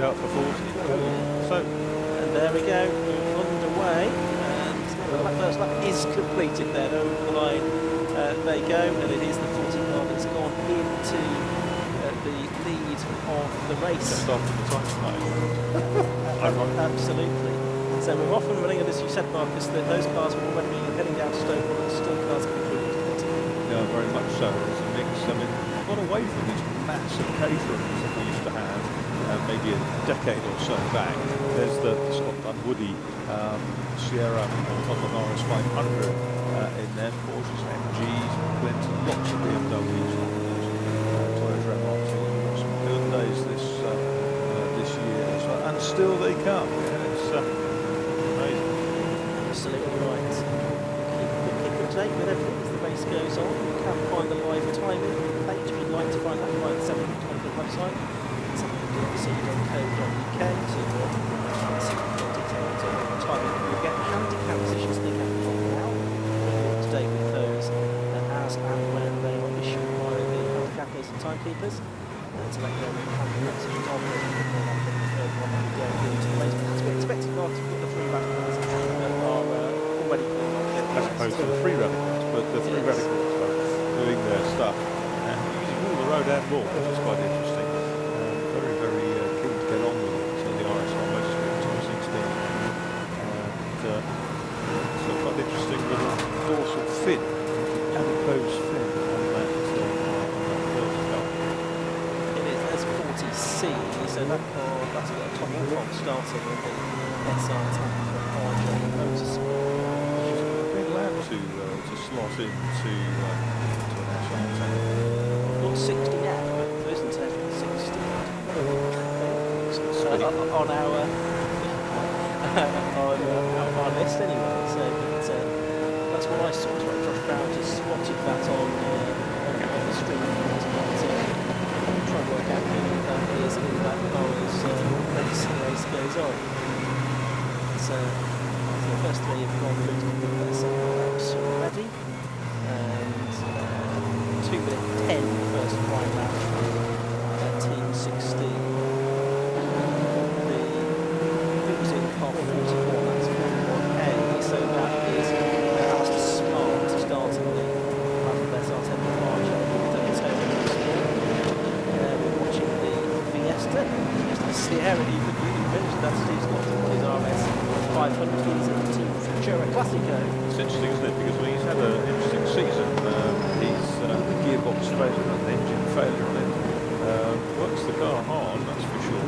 out for 40. So, and there we go, underway, and that first lap is completed then, over the line they go, and it is the 40 car that's gone into the lead of the race. just after the time tonight. Absolutely. So we're off and running, and as you said, Marcus, that those cars were already heading down to Stoke, and still cars concluded. Yeah, very much so. There's a mix. I mean, we've got away from these massive caterings that we used to have maybe a decade or so back. There's the sort of unwoody Sierra on the RS 500 in there, Porsches, MGs, Clinton, lots of BMWs, Toyota MR2, some Hyundais this year as well, and still they come. Yeah, it's amazing. Absolutely right. Keep up to date with everything as the race goes on. You can find the live timing page if you'd like to find that via the 750 website. 750.co.uk to see more details on the timing. You'll get handicap positions they can find out. You're up to date with those as and when they are issued by the handicappers and timekeepers. To let you know the handicap positions on the third one when we go into the race. But as we expected, not to put the three radicals that are already As opposed to the free radicals, but the three radicals are doing their stuff and using all the road and more, which is quite interesting. Very, very keen to get on with it. So the RS on Motorsport 216. And so quite interesting little dorsal fin, adipose fin on that first car. It is, there's 40C, so that's where Tommy Clark started with the SR tank from RJ Motorsport. To slot into an SR tank. Not 60 now, but there isn't a 60 on our list anyway. So that's what I saw. Josh Brown just spotted that on the stream. Try and work out who that is and who that car is as the race goes on. So the first three have gone through to their second laps already, and 2 minute 10 first wide lap team 16. The losing car 44, that's 41A, so that is Alistair Smart starting the lap of SR10 departure. We're watching the Fiesta Sierra even. You mentioned that Steve Scott on his RS 500, he's in the team Futura Classico. It's interesting, isn't it? Because he's had an interesting season. He's the gearbox failure and engine failure on it. Works the car hard, that's for sure.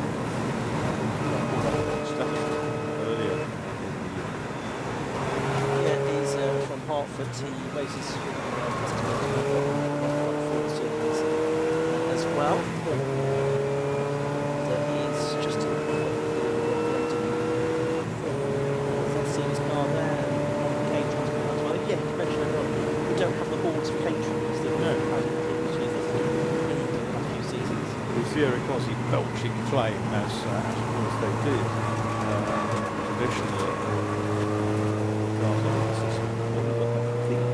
Earlier in the year. Yeah, he's from Hartford. He races as well. He's just seeing his car there. Caterings as well. Yeah, you mentioned earlier, we don't have the boards for caterings that we have in a few seasons. This year it was belching flame as they did traditionally.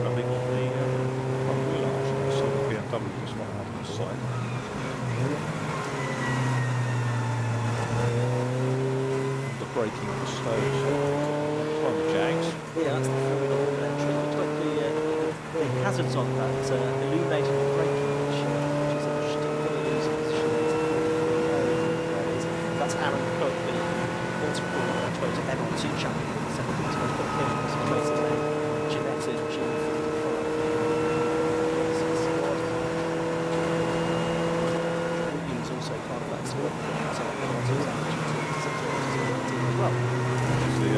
Rubbing on the front wheel arch. I saw the BMW just went out of the side. The braking on the stoves from the Jags. Yeah, that's the Formula 1 entry. Looks like the hazards on that illuminated the braking, which is interesting. That's Aaron Cook, the multiple Toyota MR2 champion. Second most put him as a racer's name, Genetic G55. Williams also part of that squad. So as well. The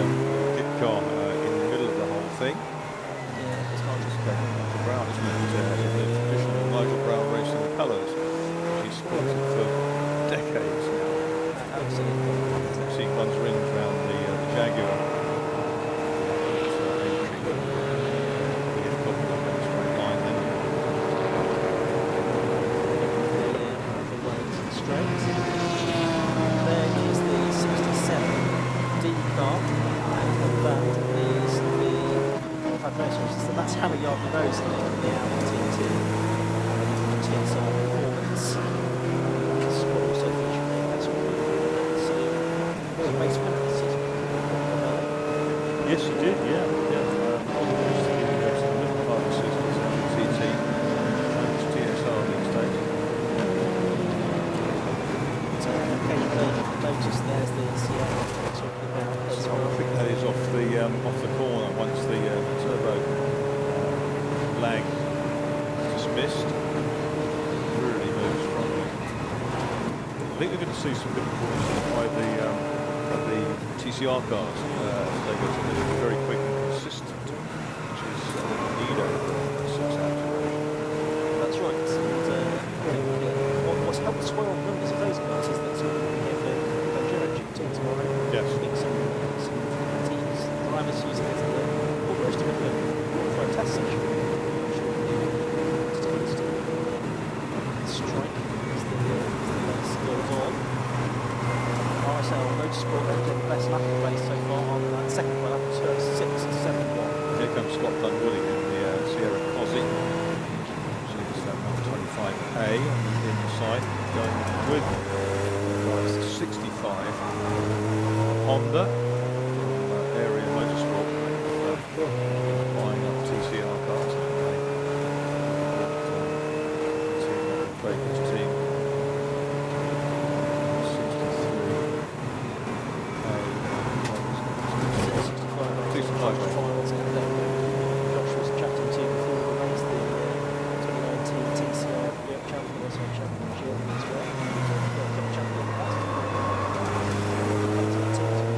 kit car in the middle of the whole thing. Yeah, it's not just Nigel Brown, isn't it? In the traditional Nigel Brown racing colours, which he's supported for decades now. absolutely. Sequence rings around the Jaguar. There is the 67D car, and that is the that's Harry Yardley Rose in the Audi TT TSR Performance. That's what also featured there. That's what missed. Really moves strongly. I think we're going to see some good performances by the TCR cars. They go to be very quick and consistent, which is what we need over a 6-hour duration. That's right. And, what's helped swell the numbers of those cars is that sort of we have a GP tomorrow. Yes. I think some teams, drivers using it as almost a bit of for a test session. Strike as the race goes on. RSL Motorsport have the best lap of the race so far on that second one, up to 6.71. Here comes Scott Dunwoody in the Sierra Cozzy. Silverstone 25A on the inside, going with drives 65 Honda area Motorsport, buying up TCR cars. Baker's team. 65. Josh was chatting to before the race, the 2019 TCR Europe champion, also a champion in Germany as well. Got a champion in that.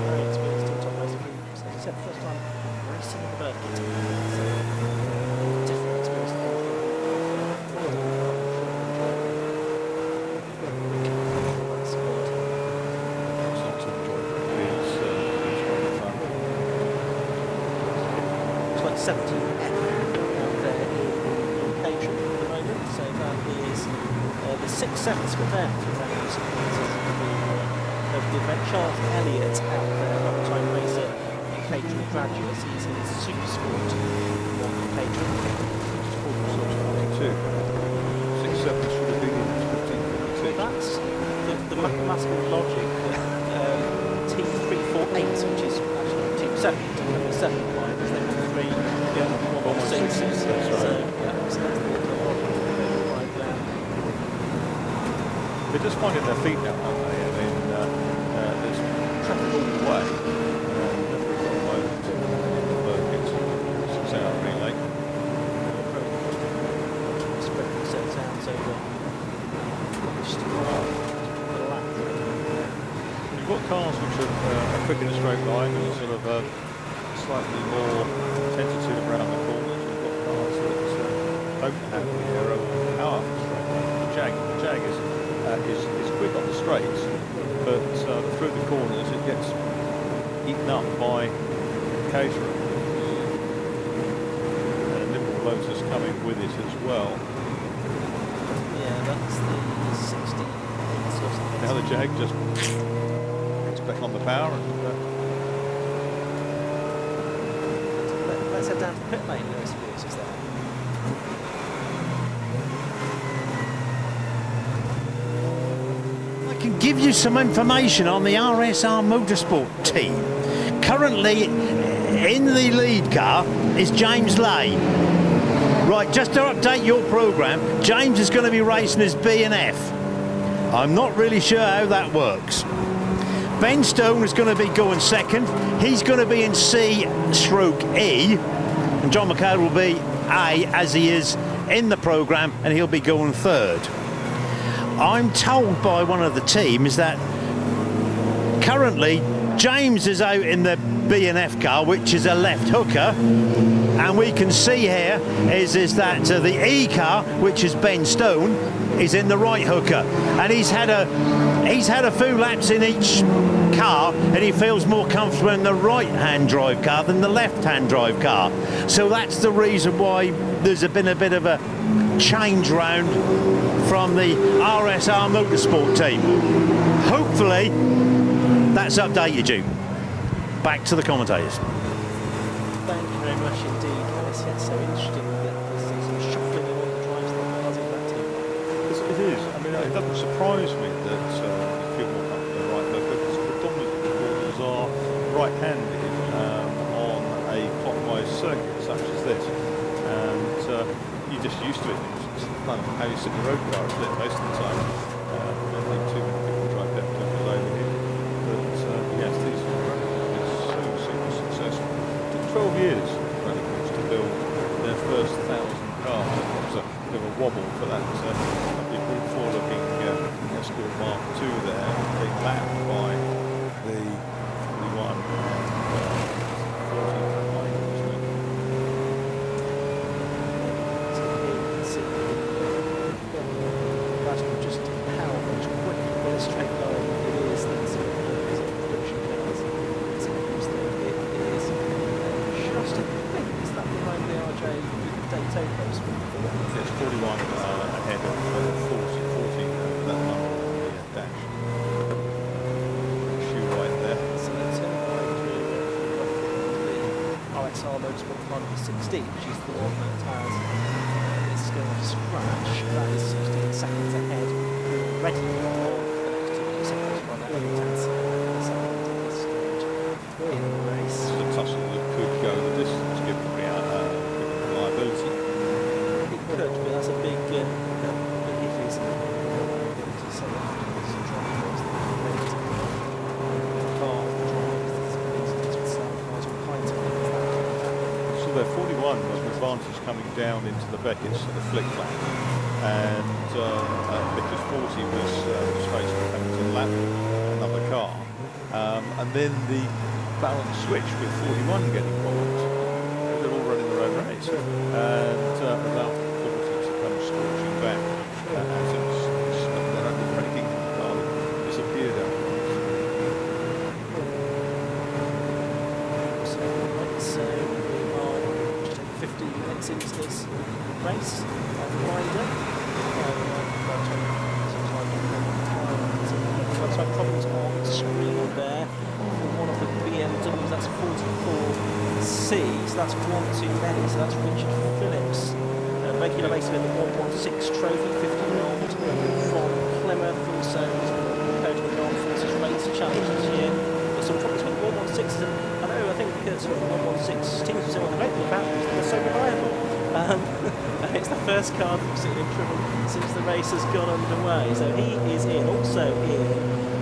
Very experienced in top racing. As I said, first time racing in the Birkett. Different experience than F out there in Patron at the moment, so that is the 6/7 with them of the event. Charles Elliott out there, long-time racer, Patron graduate. He's in Super Sport on Patron. 42. 6/7 should have been 15.52. That's the mathematical logic that T348, which is actually Team 7, number 7 line, is then 3, almost 6. That's right. So, yeah, so that's the logic right there. They're just finding their feet now, aren't they? I mean, there's traffic all the way. And at the moment, in the Birkett 6-hour relay. Spread themselves out over just the lap. You've got cars which are quick in a straight line and sort of slightly more tentative around the corners. You've got cars that don't have the aero power for straight line. The Jag is quick on the straights, but through the corners it gets eaten up by caterham. And nimble motors coming with it as well. Yeah, that's the 60. Now the Jag just gets back on the power and let's head down to the pit lane, Lewis Sports is there. I can give you some information on the RSR Motorsport team. Currently in the lead car is James Lane. Right, just to update your programme, James is going to be racing as B&F. I'm not really sure how that works. Ben Stone is going to be going second. He's going to be in C/E, and John McHale will be A, as he is in the programme, and he'll be going third. I'm told by one of the teams that currently James is out in the B&F car, which is a left hooker, and we can see here is that the E car, which is Ben Stone, is in the right hooker, and he's had a few laps in each car, and he feels more comfortable in the right-hand drive car than the left-hand drive car. So that's the reason why there's been a bit of a change round from the RSR Motorsport team. Hopefully that's updated you. Back to the commentators. Thank you very much indeed, Alice. It's so interesting that there's some shuffling in all the drives that cars in that team. it is. I mean, it doesn't surprise me that you feel more comfortable in the right hook, because predominantly the corners are right-handed on a clockwise circuit such as this, and you're just used to it. It's kind of how you sit in the road car, isn't it, most of the time. I don't think too many people drive down tempers over here, but yes, these are so super successful. It took 12 years for Rallycross to build their first 1,000 cars. It was a bit of a wobble for that lovely forward-looking Escort Mark II there, being lapped by the 41 40 behind, wasn't it? That's just how much quicker in a straight line it is than some of those production cars. It is just, I think, is that behind the RJ Daytona race? It's 41 ahead of 40, that number on the dash. Shoe right there. So they're turning right through the RXR Motorsport 516, which is the one that has its going off scratch. That is 16 seconds ahead already of the next two seconds by that intense second stage in the race. This is a tussle that could go the distance given reliability. It could, but that's a big if, isn't it? To say that some drivers that are ready to car drivers, it's cars behind them. So their 41 was an advantage coming down into the Beckett's at the flick lap, and because 40 was faced with having to lap another car, and then the balance switch with 41 getting involved. They're all running their own race, and allowed 40 to come scorching back as their underbraking car disappeared out. So we are just over 15 minutes into this race. Rider. Outside problems on screen there for one of the BMWs. That's 44C. So that's one too many. So that's Richard Phillips. Regular racer in the 116 trophy, 15-year-old from Plymouth. Also, he's been coached with the Armed Forces Race Challenge this year. There's some problems with the 116s, and I know, I think sort of the 116 teams were saying, well, the great thing about them is they're so reliable. It's the first car that we've seen him driven since the race has gone underway. So he is in, also in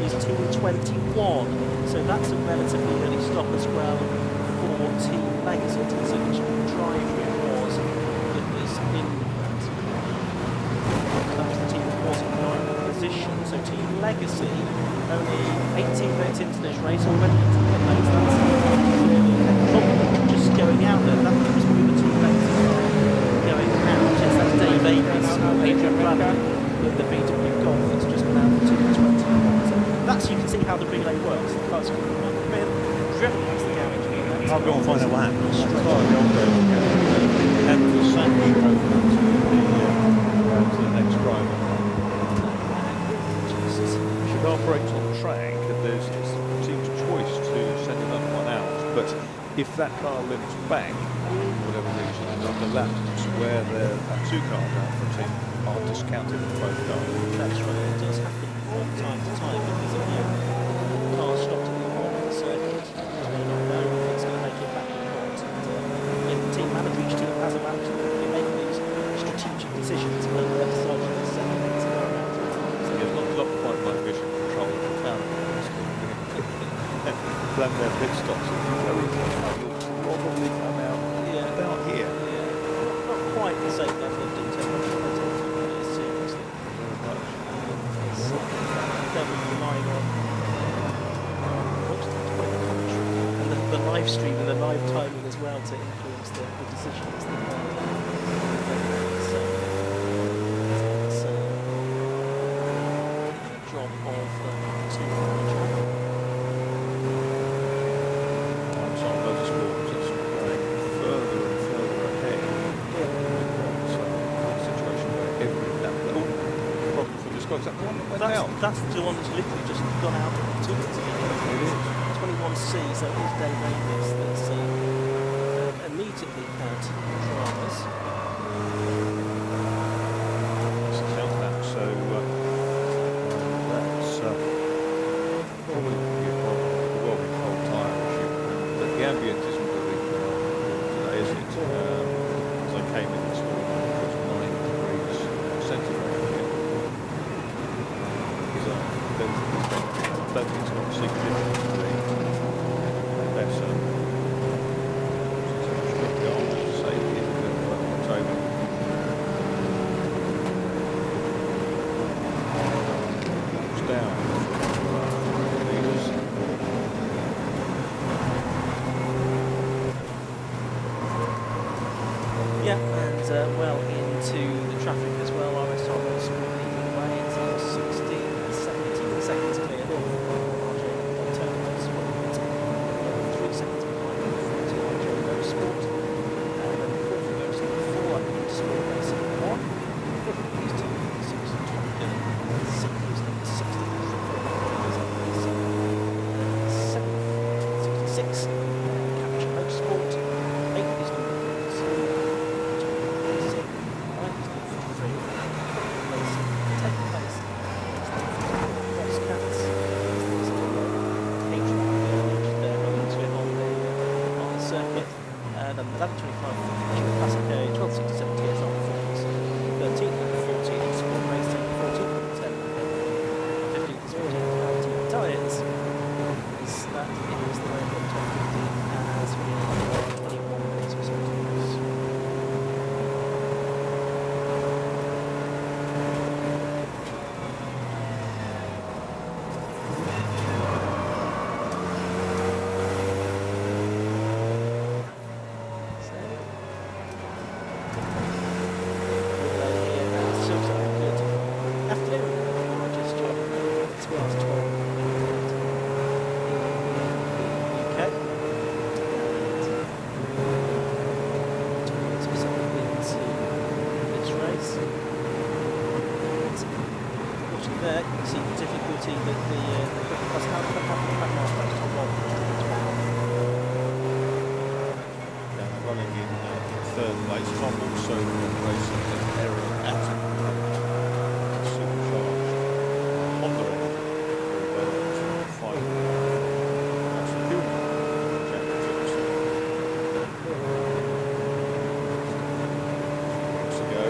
his Team 21. So that's a relatively early stop as well for Team Legacy. So which driver it was that was in that. That was the team that was in ninth position. So Team Legacy, only 18 minutes into this race, already into the pit lanes. That's clearly a problem just going out there. That was probably the Team Legacy going out. Yes, that's Dave Davis, Adrian Bradley, with the VW Golf that's just been out for 2:21. So that's, you can see how the relay works. The car's going to be driven past the garage. I'll go and find out what happened. And the Sandy drove to the next driver. Should operate on track, and there's the team's choice to send another one out. But if that car limps back, for whatever reason, and underlapped, it's where the two cars out from team are discounted for both cars. That's right, it does happen from time to time because if your car stopped at the corner of the circuit, you may not know if it's going to make it back or not. And the team manager, each team has a manager that can make these strategic decisions when they're deciding to send it to go around. So Yeah, not quite like mission control of the town. Plan their pit stops and you go into you'll probably come out about here. not quite the same level of detail, but I don't think that is seriously. Very much. So they'll be relying on and the live stream and the live timing as well to influence the decisions that they make. So it's a job of the team manager. So Motorsport just going further and further ahead. So a situation where every lap problem for this car. Is that the one that went out? That's the one that's literally just gone out 2 minutes ago. It is. 21C, so it is Dave Davis that's immediately had dramas. Let's count that. So that's probably be a problem. Well, we cold tyre issue. But the ambient isn't very good today, is it? As I came in this morning, it was 9 degrees centigrade here. Because I don't think it's not significantly better. Say, in October. there, you can see the difficulty that the Birkett has had to roll. Yeah, they're running in third place. Tom also racing an error at supercharged Honda engine. Very well to fight. That's the fuel championships. Weeks ago.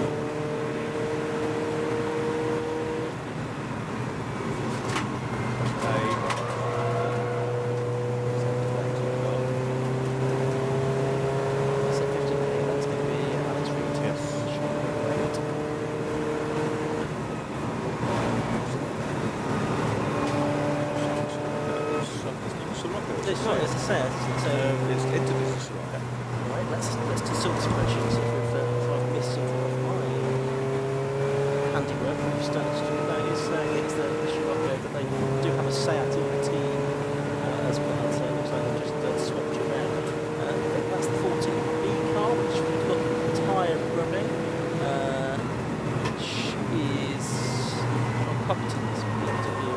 It's into business, right? Right, let's consult the spreadsheet, see if I've missed something off my handiwork. We've started to do that is the issue up there that they do have a Seat in the team as well, so it looks like they've just swapped it around. I think that's the 14B car, which we've got the tyre running, which is on Copperton's BMW.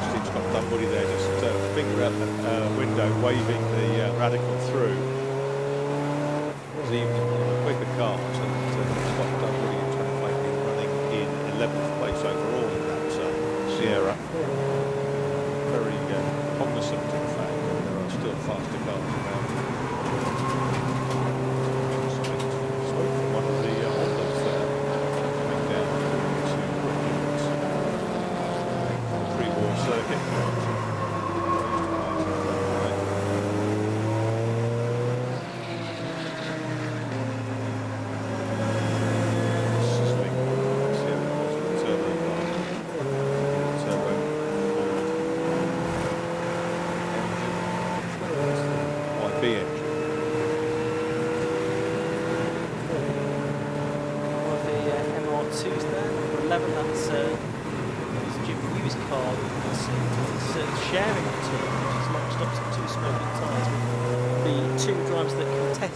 Steve's got somebody there just finger out the window, waving the radical through. There's even the quicker cars, and Scott Dunwoody and Tony Flavin running in 11th place overall in that Sierra. Very cognizant of the fact that there are still faster cars around. Smoke from one of the Hondas there, coming down to pre-war circuit.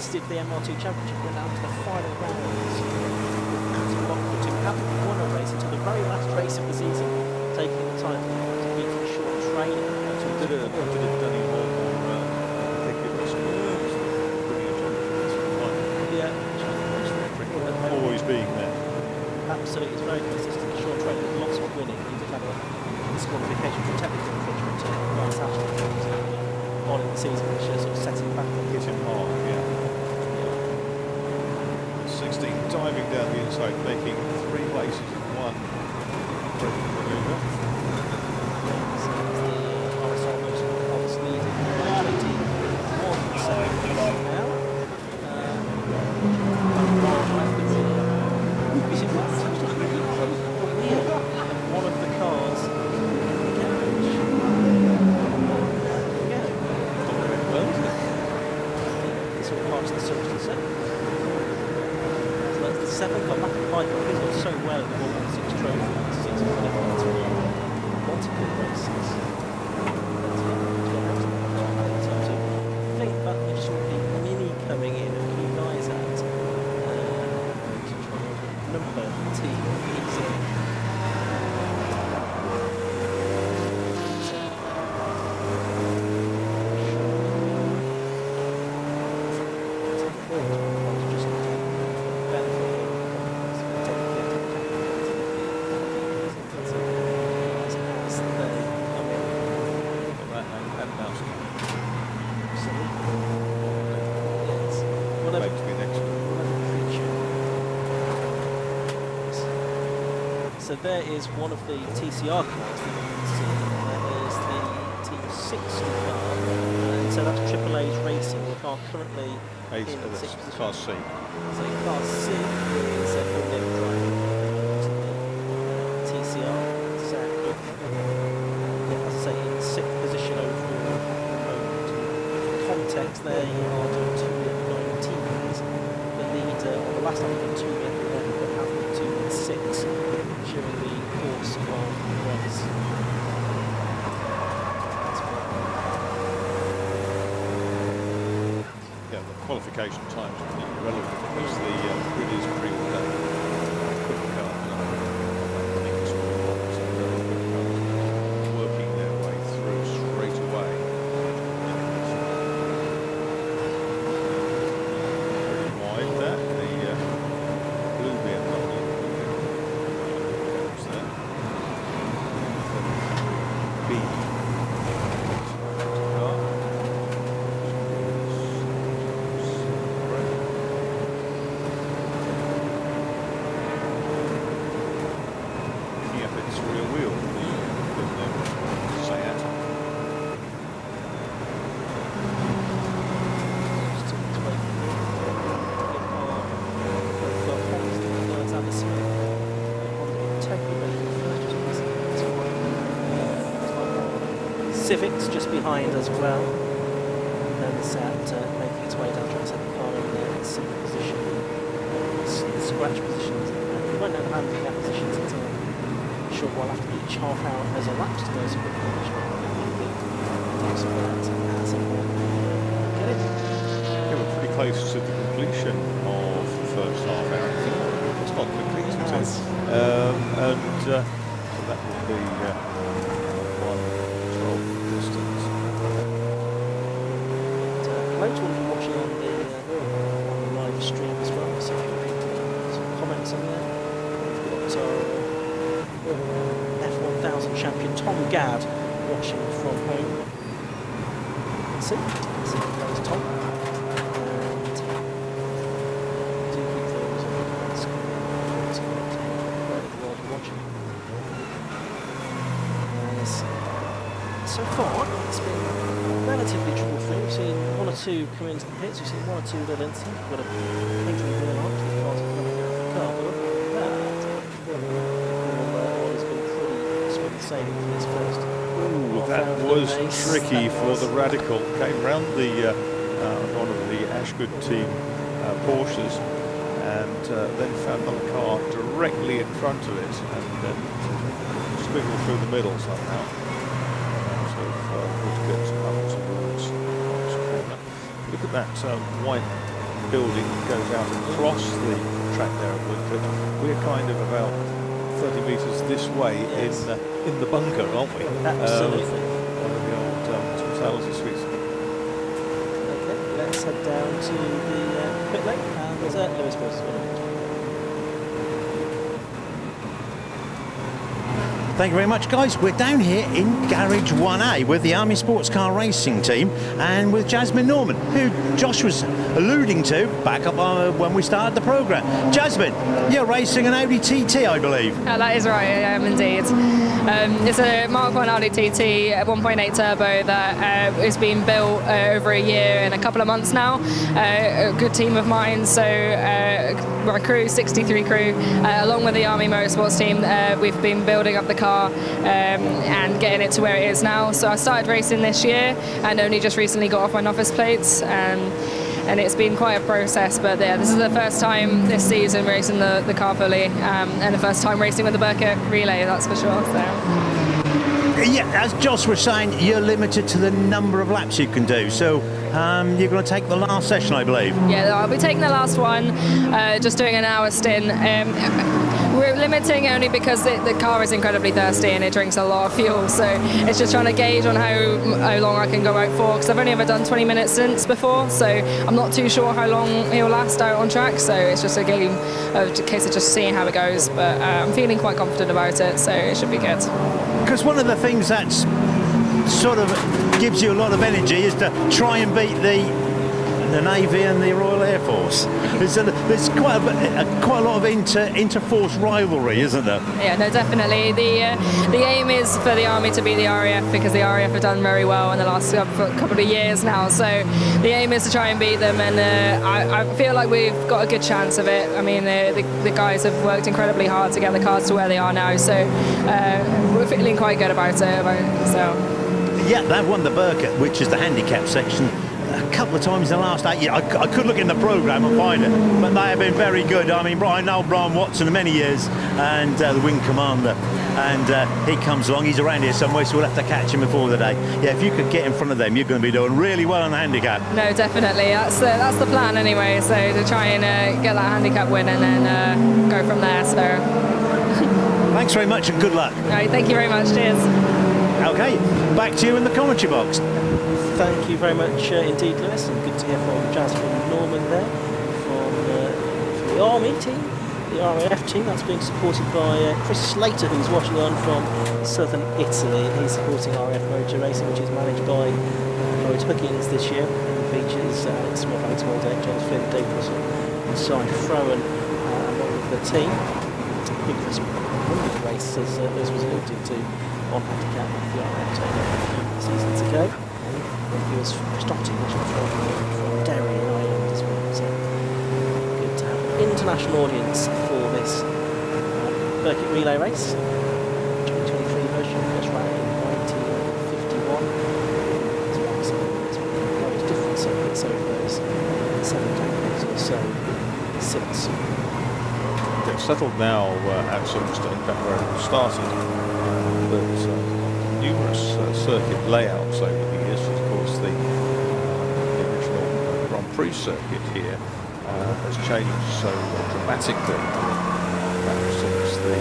The MR2 Championship went down to the final rounds at Rockwood to have won a race until the very last race of the season, taking the title to beating short training. Did a Dunny Hall, I think it was winning a championship. Yeah, always being there. Absolutely, it's very consistent. Short training, lots of winning. He did have a disqualification for technical infringement last on in the season, which sort of set him back. Hit him hard, yeah. 16 diving down the inside, making 3 places in one braking manoeuvre. So the RSR Motorsport is leading 21 seconds now. One of the cars this will marks the Silverstone circuit. Seventh, I'm back at Mike, he's done so well in the 116 trophy this season, multiple races. I think that we saw the Mini coming in, a few guys at number team easily. So there is one of the TCR cars that you can see. That is the Team 6 car. And so that's Triple A's Racing, the car currently in 6th position. Car C. So Car C is a full name driving to the TCR. So, yeah, as I say, in 6th position overall at the moment. For context, they are doing 2:19s. The leader, well, the last time he did 2:11, but have been 2:6. During the course of the race. qualification times are not relevant because the grid is preordained. Quick cars are running small ones, and very quick cars working their way through straight away. Very wide there, the blue BMW goes there. B. Civics just behind as well. And the Seat making its way down, trying to set the car in the second position. The scratch positions. We won't know the handicap positions until a short while after each half hour has elapsed. Those are good conditions. Get it? Yeah, we're pretty close to the completion of the first half hour. It's not complete, is it? So that will be 1:12 distance. Loads will be watching on the live stream as well, so if you have some comments on there. We've got F1000 champion Tom Gadd watching from home. See there's Tom. And do keep those on the screen while you're watching. So far, it's been relatively trouble-free. We've seen one or two come into the pits, we've seen one or two little incidents. We've got a painting going on to the cars coming out of the car, but other than that, all has been pretty smooth sailing for this first. Ooh, that was tricky for the Radical. Came round the one of the Ashgood team Porsches and then found another car directly in front of it and squiggled through the middle somehow. Birkett up towards Knox Corner. Look at that white building that goes out across the track there at Birkett. We're kind of about 30 metres this way in the bunker, aren't we? Absolutely. One of the old Salesy suites. Okay, let's head down to the pit lane and there's Lewis Boss as well. Thank you very much, guys. We're down here in Garage 1A with the Army Sports Car Racing team and with Jasmine Norman, who Josh was alluding to back up when we started the programme. Jasmine, you're racing an Audi TT, I believe. That is right, I am indeed. It's a Mark 1 Audi TT 1.8 turbo that is being built over a year and a couple of months now. A good team of mine, so my crew, 63 crew, along with the Army Motorsports team, we've been building up the car and getting it to where it is now. So I started racing this year and only just recently got off my novice plates. And it's been quite a process, but yeah, this is the first time this season racing the car fully, and the first time racing with the Birkett Relay, that's for sure. So. Yeah, as Josh was saying, you're limited to the number of laps you can do, so you're going to take the last session, I believe. Yeah, I'll be taking the last one, just doing an hour stint. We're limiting only because the car is incredibly thirsty and it drinks a lot of fuel, so it's just trying to gauge on how long I can go out for, because I've only ever done 20-minute stints before, so I'm not too sure how long he'll last out on track, so it's just a game of a case of just seeing how it goes, but I'm feeling quite confident about it, so it should be good. Because one of the things that's sort of gives you a lot of energy is to try and beat the Navy and the Royal Air Force. There's quite a lot of inter-force rivalry, isn't there? Yeah, no, definitely. The aim is for the Army to beat the RAF, because the RAF have done very well in the last couple of years now. So the aim is to try and beat them, and I feel like we've got a good chance of it. I mean, the guys have worked incredibly hard to get the cars to where they are now, so we're feeling quite good about it. So. Yeah, they've won the Birkett, which is the handicap section, a couple of times in the last 8 years. I could look in the programme and find it, but they have been very good. I mean, I know Brian Watson for many years, and the Wing Commander, and he comes along. He's around here somewhere, so we'll have to catch him before the day. Yeah, if you could get in front of them, you're going to be doing really well on the handicap. No, definitely. That's the plan anyway. So to try and get that handicap win and then go from there. So thanks very much and good luck. All right, thank you very much. Cheers. Okay, back to you in the commentary box. Thank you very much indeed, Lewis, and good to hear from Jasmine Norman there from the Army team, the RAF team. That's being supported by Chris Slater, who's watching on from southern Italy, and he's supporting RAF Motor Racing, which is managed by Lloyd Huggins this year, and features Alex Smith, Alex Molday, James Flynn, Dave Russell, and Si Frowen along with the team. Big Chris won the race, as was alluded to, on handicap with the RAF team seasons ago. He was starting from Derry in Ireland as well, so good to have an international audience for this Birkett Relay Race. 2023 version, first ran in 1951. It's various different circuits over those 7 decades or so since. They're settled now at Silverstone, back where it started, but numerous circuit layouts over the years. Of course, the original Grand Prix circuit here has changed so dramatically since the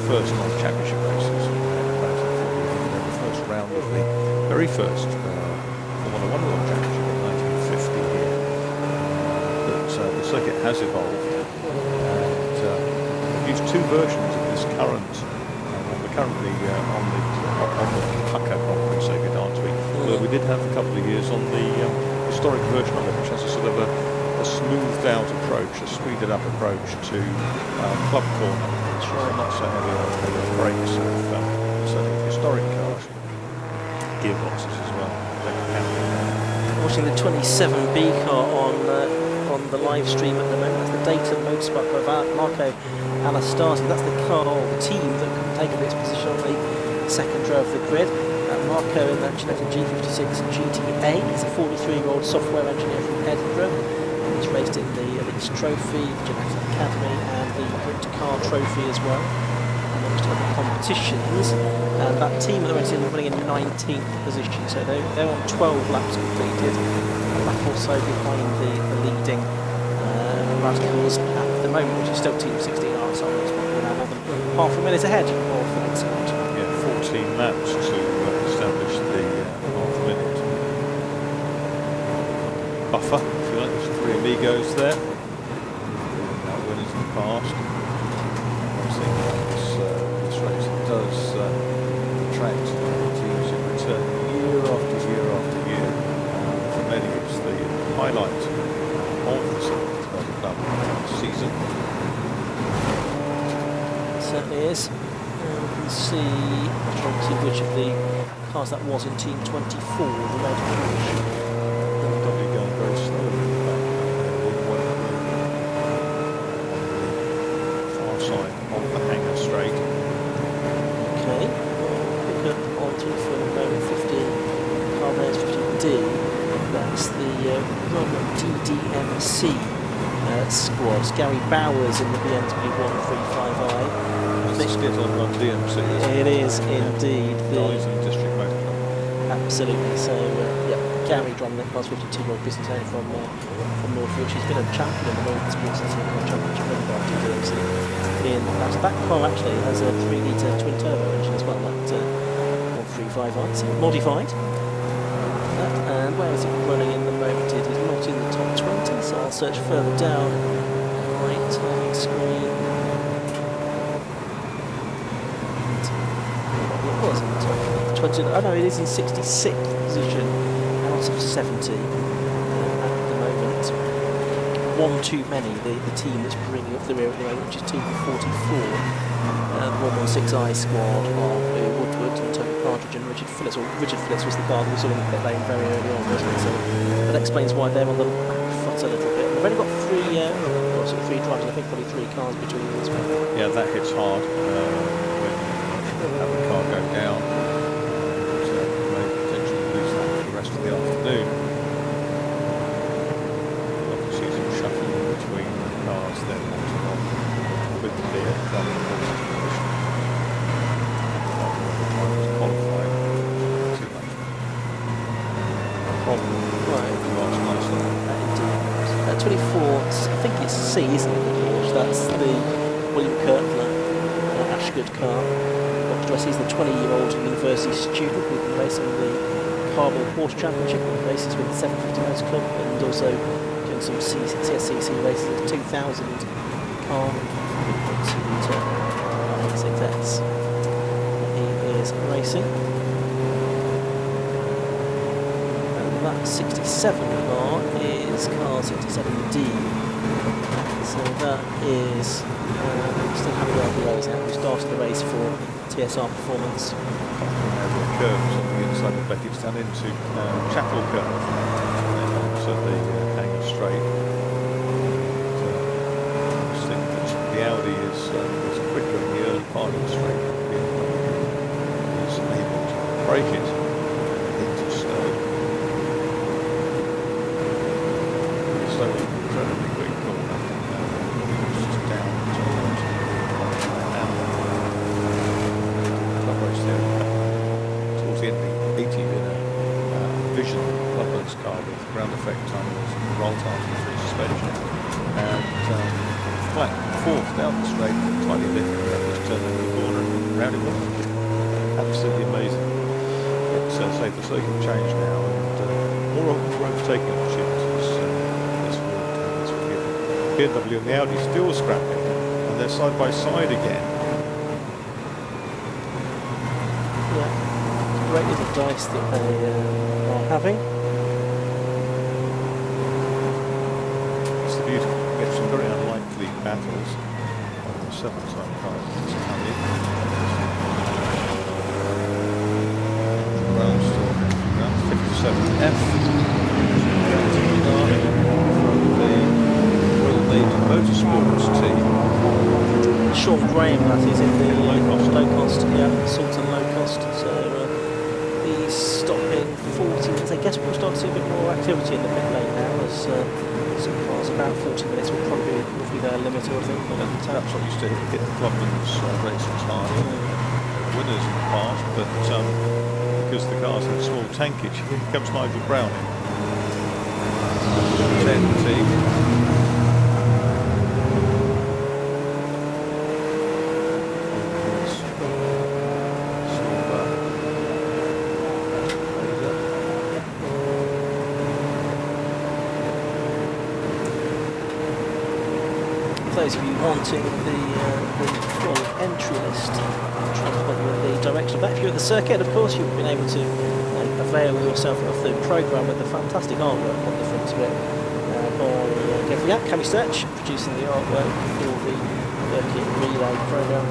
first non-championship races, the first round of the very first Formula One World Championship in 1950 here. But the circuit has evolved, and we've used 2 versions of this current. We're currently on the Pucko Grand Prix circuit, aren't we? Although we did have a couple of years on the historic version of it, which has a sort of a smoothed out approach, a speeded up approach to Club Corner. It's not so heavy on the brakes of certainly historic cars. Gearboxes as well. Watching the 27B car on the live stream at the moment. That's the Dayton Motorsport by Marco Anastasi. That's the car, or the team that can take up its position on the second row of the grid. Marco in that Ginetta G56 GTA. He's a 43-year-old software engineer from Edinburgh. He's raced in the Elite Trophy, the Ginetta Academy, and the Brit Car Trophy as well. Amongst other competitions. And that team that went in running in 19th position, so they're on 12 laps completed. A lap or so behind the leading Radicals at the moment, which is still Team 16 RSR. We're now more than half a minute ahead of the next round. Yeah, 14 laps to establish the half minute buffer, if you like. There's 3 amigos there. Winners in the past. Obviously, this race does attract teams in return year after year after year. For many, it's the highlight of the club season. It certainly is. We can see, I'm trying to see which of the cars that was in Team 24, the red Porsche. Probably going very slowly in the back. Far side of the hangar straight. Okay. Pick up onto the moment 15, car there's 15D. That's the TDMC squads. Gary Bowers in the BMW 135i. Let's get on DMC. It is indeed the Guys in District Motor Club. Absolutely. So, Gary driving that class 52-year-old business owner from Northfield. She's been a champion in the World Sports World Championship run by DMC. That car actually has a 3-litre twin turbo engine as well. That 135i, so modified. And where is it running in the moment? It is not in the top 20, so I'll search further down. Right screen. It was in the top 20. Oh no, it is in 66th position out of 70 at the moment. One too many, the team that's bringing up the rear at the moment, which is Team 44. The 116i squad of Woodward and Tony Partridge and Richard Phillips. Well, Richard Phillips was the car that was on the pit lane very early on, wasn't it? So that explains why they're on the back foot a little bit. They've only got 3 drivers, I think probably 3 cars between them as well. Yeah, that hits hard when you have the car go down. So may potentially lose that for the rest of the afternoon. I think it's C, isn't it, George? That's the William Kirtler Ashgood car. Box dress, he's the 20-year-old university student who's been racing the Carbon Porsche Championship, races with the 750 Motor Club, and also doing some CSCC races at the 2000 car to XXS. He is racing. And that 67 car is car 67D. So that is still having the race now. We started the race for TSR Performance. Curves on the inside of Beckett's down into Chapel Curve. So the hanger straight. I think that the Audi is quicker in the early part of the straight. It's able to break it into snow. So incredibly quick corner. Just down towards top race there. Towards the end of the 80 in a Vision Loveland's car with ground effect tyres, roll times and free suspension, and flat fourth down the straight, tiny lift, and just turned into the corner and round it off. Absolutely amazing. But say the circuit change now, and more overtaking opportunities. That's forgiven. BMW and the Audi still scrapping, and they're side by side again. Great little dice that they are having. It's the beauty. You get some very unlikely battles on the 7-time cars. Round 57F from the Royal Navy Motorsports team. Sean Graham, that is, in the low cost, Sultan low cost. So he's stopping 40 minutes. I guess we'll start to see a bit more activity in the pit lane now, as some cars about 40 minutes will probably be roughly their limit, I think. That's what used to hit the Clubman's racing time. Winners in the past, but because the cars had small tankage, here comes Nigel Browning. 10 team. Those of you wanting the full entry list, I'll try to put you in the direction of that. If you're at the circuit, of course, you've been able to avail yourself of the programme with the fantastic artwork on the front of it by Gary Cammy Search, producing the artwork for the Birkett Relay programme.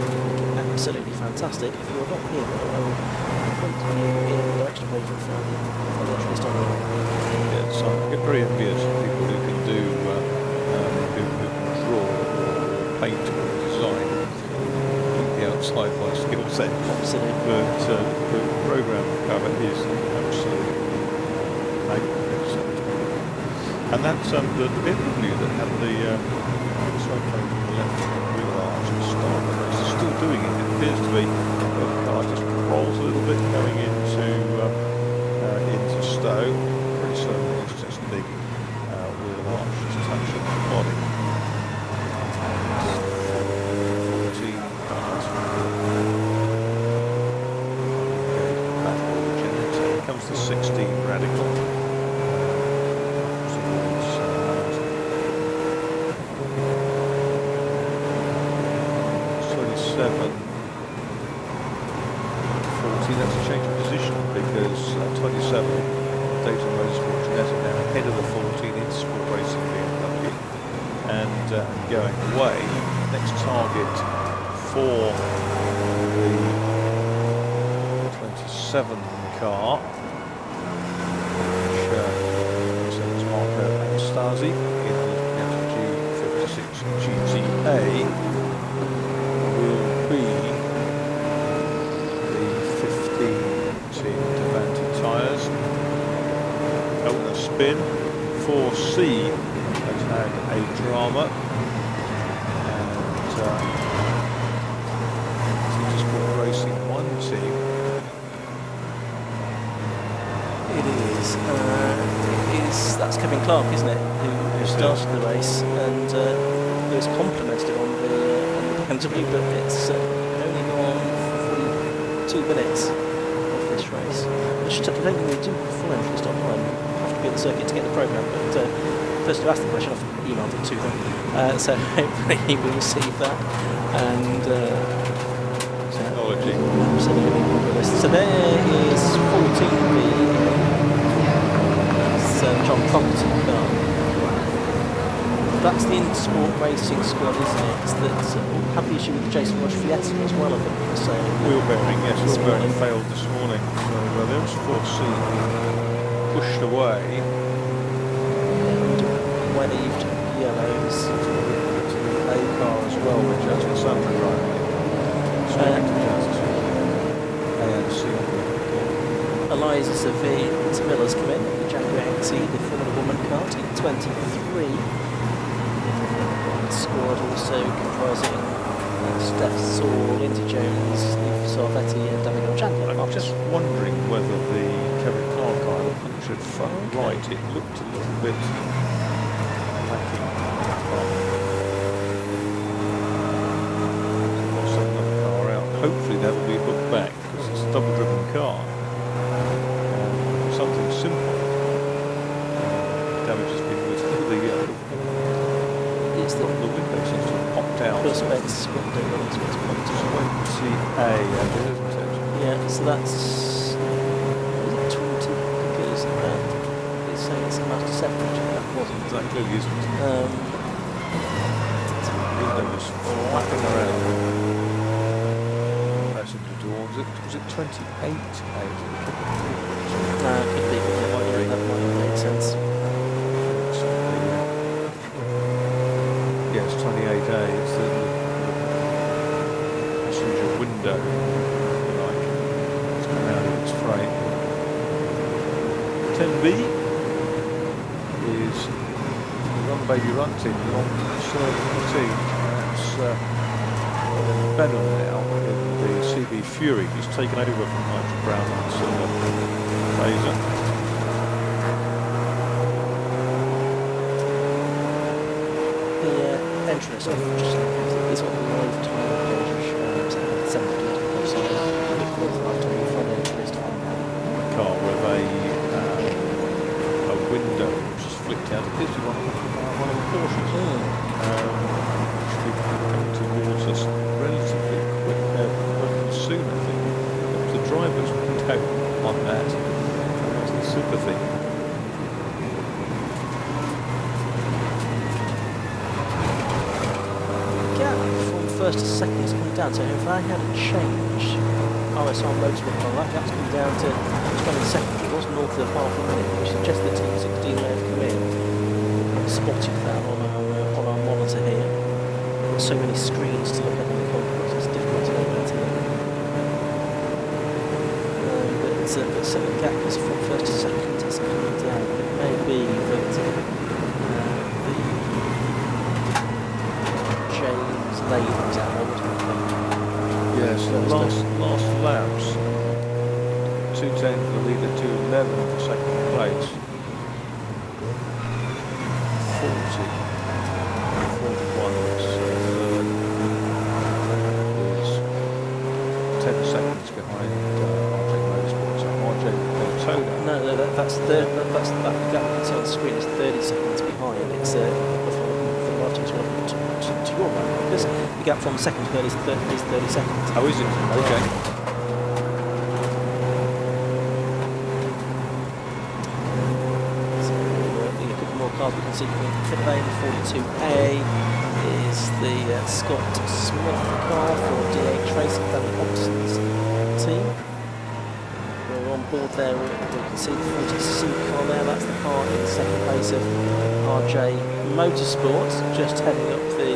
Absolutely fantastic. If you're not here, I will point you in the direction of where you can find the entry list on there. Yeah, so I get very envious of people who can do who can draw paint or design the outside by skill set. Absolutely. But the programme cover is absolutely magnificent. And that's the BMW that had the side plate on the left wheel arch and start. It's still doing it. It appears to be the car just rolls a little bit going into stow. Pretty slowly, it's just a big wheel arch just touching the body. The 16 Radical. 27 40, that's a change of position because 27 Dayton Motorsport Genetic now ahead of the 14 in Sport Racing BMW and going away. Next target for the 27 car. Stasi in the G56 GTA will be the 15 team Devanti tyres. Elton Spin 4C has had a drama and Motorsport Racing 1 team. It is that's Kevin Clark, isn't it? Who started the race, and he was complimented on the BMW, but it's only gone for 42 minutes of this race. I don't think they do have a full entry list online. You have to be at the circuit to get the programme, but first to ask the question, I've emailed it to them. So hopefully he will receive that. And Technology. absolutely. So there is 14B. It's John Compton car. That's the Intersport Racing squad, isn't it? That have the issue with the Jason Roche Fiesta as well, I think. So Wheel bearing, yes, wheel bearing failed this morning. So there's 4C pushed away. Waved yellows. A car as well, which has the Sandra driving it. Eliza Sevilla's come in, the Jaguar XE, the Formula Woman car, team 23. Squad also comprising Steph Saul, Lindsay Jones, Steve Salvetti and Davide Chandler. I'm just wondering whether the Kevin Clark car, the punctured front right, it looked a little bit lacking. Lost another car out. Hopefully that will be hooked back because it's a double-driven car. Something simple. Damage has been with the It's the window seems to have popped out. Perspex window that's what's popped out. 20A, isn't it? Yeah, so that's 20 because it's saying it's about 7, which that wasn't. That clearly isn't. Window was flapping around. Passenger towards it. Was it 28A? Could be, but that might make sense. Yes, 28A. It's the passenger window. Like it's come out of its frame. 10B is Run Baby Run team, long serving team. That's Benham now in the CB Fury. He's taken over from Nigel Brown and Fraser. Entrance of just it's got a lot of time page 70 website with lifetime front entry time car with a window which is flicked out. It appears to be one of the Porsches. Which coming towards us relatively quick, soon I think. It was the driver's window on that. That was the sympathy. First to second is coming down, so if I had a change RSR Motorsport on that, that's come down to 22nd. It was north of half a minute, which suggests that Team 16 may have come in. Spotted that on our monitor here. Got so many screens to look at in the concourse, it's difficult to know where to look. But so the gap is from first to second, it's coming down. It may be that James out there, yes, last laps. 210 for the leader, 211 for second place. 40, 41 third. Is 10 seconds behind RJ Motorsport. So RJ Daytona. No, that's that gap that's on the screen is 30 seconds behind. It's to your right, because the gap from second to third is 30 seconds. Oh, is it? Okay. So a couple more cars we can see coming pit lane. 42A is the Scott Smith car for DH Racing, Danny Hobson's team. We're on board there, we can see the 40C car there, that's the car in second place of RJ Motorsport, just heading up the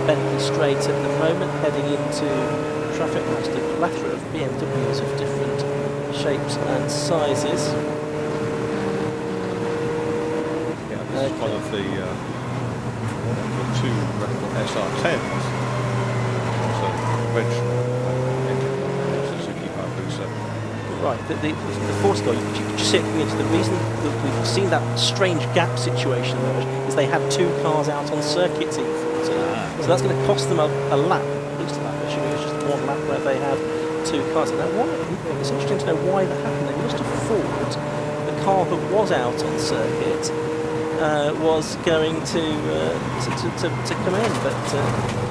Bentley Straight at the moment, heading into traffic past a plethora of BMWs of different shapes and sizes. Yeah, this is one of the two SR10s. It's a conventional engine, Suzuki Hayabusa Right, the 40 car, you could just see it coming into. The reason that we've seen that strange gap situation emerge is they had 2 cars out on circuit Team 40. So that's going to cost them a lap, at least a lap. Actually, it was just 1 lap where they had 2 cars. Now, it's interesting to know why that happened. They must have thought the car that was out on circuit was going to come in, but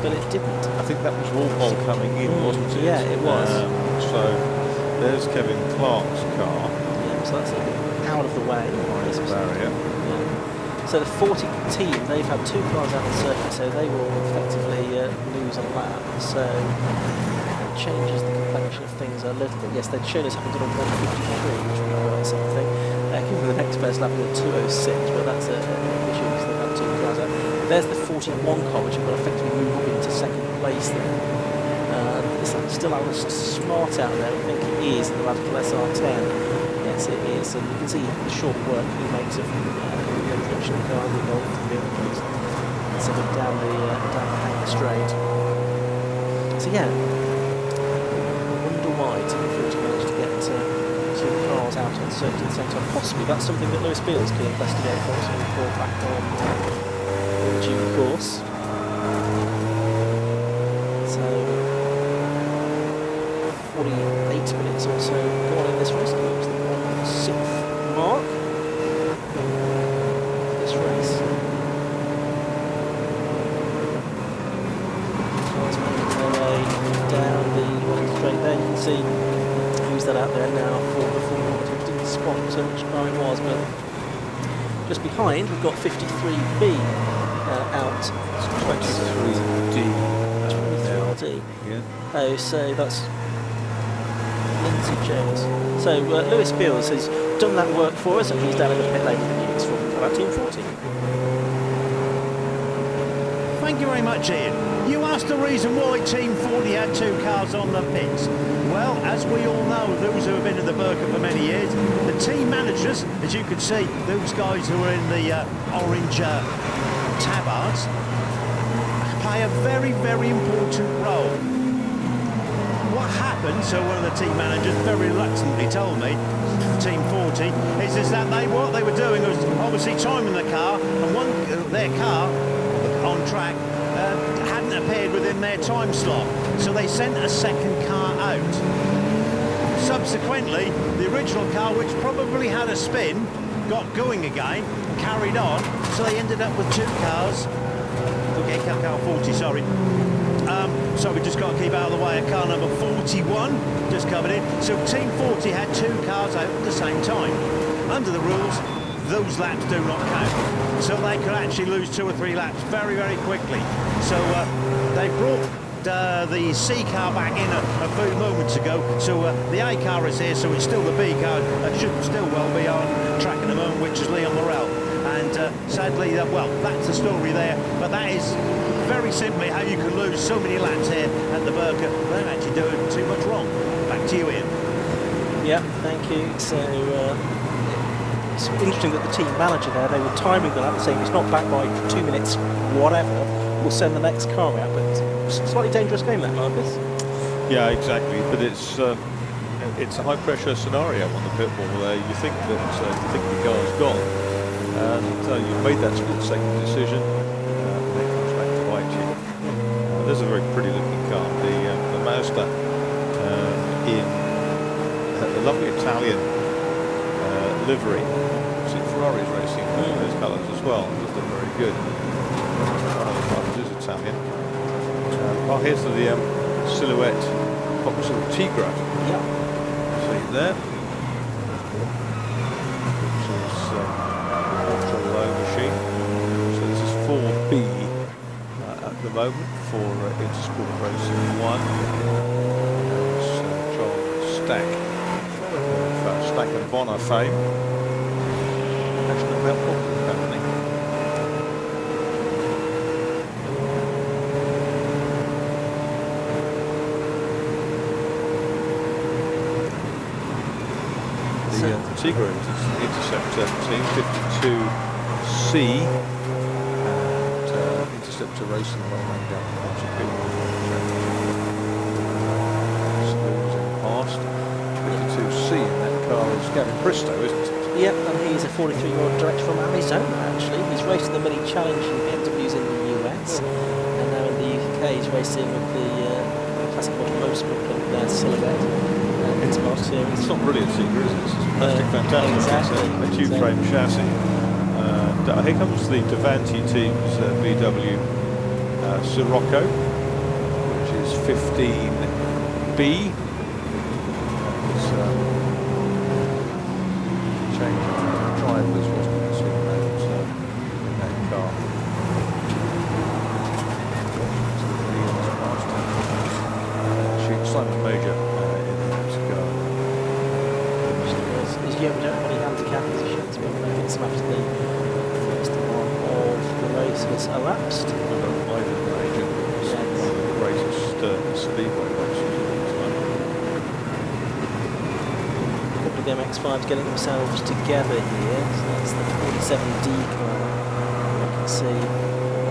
it didn't. I think that was Walpole coming in, wasn't it? Yeah, it was. So there's Kevin Clark's car. Yeah, so that's a bit out of the way. Barrier. Yeah. So the 40 team, they've had 2 cars out on circuit, so they will effectively lose a lap. So that changes the complexion of things a little bit. Yes, they'd shown us having done a 153, which would be worth something. Given the next best lap of 206, but that's an issue because they've had 2 cars out. There's the 41 car, which will effectively move up into 2nd place there. Is that still Alistair Smart out there? I think it is in the Radical SR10. Yes, it is, and you can see the short work he makes of the unfortunate car in the Golf vehicles. So down the Hanger Straight. So yeah, I wonder why Team 40 managed to get 2 cars out on circuit at the same time. Possibly that's something that Lewis Beals could investigate for us and report back on in due course. So 48 minutes or so gone in this race. It's the 1/6 mark of this race. Cars making their way down the one straight there. You can see who's that out there now for the full moment. We didn't spot which car it was, but just behind we've got 53B out. 23D. 23D. Yeah. Oh, so that's Lindsay Jones. So Lewis Beals has done that work for us, and he's down in the pit lane with the news from about Team 40. Thank you very much, Ian. You asked the reason why Team 40 had 2 cars on the pits. Well, as we all know, those who have been in the Birkett for many years, the team managers, as you can see, those guys who are in the orange tabards, play a very, very important role. What happened, so one of the team managers very reluctantly told me, Team 40, is that what they were doing was obviously timing the car, and their car on track hadn't appeared within their time slot, so they sent a 2nd car out. Subsequently, the original car, which probably had a spin, got going again, carried on, so they ended up with 2 cars. Okay, car 40, sorry. So we just got to keep out of the way of car number 41, just covered in. So Team 40 had 2 cars out at the same time. Under the rules, those laps do not count. So they could actually lose 2 or 3 laps very, very quickly. So they brought the C car back in a few moments ago. So the A car is here, so it's still the B car. It should still well be on track at the moment, which is Leon Morel. And sadly, well, that's the story there. But that is very simply how you can lose so many laps here at the Birkett without actually doing too much wrong. Back to you, Ian. Yeah, thank you. So it's interesting that the team manager there, they were timing the lap, saying it's not back by 2 minutes, whatever, we'll send the next car out. But it's a slightly dangerous game, that, Marcus. Yeah, exactly. But it's a high-pressure scenario on the pit wall there. You think that the car's gone, and you've made that split-second decision, and it comes back to bite you. There's a very pretty-looking car, the Mazda, in a lovely Italian livery. See, Ferrari's racing those colours as well. Those look very good. One of the colours is Italian. Oh, here's the silhouette Vauxhall Tigra. Yeah. See there. Which is ultra-low machine. So this is 4B at the moment for Intersport Racing 1. There's John Stack. Stack and Bonner fame. National Rail Property Company. The Tigra Interceptor T52C and Interceptor Racing running down the past. 52C see in that car is Gavin Bristow, isn't it? Yep, and he's a 43-year-old director from Arizona, actually. He's raced the Mini Challenge in BMWs in the US, and now in the UK he's racing with the classic model Motorsport and Silverstone It's not brilliant seeker, is it? It's plastic fantastic. Exactly. It's a tube frame chassis. And here comes the Davanti team's VW Sirocco, which is 15B. It's change of drivers, wasn't it? So that car. Simon Major in that car. His young don't have any handicap positions, but maybe it's after the first one of the race has elapsed. Ivan Major, one of the greatest speedway racers of all time. A couple of MX-5s getting themselves together here. So that's the 47D car. You can see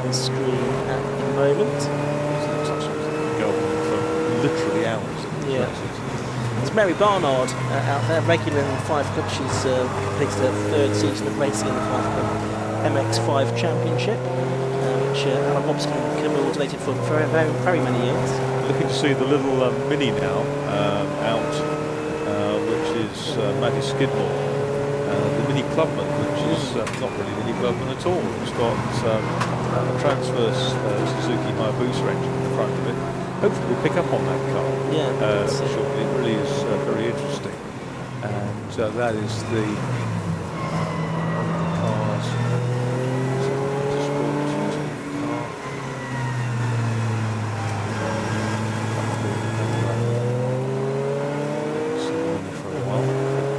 on screen at the moment. Go on for literally hours. Yeah. There's Mary Barnard out there, regular in the 5 Club. She's completed her 3rd season of racing in the 5 Club MX-5 Championship, which Alan Hobson coordinated for very many years. Looking to see the little Mini now out, which is Maddie Skidmore. The Mini Clubman, which is not really Mini Clubman at all. It's got a transverse Suzuki Hayabusa engine in the front of it. Hopefully we'll pick up on that car shortly. It really is very interesting. And that is the cars.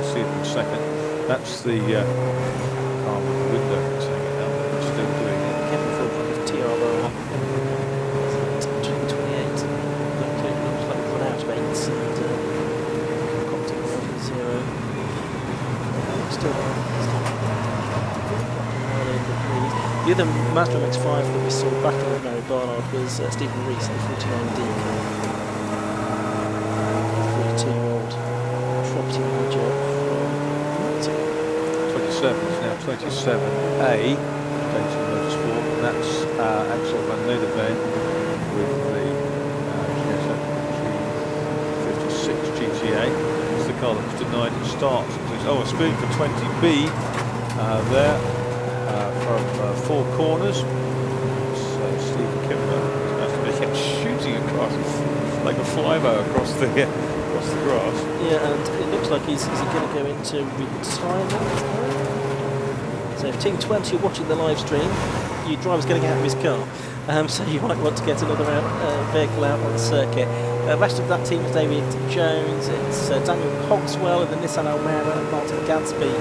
See it in a second. That's the car with the window hanging out there. It's still doing it. Kevin Philpott of TRO. The other Mazda MX-5 that we saw battling with Mary Barnard was Stephen Rees, the 49D car. 42-year-old property manager from 27, it's now 27A, Dayton Motorsport, and that's Axel van Nederveen with the G56 GTA. It's the car that was denied at start. Oh, a spin for 20B there. From 4 corners, Stephen Kimber shooting across like a flybow across the grass. Yeah, and it looks like he's going to go into retirement. So if Team 20 are watching the live stream, your driver's getting out of his car, so you might want to get another vehicle out on the circuit. The rest of that team is David Jones, it's Daniel Cogswell in the Nissan Almera, and Martin Gadsby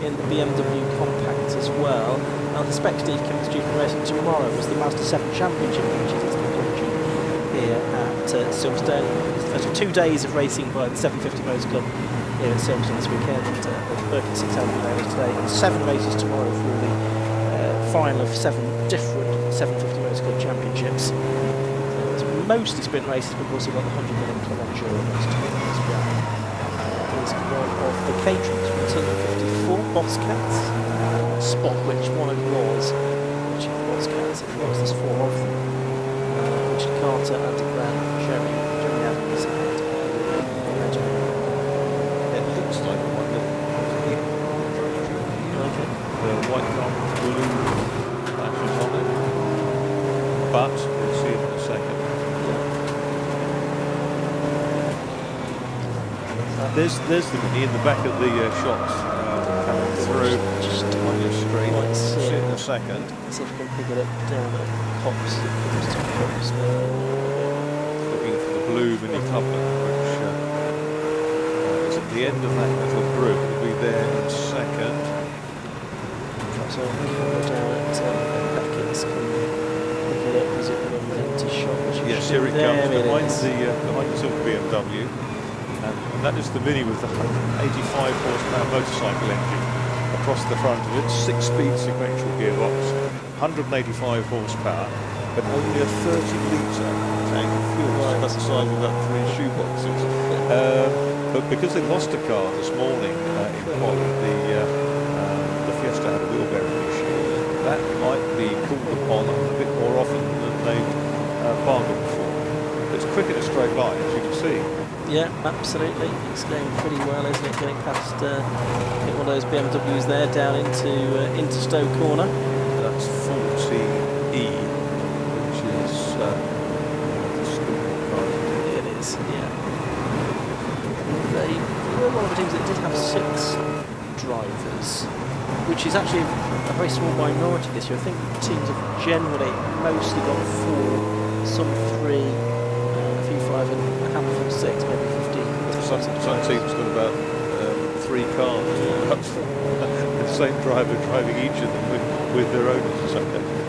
in the BMW Compact as well. I suspect Steve Kim's due for racing tomorrow was the Mazda 7 Championship, which is conclusion here at Silverstone. It's the first of 2 days of racing by the 750 Motors Club here at Silverstone this weekend. The Birkett 600 Relay Race today, and 7 races tomorrow for the final of 7 different 750 Motors Club Championships. It's mostly sprint races, but we've also got the 100 million Club Enduro race tomorrow as well. Here's one of the caterers from Team 54, Bobcats. Spot which one it was, which it was Bobcats, it was, there's 4 of them. Richard Carter, Andy Grant, Jeremy Adams, and It looks like the one that the white car with blue flashes on it, but we'll see it in a second. There's the Mini in the back of the shots coming through just on your screen. See it in a second. Let's see if we can pick it up down at Cops. Looking for the blue Mini Clubman, which is at the end of that little group. It'll be there in a second. So down at Beckett's can pick it up. Is it the empty shot? Yes, here it comes behind the silver BMW. And that is the Mini with the 185 horsepower motorcycle engine across the front of it, 6-speed sequential gearbox, 185 horsepower, but only a 30-litre tank of fuel. That's the size of about 3 shoeboxes. But because they lost a car this morning in quali, the Fiesta had a wheel bearing issue. That might be called upon a bit more often than they bargained for. It's quick in a straight line, as you can see. Yeah, absolutely. It's going pretty well, isn't it? Going past one of those BMWs there down into Stowe Corner. That's 40E, which is the school car. It is, yeah. They were one of the teams that did have 6 drivers, which is actually a very small minority this year. I think teams have generally mostly got 4, some 3, a few 5, and a handful of 6, maybe 15. Some teams got about 3 cars, the same driver driving each of them with their owners in some cases.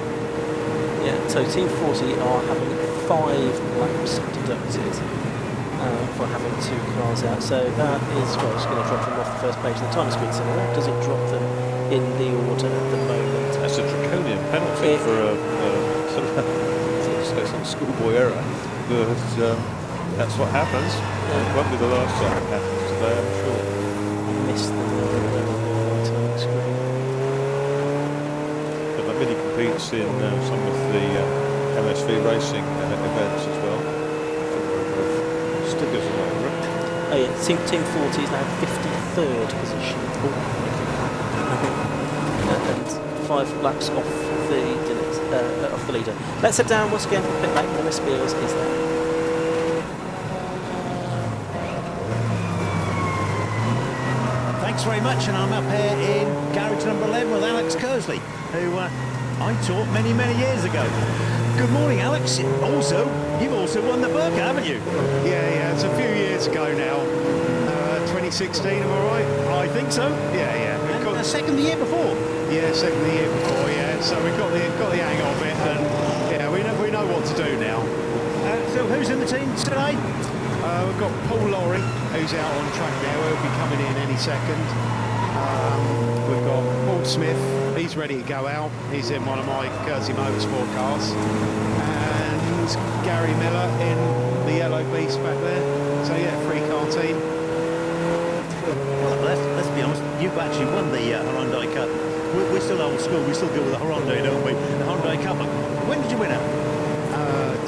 Yeah, so Team 40 are having 5 laps deducted for having 2 cars out. So that is, well, it's going to drop them off the first page of the time screen. So what does it drop them in the order at the moment? That's a draconian penalty for a schoolboy error, but that's what happens. It won't be the last time it happens today, I'm sure. I missed the time screen. But the Mini competes in some of the MSV racing events as well. Stickers all over it. Oh yeah, Team 40 is now 53rd position. And 5 laps off the leader. Let's head down once again for the pit lane. Lewis Beals is there. Thanks very much, and I'm up here in garage number 11 with Alex Kersley, who I taught many, many years ago. Good morning, Alex. You've also won the Birkett, haven't you? Yeah, it's a few years ago now. 2016, am I right? I think so. Yeah. And the second the year before. Yeah, second the year before, yeah. So we've got the hang of it, and yeah, we know what to do now. So who's in the team today? We've got Paul Lorry, who's out on track now. He'll be coming in any second. We've got Paul Smith. He's ready to go out. He's in one of my Kersey Motorsport cars. And Gary Miller in the yellow beast back there. So yeah, 3-car team. Well, let's be honest, you've actually won the Hyundai Cup. We're still old school, we still go with the Hyundai, don't we? The Hyundai Cup. When did you win it?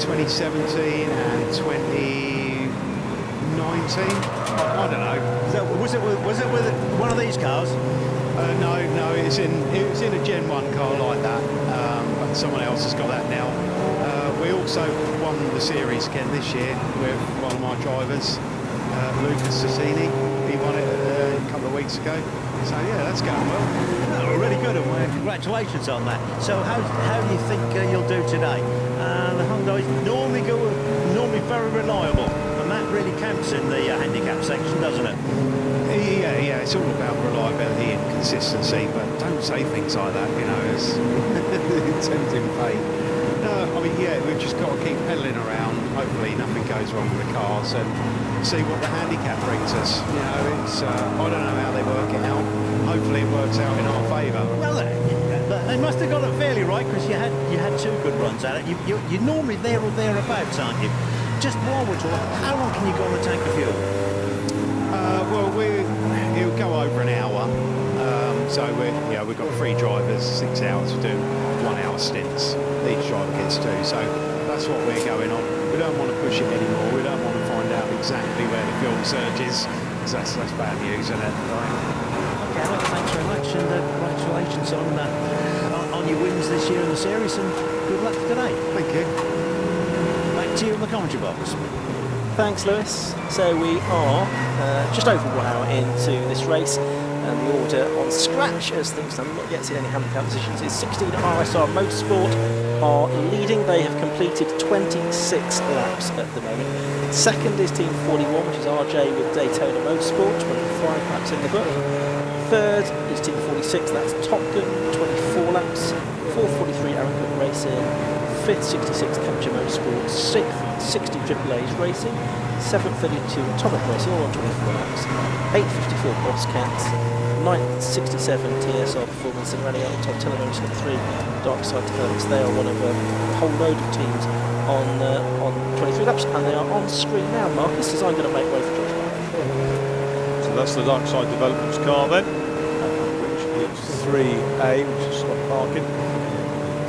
2017 and 2019. I don't know. So was it with one of these cars? No, it was in a Gen 1 car like that, but someone else has got that now. We also won the series again this year with one of my drivers, Lucas Sassini. He won it a couple of weeks ago. So yeah, that's going well. Oh, really good, and congratulations on that. So how do you think you'll do today? The Hyundai's normally very reliable, and that really counts in the handicap section, doesn't it? Yeah, it's all about reliability and consistency, but don't say things like that, you know, it's tempting fate. No, I mean, yeah, we've just got to keep pedalling around. Hopefully nothing goes wrong with the cars and see what the handicap brings us. You know, it's I don't know how they work it out. Hopefully it works out in our favour. Well, they must have got it fairly right, because you had 2 good runs at it. You're normally there or thereabouts, aren't you? Just while we're talking, how long can you go on a tank of fuel? Well, it'll go over an hour. So we've got 3 drivers, 6 hours. We do 1 hour stints. Each driver gets 2. So that's what we're going on. We don't want to push it anymore. We don't want to find out exactly where the fuel surge is, because that's bad news, isn't it? Okay, Alex, thanks very much, and congratulations on your wins this year in the series, and good luck today. Thank you. Back to you in the commentary box. Thanks, Lewis. So we are just over 1 hour into this race, and the order on scratch, as things have not yet seen any handicap positions, is 16 RSR Motorsport are leading. They have completed 26 laps at the moment. Second is Team 41, which is RJ with Daytona Motorsport, 25 laps in the book. Third is Team 46, that's Top Gun, 24 laps. 443 Aaron Cook Racing. Fifth, 66 Capture Motorsport. Sixth, 60 AAA's Racing. 732 Atomic Racing, all on 24 laps. 854 Boss Cats. 9th, 67 TSR Performance, and running out the top 10 of at 3 Darkside Developments. They are one of a whole load of teams on 23 laps, and they are on screen now, Marcus, as I'm going to make way for Josh. So that's the Darkside Developments car then, which is 3A, which is slot parking.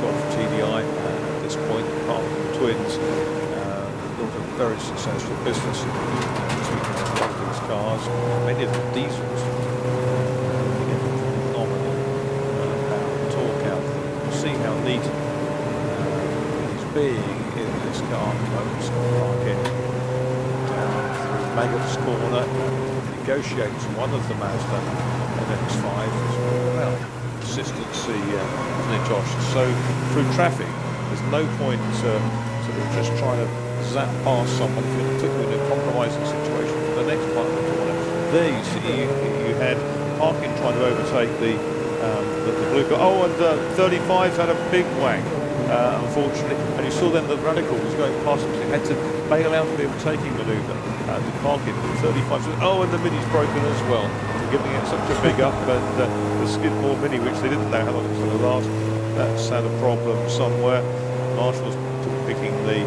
Golf TDI at this point, apart from the twins, built a very successful business between these cars. Many of them diesels. Phenomenal power and torque out. You'll see how neat he's being in this car. Slot parking down through Maggot's corner. Negotiates one of the Mazda MX-5 as well. Consistency, isn't it, Josh? So through traffic, there's no point sort of just trying to zap past someone if you're particularly in a compromising situation for the next part of the corner. There you see, you had parking trying to overtake the blue car. Oh, and 35's had a big whack, unfortunately. And you saw then the Radical was going past him. He had to bail out of the overtaking manoeuvre to park it. 35. Oh, and the Mini's broken as well. They're giving it such a big up, and the Skidmore Mini, which they didn't know how long it was going to last, that's had a problem somewhere. Marshall's picking the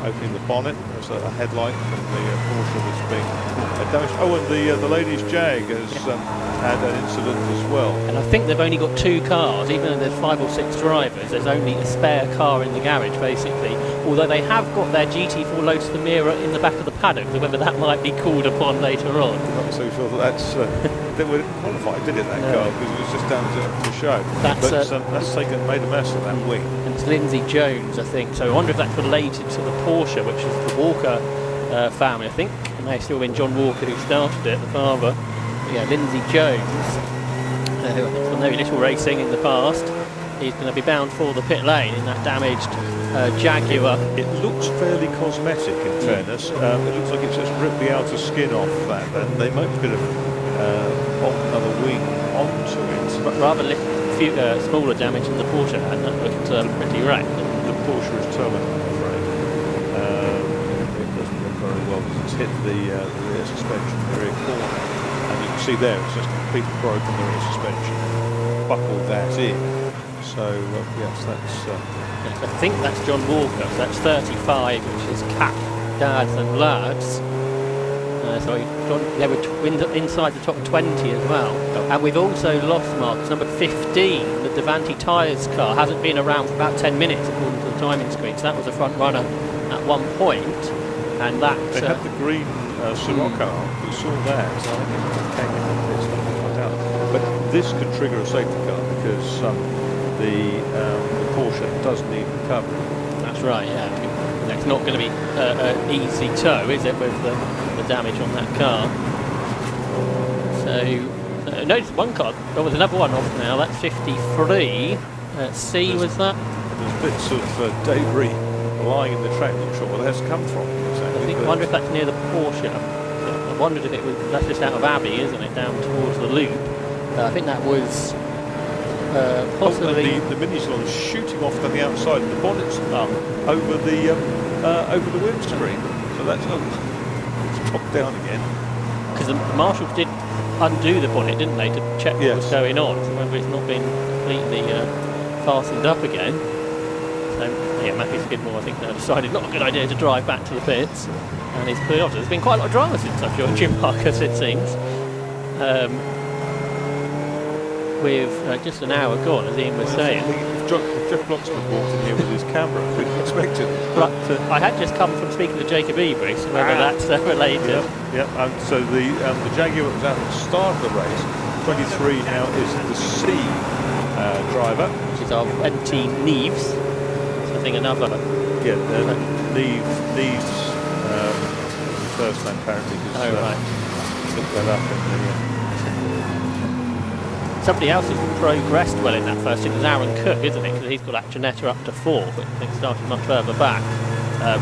opening the bonnet. There's a headlight from the Porsche that's being damaged. Oh, and the ladies' Jag has had an incident as well. And I think they've only got 2 cars, even though there's 5 or 6 drivers. There's only a spare car in the garage, basically. Although they have got their GT4 Lotus Emira in the back of the paddock, so whether that might be called upon later on. I'm not so sure that's they were qualified, did it, that car, because it was just down to show. That's made a mess of that wing. And it's Lindsay Jones, I think. So I wonder if that's related to the Porsche, which is the Walker family, I think. It may still been John Walker who started it, the father. But yeah, Lindsay Jones, who I think's done very little racing in the past. He's going to be bound for the pit lane in that damaged Jaguar. It looks fairly cosmetic, in fairness. It looks like it's just ripped the outer skin off that, and they might be able to pop another wing onto it. But rather smaller damage than the Porsche had. That looked pretty wrecked. The Porsche is terminal, I'm afraid. It doesn't look very well because it's hit the rear suspension, the rear corner. And you can see there, it's just completely broken the rear suspension. Buckled that in. So, yes, that's... Yes, I think that's John Walker, so that's 35, which is Cap, Dads and Lads. They were inside the top 20 as well. Oh. And we've also lost Marcus, number 15, the Devanti Tyres car, hasn't been around for about 10 minutes according to the timing screen, so that was a front runner at one point. And that... They had the green Sirocco, we saw that, so I think it came in this find out. But this could trigger a safety car because the Porsche does need recovery. That's right, yeah. It's not going to be an easy tow, is it, with the damage on that car? So, notice one car, there was another one off now, that's 53. C was that? There's bits of debris lying in the track, I'm not sure where that's come from exactly. I wonder if that's near the Porsche. I wondered if it was, that's just out of Abbey, isn't it, down towards the loop. I think that was possibly... the Mini's on shooting off to the outside, and the bonnet's up over the windscreen. So that's it's dropped down again. Because the marshals did undo the bonnet, didn't they, to check what was going on, so whether it's not been completely fastened up again. So, yeah, Matthew Skidmore, I think, decided not a good idea to drive back to the pits, and he's put it off. There's been quite a lot of drama since I've joined Jim Marcus, it seems. With just an hour gone, as Ian was saying. Jeff Bloxman walked in here with his camera, we didn't expect it. But I had just come from speaking to Jacob Ebris, so whether that's related. Yep. And so the Jaguar was at the start of the race. 23 now is the C driver. Which is our NT Neves. So I think another... Yeah, Neves first name apparently. Oh, right. Look that up in the... Somebody else has progressed well in that first stint is Aaron Cook, isn't it? Because he's got that Janetta up to 4, but I think started much further back.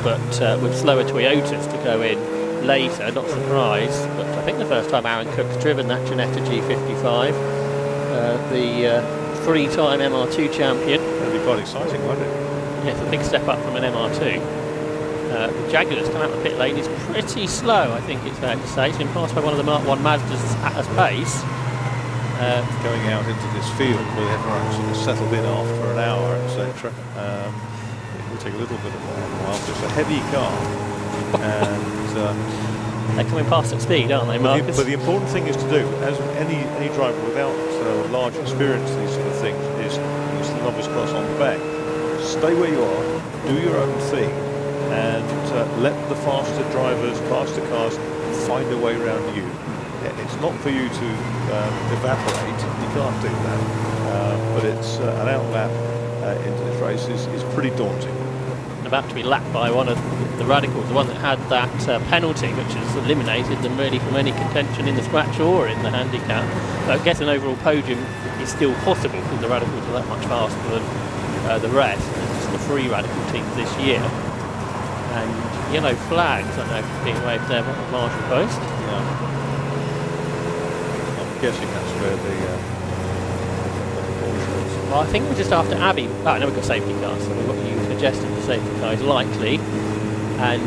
But with slower Toyotas to go in later, not surprised. But I think the first time Aaron Cook's driven that Janetta G55, the 3-time MR2 champion. That'd be quite exciting, wouldn't it? Yes, a big step up from an MR2. The Jaguar that's come out of the pit lane is pretty slow, I think it's fair to say. It's been passed by one of the Mark 1 Mazdas at a pace. Going out into this field where everyone sort of settled in after an hour, etc. It will take a little bit of a while. It's a heavy car, and They're coming past at speed, aren't they, Marcus? But the important thing is to do, as any driver without large experience in these sort of things, is use the novice class on the back. Stay where you are, do your own thing, and let the faster drivers, faster cars, find a way around you. It's not for you to evaporate, you can't do that, but it's an outlap into this race is pretty daunting. About to be lapped by one of the radicals, the one that had that penalty, which has eliminated them really from any contention in the scratch or in the handicap. So I guess an overall podium is still possible because the radicals are that much faster than the rest. It's the three radical teams this year. And yellow flags, I know, being waved there at the marshal post. Yeah. I'm guessing that's where the Porsche is. Well, I think we're just after Abbey. Oh, no, we've got safety cars, so we've got you suggesting the safety car is likely. And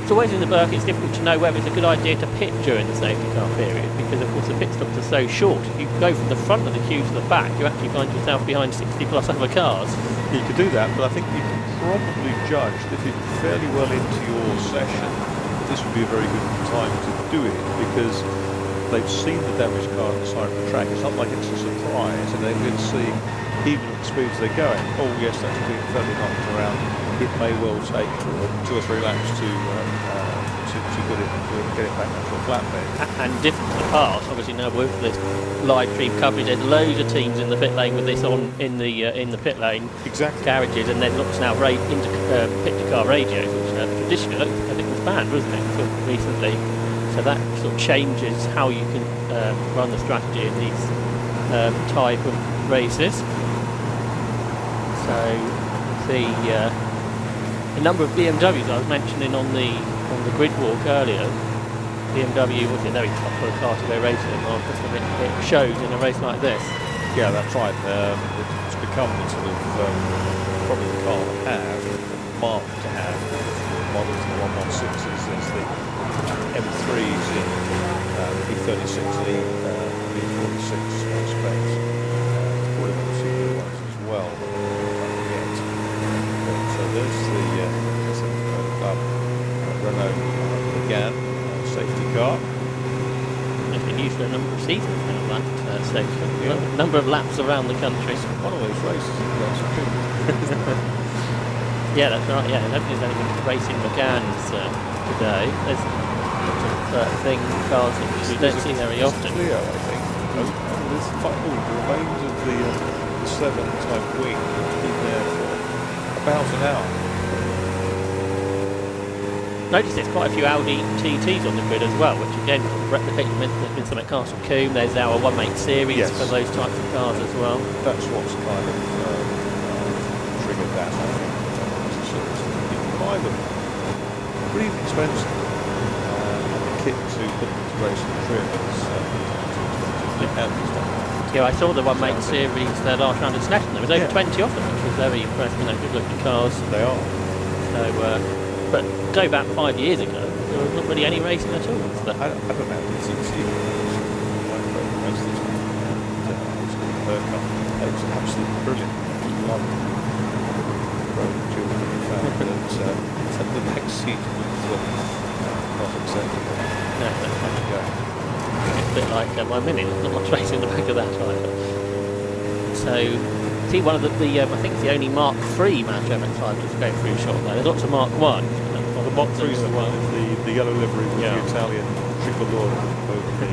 it's always in the Birkett, it's difficult to know whether it's a good idea to pit during the safety car period, because of course the pit stops are so short. If you go from the front of the queue to the back, you actually find yourself behind 60 plus other cars. You could do that, but I think you can probably judge that if you're fairly well into your session, this would be a very good time to do it, because they've seen the damaged car on the side of the track. It's not like it's a surprise, and they can see, even at the speeds they're going, oh yes, that's been fairly knocked around. It may well take 2 or 3 laps to get it back onto a flatbed. And different to the past, obviously now with this live stream coverage, there's loads of teams in the pit lane with this on in the pit lane garages, and then looks now into pit to car radios, which traditionally I think was banned, wasn't it, until recently. So that sort of changes how you can run the strategy in these type of races. So the number of BMWs I was mentioning on the grid walk earlier, BMW, was it, they're top for a car to go racing in, Marcus, and it shows in a race like this. Yeah, that's right. It's become the sort of probably the car to have, mark to have. Models, the 116s, there's the M3s in E36E, E46 specs. Probably one of the CPU ones as well. Yet. So there's the Renault Megane safety car. It's been used for a number of seasons now, that station. Yeah. A number of laps around the country. It's one of those races that yeah, that's right. Yeah, nobody's anything racing Meganes today. There's lots of thing cars that you don't see very often. Clear, I think. The remains of the 7 type wing that's been there for about an hour. Notice there's quite a few Audi TTs on the grid as well, which again replicating there's been some at Castle Combe. There's our 1-8 series for those types of cars as well. That's what's kind of triggered that, I think. You can buy them pretty expensive. The kit to put them into racing trim is yeah, I saw the 1-8 series their last round at Snetton. There was over 20 of them, which was very impressive. Good looking cars. They are. So, but go back 5 years ago, there was not really any racing at all. I don't know. It's absolutely brilliant. Love it. The back seat was not acceptable. No, that's much to go. It's a bit like my Mini, there's not much racing in the back of that either. So, see, one of the I think it's the only Mark III Macho MX-5 just going through shot there. There's lots of Mark 1. The Mark III is the one with the yellow livery with the Italian tricolore over the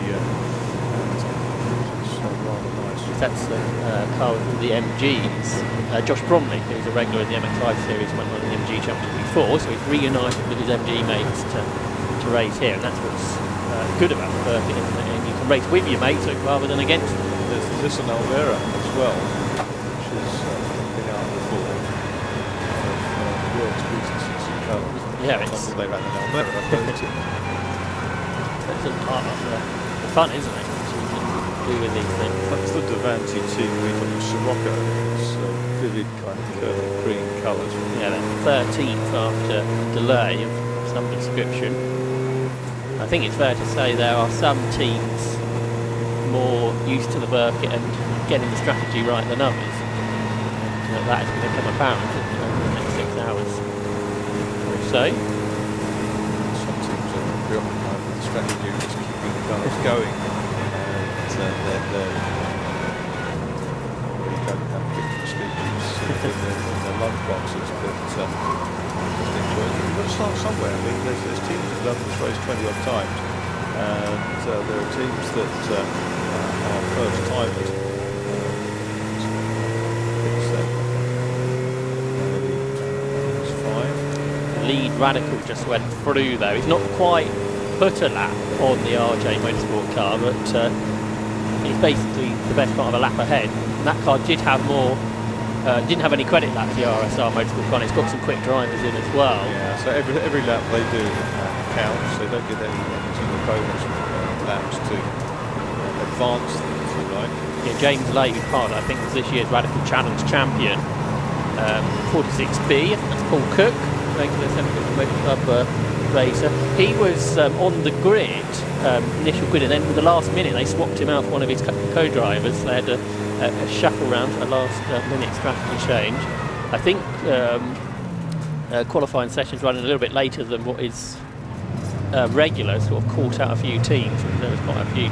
rather nice. That's the car with the MGs. Josh Bromley, who's a regular in the MX-5 series, went on the MG Championship before, so he's reunited with his MG mates to race here, and that's what's good about the Birkett, isn't it? And you can race with your mates rather than against them. There's the Nissan Alvera as well, which has been out before. The world's recent colours. Yeah, it's... They ran an Alvera, That's a part of the fun, isn't it? Do with these things. That's the Davanti T3 Sirocco. It's vivid kind of curly green colours. Yeah, that's 13th after delay of some description. I think it's fair to say there are some teams more used to the Birkett and getting the strategy right than others. So that is going to become apparent over the next 6 hours or so. Some teams are preoccupied with the strategy of just keeping the cars going. And they're really don't have victory speeches in their lunch boxes, but just enjoy it. You've got to start somewhere. I mean, there's teams that have done this race 20 odd times, and there are teams that are first timers. Lead Radical just went through though. He's not quite put a lap on the RJ Motorsport car, but he's basically the best part of a lap ahead. And that car did have more, didn't have any credit laps, the RSR Motorsport car. It's got some quick drivers in as well. Yeah, so every lap they do counts. They don't get any sort of bonus laps to advance things, if you like. Yeah, James Lay, who's part, I think, was this year's Radical Challenge champion. 46B, that's Paul Cook, regular 750 Motor Club racer. He was on the grid, initial grid, and then with the last minute they swapped him out for one of his co-drivers. They had a shuffle round, a last minute strategy change. I think qualifying sessions running a little bit later than what is regular, sort of caught out a few teams. There was quite a few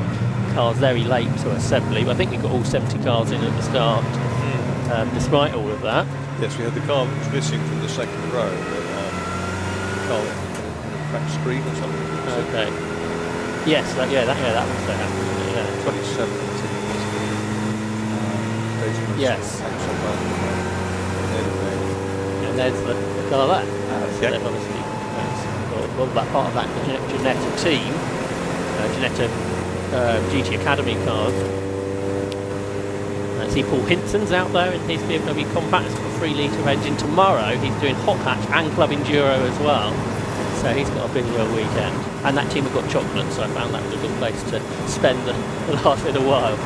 cars very late to assembly, but I think we got all 70 cars in at the start, despite all of that. Yes, we had the car that was missing from the second row, but the car in a cracked screen or something. Okay. Yes, that was so happening. Yeah. 27. Yes. And there's the car there. Okay. They've obviously well, that part of that Ginetta team, Ginetta GT Academy cars. See Paul Hinson's out there in his BMW Compact. It's got a 3-litre engine. Tomorrow he's doing hot hatch and club enduro as well, so he's got a busy old weekend. And that team have got chocolate, so I found that was a good place to spend the last little while.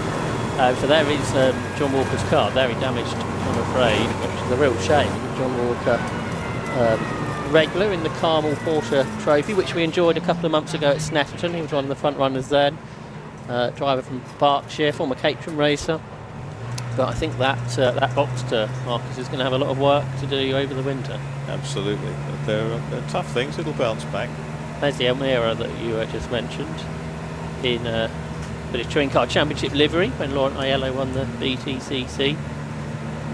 So there is John Walker's car, very damaged I'm afraid, which is a real shame. John Walker, regular in the Carmel Porsche Trophy, which we enjoyed a couple of months ago at Snetterton. He was one of the front runners then. Driver from Berkshire, former Caterham racer. But I think that Boxster, Marcus, is going to have a lot of work to do over the winter. Absolutely. But they're tough things. It'll bounce back. There's the Elmira that you just mentioned in British Touring Car Championship livery when Laurent Aiello won the BTCC.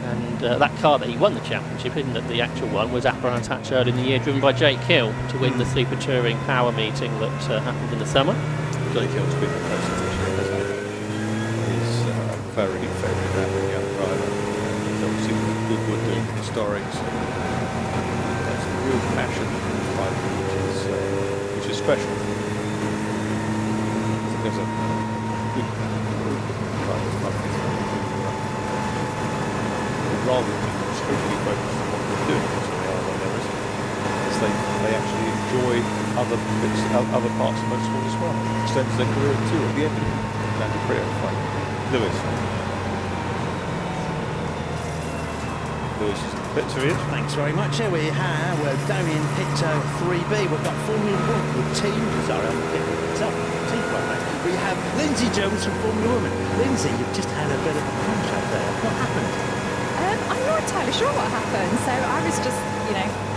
And that car that he won the championship in, the actual one, was Apparent Hatch early in the year, driven by Jake Hill to win the Super Touring Power meeting that happened in the summer. Jake Hill's been the person this year, hasn't he? He's a very rapid young driver. He's obviously Goodwood doing historics. There's a real passion in driving, which is special. I think there's a good driver's club. Rather than strictly focused on what they're doing, which they are when they're racing, is they actually enjoy other bits, other parts of motorsport as well. It extends their career too at the end of that career. Lewis. Lewis, bit to it. Thanks very much. Here we have Damien Pit 3B. We've got Formula 1 with team. Sorry, I'm getting it up. We have Lindsay Jones from Formula Woman. Lindsay, you've just had a bit of a crunch up there. What happened? I'm not entirely sure what happened. So I was just,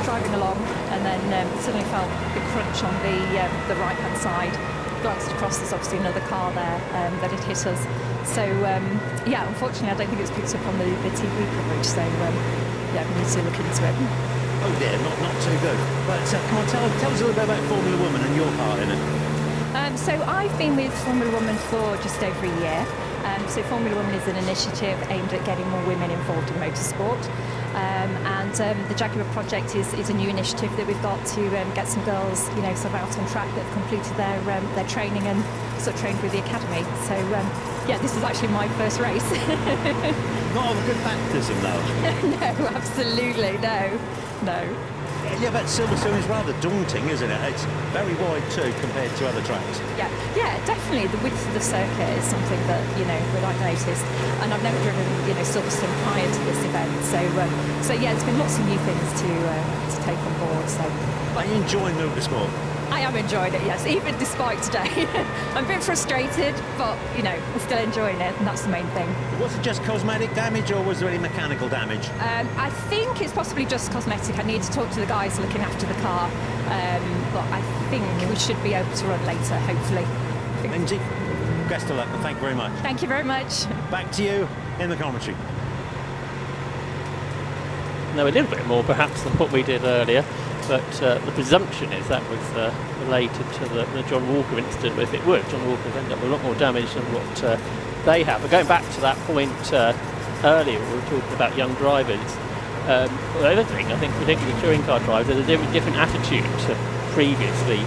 driving along, and then suddenly felt a big crunch on the right-hand side. Glanced across, there's obviously another car there that had hit us. So yeah, unfortunately, I don't think it's picked up on the TV coverage. So yeah, we need to look into it. Oh dear, not too good. But come on, tell us a little bit about Formula Woman and your part in it. So I've been with Formula Woman for just over a year. So Formula Woman is an initiative aimed at getting more women involved in motorsport. And the Jaguar project is a new initiative that we've got to get some girls, sort of out on track that have completed their training and sort of trained with the academy. So yeah, this is actually my first race. Not of good baptism, though. No, absolutely, no. Yeah, but Silverstone is rather daunting, isn't it? It's very wide too compared to other tracks. Yeah, definitely. The width of the circuit is something that that I've noticed, and I've never driven Silverstone prior to this event. So yeah, it's been lots of new things to take on board. So, are you enjoying motorsport? I am enjoying it, yes, even despite today. I'm a bit frustrated, but, you know, we're still enjoying it, and that's the main thing. Was it just cosmetic damage, or was there any mechanical damage? I think it's possibly just cosmetic. I need to talk to the guys looking after the car, but I think we should be able to run later, hopefully. Lindsay, best of luck, and thank you very much. Thank you very much. Back to you in the commentary. Know a little bit more perhaps than what we did earlier, but the presumption is that was related to the John Walker incident. But if it were, John Walker's ended up with a lot more damage than what they have. But going back to that point earlier, we were talking about young drivers. The other thing, I think, particularly touring car drivers, there's a different attitude to previously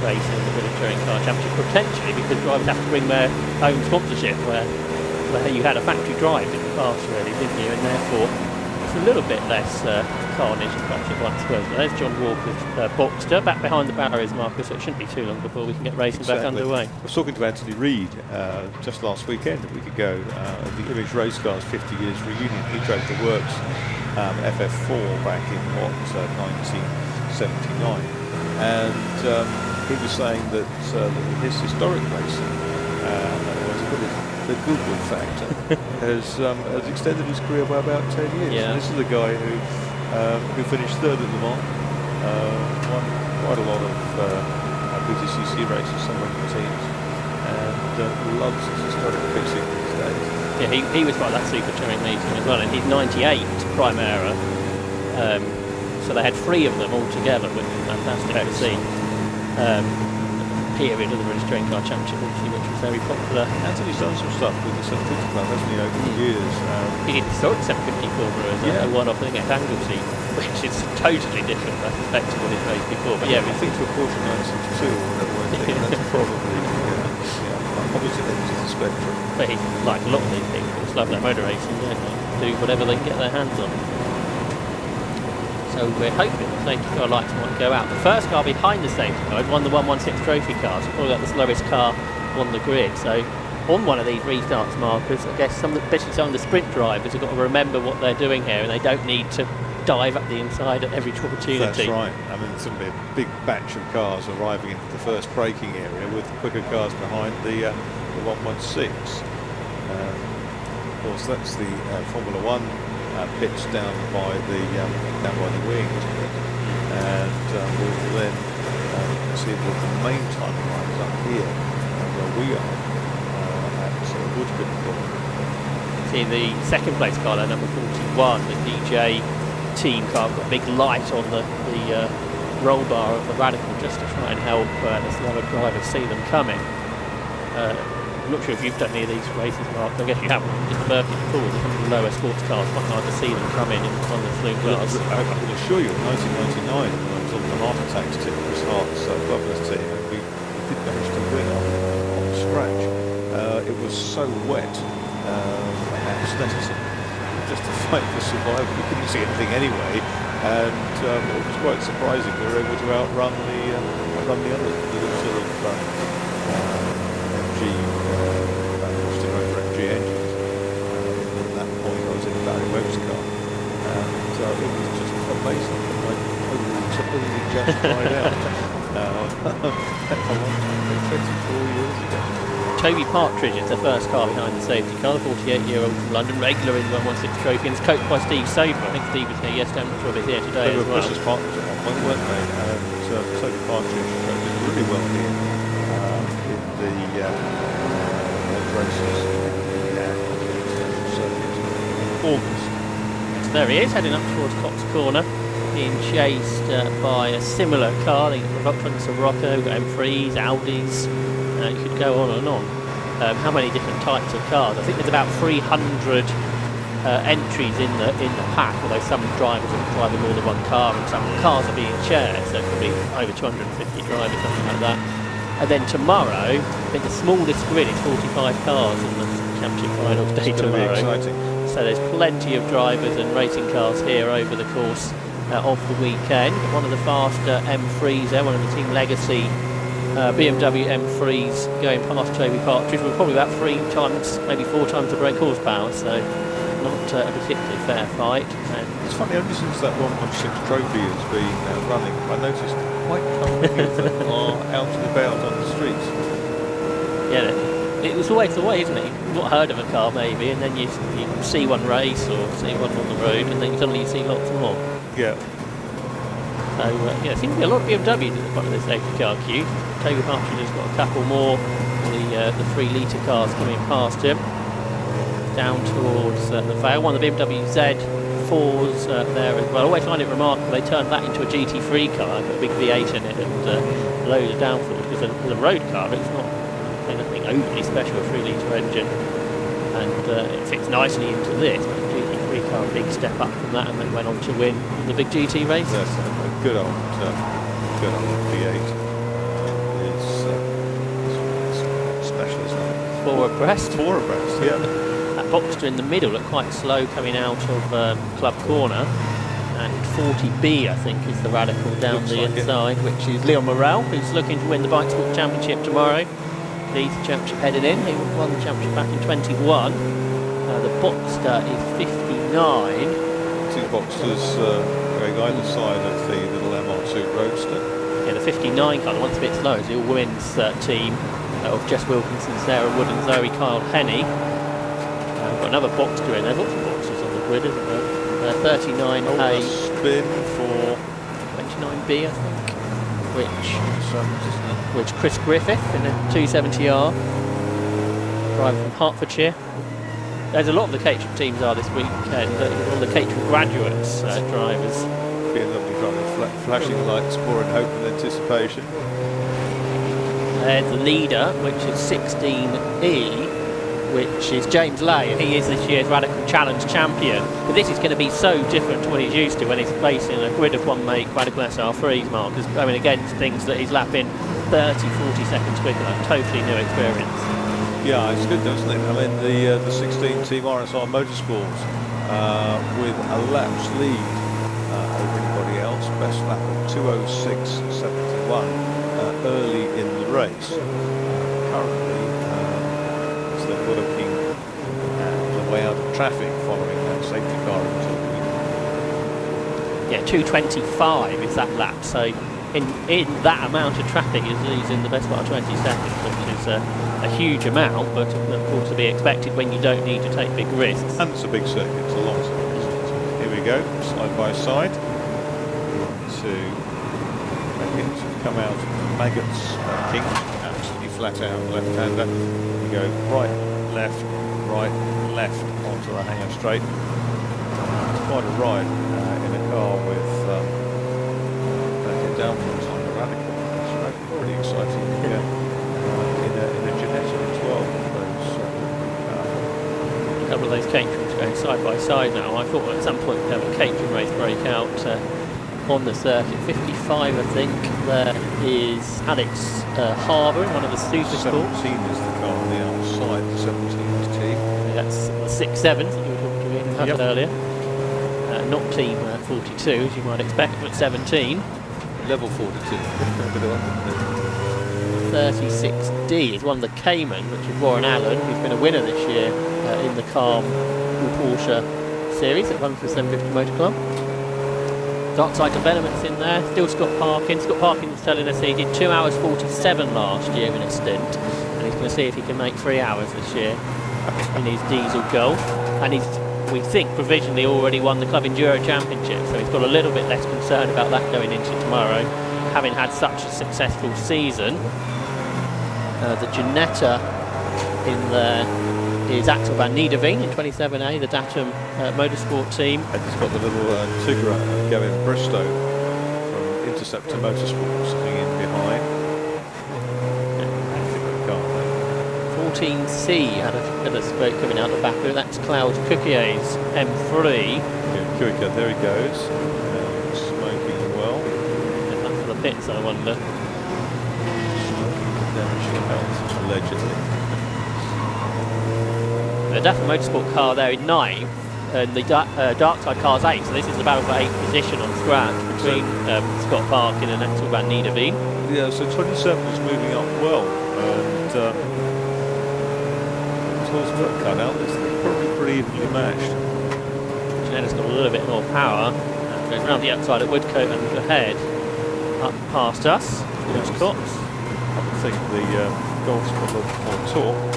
racing in the Touring Car Championship, potentially because drivers have to bring their own sponsorship, where you had a factory drive in the past, really, didn't you? And therefore, it's a little bit less carnage and perhaps it once was. But there's John Walker's Boxster back behind the barriers, Marcus, so it shouldn't be too long before we can get racing back underway. I was talking to Anthony Reid just last weekend, a week ago, at the Image Race Cars 50 years reunion. He drove the Works FF4 back in 1979, and he was saying that his historic racing, the Google factor, has extended his career by about 10 years. Yeah. And this is a guy who finished third at Le Mans, won quite a lot of BTCC races, some of the teams, and loves his historic racing these days. Yeah, he was part of that Super Touring meeting as well, and he's 98 Primera, so they had 3 of them all together, which was fantastic to see. Period of the British Touring Car Championship, obviously, which was very popular. Anthony's done some stuff with the 750 club, hasn't he, over the years? He did historic 750 Formula as a one-off thing at Anglesey, which is totally different aspect to what he's raced before. But yeah, I think to a Porsche 962 or whatever, I think that's probably opposite ends of the spectrum. But he, like a lot of these people, just love their motor racing, don't they? Do whatever they can get their hands on. So we're hoping the safety car lights might go out. The first car behind the safety car had won the 116 trophy car, so probably got the slowest car on the grid. So on one of these restarts, Markers, I guess especially some of the sprint drivers have got to remember what they're doing here, and they don't need to dive up the inside at every opportunity. That's right. I mean, it's going to be a big batch of cars arriving into the first braking area with quicker cars behind the 116. Of course, that's the Formula One pitch down by the wing, and we'll then see what the main time lines up here where we are at Woodford. See the second place car there, number 41, the DJ team car, got a big light on the roll bar of the Radical just to try and help the slower drivers see them coming. I'm not sure if you've done any of these races, Mark. I guess you haven't. In the Birkett before, some of the lower sports cars, quite hard to see them come in on the flume cars. I can assure you, in 1999, when I was on the After Tax team, Chris Hart's Glover's team, and we did manage to win on scratch. It was so wet at Snetterton, just to fight for survival. We couldn't see anything anyway, and it was quite surprising. We were able to outrun the others. The sort of MG engines. At that point, I was in Barry Webb's car, and it was just amazing. I totally just tried out. 24 years ago. Toby Partridge is the first car behind the safety car, the 48-year-old from London, regular in the 116 trophy, and is coached by Steve Soper. I think Steve was here yesterday, I'm not sure if he's here today They as were well. precious partners at one point, weren't they? And Toby Partridge did really well here in the races August. So there he is, heading up towards Cox Corner, being chased by a similar car. I think the Volkswagen Sirocco, got M3s, Audis, you could go on and on. How many different types of cars? I think there's about 300 entries in the pack, although some drivers are driving more than one car and some cars are being shared, so it could be over 250 drivers, something like that. And then tomorrow, I think the smallest grid is 45 cars in the championship finals day tomorrow. Exciting. So there's plenty of drivers and racing cars here over the course of the weekend. One of the faster M3s there, one of the Team Legacy BMW M3s going past Toby Partridge. We're probably about 3 times, maybe 4 times the brake horsepower. So not a particularly fair fight. And It's funny, only since that 116 trophy has been running, I noticed quite a few of them are out and about on the streets. yeah, it was always the way, isn't it? You've not heard of a car maybe, and then you see one race or see one on the road, and then suddenly you see lots more. Yeah. So yeah, there seems to be a lot of BMWs at the front of the safety car queue. David Partridge has got a couple more. The 3 litre cars coming past him, down towards the Vale. One of the BMW Z4s there as well. I always find it remarkable they turned that into a GT3 car, got a big V8 in it and loads of downforce, because as a road car it's not anything overly special, a 3 litre engine, and it fits nicely into this. But the GT3 car, a big step up from that, and they went on to win the big GT races. Yes, a good old V8 is special, isn't it? 4 abreast. 4 abreast, yeah. That Boxster in the middle looked quite slow coming out of Club Corner, and 40B I think is the radical down Looks the like inside, which is Leon Morel, who's looking to win the Bike Sport Championship tomorrow. Leads the championship headed in. He won the championship back in 21. The Boxster is 59. 2 Boxsters going either side of the little MR2 Roadster. Yeah, the 59 car, the one's a bit slow, is the all-women's team of Jess Wilkinson, Sarah Wood and Zoe Kyle Henney. We've got another Boxster in there. Lots of Boxsters on the grid, isn't there? 39A. Spin for 29B, I think, which Chris Griffith in a 270R, driving from Hertfordshire. There's a lot of the catering teams are this weekend, all the catering graduates drivers. BMW driver, flashing lights, pouring hope and anticipation. There's the leader, which is 16E, which is James Lay, and he is this year's Radical Challenge champion. But this is going to be so different to what he's used to when he's racing a grid of one make Radical SR3s, Mark, because going against things that he's lapping 30, 40 seconds quicker, like totally new experience. Yeah, it's good, doesn't it? I mean, the 16 Team RSR Motorsport with a lap's lead over anybody else, best lap of 2:06.71 early in the race. Currently, as they're looking the way out of traffic following that safety car into the Yeah, 2:25 is that lap, so in that amount of traffic he's in the best part of 20 seconds, which is a huge amount, but of course to be expected when you don't need to take big risks. And it's a big circuit, it's a long circuit. Here we go, side by side. To come out of Maggot's kink, absolutely flat out left-hander. You go right, left, onto the hanger straight. It's quite a ride in a car with downforce on the Radical. It's pretty exciting. In a Ginetta as well. A couple of those caterings going side by side now. I thought at some point we'd have a catering race break out on the circuit. 55, I think. There is Alex Harbour in one of the Super Sports. 17 is the car on the outside, the 17's team. That's the 6.7s that you were talking about earlier. Not team 42, as you might expect, but 17. Level 42. 36D is one of the Cayman, which is Warren Allen, who's been a winner this year in the Calm Porsche series that runs for 750 Motor Club. Darkside Developments in there, still Scott Parkin. Scott Parkin was telling us he did 2 hours 47 last year in a stint, and he's going to see if he can make 3 hours this year in his diesel Golf. And he's, we think, provisionally already won the Club Enduro Championship, so he's got a little bit less concern about that going into tomorrow, having had such a successful season. The Ginetta in there is Axel van Niederveen in 27A, the Datum Motorsport team. And he's got the little Tigra going Bristow from Interceptor Motorsport sitting in behind. 14C had a spoke coming out the back of it. That's Klaus Cookier's M3. Kuika, there he goes. Smoking well. And that's for the pits, I wonder. Allegedly. The Datum Motorsport car there in 9th, and the Darkside car's 8th, so this is the battle for 8th position on scratch between Scott Parkin and Axel van Niederveen. Yeah, so 27 is moving up well, and Tour's work cut out. It's probably pretty evenly matched. Janetta's got a little bit more power. Goes around the outside at Woodcote and ahead, up past us. There's Cox. I think the Golf's got a lot more torque.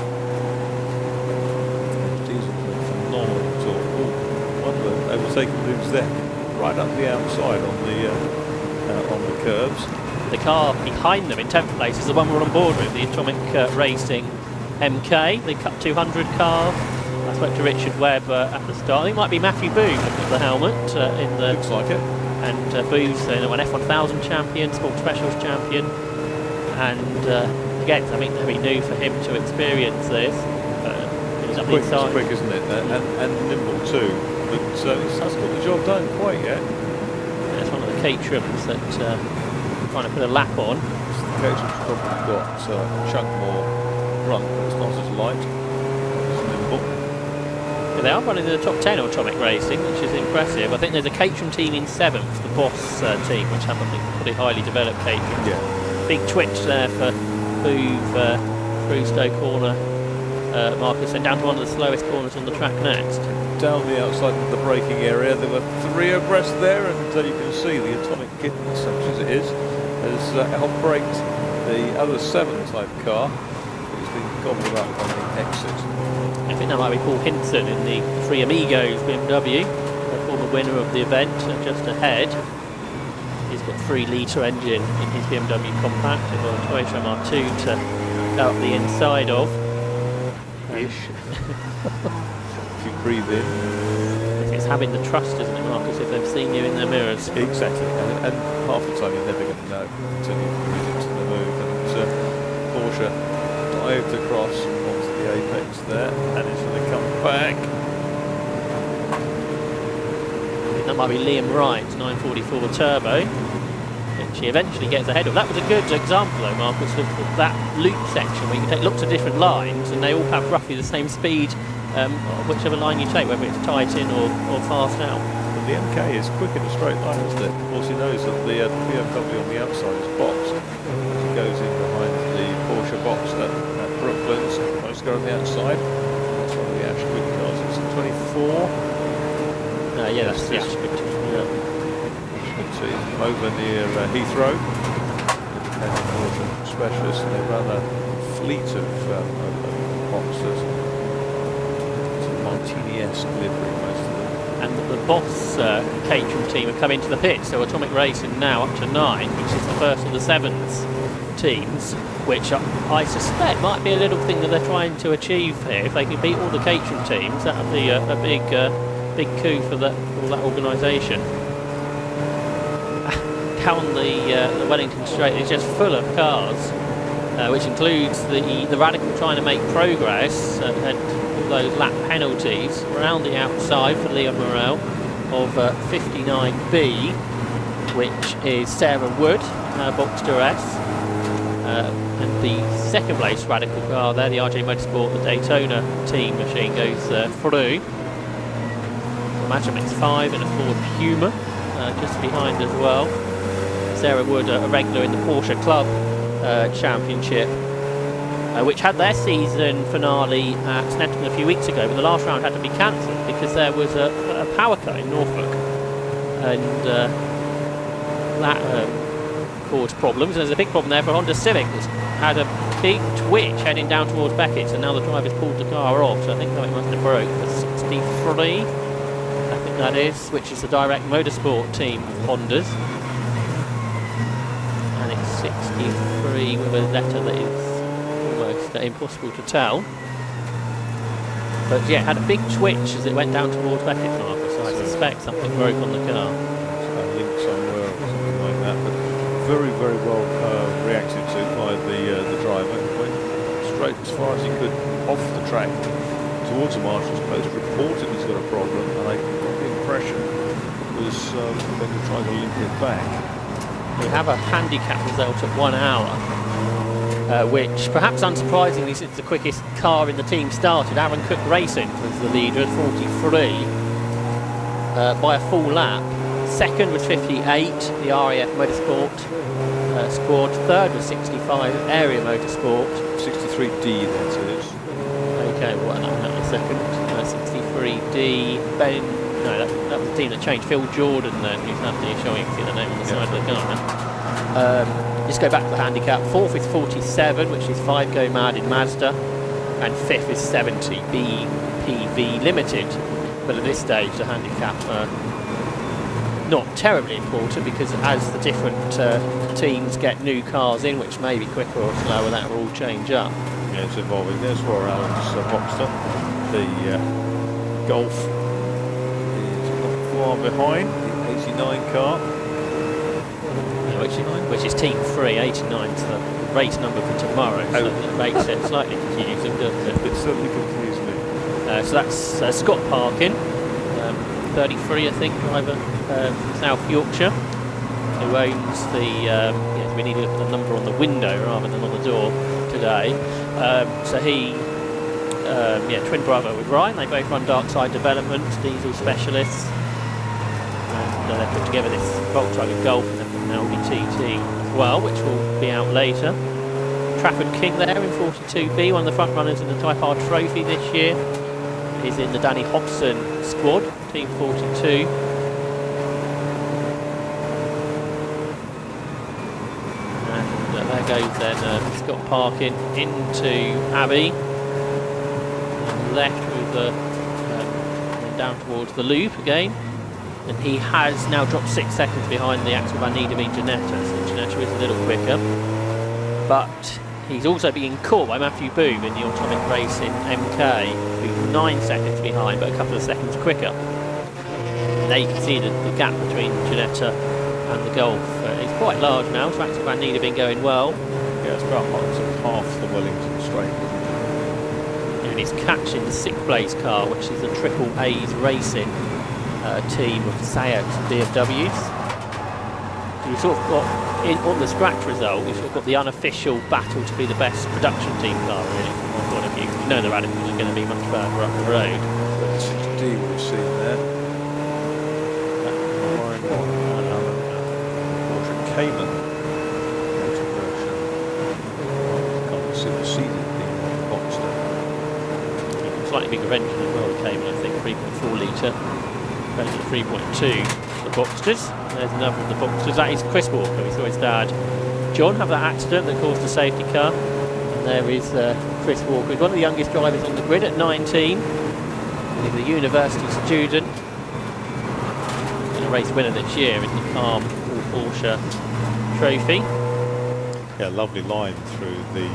Diesel got phenomenal torque. Oh, one of the overtaking moves there, right up the outside on the curves. The car behind them in 10th place is the one we're on board with, the Atomic Racing MK, the Cup 200 car. I spoke to Richard Webb at the start. I think it might be Matthew Booth at the helmet. In the Looks like it. And Booth's an F1000 champion, Sport Specials champion. And again, I think it'll be new for him to experience this. It's quick, isn't it? And nimble too. But it hasn't got the job done quite yet. Yeah, it's one of the Caterhams that trying to put a lap on. The Caterham's probably got a chunk more run, but it's not as light. It's nimble. Yeah, they are running in the top 10 of Atomic Racing, which is impressive. I think there's a Caterham team in 7th, the Boss team, which have a pretty highly developed Caterham. Yeah. Big twitch there for Booth through Stoke Corner, Marcus, and down to one of the slowest corners on the track next. Down the outside of the braking area, there were 3 abreast there, and you can see the Atomic Kitten, such as it is, has outbraked the other 7 type car. It's been gobbled up on the exit. I think that might be Paul Hinson in the Three Amigos BMW, the former winner of the event, just ahead. He's got 3-litre engine in his BMW compact. He's got a Toyota R2 to go up the inside of. Ish. If you breathe in. It's having the trust, isn't it, Marcus, if they've seen you in their mirrors? Exactly, and half the time you're never going to know until you breathe into the move. And Porsche dived across onto the apex there, and it's going to come back. I think that might be Liam Wright's 944 Turbo, which he eventually gets ahead of. That was a good example, though, Marcus, of that loop section where you can take lots of different lines and they all have roughly the same speed, whichever line you take, whether it's tight in or fast out. But the MK is quick in a straight line, isn't it? Of course, he knows that the BMW on the outside is boxed. As he goes in behind the Porsche box at Brooklands, most go on the outside. That's one of the Ashwood cars. It's a 24. Yeah, that's the Ashwood. Over near Heathrow, independent Porsche specialists, and they run a fleet of boxes. It's a Martini-esque livery, most of them. And the Boss Caterham team have come into the pit, so Atomic Racing now up to 9, which is the first of the 7th teams, which I suspect might be a little thing that they're trying to achieve here. If they can beat all the Caterham teams, that would be a big coup for that organisation. Down the Wellington Straight is just full of cars, which includes the Radical trying to make progress and all those lap penalties around the outside for Liam Morrell of 59B, which is Sarah Wood, Boxster S, and the 2nd place Radical car there, the RJ Motorsport, the Daytona team machine goes through. Imagine it's 5 in a Ford Puma, just behind as well. Sarah Wood, a regular in the Porsche Club Championship, which had their season finale at Snetterton a few weeks ago, but the last round had to be cancelled because there was a power cut in Norfolk, and that caused problems. And there's a big problem there for Honda Civic, that's had a big twitch heading down towards Beckett, and now the driver's pulled the car off, so I think something must have broke for 63, I think that is, which is the Direct Motorsport team of Hondas. 63 with a letter that is almost impossible to tell. But yeah, had a big twitch as it went down towards Beckett, Marcus, so I suspect something broke on the car. A link somewhere or something like that, but very, very well reacted to by the driver. Went straight as far as he could off the track towards the marshal's post, reported he's got a problem, and I got the impression was going to try to link it back. We have a handicap result at 1 hour, which perhaps unsurprisingly, since the quickest car in the team started, Aaron Cook Racing was the leader at 43 by a full lap. 2nd was 58, the RAF Motorsport squad. 3rd was 65, Area Motorsport. 63D, that is. Okay, well, that was 2nd, 63. 3D, Ben, no, that was the team that changed, Phil Jordan then, who's Anthony showing, you can see the name on the side of the car now. Just go back to the handicap. 4th is 47, which is 5 Go Mad in Mazda, and 5th is 70, BPV Limited. But at this stage, the handicap not terribly important, because as the different teams get new cars in, which may be quicker or slower, that will all change up. Yeah, it's evolving. There's Rory Allen's Boxster. The Golf is not far behind the 89 car. Which is Team 3, 89 is the race number for tomorrow, so that makes it slightly confusing, doesn't it? It certainly confused me. So that's Scott Parkin, 33 I think, driver from South Yorkshire, who owns the, yes, we need to look at the number on the window rather than on the door today. So he, twin brother with Ryan, they both run Darkside Development, diesel specialists, and they put together this Volkswagen Golf and then an Audi TT as well, which will be out later. Trafford King there in 42B, one of the front runners in the Type R Trophy this year. He's in the Danny Hobson squad, Team 42. And there goes then Scott Parkin into Abbey. And left with the down towards the loop again. And he has now dropped 6 seconds behind the Axel van Niederveen Janetta, so Janetta is a little quicker. But he's also being caught by Matthew Boom in the Atomic Racing MK, who's 9 seconds behind, but a couple of seconds quicker. And there you can see the gap between Janetta and the Golf. It's quite large now, so Axel van Niederveen going well. Yeah, it's about half the Wellington straight. And he's catching the 6th place car, which is the Triple A's Racing team of Seat BMWs. So we've sort of got, on the scratch result, we've sort of got the unofficial battle to be the best production team car, really, from my point of view. You know the Radicals are going to be much further up the road. Let's see what we've seen there. Porsche Cayman motor version. Can't see the seat in the Boxster. Slightly bigger engine as well, the Cayman, I think, 3.4 litre. 3.2 the Boxsters. There's another of the Boxsters. That is Chris Walker. We saw his dad John have that accident that caused the safety car. And there is Chris Walker. He's one of the youngest drivers on the grid at 19. He's a university student. And a race winner this year in the Palm Porsche Trophy. Yeah, lovely line through the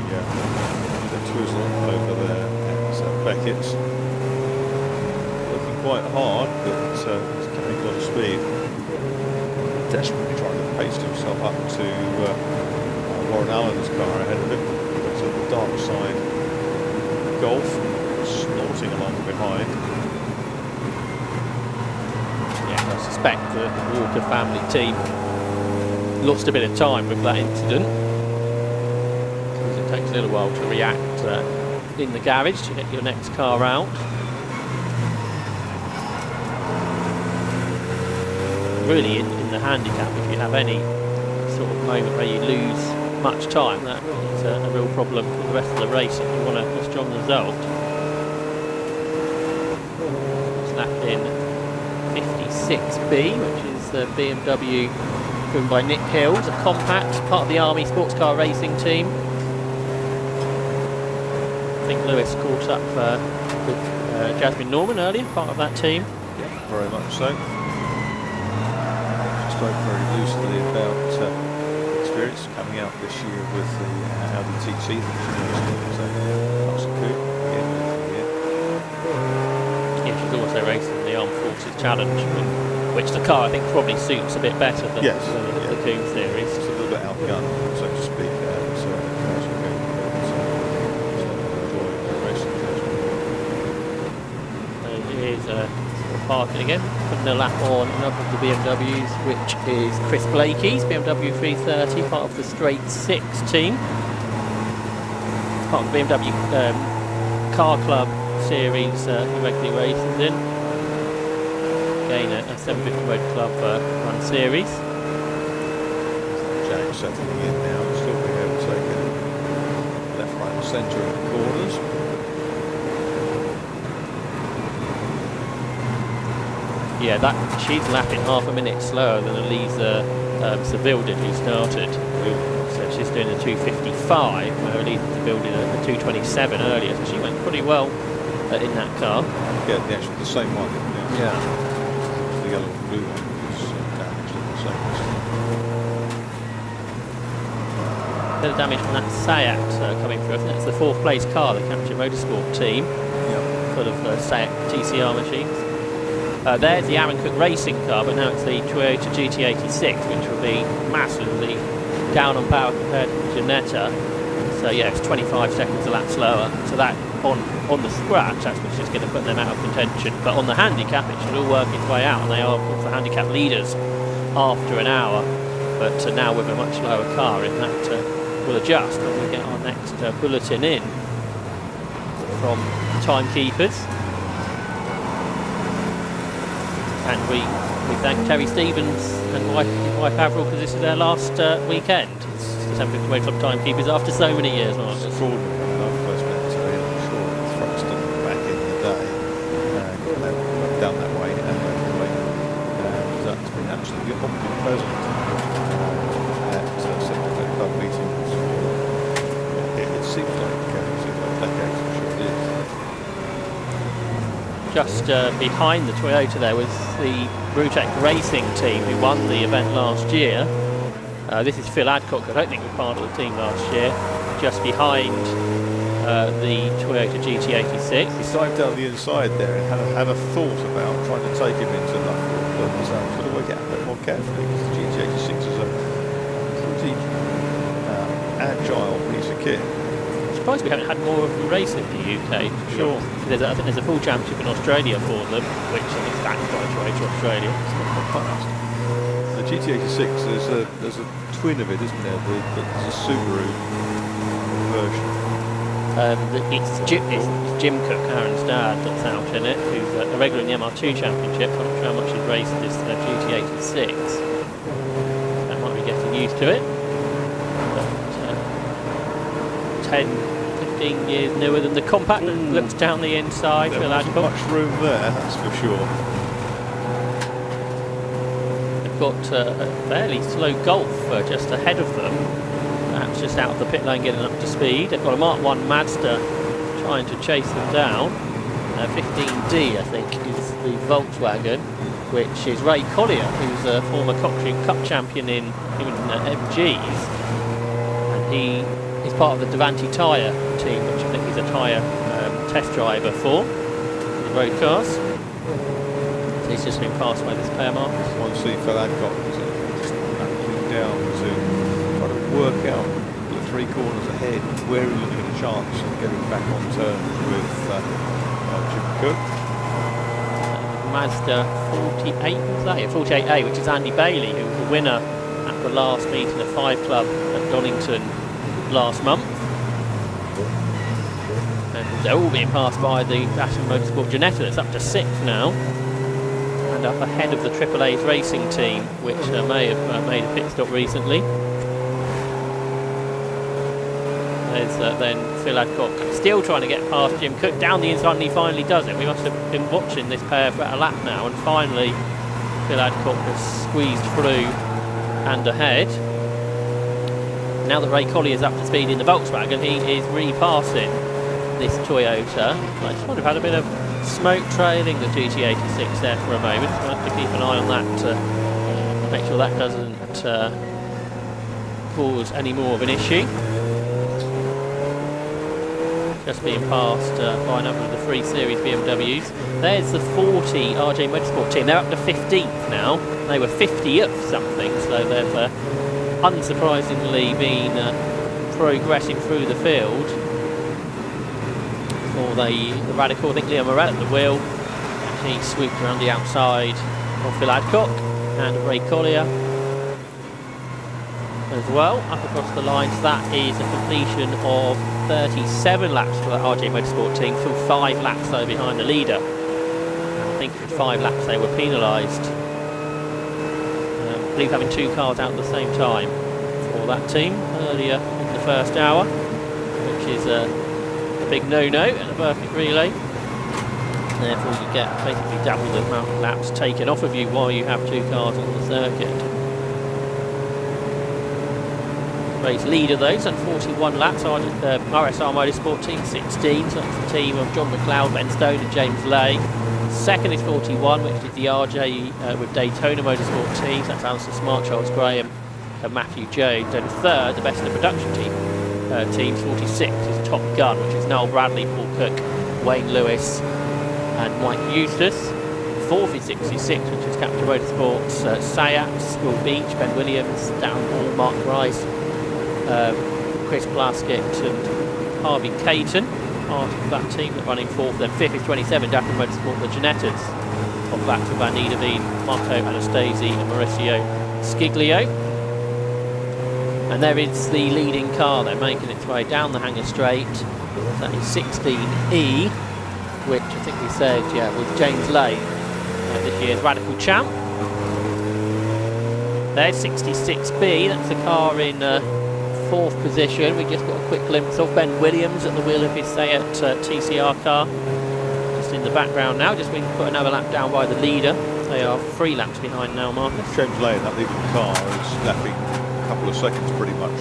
twizzle over there at Beckett's. Quite hard, but he's carrying a lot of speed. Desperately trying to pace himself up to Warren Allen's car ahead of him. So the Darkside Golf snorting along behind. Yeah, I suspect the Walker family team lost a bit of time with that incident, because it takes a little while to react in the garage to get your next car out. Really in the handicap, if you have any sort of moment where you lose much time, that is a real problem for the rest of the race if you want a strong result. Lap in 56B, which is the BMW driven by Nick Hills, a compact, part of the Army Sports Car Racing team. I think Lewis caught up with Jasmine Norman earlier, part of that team. Yeah, very much so. Spoke very loosely about experience coming out this year with the Audi TT. Yeah, she's also racing the Armed Forces Challenge, which the car I think probably suits a bit better than the Coombe series. It's a little bit outgunned, so to speak. Here's Parkin again, putting a lap on another of the BMWs, which is Chris Blakey's BMW 330, part of the Straight 6 team. Part of the BMW Car Club series he regularly races in. Again, a 750 Motor Club run series. Jack settling in now, still being able to take it left, right and centre in the corners. Yeah, she's lapping half a minute slower than Elisa Sevildin, who started. So she's doing a 2:55, where Elisa Sevildin a 2:27 earlier. So she went pretty well in that car. Yeah, actually the same one. Yeah. The yellow and blue one is actually the same. A bit of damage from that Sayat coming through. I think that's the 4th place car, the Capture Motorsport team, full of Sayat TCR machines. There's the Aaron Cook racing car, but now it's the Toyota GT86, which will be massively down on power compared to the Ginetta. So yeah, it's 25 seconds a lap slower. So that on the scratch, that's what's just going to put them out of contention. But on the handicap, it should all work its way out, and they are, of course, the handicap leaders after an hour. But now with a much slower car, and that will adjust when we get our next bulletin in from timekeepers. And we thank Terry Stevens and his wife Avril, because this is their last weekend. It's the 750 Club timekeepers after so many years. It's extraordinary. When I first met Terry, I'm sure in Thruxton back in the day, down that way and over the way. That's been absolutely omnipresent at 750 Club meetings. It seems like decades, I'm sure it is. Just behind the Toyota there was the Brutec Racing team, who won the event last year. This is Phil Adcock, I don't think was part of the team last year. Just behind the Toyota GT86. He dived down the inside there and had a thought about trying to take him into Loughborough, but was got to work out a bit more carefully, because the GT86 is a pretty agile piece of kit. I'm surprised we haven't had more of a race in the UK. Sure. I think there's a full championship in Australia for them, which I think is backed by Toyota Australia. The GT86, there's a twin of it, isn't there? There's a Subaru version. It's Jim Cook, Aaron's dad, that's out in it, who's a regular in the MR2 championship. I'm not sure how much he's raced this GT86. That might be getting used to it. But 10, 15 years newer than the compact that looks down the inside. There wasn't much room there, that's for sure. They've got a fairly slow Golf just ahead of them, perhaps just out of the pit lane getting up to speed. They've got a Mark 1 Mazda trying to chase them down. 15D, I think, is the Volkswagen, which is Ray Collier, who's a former Cochrane Cup champion in MGs, and he is part of the Davanti tyre team, which I think he's a tyre test driver for the road cars. So he's just been passed by this pair, Mark. One see Phil Adcock just battling down to try to work out the 3 corners ahead where he looking at a chance of getting back on terms with Jim Cook. Mazda 48, was that? Yeah, 48A, which is Andy Bailey, who was the winner at the last meeting of 5 Club at Donington last month. And they're all being passed by the Ashton Motorsport Ginetta. It's up to 6th now, and up ahead of the AAA's racing team, which may have made a pit stop recently. There's then Phil Adcock still trying to get past Jim Cook down the inside, and he finally does it. We must have been watching this pair for about a lap now, and finally Phil Adcock has squeezed through and ahead. Now that Ray Collier is up to speed in the Volkswagen, he is repassing this Toyota. I just wonder if had a bit of smoke trailing the GT86 there for a moment. So we'll have to keep an eye on that to make sure that doesn't cause any more of an issue. Just being passed by a number of the 3 Series BMWs. There's the 40 RJ Motorsport team. They're up to 15th now. They were 50th something, so they've unsurprisingly been progressing through the field. For the Radical, I think Leo Morel at the wheel. He swooped around the outside of Phil Adcock and Ray Collier as well, up across the lines. That is a completion of 37 laps for the RJ Motorsport team, still 5 laps though behind the leader. I think for 5 laps they were penalised. I believe having 2 cars out at the same time for that team earlier in the first hour, which is a big no-no at the Birkett Relay. Therefore, you get basically double the amount of laps taken off of you while you have two cars on the circuit. Race leader, though, done 41 laps. RSR Motorsport team 16, so that's the team of John McLeod, Ben Stone, and James Lay. Second is 41, which is the RJ with Daytona Motorsport teams. That's Alistair Smart, Charles Graham, and Matthew Jones. And third, the best in the production teams 46 is Top Gun, which is Noel Bradley, Paul Cook, Wayne Lewis, and Mike Eustace. Fourth is 66, which is Captain Motorsports, Sayats, Will Beach, Ben Williams, Darren Hall, Mark Rice, Chris Plaskett, and Harvey Caton, part of that team that running fourth. Then fifth is 27, Dapper Motorsport, the Genettas, of that to Van Niederveen, Marco Anastasi, and Mauricio Sciglio. And there is the leading car, they're making its way down the Hanger Straight. That is 16E, which I think we said, yeah, was James Lay, this year's Radical Champ. There's 66B, that's the car in fourth position. We just got a quick glimpse of Ben Williams at the wheel of his Seat TCR car. Just in the background now, just being put another lap down by the leader. They are 3 laps behind now, Marcus. James Lay in that leading car is lapping a couple of seconds pretty much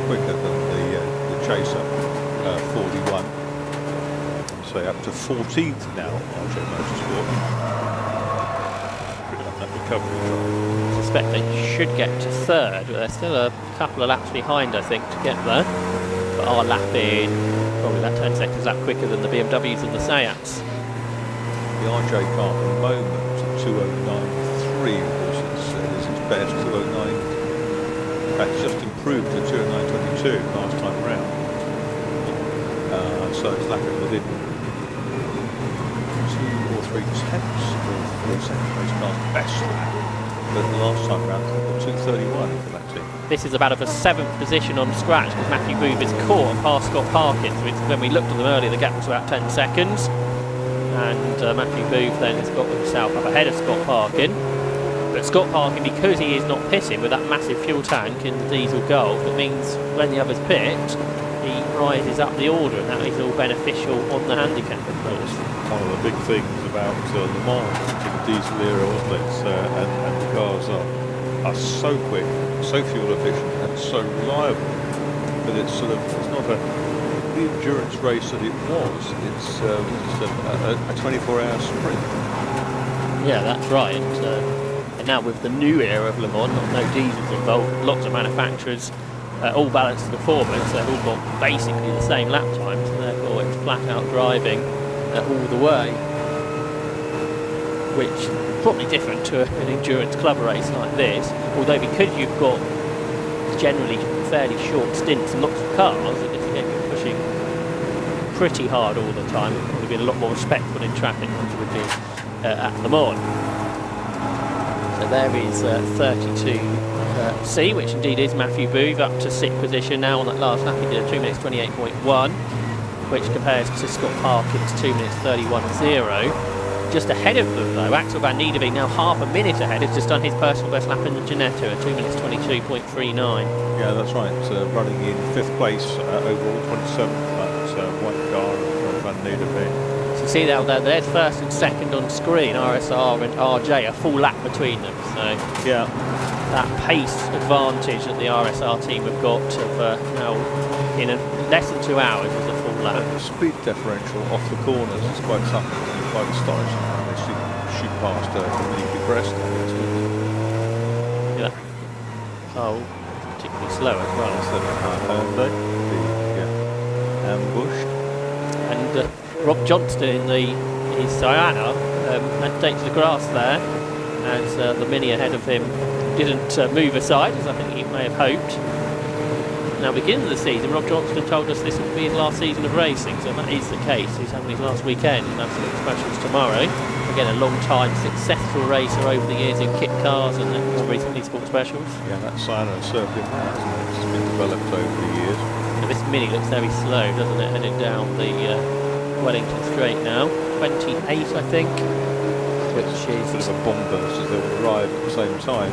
quicker than the Chaser, 41. So up to 14th now, RJ Motorsport. That recovery drive. I suspect they should get to third, but they're still a couple of laps behind, I think, to get there. But are lapping probably about 10 seconds lap quicker than the BMWs and the Seats. The RJ car at the moment, 209.3 was its best, 209. In fact, it's just improved to 209.22 last time round. So it's lapping within 2 or 3 tenths of the second race car's best lap. But the last time round, 2:31 for that team. This is about a 7th position on scratch because Matthew Booth is caught and past Scott Parkin. So when we looked at them earlier, the gap was about 10 seconds. And Matthew Booth then has got himself up ahead of Scott Parkin. But Scott Parkin, because he is not pitting with that massive fuel tank in the diesel Golf, it means when the others pit, he rises up the order, and that is all beneficial on the handicap, of course. One of the big things about Le Mans in the diesel era, wasn't it? And the cars are so quick, so fuel efficient, and so reliable that it's not the endurance race that it was. It's a 24-hour sprint. Yeah, that's right. And now with the new era of Le Mans, no diesels involved, lots of manufacturers, all balanced performance, they've all got basically the same lap times, and therefore it's flat out driving all the way, which is probably different to an endurance club race like this, although because you've got generally fairly short stints and lots of cars, if you're pushing pretty hard all the time, it would probably be a lot more respectful in traffic than it would be at Le Mans. So there is 32C, which indeed is Matthew Booth, up to 6th position now on that last lap. He did a 2 minutes 28.1, which compares to Scott Parkin's 2 minutes 31.0. Just ahead of them, though, Axel Van Niederveen, now half a minute ahead, has just done his personal best lap in the Ginetta, a 2 minutes 22.39. Yeah, that's right. Running in 5th place overall, 27th. That white car of Van Niederveen. So you see that there's first and second on screen, RSR and RJ, a full lap between them. So yeah, that pace advantage that the RSR team have got of now in less than 2 hours is a full lap. The speed differential off the corners is quite something, quite astonishing. They shoot past completely breast. Yeah. Oh, particularly slow as well. Ambushed. And Rob Johnston in his Sienna had to take to the grass there as the Mini ahead of him didn't move aside, as I think he may have hoped. Now, beginning of the season, Rob Johnston told us this would be his last season of racing, so that is the case. He's having his last weekend in Absolute Specials tomorrow. Again, a long-time successful racer over the years in kit cars and recently Sport Specials. Yeah, that Sienna circuit has been developed over the years. Now, this Mini looks very slow, doesn't it, heading down the Wellington Straight now. 28, I think, which is... A bit of a bomb burst as they will arrive at the same time.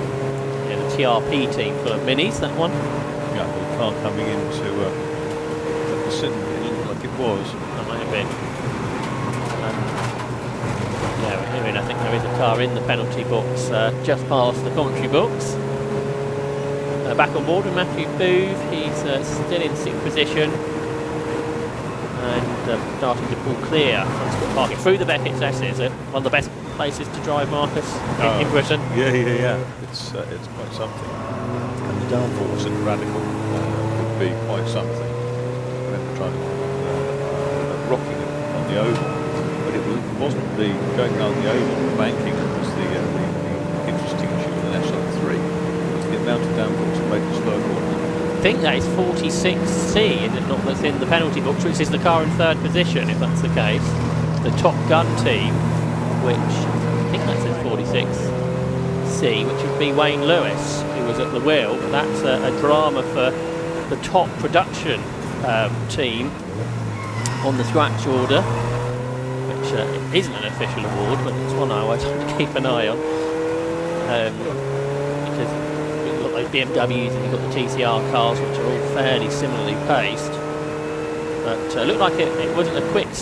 Yeah, the TRP team full of Minis, that one. Yeah, the car coming into the vicinity, it looked like it was. That might have been. Genuine, I think there is a car in the penalty box just past the commentary box. Back on board with Matthew Booth, he's still in 6th position and starting to pull clear from Scott Parker through the Beckett's S's, one of the best places to drive, Marcus, in Britain. Yeah. It's quite something. And the downforce at Radical would be quite something. I remember trying rocking it on the oval, but it wasn't the going down the oval, the banking that was the interesting issue with an SR3. It was the amount of downforce to make the slow corner. I think that is 46C, is it not, that's in the penalty box, which is the car in 3rd position, if that's the case. The Top Gun team, which I think that says 46C, which would be Wayne Lewis, who was at the wheel. But that's a drama for the top production team on the scratch order, which isn't an official award, but it's one I always have to keep an eye on. Because you've got those BMWs and you've got the TCR cars, which are all fairly similarly paced. But it looked like it wasn't a quick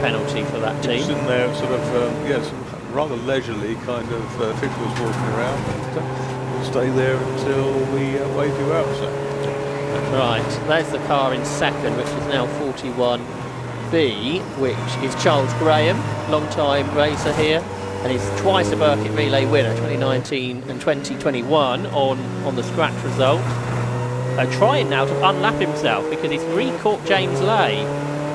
penalty for that team. It's in there, sort of, rather leisurely kind of officials walking around. And, we'll stay there until we wave you out. So. That's right. There's the car in 2nd, which is now 41B, which is Charles Graham, long-time racer here, and he's twice a Birkett Relay winner, 2019 and 2021 on the scratch result. Trying now to unlap himself because he's re-caught James Lay,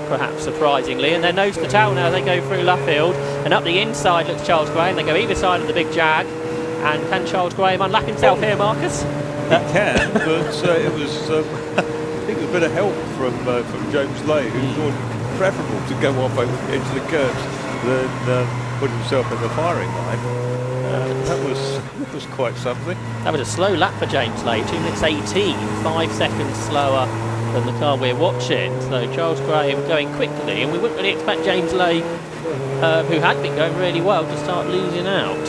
perhaps surprisingly, and they're nose to tail now. They go through Luffield, and up the inside looks Charles Graham. They go either side of the big Jag, and can Charles Graham unlap himself here, Marcus? He can, but it was I think a bit of help from James Lay, who thought it preferable to go off into the curbs than put himself in the firing line. That was quite something. That was a slow lap for James Lay, 2 minutes 18, 5 seconds slower than the car we're watching. So Charles Graham going quickly, and we wouldn't really expect James Lay, who had been going really well, to start losing out.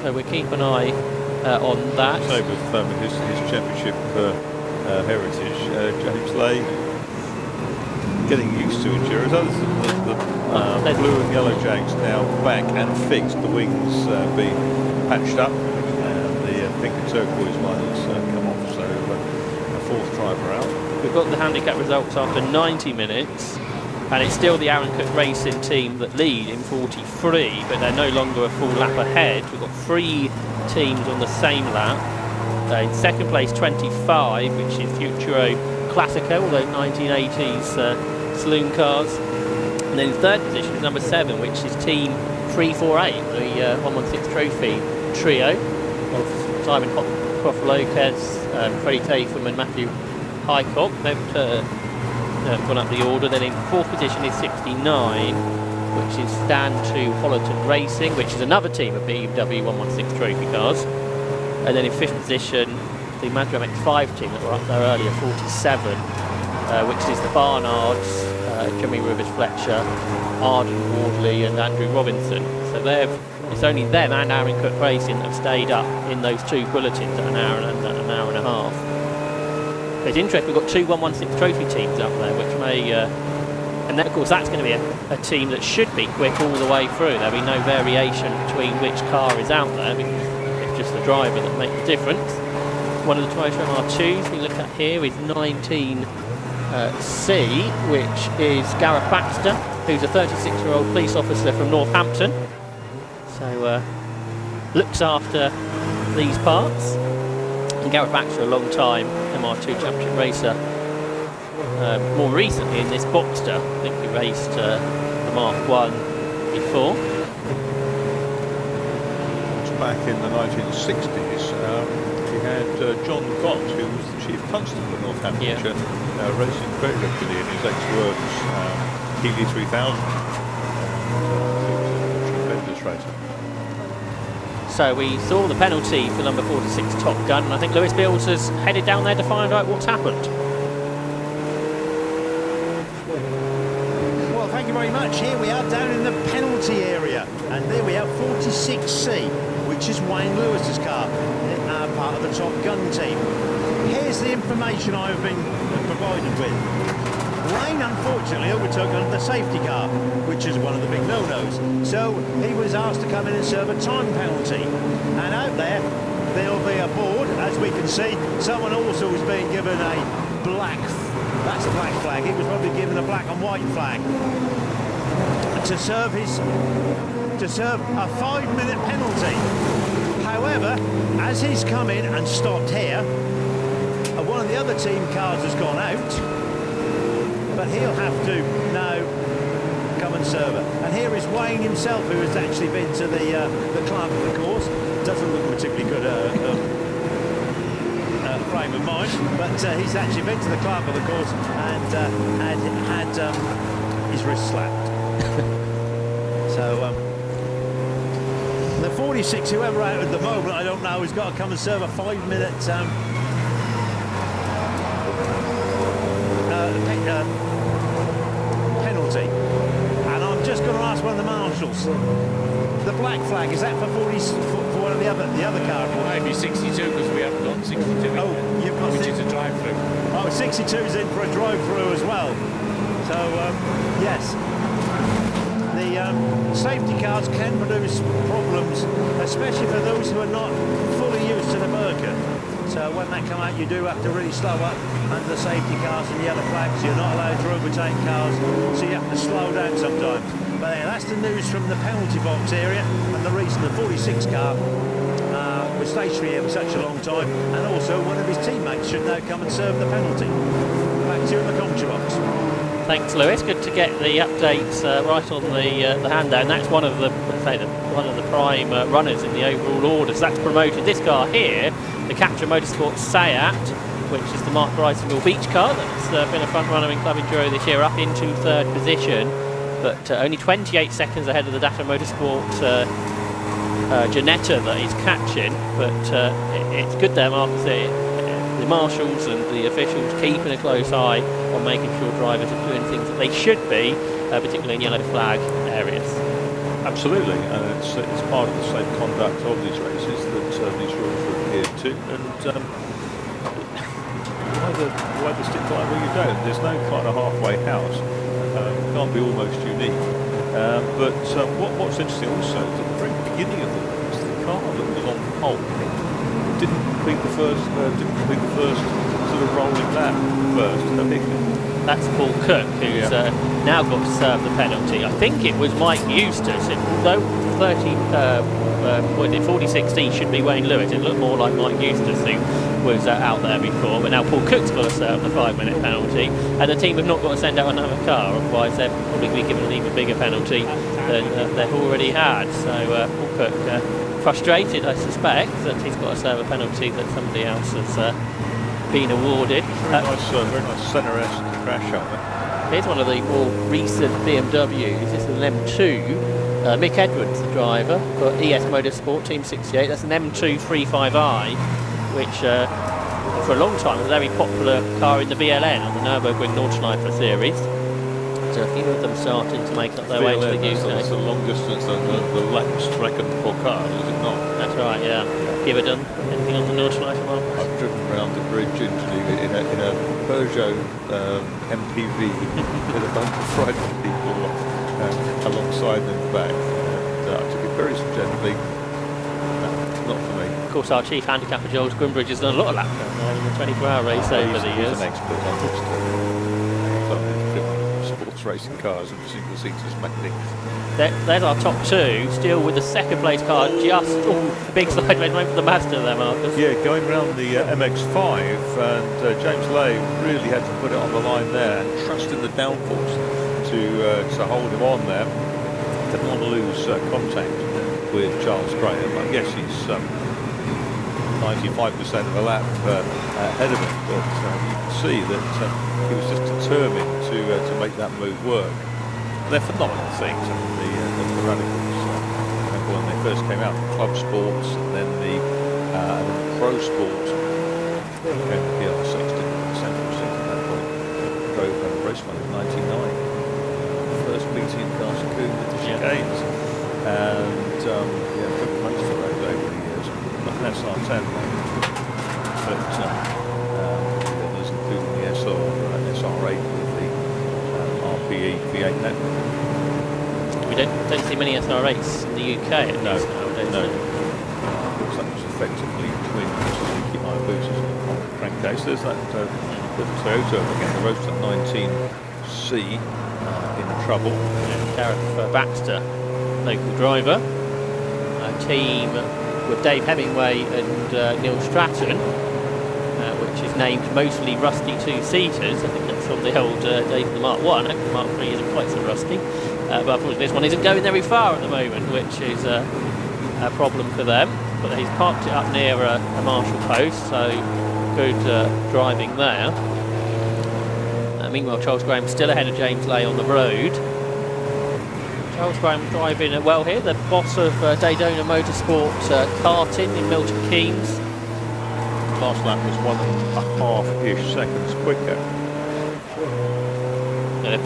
So we keep an eye on that. Same with his championship heritage, James Lay getting used to endurance. The blue and yellow Jags now back and fixed, the wings being patched up, and the pink and turquoise one has come off, so a 4th driver out. We've got the handicap results after 90 minutes, and it's still the Aaron Cook Racing team that lead in 43, but they're no longer a full lap ahead. We've got 3 teams on the same lap. In 2nd place, 25, which is Futuro Classico, all those 1980s saloon cars. And then in 3rd position is number 7, which is Team 348, the 116 Trophy trio of Simon Croft Lopez, Freddie Tatham and Matthew Highcock. They've gone up the order. Then in 4th position is 69, which is Stan 2 Hollerton Racing, which is another team of BMW 116 Trophy cars. And then in 5th position, the Madram X5 team that were up there earlier, 47, which is the Barnards, Jimmy Rivers Fletcher, Arden Wardley and Andrew Robinson. So it's only them and Aaron Cook Racing that have stayed up in those 2 bulletins at an hour and a half. It's interesting, we've got 2 116 Trophy teams up there, which may, and then of course that's going to be a team that should be quick all the way through. There'll be no variation between which car is out there, because it's just the driver that makes the difference. One of the Toyota MR2s we look at here is 19C, which is Gareth Baxter, who's a 36-year-old police officer from Northampton. So looks after these parts. And Gareth Baxter, a long-time MR2 championship racer. More recently in this Boxster, I think he raced the Mark 1 before. Back in the 1960s, we had John Gott, who was the chief constable of Northamptonshire, racing very regularly in his ex-works Healy 3000. Tremendous racer. So we saw the penalty for number 46 Top Gun, and I think Lewis Beals has headed down there to find out what's happened. Well, thank you very much. Here we are down in the penalty area, and there we have 46C, which is Wayne Lewis's car, part of the Top Gun team. Here's the information I've been provided with. Wayne unfortunately overtook under the safety car, which is one of the big no-nos. So he was asked to come in and serve a time penalty. And out there'll be a board, as we can see. Someone also was being given a black, that's a black flag. He was probably given a black and white flag to serve a 5-minute penalty. However, as he's come in and stopped here, one of the other team cars has gone out, but he'll have to now come and serve it. And here is Wayne himself, who has actually been to the clerk of the course. Doesn't look particularly good frame of mind, but he's actually been to the clerk of the course and had his wrist slapped. So the 46, whoever out at the moment, I don't know, has got to come and serve a 5-minute penalty. And I'm just going to ask one of the marshals. The black flag, is that for 40 for one of the other car? Maybe 62 because we haven't got 62 in there, you've got which is a drive-through. Oh, 62's in for a drive-through as well. So yes, the safety cars can produce problems, especially for those who are not fully used to the Birkett. So when they come out, you do have to really slow up under the safety cars and yellow flags. You're not allowed to overtake cars, so you have to slow down sometimes. But that's the news from the penalty box area, and the reason the 46 car was stationary here for such a long time, and also one of his teammates should now come and serve the penalty. Back to you in the commentary box. Thanks, Lewis. Good to get the updates right on the handout. And that's one of the prime runners in the overall order. So that's promoted this car here, the Capture Motorsport Seat, which is the Mark Bryson Beach car that's been a front runner in Club Enduro this year, up into 3rd position, but only 28 seconds ahead of the Data Motorsport Ginetta that he's catching. But it's good there, Mark, to see the marshals and the officials keeping a close eye on making sure drivers are doing things that they should be, particularly in yellow flag areas. Absolutely, and it's part of the safe conduct of these races that these rules are adhered to, and why the stick line where you don't. There's no kind of halfway house. Can't be almost unique. But what's interesting also is at the very beginning of the race, the car that was on pole didn't complete the first sort of rolling lap first. I think that's Paul Cook, who's now got to serve the penalty. I think it was Mike Eustace. Although 4016 should be Wayne Lewis, it looked more like Mike Eustace who was out there before. But now Paul Cook's got to serve the 5-minute penalty, and the team have not got to send out another car, otherwise they'll probably be given an even bigger penalty than they've already had. So Paul Cook frustrated, I suspect, that he's got to serve a penalty that somebody else has been awarded. Very nice centre-esque crash helmet. Here's one of the more recent BMWs. This is an M2. Mick Edwards, the driver for ES Motorsport Team 68. That's an M2 35i, which for a long time was a very popular car in the VLN on the Nürburgring Nordschleife series. So a few of them starting to make up their way to the UK. That's the long distance, the laps reckoned for cars, is it not? That's right, yeah. Have you ever done anything on the Nordschleife one? I've driven around the bridge in a Peugeot MPV with a bunch of frightened people alongside and back. And I took it very gently. No, not for me. Of course, our chief handicapper, Joel Squimbridge, has done a lot of lap time in the 24-hour race over the years. He's an expert on this. Sports racing cars and single seaters magnificent. There's our top two, still with the second place car just big sideways went for the Mazda there, Marcus. Yeah, going round the MX-5, and James Lay really had to put it on the line there and trust in the downforce to hold him on there. Didn't want to lose contact with Charles Graham. I guess he's 95% of a lap ahead of him, but you can see that he was just determined to make that move work. And they're phenomenal things. I mean, the Radicals, remember when they first came out, Club Sports, and then the Pro Sport, became the PR6, Central Seat at that point. Drove race one in 1999. First meeting in Castle Coombe with the chicanes, and took most of the road over the years. Nothing else on 10, but others including the SR8 with the RPE V8 network. We don't see many SR8s in the UK at least nowadays. No. That was effectively twin Suzuki Hayabusa on the crankcase. There's that the Toyota again, the Roadster 19C in trouble. Yeah, Gareth Baxter, local driver. A team with Dave Hemingway and Neil Stratton, which is named mostly rusty two-seaters. I think that's from the old days of the Mark 1. I think the Mark 3 isn't quite so rusty. But unfortunately this one isn't going very far at the moment, which is a problem for them. But he's parked it up near a marshal post, so good driving there. Meanwhile, Charles Graham still ahead of James Lay on the road. Charles Graham driving well here, the boss of Daytona Motorsport karting in Milton Keynes. Last lap was 1.5-ish seconds quicker. Yeah, they're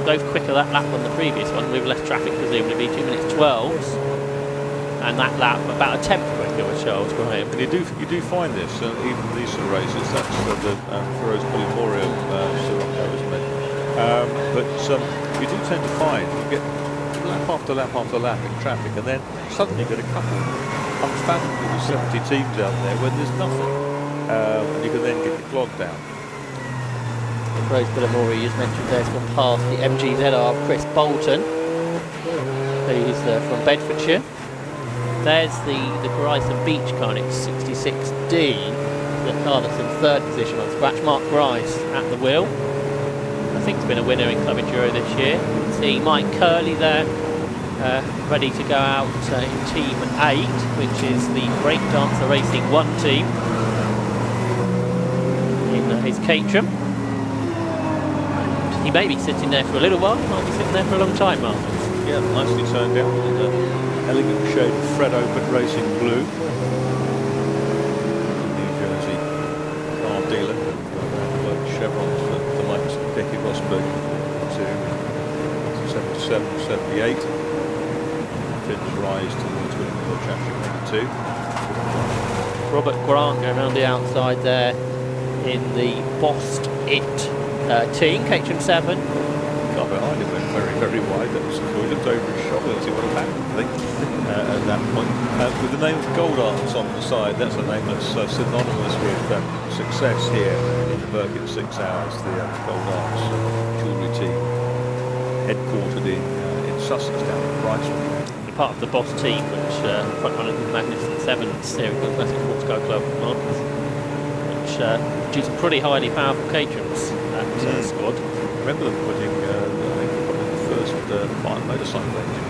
both quicker that lap than the previous one, with less traffic presumably, 2 minutes 12s. And that lap about a tenth quicker with Charles Graham. And you do find this, even these sort of races, that's the Feroz Polimorio Sirocco, isn't it? But you do tend to find, you get lap after lap after lap in traffic, and then suddenly you get a couple unfathomably 70 teams out there when there's nothing. And you can then get your clog down. Feroz Polimorio, you just mentioned there's gone past the MGZR Chris Bolton, who's from Bedfordshire. There's the Bryson Beach car, and it's 66D, the car that's in third position on scratch. Mark Grice at the wheel. I think he's been a winner in Club Enduro this year. See Mike Curley there, ready to go out in Team 8, which is the Breakdancer Racing 1 team in his Caterham. He may be sitting there for a little while, he might be sitting there for a long time, Mark. Yeah, nicely turned down with an elegant shade of Fred Open Racing Blue. New Jersey car dealer, chevrons for the likes of Becky Rosberg to 77, 78. Fins rise towards winning the World Championship 2. Robert Grant going around the outside there in the Bost It team, Caterham 7. Car behind him went very, very wide. That was cool. He looked over his shoulder to see what happened, I think, at that point. With the name of Gold Arts on the side, that's a name that's synonymous with success here in the Birkett 6 Hours, the Gold Arts jewellery team, headquartered in Sussex down in Brighton. Part of the Boss team, which front runner the Magnificent Sevens Series Classic Sports Car Club, which produce pretty highly powerful Caterhams, that squad. I remember them putting the first motorcycle engine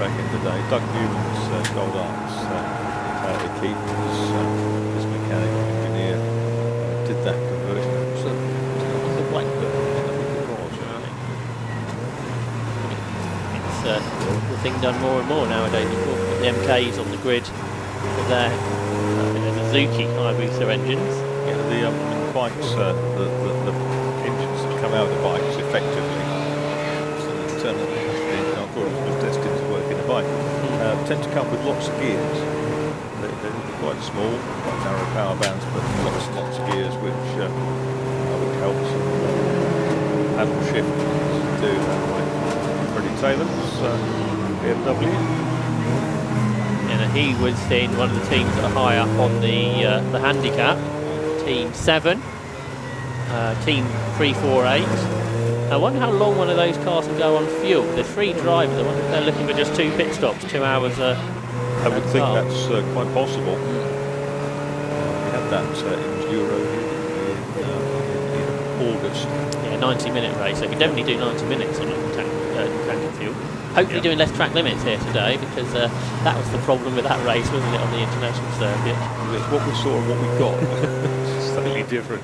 back in the day. Doug Newman's Gold Arts Keaton's his mechanical engineer did that conversion. It was the Blackburn, I think it was. It's the thing done more and more nowadays. You put the MKs on the grid for their Suzuki Hayabusa engines. Yeah, the bikes, the engines that come out of the bikes effectively, so that I thought it was destined to work in a bike, tend to come with lots of gears. They're quite small, quite narrow power bands, but lots of gears, which helps. Paddle shift to do that way. Freddie Taylor's BMW. And he was in one of the teams that are high up on the handicap, Team 7. Team 348. I wonder how long one of those cars can go on fuel. There's 3 drivers. I wonder if they're looking for just 2 pit stops, 2 hours. I would think that's quite possible. We had that in Euro in August. Yeah, 90-minute race. So you can definitely do 90 minutes on a tank of fuel. Hopefully doing less track limits here today, because that was the problem with that race, wasn't it, on the international circuit? It's what we saw and what we got. Slightly different.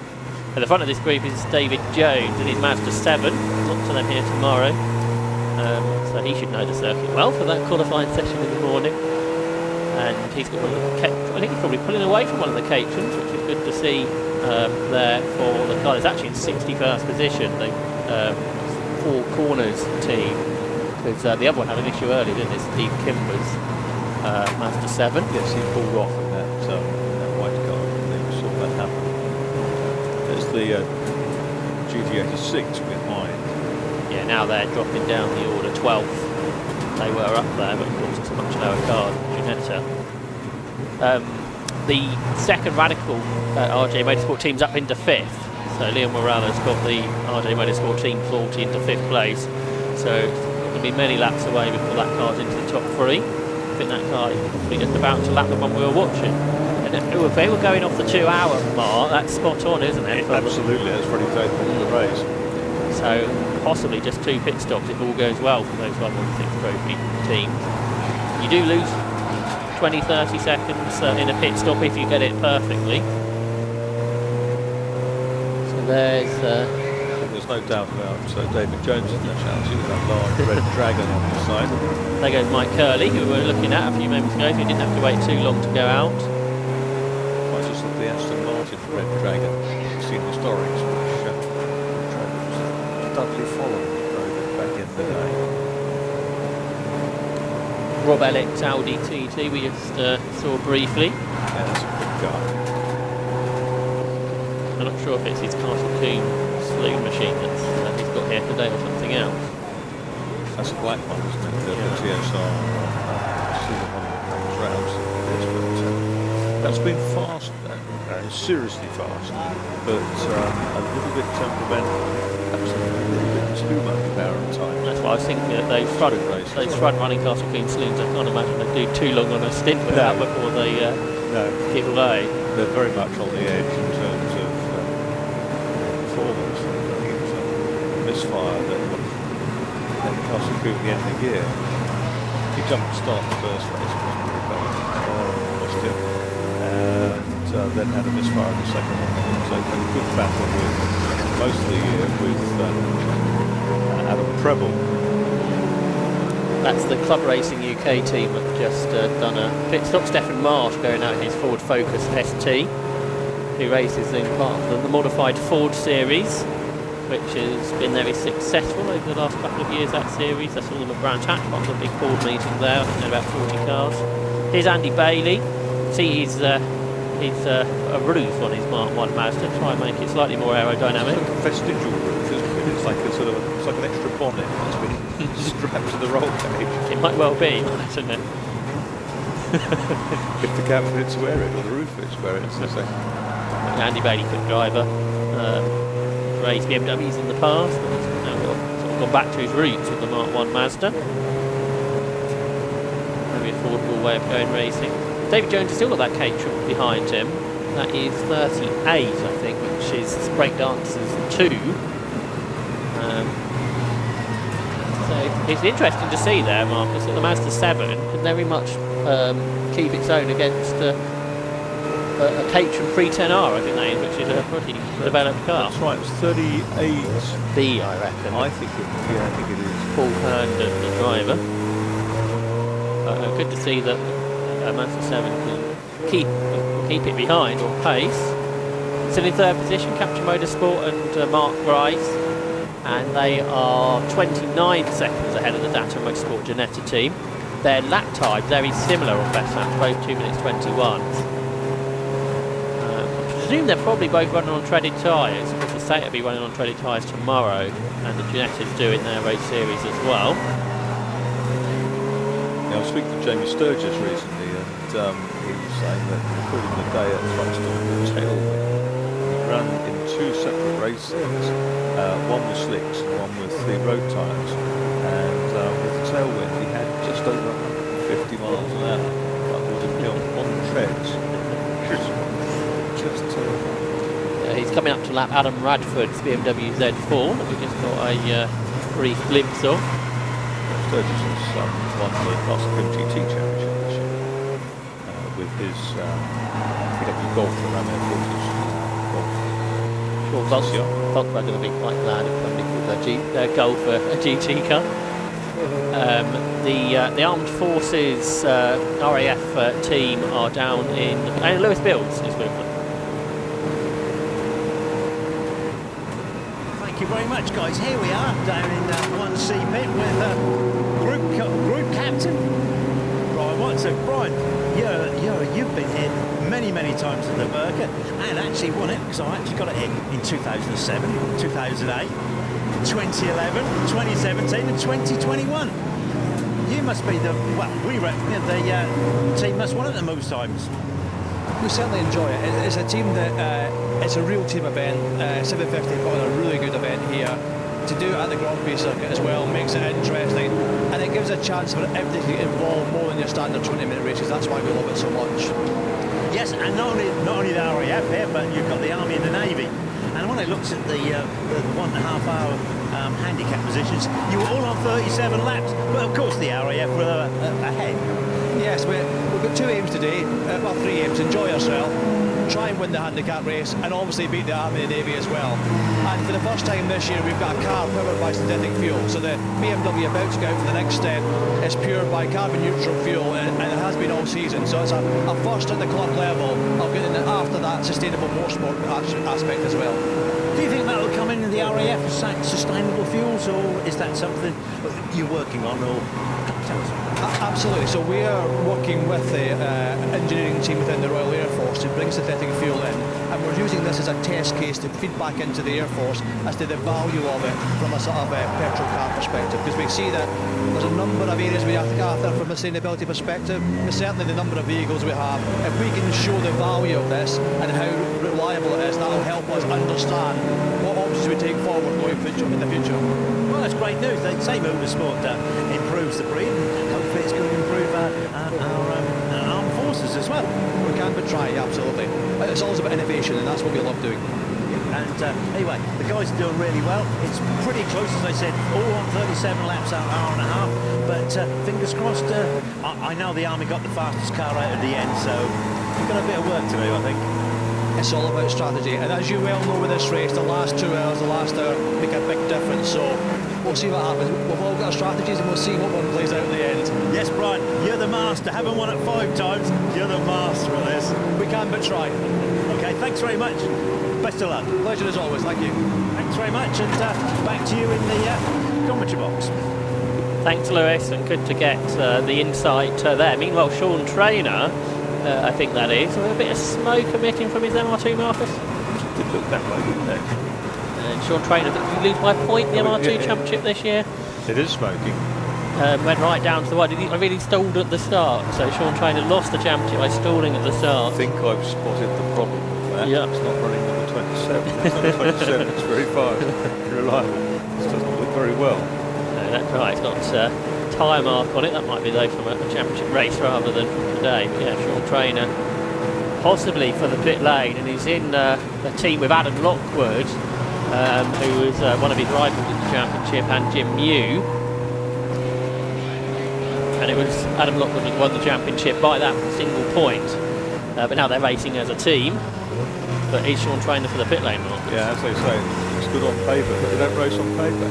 At the front of this group is David Jones in his Mazda 7. Lots of them here tomorrow. So he should know the circuit well for that qualifying session in the morning. And he's got I think he's probably pulling away from one of the Caterhams, which is good to see there for the car. It's actually in 61st position, the 4 Corners team. Because the other one had an issue earlier, didn't it? Steve Kimber's Mazda 7. Yes, he pulled off in that white car. We saw that happen. There's the GT86 behind. Yeah, now they're dropping down the order 12th. They were up there, but of course it's a much lower car than Ginetta. The second Radical RJ Motorsport team's up into 5th. So Leon Morales got the RJ Motorsport team 40 into 5th place. So it's going to be many laps away before that car's into the top 3. I think that car is probably just about to lap the one we were watching. And if they were going off the 2-hour mark, that's spot on, isn't it? Absolutely, that's pretty faithful to the race. So possibly just 2 pit stops if all goes well for those 116 trophy teams. You do lose 20-30 seconds in a pit stop if you get it perfectly. So there's no doubt about David Jones' nationality with that large red dragon on the side. There goes Mike Curley, who we were looking at a few moments ago, who didn't have to wait too long to go out. I just look at the Aston Martin red dragon. You've seen historics, which Dudley Follow back in the day. Rob Elliott Audi TT we just saw briefly. Yeah, that's a good car. I'm not sure if it's his Castle Coombe saloon machine that he's got here today or something else. That's a black one, isn't it? The TSR rounds. That's been fast, seriously fast, but a little bit temperamental. Perhaps a little bit too much power at times. That's why I was thinking that those front running Castle Coombe saloons, I can't imagine they do too long on a stint with that before they give away. They're very much on the edge in terms of performance. I think it was a misfire that Castle Coombe the end of the year. He jumped start the first race, lost him, and then had a misfire in the second one. So he had a good battle with most of the year with Adam Preble. That's the Club Racing UK team that just done a pit stop. Stefan Marsh going out in his Ford Focus ST, who races in part of the modified Ford series, which has been very successful over the last couple of years, that series. I saw them at Branch Hatch, part of a big Ford meeting there. I think there are about 40 cars. Here's Andy Bailey. See, he's a roof on his Mark 1 Mazda, try and make it slightly more aerodynamic. It's like a vestigial roof, isn't it? It's like a sort of, it's like an extra bonnet that's been strapped to the roll cage. It might well be, mightn't it? If the cab fits wear it, or the roof fits wear it, it's the same. Andy Bailey, quick driver. Raced BMWs in the past, but he's now sort of gone back to his roots with the Mark 1 Mazda. Very affordable way of going racing. David Jones has still got that caterham behind him. That is 38, I think, which is Breakdancers 2. So it's interesting to see there, Marcus, that the Mazda 7 can very much keep its own against a Caterham 310R, I think that is, which is a pretty developed car. That's right, it's 38B, I reckon. I think it is. Paul Hearn, the driver. Good to see that Mazda 7 can keep it behind on pace. Still in third position, Capture Motorsport and Mark Grice, and they are 29 seconds ahead of the Data Motorsport Ginetta team. Their lap time very similar on best laps, both 2 minutes 21. I presume they're probably both running on treaded tyres, because the State will be running on treaded tyres tomorrow, and the Ginetta's doing their race series as well. I was speaking to Jamie Sturgis recently, and he was saying that according to the day at Thruxton and Tailwind, he ran in 2 separate races, one with slicks and one with the road tyres, and with the Tailwind he had just over 150 miles an hour, but with a jump on treads. Just he's coming up to lap Adam Radford's BMW Z4 that we just got a brief glimpse of. Sturgis has won the Castle Coombe TT Championship this year with his VW Golf that ran there for Sure, Volkswagen will be quite glad if somebody called their Golf a GT car. The Armed Forces RAF team are down in... And Lewis Bills is with them. Thank you very much, guys. Here we are down in 1C pit with group captain Brian Watts. So Brian, you've been here many times at the Birkett and actually won it, because I actually got it in 2007, 2008. 2011, 2017 and 2021. You must be the, well, we reckon the team must win at the most times. We certainly enjoy it. It's a team that, it's a real team event. 750 put on a really good event here. To do it at the Grand Prix circuit as well makes it interesting, and it gives a chance for everything to get involved more than your standard 20-minute races. That's why we love it so much. Yes, and not only the RAF here, but you've got the Army and the Navy. And when I looked at the 1.5 hour handicap positions, you were all on 37 laps. But of course the RAF were ahead. Yes, we've got 2 aims today, well 3 aims: enjoy yourself, try and win the handicap race, and obviously beat the Army and the Navy as well. And for the first time this year, we've got a car powered by synthetic fuel. So the BMW about to go out for the next step is pure by carbon neutral fuel, and it has been all season. So it's a first at the club level of getting it after that sustainable motorsport aspect as well. Do you think that will come in the RAF as sustainable fuels, or is that something you're working on, or tell us? Absolutely. So we are working with the engineering team within the Royal Air Force to bring synthetic fuel in, and we're using this as a test case to feed back into the Air Force as to the value of it from a sort of petrol car perspective, because we see that there's a number of areas we have to go after from a sustainability perspective, but certainly the number of vehicles we have. If we can show the value of this and how reliable it is, that will help us understand what options we take forward going in the future. Well, that's great news. They say motorsport improves the breed, and hopefully it's going to improve our armed forces as well. We can but try, absolutely. It's always about innovation, and that's what we love doing. And anyway, the guys are doing really well. It's pretty close, as I said, all on 37 laps, an hour and a half. But fingers crossed, I know the Army got the fastest car out at the end, so we've got a bit of work to do, I think. It's all about strategy, and as you well know with this race, the last 2 hours, the last hour make a big difference. So we'll see what happens. We've all got our strategies, and we'll see what one plays out at the end. Yes, Brian, you're the master. Haven't won it 5 times. You're the master of this. We can but try. Okay, thanks very much. Best of luck. Pleasure as always. Thank you. Thanks very much, and back to you in the commentary box. Thanks, Lewis, and good to get the insight there. Meanwhile, Sean Traynor, I think that is, with a bit of smoke emitting from his MR2, Marcus. It did look that way, didn't it? And Sean Traynor, did you lose by a point in the MR2 Championship this year? It is smoking. Went right down to the wide. I really stalled at the start, so Sean Traynor lost the championship by stalling at the start. I think I've spotted the problem with that. Yeah. It's not running on the 27. It's on the 27, it's very fast, reliable. It doesn't look very well. No, that's right, it's got a tyre mark on it. That might be though from a championship race rather than from today. But yeah, Sean Traynor possibly for the pit lane, and he's in the team with Adam Lockwood, who was one of his rivals in the championship, and Jim Mew. And it was Adam Lockwood who won the championship by that single point. But now they're racing as a team. But is Sean Traynor for the pit lane, Marcus? Yeah, as they say, it's good on paper, but they don't race on paper.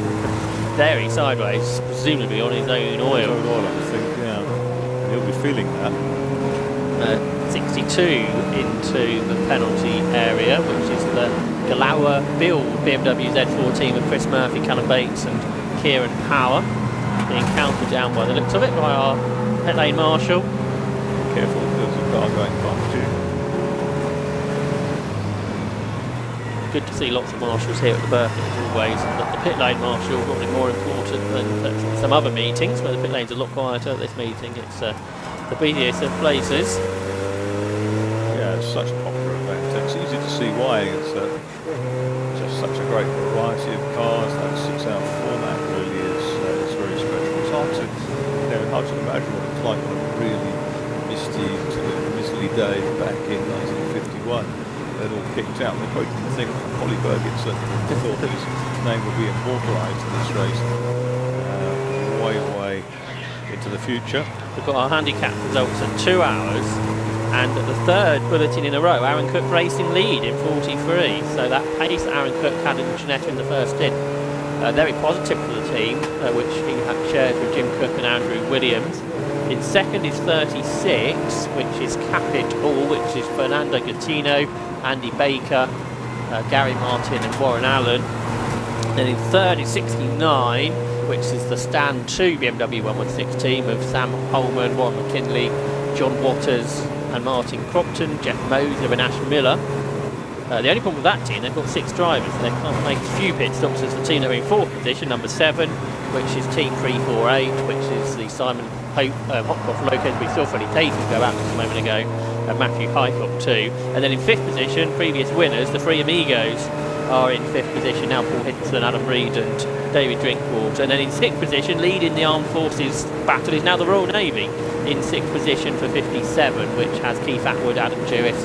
There he's sideways, presumably on his own oil. His own oil, I think, yeah. He'll be feeling that. 62 into the penalty area, which is the Galower build BMW Z14 with Chris Murphy, Callum Bates and Kieran Power. Being counted down by the looks of it by our pit lane marshal. Careful, there's a car going past you. Good to see lots of marshals here at the Birkett as always. But the pit lane marshal probably more important than some other meetings where the pit lane's a lot quieter. At this meeting, it's the busiest of places. Yeah, it's such a popular event. It's easy to see why. It's just such a great variety of cars. That 6-hour format really is very special. It's hard to imagine what it's like on a really misty day back in 1951. It all kicked out. They both didn't think that Holly Birkett thought his name would be immortalised in this race way into the future. We've got our handicap results at 2 hours, and at the third bulletin in a row, Aaron Cook racing lead in 43. So that pace that Aaron Cook had in Ginetta in the first stint, very positive for the team, which he shares with Jim Cook and Andrew Williams. In second is 36, which is Capit Hall, which is Fernando Gattino, Andy Baker, Gary Martin and Warren Allen. Then in third is 69, which is the Stand 2 BMW 116 team of Sam Holman, Warren McKinley, John Waters and Martin Cropton, Jeff Moser and Ash Miller. The only problem with that team, they've got 6 drivers. They can't make a few pit stops as the team that are in 4th position, number 7, which is Team 348, which is the Simon Hopcroft located. We saw Freddie Tatum go out just a moment ago, and Matthew Hycroft too. And then in 5th position, previous winners, the 3 Amigos are in 5th position now, Paul Hinton, Adam Reed and David Drinkwater. And then in 6th position, leading the Armed Forces battle, is now the Royal Navy in 6th position for 57, which has Keith Atwood, Adam Jewett,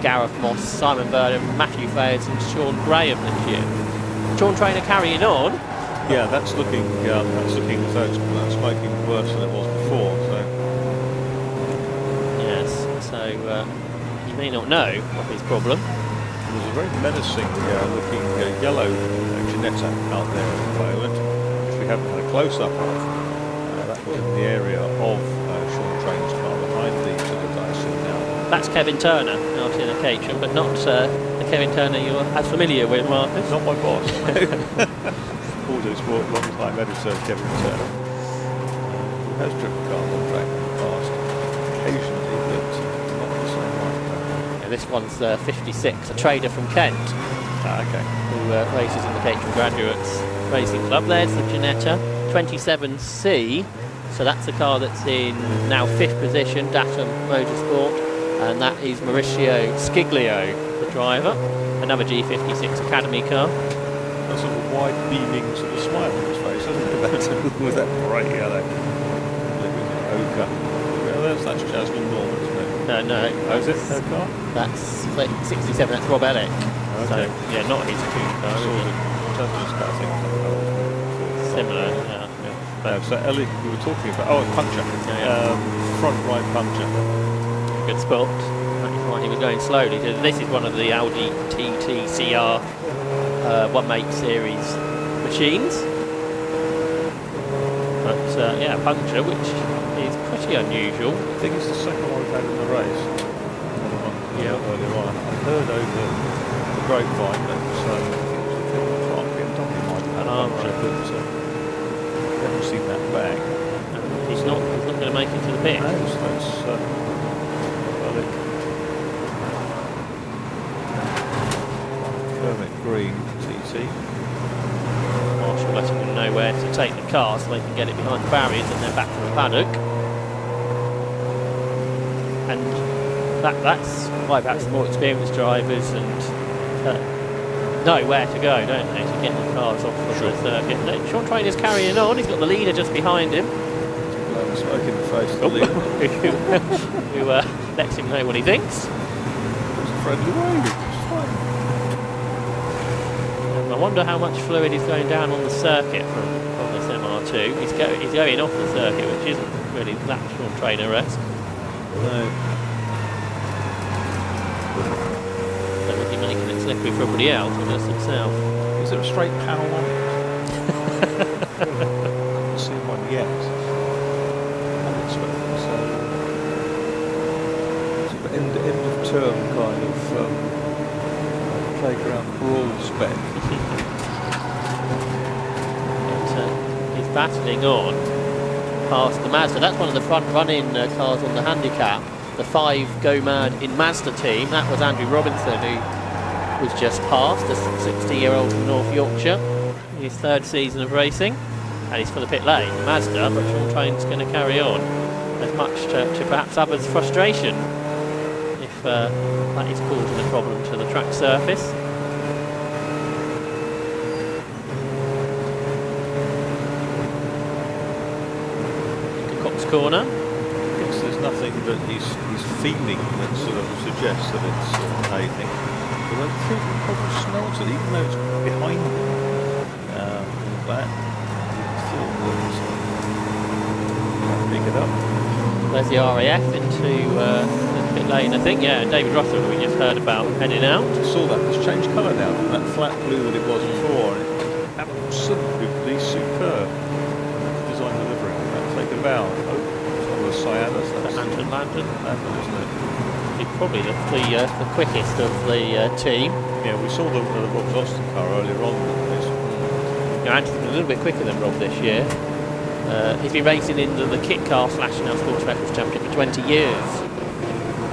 Gareth Moss, Simon Burnham, Matthew Fayers and Sean Graham this year. Sean Trainer carrying on. Yeah, that's looking as though it's smoking worse than it was before. So yes, so you may not know of his problem. there's a very menacing looking yellow Ginetta out there at the moment, which we haven't had a close-up of. That was in the area of Sean Trainer's car behind the Dyson now. That's Kevin Turner out in a Caterham, but not the Kevin Turner you're as familiar with, Marcus. Not my boss. Autosport long-time editor Kevin Turner, who has driven cars on track in the past, occasionally, but not the same one. Yeah, this one's 56, a trader from Kent, Okay. who races in the Caterham Graduates Racing Club. There's the Ginetta 27C, so that's the car that's in now 5th position, Datum Motorsport, and that is Mauricio Sciglio, the driver, another G56 Academy car. A sort of wide beaming sort of smile on his face, doesn't it? With that bright yellow. Ochre. Yeah, that's Jasmine Norman, isn't it? No. Oh, is it her car? That's 67, that's Rob Ellick. So, Okay. yeah, not his coupe car. I saw the Jasmine's car, I think. Similar, yeah. No, so Elliot, we were talking about, puncture. Yeah. Front right puncture. Good spot. That's why he was going slowly. This is one of the Audi TTCR 1-8 series machines. But yeah, puncture, which is pretty unusual. I think it's the second one we've had in the race. Earlier on. I heard over the grapevine that it was the Clark BMW might have had a puncture, but we haven't seen that back. He's not going to make it to the pit. No, so that's Kermit Green TT. Marshall letting them know where to take the car so they can get it behind the barriers and then back to the paddock. And that's why perhaps the more experienced drivers and know where to go, don't they, to get the cars off of the circuit. Sean Trainer's carrying on, he's got the leader just behind him. Smoke in the face of the leader. who lets him know what he thinks. It's a friendly wave. It's fine. I wonder how much fluid is going down on the circuit from this MR2. He's going off the circuit, which isn't really that Sean Trainer-esque. No. Don't think he's making it slippery for everybody else, or just himself. Is there a straight panel on it? I haven't seen one yet. I'm expecting so. Sort of end of term kind of playground brawl spec. He's battling on past the Mazda. That's one of the front running cars on the handicap. The 5 Go Mad in Mazda team. That was Andrew Robinson, who was just passed, a 60-year-old from North Yorkshire. His 3rd season of racing, and he's for the pit lane, Mazda, but Sean Train's going to carry on, as much to perhaps others' frustration, if that is causing a problem to the track surface. Cox corner. Yes, there's nothing that he's feeling that sort of suggests that it's anything. But I think he probably smells it, even though it's behind him. All that. Pick it up. There's the RAF into the pit lane, I think. Yeah, David Russell, who we just heard about, heading out. I saw that. It's changed colour now from that flat blue that it was before. And it's absolutely superb. Design delivery. That'll take about, cyan, that's Anton Landon, isn't it? He's probably the quickest of the team. Yeah, we saw the Rob Austin car earlier on. Anton's a little bit quicker than Rob this year. He's been racing in the kit car / now Sports Records Championship for 20 years.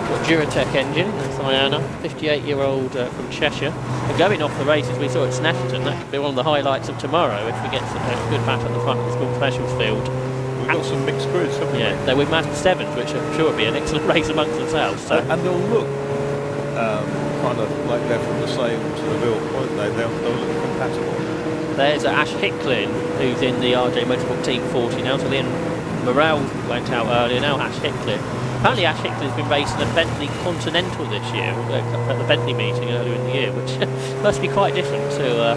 Got Duratec engine, that's Diana, 58-year-old from Cheshire. And going off the races we saw at Snetterton, that could be one of the highlights of tomorrow if we get a good battle at the front of the Sport Specials field. We've got some mixed grids, haven't we? Yeah, they're with Mazda 7s, which I'm sure will be an excellent race amongst themselves. So. And they'll look kind of like they're from the same sort of ilk, won't they? They'll look compatible. There's Ash Hicklin, who's in the RJ Motorsport Team 40 now. So then Morel went out earlier, now Ash Hicklin. Apparently Ash Hicklin's been racing a Bentley Continental this year, at the Bentley meeting earlier in the year, which must be quite different to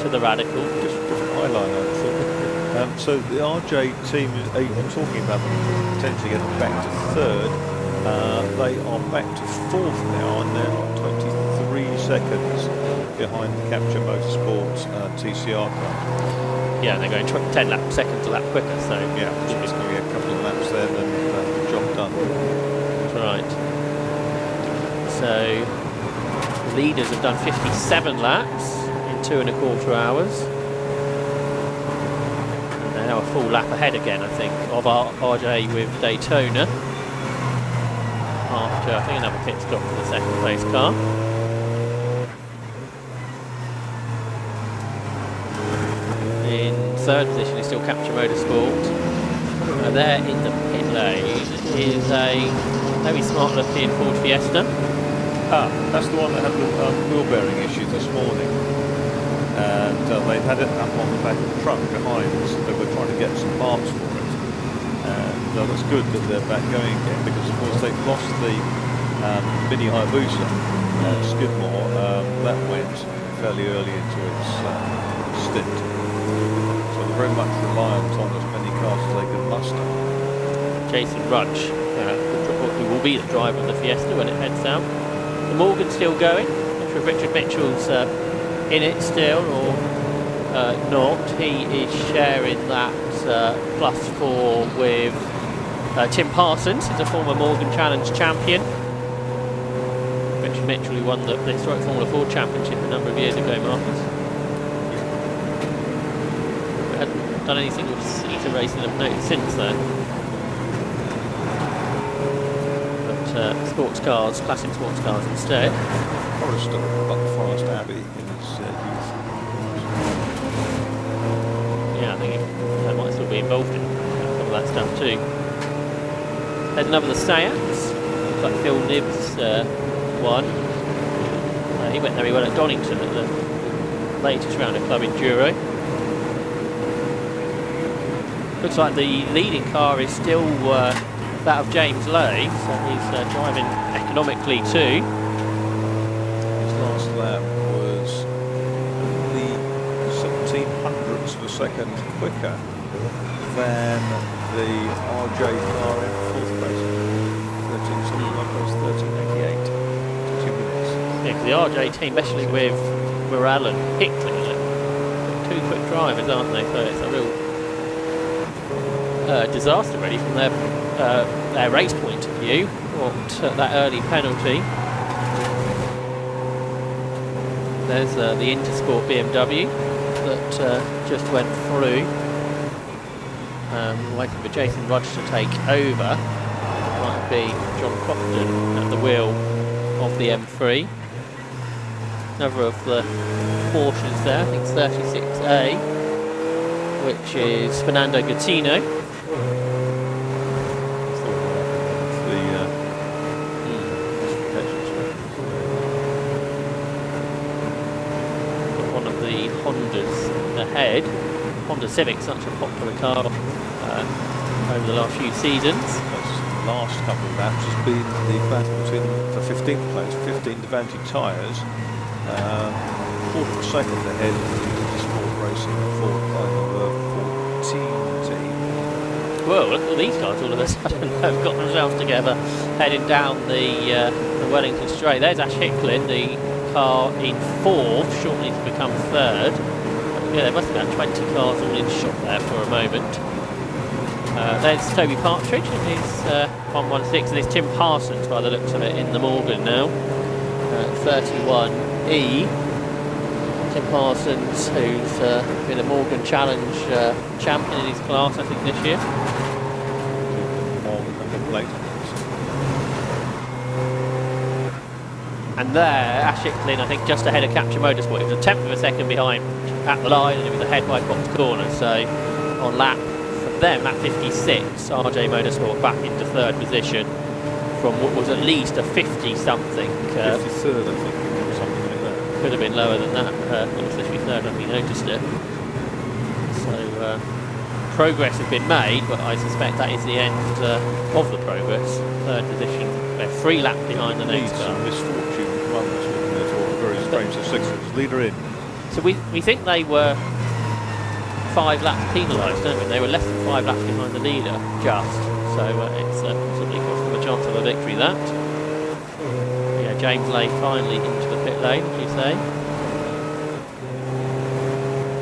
the Radical. Just different eyeline, I thought. So the RJ team, I'm talking about them potentially getting back to third. They are back to fourth now, and they're 23 seconds behind the Capture Motorsports TCR car. Yeah, they're going 10 seconds a lap quicker, so yeah, it's going to be a couple of laps then, and job done. That's right. So leaders have done 57 laps in 2.25 hours. And they're now a full lap ahead again, I think, of RJ with Daytona. After, I think, another pit stop for the second place car. In third position is still Capture Motorsport. There in the pit lane is a very smart looking Ford Fiesta. That's the one that had the wheel bearing issue this morning. And they've had it up on the back of the truck behind, so they were trying to get some parts for it. And that's good that they're back going again, because of course they've lost the Mini Hayabusa Skidmore. That went fairly early into its stint. So they're very much reliant on as many cars as they can muster. Jason Rudge, who will be the driver of the Fiesta when it heads out. The Morgan's still going. Not sure if Richard Mitchell's in it still or not. He is sharing that +4 with Tim Parsons. He's a former Morgan Challenge champion. Richard Mitchell, who won the historic Formula Ford Championship a number of years ago, Marcus. We hadn't done anything with Cedar Racing of note since then. But sports cars, classic sports cars instead. Forrester, Buckfast Abbey in his youth. Yeah, I think he might still be involved in some of that stuff too. There's another of the Sayats. Looks like Phil Nibbs won. He went very well at Donington at the latest round of Club Enduro. Looks like the leading car is still that of James Lay, so he's driving economically too. His last lap was the 1700ths of a second quicker than the RJ car in fourth place. 1388. 2 minutes. Yeah, because the RJ team, especially with Morel and Hicklin, two quick drivers, aren't they? So it's a real disaster really from their race point of view. What that early penalty. There's the Intersport BMW that just went through. Waiting for Jason Rudge to take over. Might be John Crofton at the wheel of the M3. Another of the Porsches there, I think it's 36A, which is Fernando Gattino. One of the Hondas ahead. Honda Civic's such a popular car over the last few seasons. The last couple of laps has been the battle between for 15th place, 15 Devanti tyres, quarter of a second ahead of the Sport Racing Ford number 14 team. Well, look at these guys all of a sudden have got themselves together, heading down the Wellington Straight. There's Ash Hicklin, the car in fourth, shortly to become third. Yeah, there must have been 20 cars all in shot there for a moment. There's Toby Partridge in his 116, and there's Tim Parsons by the looks of it in the Morgan now. 31E. Tim Parsons, who's been a Morgan Challenge champion in his class, I think, this year. And there, Ash Icklin, I think, just ahead of Capture Motorsport. It was a tenth of a second behind at the line, and it was ahead by Box Corner. So on lap for them at 56, RJ Motorsport back into third position from what was at least a 50-something. 53rd, I think, or something like that. Could have been lower than that. It was literally third, I think, noticed it. So progress has been made, but I suspect that is the end of the progress. Third position, they're 3 laps behind the next car. Misfortune runs, wasn't it? Or very strange. The sixth leader in. So we think they were 5 laps penalised, don't we? They were less than 5 laps behind the leader, just. So it's possibly cost them a chance of a victory, that. Yeah, James Lay finally into the pit lane, as you say.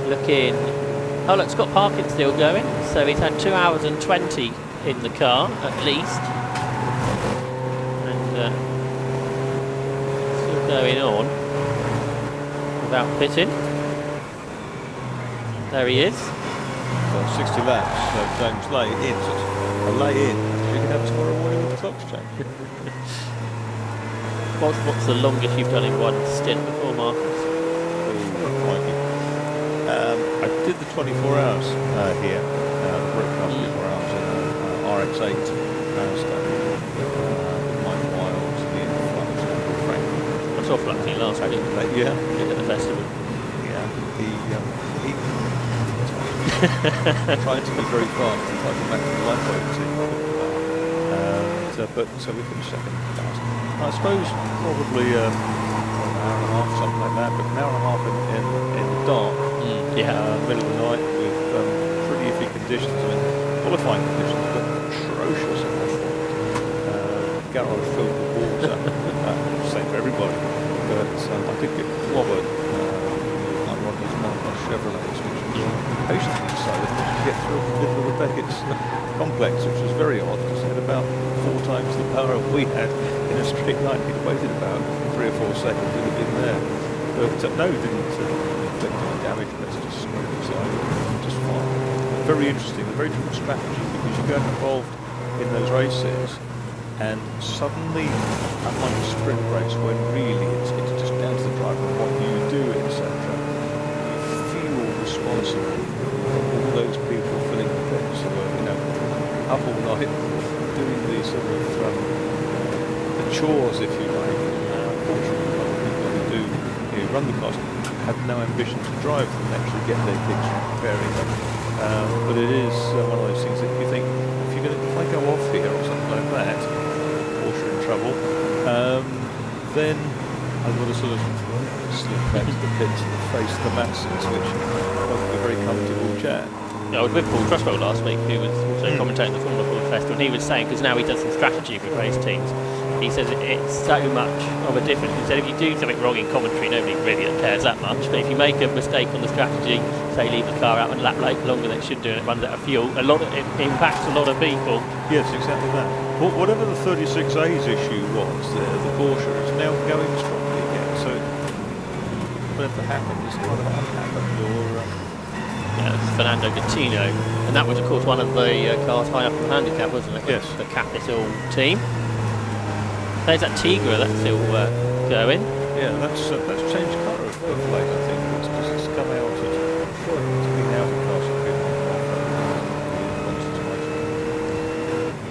Looking... Oh look, Scott Parkin's still going. So he's had 2 hours and 20 in the car, at least. And still going on without pitting. There he is. Well, 60 laps, so James Lay in. So it's a lay in. You can have tomorrow morning with the clocks changed. What's the longest you've done in one stint before, Marcus? I did the 24 hours here, the broadcast 24 hours in RX-8 stuff. Mike Wild in Frankfurt. I saw Fluxy last week. Yeah. At the festival. Yeah. He tried to be very fast and tried to match the lightweight but so we finished second last. I suppose probably an hour and a half, something like that, but an hour and a half in the dark. Middle of the night with pretty iffy conditions. I mean, qualifying conditions, but atrocious at that point. Garage filled with water, same for everybody. But I did get clobbered like one of these Monaco Chevrolets, which was patiently so that I could get through the middle of the Beckett's complex, which was very odd because it had about 4 times the power we had in a straight line. He'd waited about 3 or 4 seconds to have been there. But no, didn't inflict any damage. Let's just spread it aside. Just fine. Very interesting, a very different strategy because you get involved in those races and suddenly, unlike a sprint race when really it's just down to the driver and what you do, etc., you feel responsible for all those people filling the pits who are, up all night doing the sort of the chores, if you like. Unfortunately, a lot of people who do run the cars have no ambition to drive them and actually get their kicks from preparing them. But it is one of those things that you think, if you're going to go off here or something like that, Porsche in trouble, then I've got to sort of slip back to the pits and face the masses, which won't be a very comfortable chat. I was with Paul Truswell last week, who was also commentating the Formula Ford Festival, and he was saying, because now he does some strategy with race teams, he says it's so much of a difference. He said if you do something wrong in commentary, nobody really cares that much, but if you make a mistake on the strategy, say leave the car out and lap late longer than it should do and it runs out of fuel, it impacts a lot of people. Yes, exactly that. Whatever the 36A's issue was, the Porsche is now going strongly again, so whatever happened is kind of happened, or... It's Fernando Gattino, and that was of course one of the cars high up in the handicap, wasn't it? Yes. The Capital team. There's that Tigra that's still going. Yeah, that's changed colour of late, I think. It's because it's come out of been out of class a bit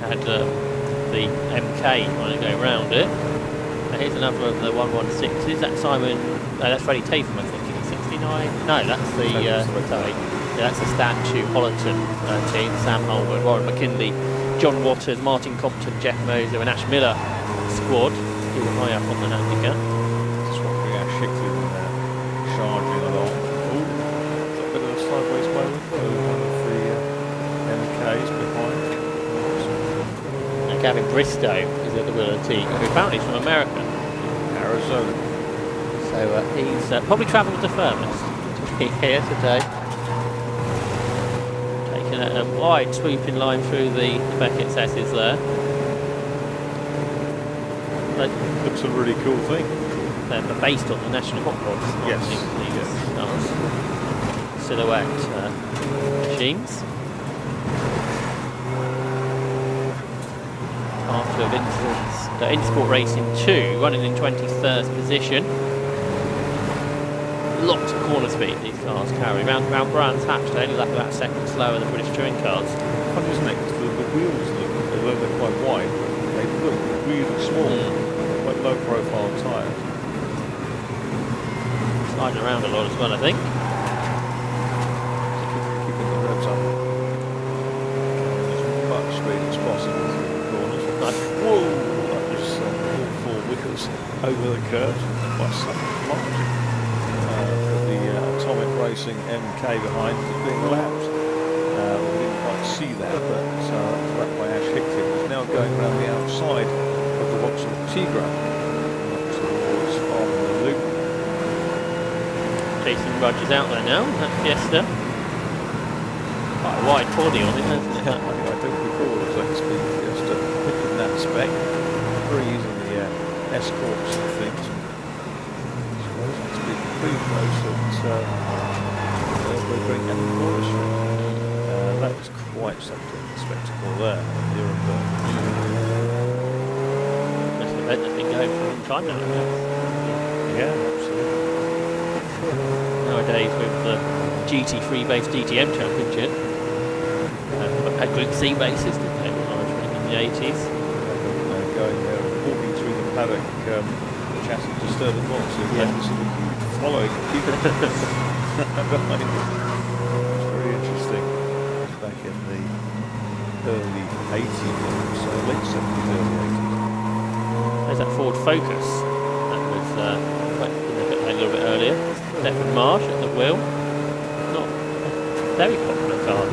Had the MK trying to go round it. And here's another of the 116s. That's Simon. That's Freddie Tatham, I think. 69. No, that's the that's the Statue Hollerton team. Sam Holman, Warren McKinley, John Waters, Martin Compton, Jeff Moser, and Ash Miller squad. He was high up on the handicap. Swapping out Shicklin charging along. Oh, a bit of a sideways moment. One of the MKs behind. And Gavin Bristow is at the wheel of the team, who apparently is from America. Arizona. So he's probably travelled to Furness to be here today. Taking a wide sweeping line through the Beckett's S's there. Looks a really cool thing. They're based on the National Hot Rods. Yes. Silhouette machines. After Mansfield Intersport Racing 2, running in 23rd position. Lots of corner speed these cars carry. Round Brands Hatch, they only lap about a second slower than British touring cars. Funny, isn't it? 'Cause the wheels look, although they're quite wide, they look really small, quite low profile tyres. Sliding around a lot as well, I think. Keeping the revs up as much speed as possible through the corners. Like, whoa! That was all four wheels over the curves by some margin. The Atomic Racing MK behind was being lapped. We didn't quite see that, but that by Ash Hickton is now going around the outside of the Vauxhall Tigra towards Farm in the Loop. Jason Rudge is out there now, that Fiesta. Quite a wide body on it, hasn't it? I don't recall it was like speed Fiesta in that spec. Very easily escorts and things. Pretty close at Nürburgring and Motorsport. That was quite something spectacle there at Nuremberg. That's an event that's been going for a long time now. Yeah, absolutely. Nowadays with the GT3 based DTM Championship, had Group C races, didn't they, in the 80s? Going walking through the paddock, chatting to Sterling Moss, who had this following people behind him. It's very interesting. Back in the early 80s, so late 70s, early 80s. There's that Ford Focus that was a little bit earlier. Stephen Marsh at the wheel. Not a very popular car,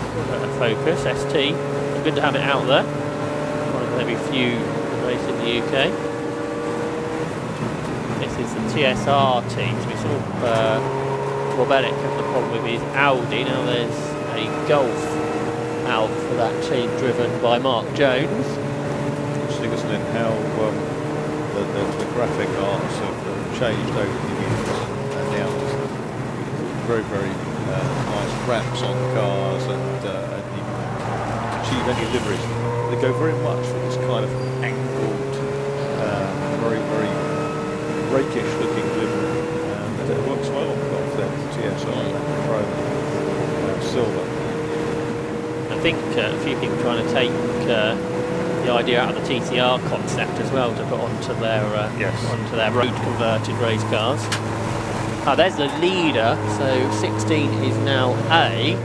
Focus ST. Good to have it out there. One of the very few raced in the UK. This is the TSR team. So we saw Rob Elliott have the problem with his Audi. Now there's a Golf out for that team, driven by Mark Jones. Interesting, isn't it, how the graphic arts have changed over the years. And now there's very, very nice wraps on cars, and you can achieve any liveries. They go very much for this kind of angled, very, very rakish looking livery, and it works well on the Golf there, the TSR, that chrome silver. I think a few people trying to take the idea out of the TTR concept as well to put onto their road converted race cars. There's the leader, so 16 is now A,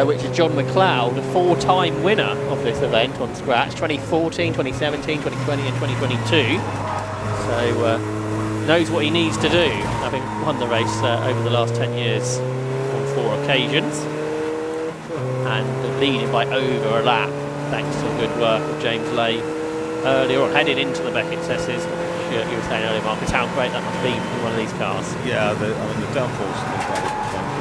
which is John McLeod, a four-time winner of this event on scratch, 2014, 2017, 2020 and 2022. So knows what he needs to do, having won the race over the last 10 years on 4 occasions, and leading by over a lap thanks to the good work of James Lay earlier on, headed into the Beckett Sesses. You were saying earlier, Marcus, how great that must be in one of these cars. Yeah, the downforce of the Beckett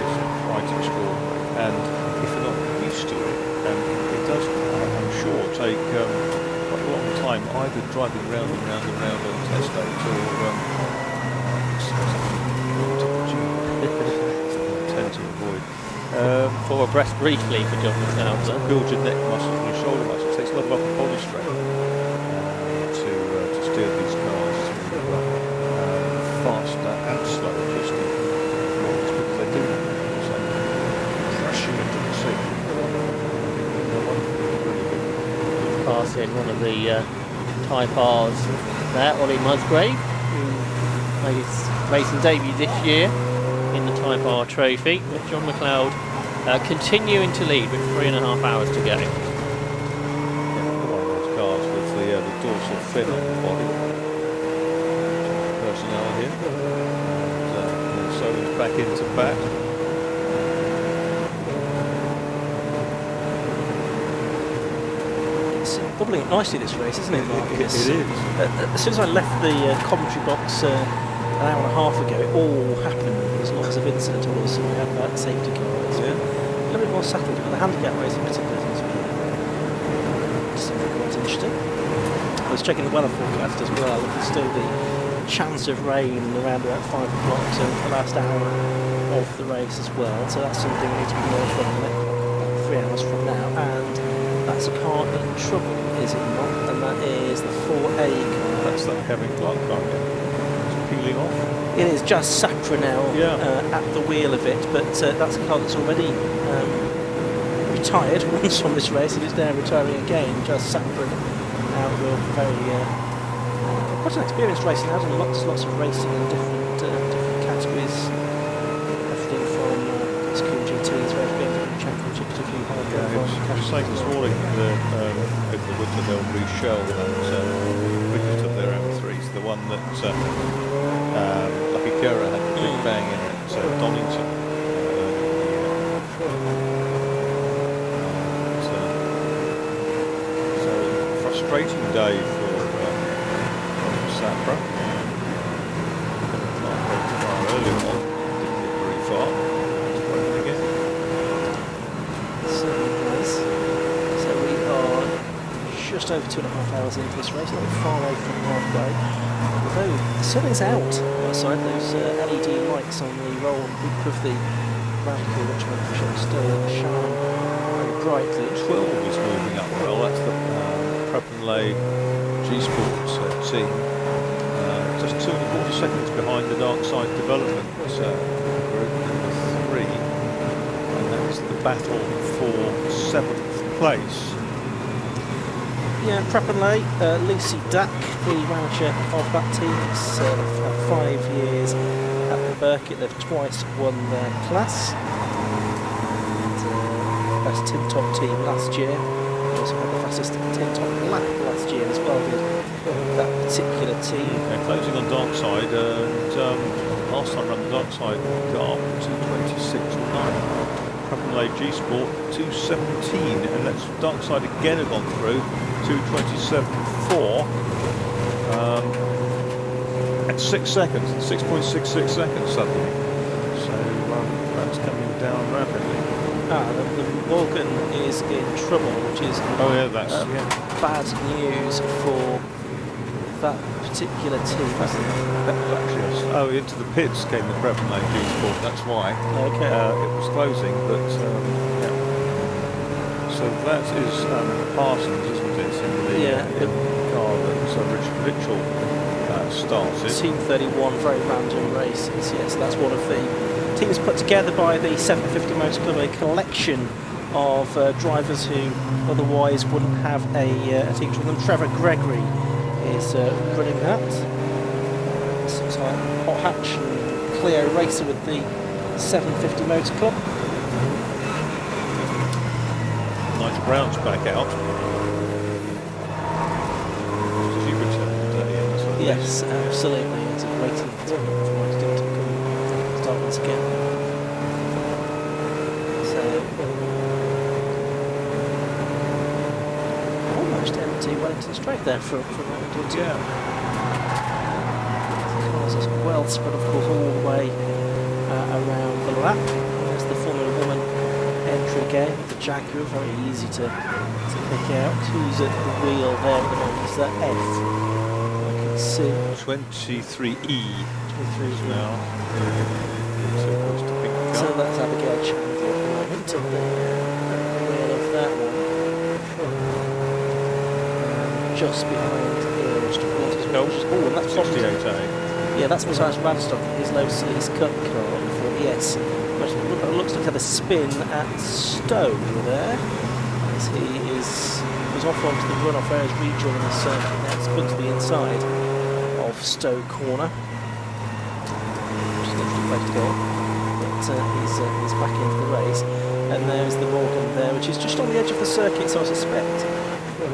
is quite extraordinary, and if you're not used to it, it does, I'm sure, take quite a long time either driving round and round and round on test days or tend to avoid. For a breast briefly for John McLeod. Build your neck muscles and your shoulder muscles. It takes a lot of upper body strength to steer these cars through faster and slower twisting roads, because they do crushing into the seat. Passing one of the Type R's there, Ollie Musgrave, who made his racing debut this year in the Type R Trophy, with John McLeod continuing to lead with 3.5 hours to go. Yeah, one of those cars with the dorsal fin on the body. Personnel here. And so he's back into bat. It's bubbling up nicely, this race, isn't it, Marcus? It is. As soon as I left the commentary box an hour and a half ago, it all happened. There was lots of incident all of a sudden. We had that safety car. A little bit more settled, but the handicap race in particular seems to be quite interesting. I was checking the weather forecast as well. There's still the chance of rain around about 5 o'clock, so the last hour of the race as well. So that's something we need to be monitoring about 3 hours from now. And That's a car in trouble, is it not? And that is the 4A car. That's that Kevin Clark car again. It's peeling off. It is just Sapra now at the wheel of it, but that's a car that's already retired once from this race. It is now retiring again. Just Sapra out with very quite an experienced racing. Has done lots of racing in different categories. Everything from school GTs, BMW Championships to a few hard I was saying this morning over the winter they'll re-shell that Birkett up their M3s, the one that Lucky Kera had the big bang in at Donington. So frustrating day for Sapra. Not very far earlier on, didn't get very far. It's broken again. So we are just over 2.5 hours into this race, not far away from halfway. Although the sun is out outside, those LED lights on the roll hoop of the Radical, which are still shine very brightly. 12 is moving up well. That's the Prep and Lay G-Sports team. Just 2.25 seconds behind the Darkside development group number 3. And that's the battle for 7th place. Yeah, Prep and Lay, Lucy Dack, the manager of that team, has 5 years at Birkett. They've twice won their class. And, best tin top team last year. They also had the fastest tin top lap last year as well with that particular team. They're closing on Darkside, and last time around the Darkside car 2:26.9. Prep and Lay G-Sport 2:17, and that's Darkside again have gone through 2:27.4 at 6 seconds, 6.66 seconds suddenly. So that's coming down rapidly. The Morgan is in trouble, which is bad news for that particular team. Actually, into the pits came the Prep and Lay G-Sport. That's why. Okay. It was closing, but yeah. So that is Parsons, isn't it? In the car that Richard Mitchell started. Team 31, very random races. Yes, that's one of the teams put together by the 750 Motor Club, a collection of drivers who otherwise wouldn't have a team to them. Trevor Gregory is running that. Looks like Hot Hatch and Clio racer with the 750 Motor Club. Nigel Brown's back out. Did you return Yes, absolutely. It's waiting for Nigel to come start once again. So almost empty Wellington straight there for Wellington. Yeah. Cars as well spread, of course, all the way around the lap. There's the Formula Woman entry again, the Jaguar, very easy to pick out. Who's at the wheel there at the moment? Is that F? I can see. 23E. 23E. Now. So that's Abigail Chandler at the moment at the wheel of that one. Just behind is and that's 68A. Yeah, that's Matthias Radstock, his low series cut car for ES. It looks like he had a spin at Stowe there, as he was off onto the runoff areas rejoining the circuit. Now it's put to the inside of Stowe Corner, which is an interesting place to go. But he's back into the race, and there's the Morgan there, which is just on the edge of the circuit. So I suspect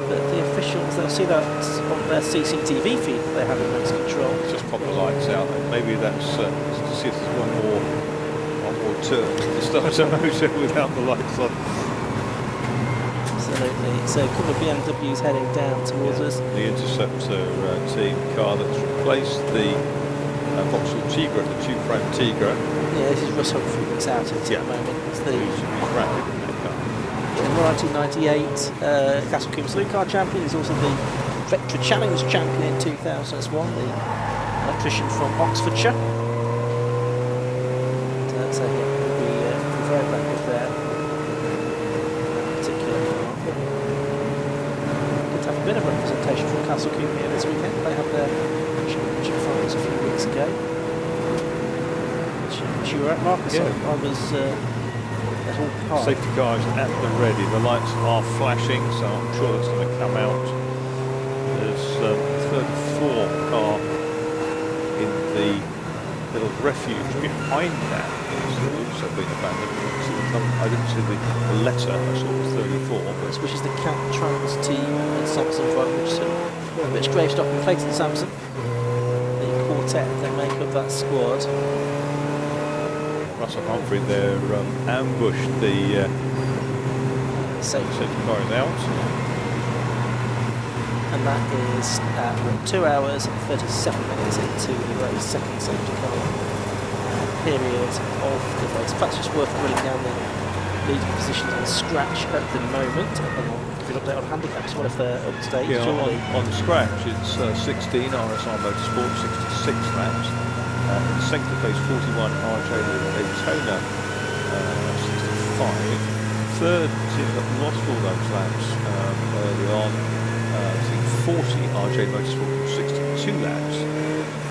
that the officials, they'll see that on their CCTV feed that they have in race control. Just pop the lights out, and maybe that's to see if there's one more turn to start a motor without the lights on. Absolutely. So a couple of BMWs heading down towards us. The Interceptor team car that's replaced the Vauxhall Tigra, the two-frame Tigra. Yeah, this is Russ Humphrey that's out at the moment. It's the rapid in that car. In 1998, Castle Coombs Blue Car champion. He's also the Vectra Challenge champion in 2001, the electrician from Oxfordshire. So yeah, we'll be very back with that particular car. bit of representation from Castle Cooper here this weekend. They had their championship finals a few weeks ago. Which you were at, Marcus? Yeah. I was at all park. Safety cars at the ready. The lights are flashing, so I'm sure that's going to come out. There's a 34 car in the little refuge behind that. It's also been abandoned. I didn't see the letter. I saw the 34. But Which is the Cat Trans team at Samson Drive, which Gravestock and Clayton Sampson, the quartet that make up that squad. Russell Humphrey there ambushed the safety car is out. And that is 2 hours and 37 minutes into the race, second safety car period of the race. Perhaps just worth drilling down the leading positions on scratch at the moment, and I'll give you an update on handicaps. What if they're up to date? Yeah, on scratch it's 16 RSR Motorsport, 66 laps. In second place 41 RJ Daytona, 65. Third team that lost all those laps early on. 40 RJ Motorsport, 62 laps.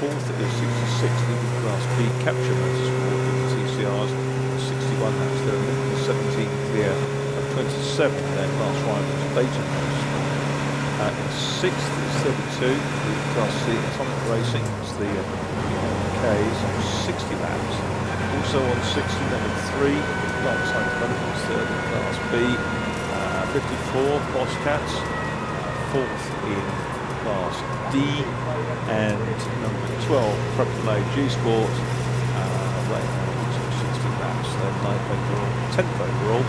Fourth is 66 Legal Class B Capture Motorsport with TCRs, 61 laps. They're Olympic 17 clear of 27 their class rivals Dayton Motorsport. In sixth is 32 Legal Class C Atomic Racing. It's the Ks on 60 laps. Also on 60 number 3 Darkside Developments, third in Class B. 54 Boss Cats. Fourth in Class D, and number 12 Prep Relay G Sport, weighing out 60 laps, then 9th overall, 10th overall,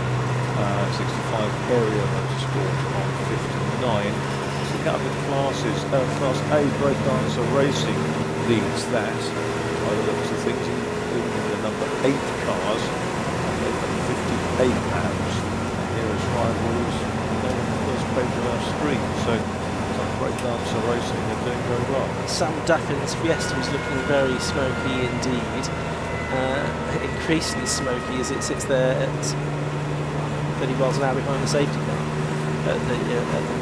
65 Area Motorsport on 59. So the up in classes, Class A Breakdancer Racing leads that by the looks of things, including the number 8 cars, and they've got 58 laps. Nearest rivals first page of our screen, so some breakdancer racing are doing very well. Sam Daffin's Fiesta is looking very smoky indeed. Increasingly smoky as it sits there at 30 miles an hour behind the safety car at the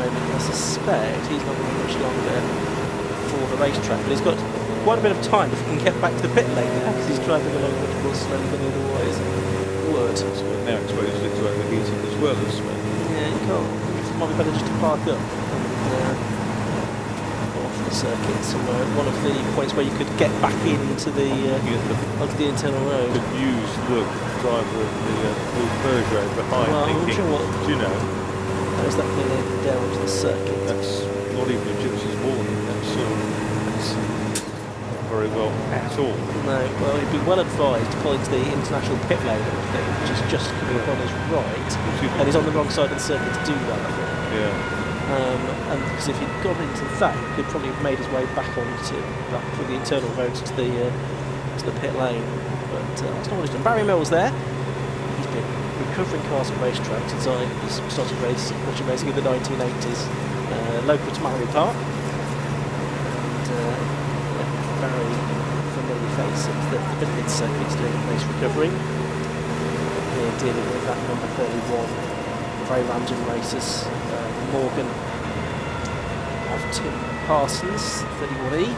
moment. I suspect he's not going to be much longer for the racetrack, but he's got quite a bit of time if he can get back to the pit lane now, because he's driving along much more slowly than he otherwise would. So we're now exposed it to overheating as well as well. Yeah, you can't. It might be better just to park up and off the circuit somewhere. One of the points where you could get back into the onto the internal road. Could use the driver of the blue Peugeot behind, thinking, sure do you know? There's that thing down to the circuit. That's not even a gypsy's warning. That's not very well at all. No, well, he'd be well advised to pull into the international pit lane, I think, which is just coming up on his right, and he's on the wrong side of the circuit to do that, I think. Yeah. And because if he'd gone into that, he could probably have made his way back onto through the internal roads to the pit lane. But that's not what he's done. Barry Mill's there. He's been recovering cars and racetracks since I started watching racing in the 1980s, local to Mallory Park. Very familiar face of the bit of circuits doing race recovery. Here dealing with that number 31, very random races. Morgan of Tim Parsons, 31E.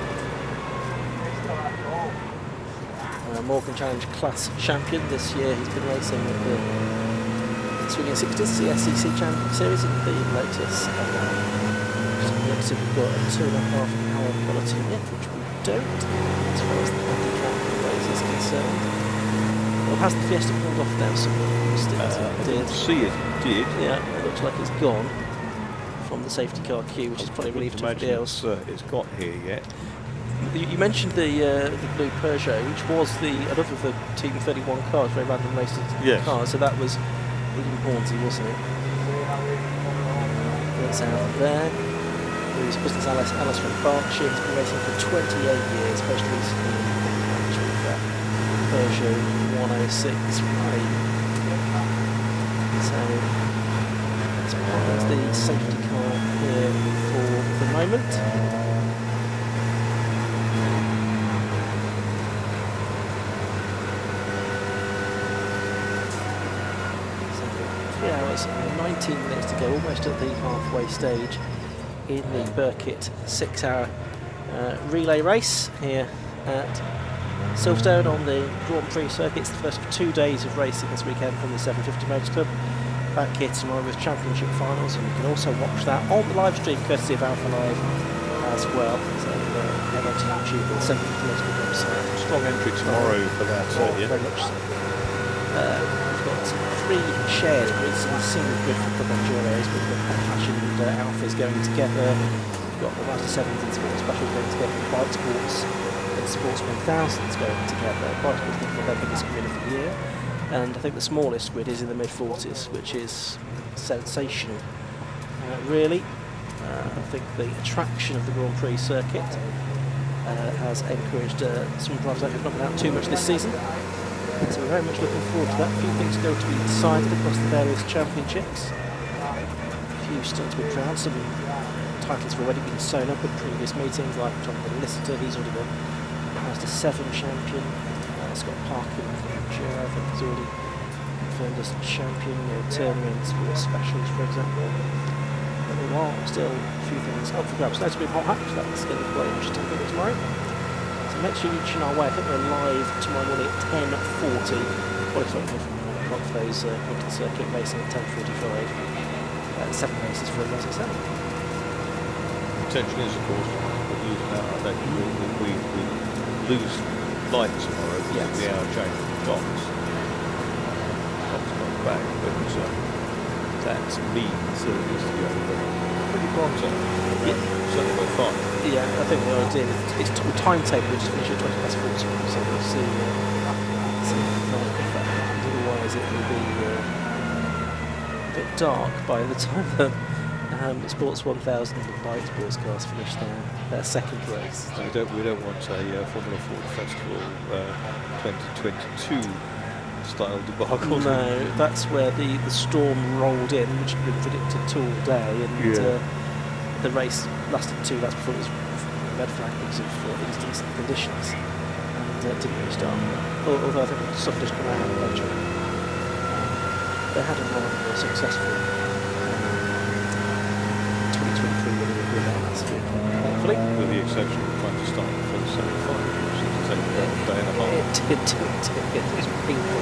Morgan Challenge Class Champion this year. He's been racing with the Swinging 60s, the SEC Champion Series in the Lotus. Looks like we've got a 2.5 hour quality in it, which we don't, as far as the handicap race is concerned. Well, has the Fiesta pulled off now somewhere? I didn't see it. It did. Yeah, it looks like it's gone from the safety car queue, which is probably relief to everybody else. It's got here yet. You mentioned the blue Peugeot, which was another of the Team 31 cars, very random races cars. So that was William Hornsey, wasn't it? That's out there. His business Alice from Berkshire. He's been racing for 28 years, most recently with that Peugeot 106 Rally. So that's the safety car here for the moment. So 3 hours and 19 minutes to go, almost at the halfway stage in the Birkett 6-hour relay race here at Silverstone on the Grand Prix circuit. It's the first of 2 days of racing this weekend from the 750 Motors Club. Back here tomorrow with championship finals, and you can also watch that on the live stream courtesy of Alpha Live as well. So head on to YouTube or the 750 Motors Club website. Strong entry tomorrow for that. Yeah. Very much so. We've got 3 shared grids and a single grid for Club Enduros. We've got Passion and Alpha's going together. We've got the Mazda 7s and Sports Specials going together. Bike Sports and Sports 1000s going together. Bike Sports think they're their biggest grid of the year. And I think the smallest grid is in the mid-40s, which is sensational, really. I think the attraction of the Grand Prix circuit has encouraged some drivers that have not been out too much this season. So we're very much looking forward to that. A few things still to be decided across the various championships. A few still to be crowned. Some titles have already been sewn up at previous meetings, like Jonathan Lister, he's already the Mazda 7 champion. Scott Parkin from Jura, I think, has already confirmed as champion. Turner in Sports Specials, for example. But there are still a few things up for grabs. Notably Hot Hatch, that's going to be quite interesting tomorrow. So make sure you tune our way. I think we're live tomorrow morning at 10:40. Well, it's not from 9 o'clock for those winter circuit racing at 10:45. 7 races for us, as I said. Intention is, of course, we're losing out. I don't think we lose light tomorrow because of the hour change of clocks. Clock's not back, but that means that it is pretty pronto. Yeah. Certainly by 5. Yeah, I think the idea is the timetable will just finish at 20 past 40, so we'll see if that happens. Otherwise it will be a bit dark by the time that Sports 1000 and Bike Sports cars finish their second race. So we don't want a Formula Ford Festival 2022 style debacle. No, that's where the storm rolled in, which had been predicted all day, and the race lasted 2 laps before it was red flag because of inconsistent conditions, and didn't really start. Although I think the sun just came out eventually. They had a rather successful 2023 with thankfully. With the exception of trying to start for the 75, which seemed to take about a day and a half. It was painful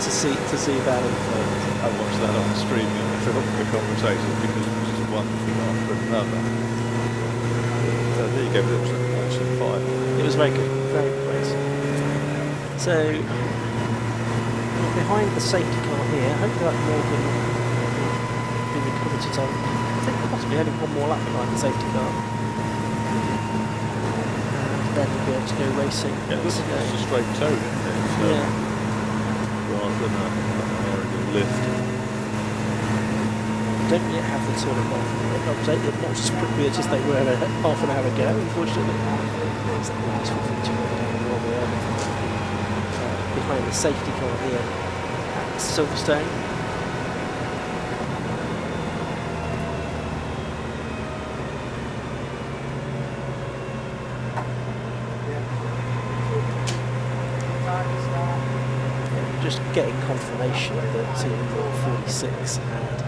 to see that unfold. I watched that on stream in the conversation because it was just one thing after another. So there you go, it was an awesome fight. It was very good, very good race. So, behind the safety car here, hopefully that Morgan be recovered to time. I think possibly only one more lap behind the safety car. And then we'll be able to go racing. Yeah, it's a straight toe, isn't it? Rather than an aerial lift. Don't yet have the sort of update, they're not as quickly as they were half an hour ago, unfortunately. It's a useful feature behind the safety car here at Silverstone. Just getting confirmation that team 46 had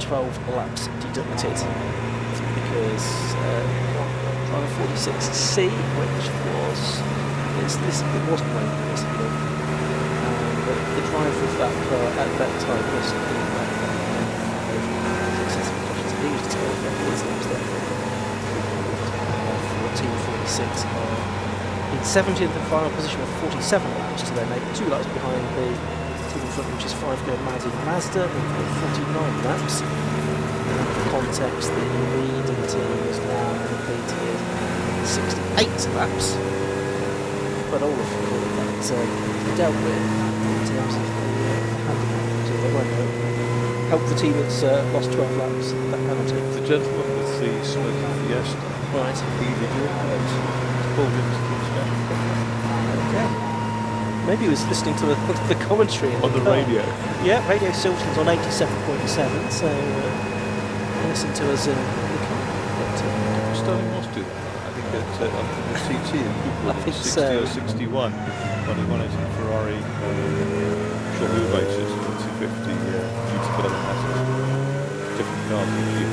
12 laps deducted because driver 46C, which was it wasn't raining basically, but the driver of that car at that time was successful questions. He was to go his laps there for team 46 in 17th and final position with 47 laps to their mate, 2 laps behind the team in front, which is 5-go Mazda with 49 laps. For context, the leading team is now completed 68 laps, but all of that dealt with in terms of the handicap, so they won't help the team that's lost 12 laps, that penalty. The gentleman with the smoky Fiesta, right, he did your pulled into the discussion. Okay. Maybe he was listening to the commentary on the radio. Yeah, Radio Silverstone's on 87.7, so listen to us in the car. Sterling must do that. I think that the TT in Cooper was 60 or 61 when he won it in Ferrari short wheelbases in the 250 GT Berlin. Different cars than you.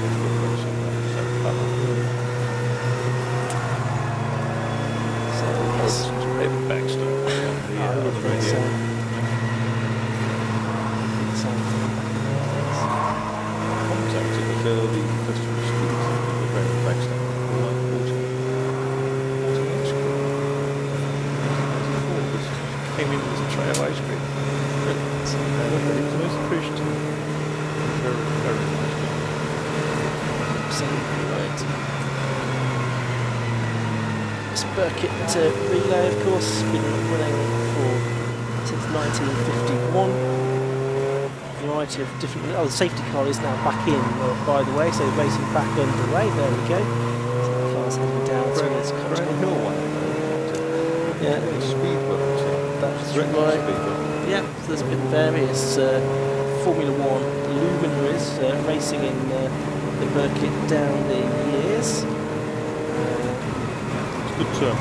Birkett Relay, of course, been running since 1951. A variety of different. Oh, the safety car is now back in, by the way, so racing back underway. There we go. So the car's heading down towards Cutting. Yeah, that's right. Yeah, there's been various Formula One luminaries racing in Birkett down the years. Good term.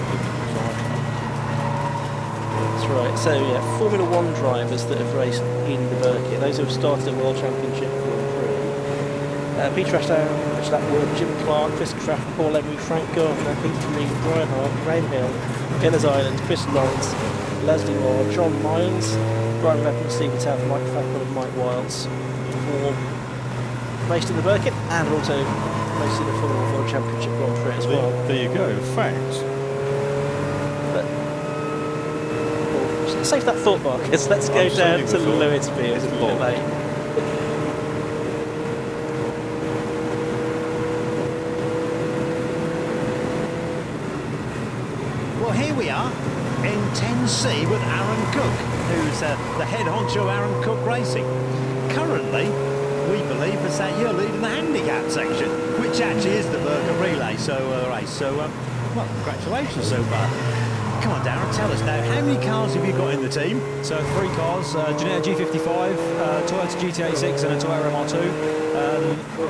That's right. So yeah, Formula One drivers that have raced in the Birkett, those who have started a World Championship Grand Prix. Peter Ashdown, Rich Lapwood, Jim Clark, Chris Craft, Paul Emery, Frank Gardner, Peter Reed, Brian Hart, Graham Hill, Gunners Island, Chris Lawrence, Leslie Moore, John Miles, Brian Redmond, Stephen South, Mike Fackman and Mike Wilds all raced in the Birkett and also raced in the Formula One World Championship Grand Prix as well. There you go, facts. But well, save that thought, Marcus. Let's go down to Louisville as a bit late. Well, here we are in 10C with Aaron Cook, who's the head honcho of Aaron Cook Racing. Currently, we believe is that you're leading the handicap section, which actually is the Birkett Relay race. So, well, congratulations so far. Come on, Darren, tell us now, how many cars have you got in the team? So 3 cars, Janetta G55, Toyota GT86 and a Toyota MR2.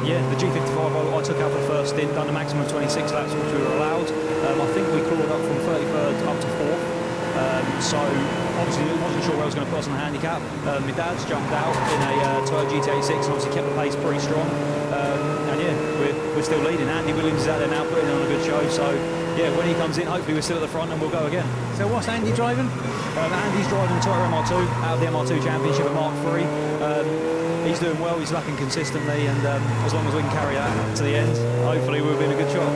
Yeah, the G55 I took out for the first stint, done a maximum of 26 laps, which we were allowed. I think we crawled up from 33rd up to 4th. So obviously I wasn't sure where I was going to put us on the handicap. My dad's jumped out in a Toyota GT86 and obviously kept the pace pretty strong. And yeah, we're still leading. Andy Williams is out there now putting on a good show. So yeah, when he comes in, hopefully we're still at the front and we'll go again. So what's Andy driving? Andy's driving the Toyota MR2 out of the MR2 Championship at Mark III. He's doing well, he's lacking consistently, and as long as we can carry that to the end, hopefully we'll be in a good shot.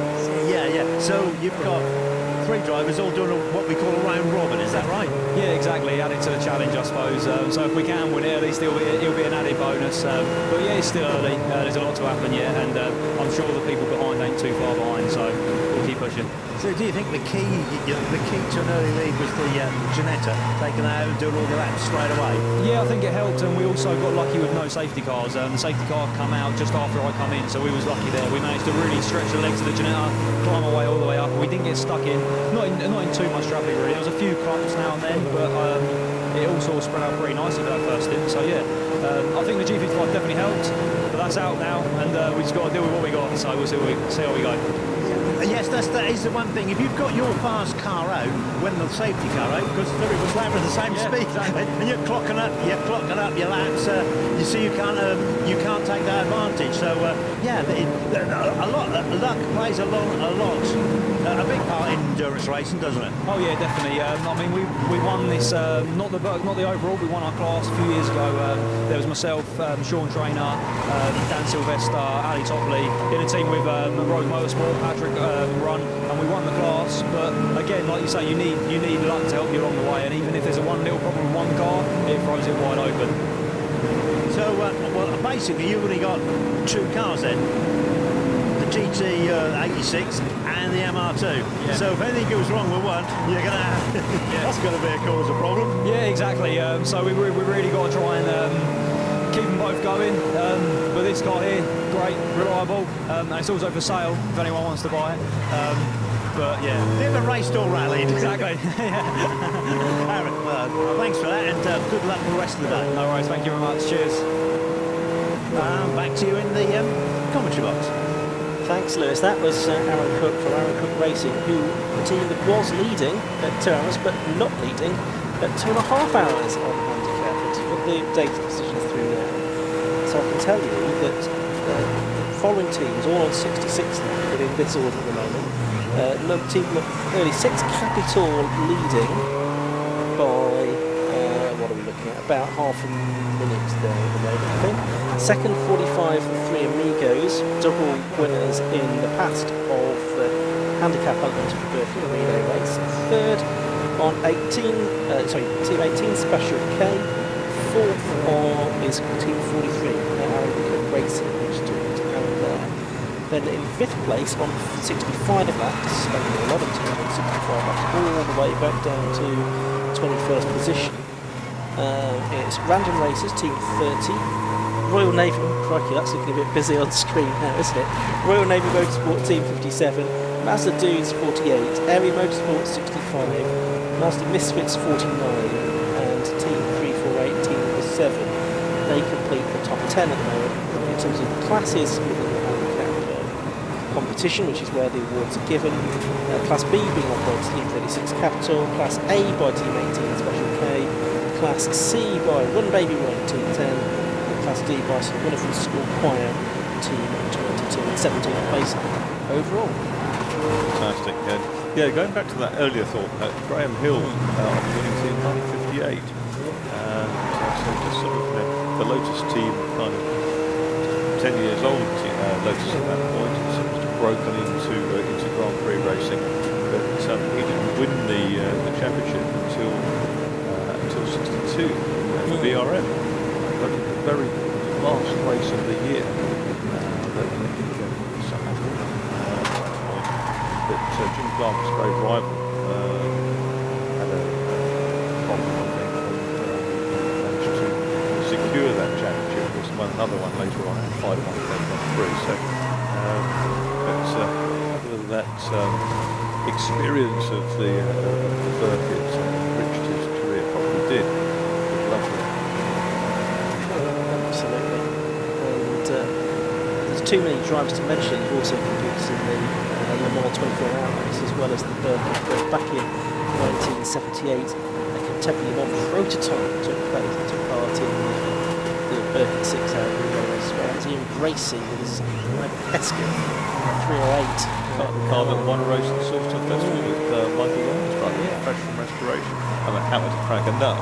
Yeah. So you've got 3 drivers all doing what we call a round robin, is that right? Yeah, exactly, added to the challenge, I suppose. So if we can win it, at least it'll be an added bonus. But yeah, it's still early, there's a lot to happen yet, and I'm sure the people behind ain't too far behind, so we'll keep pushing. So do you think the key to an early lead was the Janetta taking out and doing all the laps straight away? Yeah, I think it helped, and we also got lucky with no safety cars. The safety car come out just after I come in, so we was lucky there. We managed to really stretch the legs of the Janetta, climb our way all the way up, and we didn't get stuck in. Not in too much traffic really. There was a few clumps now and then, but it all sort of spread out pretty nicely for that first stint. So yeah, I think the G55 definitely helped, but that's out now, and we just got to deal with what we got. So we'll see how we go. Yes, that is the one thing. If you've got your fast car out when the safety car out, because everybody was travelling at the same speed, exactly. And you're clocking up your laps, you see you can't take that advantage. So yeah, a lot luck plays a big part in endurance racing, doesn't it? Oh yeah, definitely. I mean, we won this not the overall. We won our class a few years ago. There was myself, Sean Traynor, Dan Sylvester, Ali Topley in a team with Rose Motorsport, Patrick Run, and we won the class. But again, like you say, you need luck to help you along the way. And even if there's one little problem with one car, it throws it wide open. So well, basically, you've only got 2 cars then. The GT86 and the MR2. Yeah. So if anything goes wrong with one, you're gonna have that's going to be a cause of problem. Yeah, exactly. So we really got to try and keep them both going. But this car here, great, reliable, and it's also for sale if anyone wants to buy it. But yeah, bit of a raced or rallied. Exactly. Aaron, thanks for that, and good luck for the rest of the day. No worries. Thank you very much. Cheers. Back to you in the commentary box. Thanks, Lewis. That was Aaron Cook from Aaron Cook Racing, who the team that was leading at 2 hours, but not leading at 2.5 hours on handicap. Let's put the data positions through now. So I can tell you that the following teams, all on 66 now, but in this order at the moment. Team early 6, Capital leading by, what are we looking at? About half a minute there at the moment, I think. Second, 45 for 3 Amigos, double winners in the past of the handicap element of the Birkett Relay Race. Third on Team 18 Special K. Fourth is Team 43, Aaron Cook Racing, which took it out there. Then in 5th place on 65 laps, spending a lot of time on 65 laps, all the way back down to 21st position. It's Random Racers, Team 30. Royal Navy, crikey, that's looking a bit busy on screen now, isn't it? Royal Navy Motorsport, Team 57. Mazda Dudes, 48. Area Motorsport, 65. Mazda Misfits, 49. And Team 348, Team number 7. They complete the top 10 at the moment. In terms of the classes within the handicap competition, which is where the awards are given. Class B being operated Team 36 Capital, Class A by Team 18 Special K, Class C by Run Baby Run Team 10, and Class D by St Winifred School Choir Team 22 and 17th place overall. Fantastic. Yeah, going back to that earlier thought, Graham Hill on the winning team 1958, and so just sort of the Lotus team kind of 10 years old, Lotus at that point, and sort of broken into Grand Prix racing, but he didn't win the championship until 62 for VRM. But the very last race of the year, that Jim Clark's great rival had a problem, I think, and managed to secure that championship. There's another one later on, 5-1 through. So, whether that experience of the Birkett enriched his career, probably did. Lovely. Absolutely. And there's too many drivers to mention who also competed in the Le Mans 24-hour race, as well as the Birkett. But back in 1978, a contemporary Le Mans prototype took part in the Birkett 6-hour relay race, where Ian Gracie with his Pesca 308. Car that won a race at the Silverstone Festival with Michael Young's brother, fresh from restoration. I mean, hammer to crack a nut.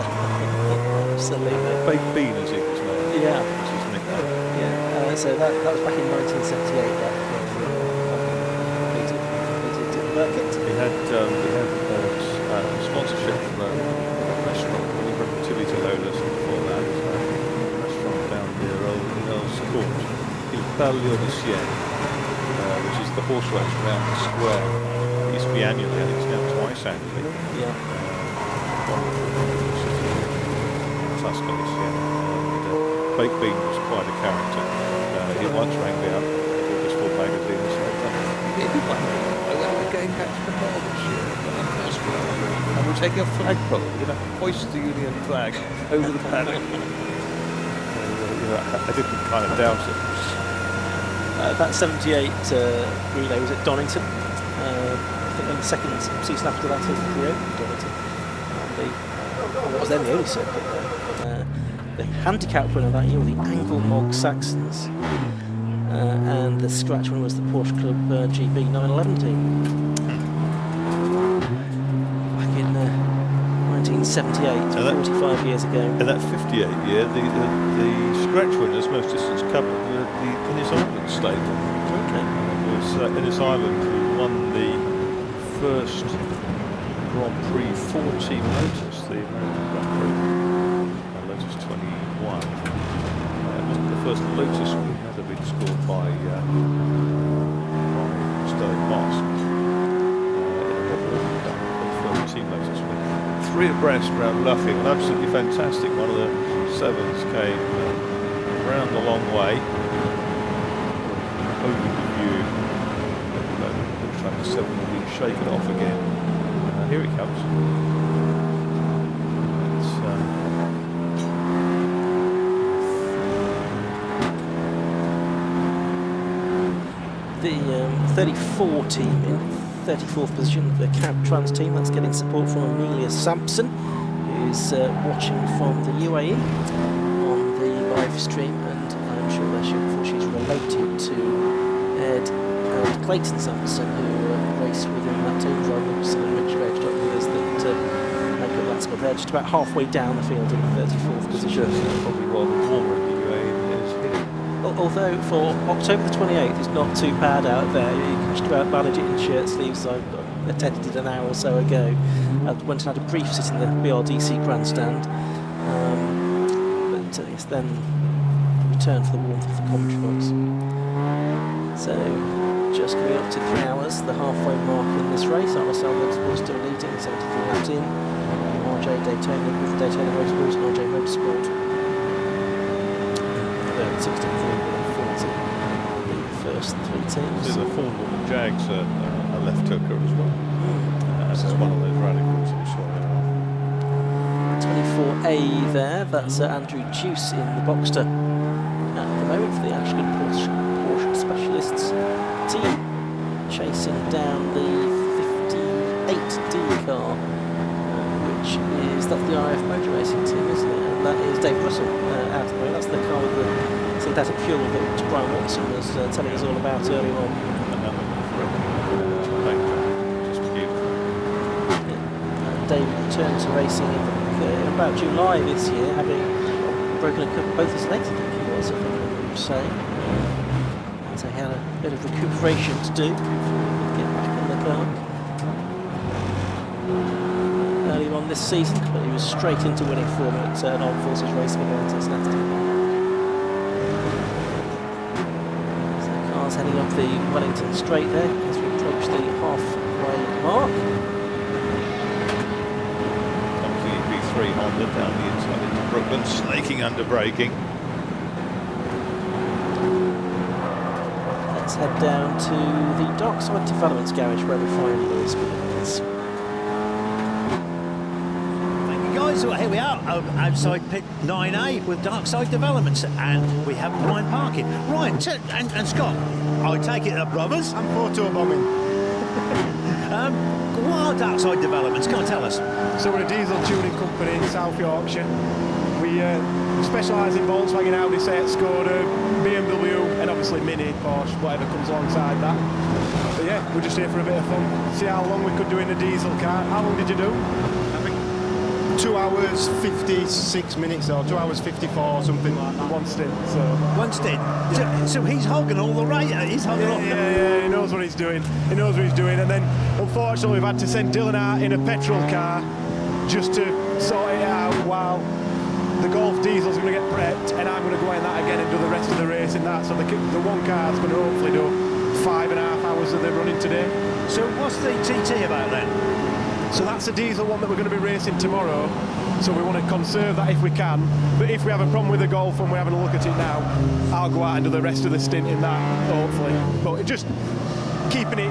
Absolutely. Baked Bean, as he was known. Yeah. Which is his nickname. Yeah. So that was back in 1978. That completed Birkett. We had sponsorship from a restaurant called Reptility Lolas before that. A restaurant down near Earl's Court, Il Palio di Siena, which is the horse race around the square. It used to be annually, and it's now twice annually. Yeah. Tuscany, Siena. And Baked Bean was quite a character. He once rang me up at Motorsport magazine and said, we're going back to the ball this year, and we'll take a flagpole, hoist the Union flag over the paddock. I didn't kind of doubt it. That 78 relay was at Donington. I think then the second season after that in Rio, Donington. That was then the only circuit there. The handicap winner that year were the Angle-Mog Saxons. And the scratch winner was the Porsche Club GB 911 team. Back in 1978, so 45 years ago. In that 58 year, the scratch winners, most distance covered, were the Innis Island stable. Okay. It was Innis Island who won the first Grand Prix for Team Lotus, the American Grand Prix, Lotus 21. It wasn't the first Lotus win that had been scored by Sterling Moss. The first Team Lotus win. 3 abreast around Loughing, an absolutely fantastic one of the 7s came round the long way, over the view. Looks like the 7 will be shaken off again. Here it comes. The 34 team in 34th position, the Cab Trans team, that's getting support from Amelia Sampson, who's watching from the UAE on the live stream, and I'm sure that she's related to Ed and Clayton Sampson, who race within that team, driving some Richard Edge years that make a last spot. They're just about halfway down the field in 34th position. Probably rather warmer in the UAE than it is here. Although for October the 28th, it's not too bad out there. You can just about manage it in shirt sleeves. I attended it an hour or so ago. I went and had a brief sit in the BRDC grandstand. But yes, then returned for the warmth of the commentary box. So just coming up to 3 hours, the halfway mark in this race. RSL Motorsport still leading, 73 laps in. RJ Daytona with Daytona Motorsport and RJ Motorsport. 16, 40, the first 3 teams. So the Formula Jags a left hooker as well. This is one of those radicals that we saw earlier on. 24A there, that's Andrew Juice in the Boxster at the moment for the Ashton Porsche Specialists team, chasing down the 58D car, which is, that's the RF Motor Racing team, isn't it? And that is Dave Russell out of the way. That's the car with the synthetic fuel that Brian Watson was telling us all about earlier on. Just beautiful. David returned to racing in about July this year, having broken both his legs, I think he was, if I remember saying. So he had a bit of recuperation to do before he could get back in the car. Earlier on this season, but he was straight into winning form at an Armed Forces racing event at Snatton. Heading up the Wellington Straight there as we approach the halfway mark. Comes the EP3 Honda down the inside into Brooklyn, snaking under braking. Let's head down to the Darkside Developments garage where we find Lewis Williams. Thank you guys. Well, here we are outside pit 9A with Darkside Developments, and we have blind parking. Ryan and Scott, I take it they're brothers. I'm photo bombing. What are Darkside Developments? Can you tell us? So we're a diesel tuning company in South Yorkshire. We specialise in Volkswagen, Audi, Seat, Skoda, BMW, and obviously Mini, Porsche, whatever comes alongside that. But yeah, we're just here for a bit of fun. See how long we could do in a diesel car. How long did you do? I think 2 hours 56 minutes or 2 hours 54, something like that. One stint. So one stint. So he's hogging all the rate. He's hogging all. Yeah, he knows what he's doing. He knows what he's doing. And then, unfortunately, we've had to send Dylan out in a petrol car just to sort it out while the Golf diesel's going to get prepped, and I'm going to go in that again and do the rest of the race in that. So the one car's going to hopefully do 5.5 hours that they're running today. So what's the TT about then? So that's a diesel one that we're going to be racing tomorrow. So we want to conserve that if we can. But if we have a problem with the Golf and we're having a look at it now, I'll go out and do the rest of the stint in that, hopefully. But it just keeping it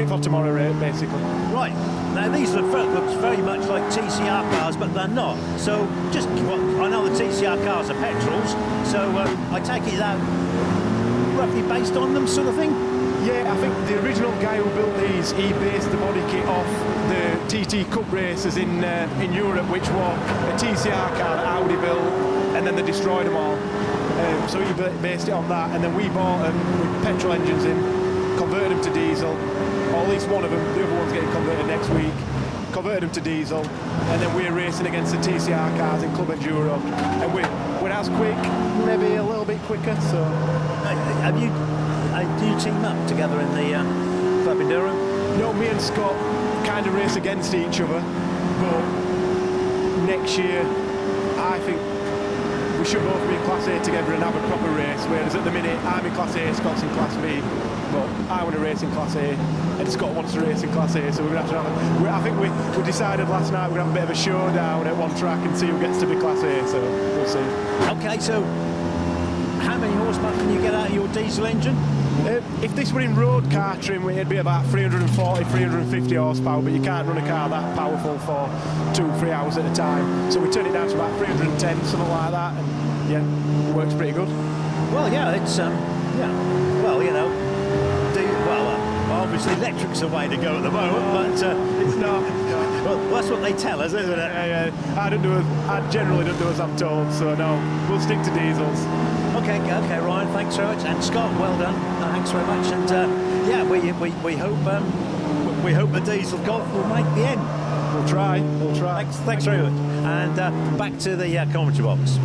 for tomorrow, basically. Right. Now these looks very much like TCR cars, but they're not. So just, well, I know the TCR cars are petrols, so I take it that roughly based on them, sort of thing. Yeah, I think the original guy who built these, he based the body kit off the TT Cup races in Europe, which were a TCR car that Audi built, and then they destroyed them all. So he based it on that, and then we bought them with petrol engines in, converted them to diesel, or at least one of them. The other one's getting converted next week. Converted them to diesel, and then we're racing against the TCR cars in Club Enduro, and we're as quick, maybe a little bit quicker. So, do you team up together in the Club Enduro? No, me and Scott kind of race against each other, but next year I think we should both be in Class A together and have a proper race, whereas at the minute I'm in Class A, Scott's in Class B, but I want to race in Class A and Scott wants to race in Class A, so we're going to have to have I think we decided last night we're going to have a bit of a showdown at one track and see who gets to be Class A, so we'll see. Okay, so how many horsepower can you get out of your diesel engine? If this were in road car trim, it'd be about 340, 350 horsepower, but you can't run a car that powerful for 2-3 hours at a time. So we turn it down to about 310, something like that, and yeah, it works pretty good. Well, yeah, it's, yeah, well, you know, obviously electric's the way to go at the moment, but it's not. Well, that's what they tell us, isn't it? Yeah. I generally don't do as I'm told, so no, we'll stick to diesels. Okay, Ryan, thanks very much, and Scott, well done. Thanks very much, and yeah, we hope the diesel Golf will make the end. We'll try. Thanks very much, and back to the commentary box.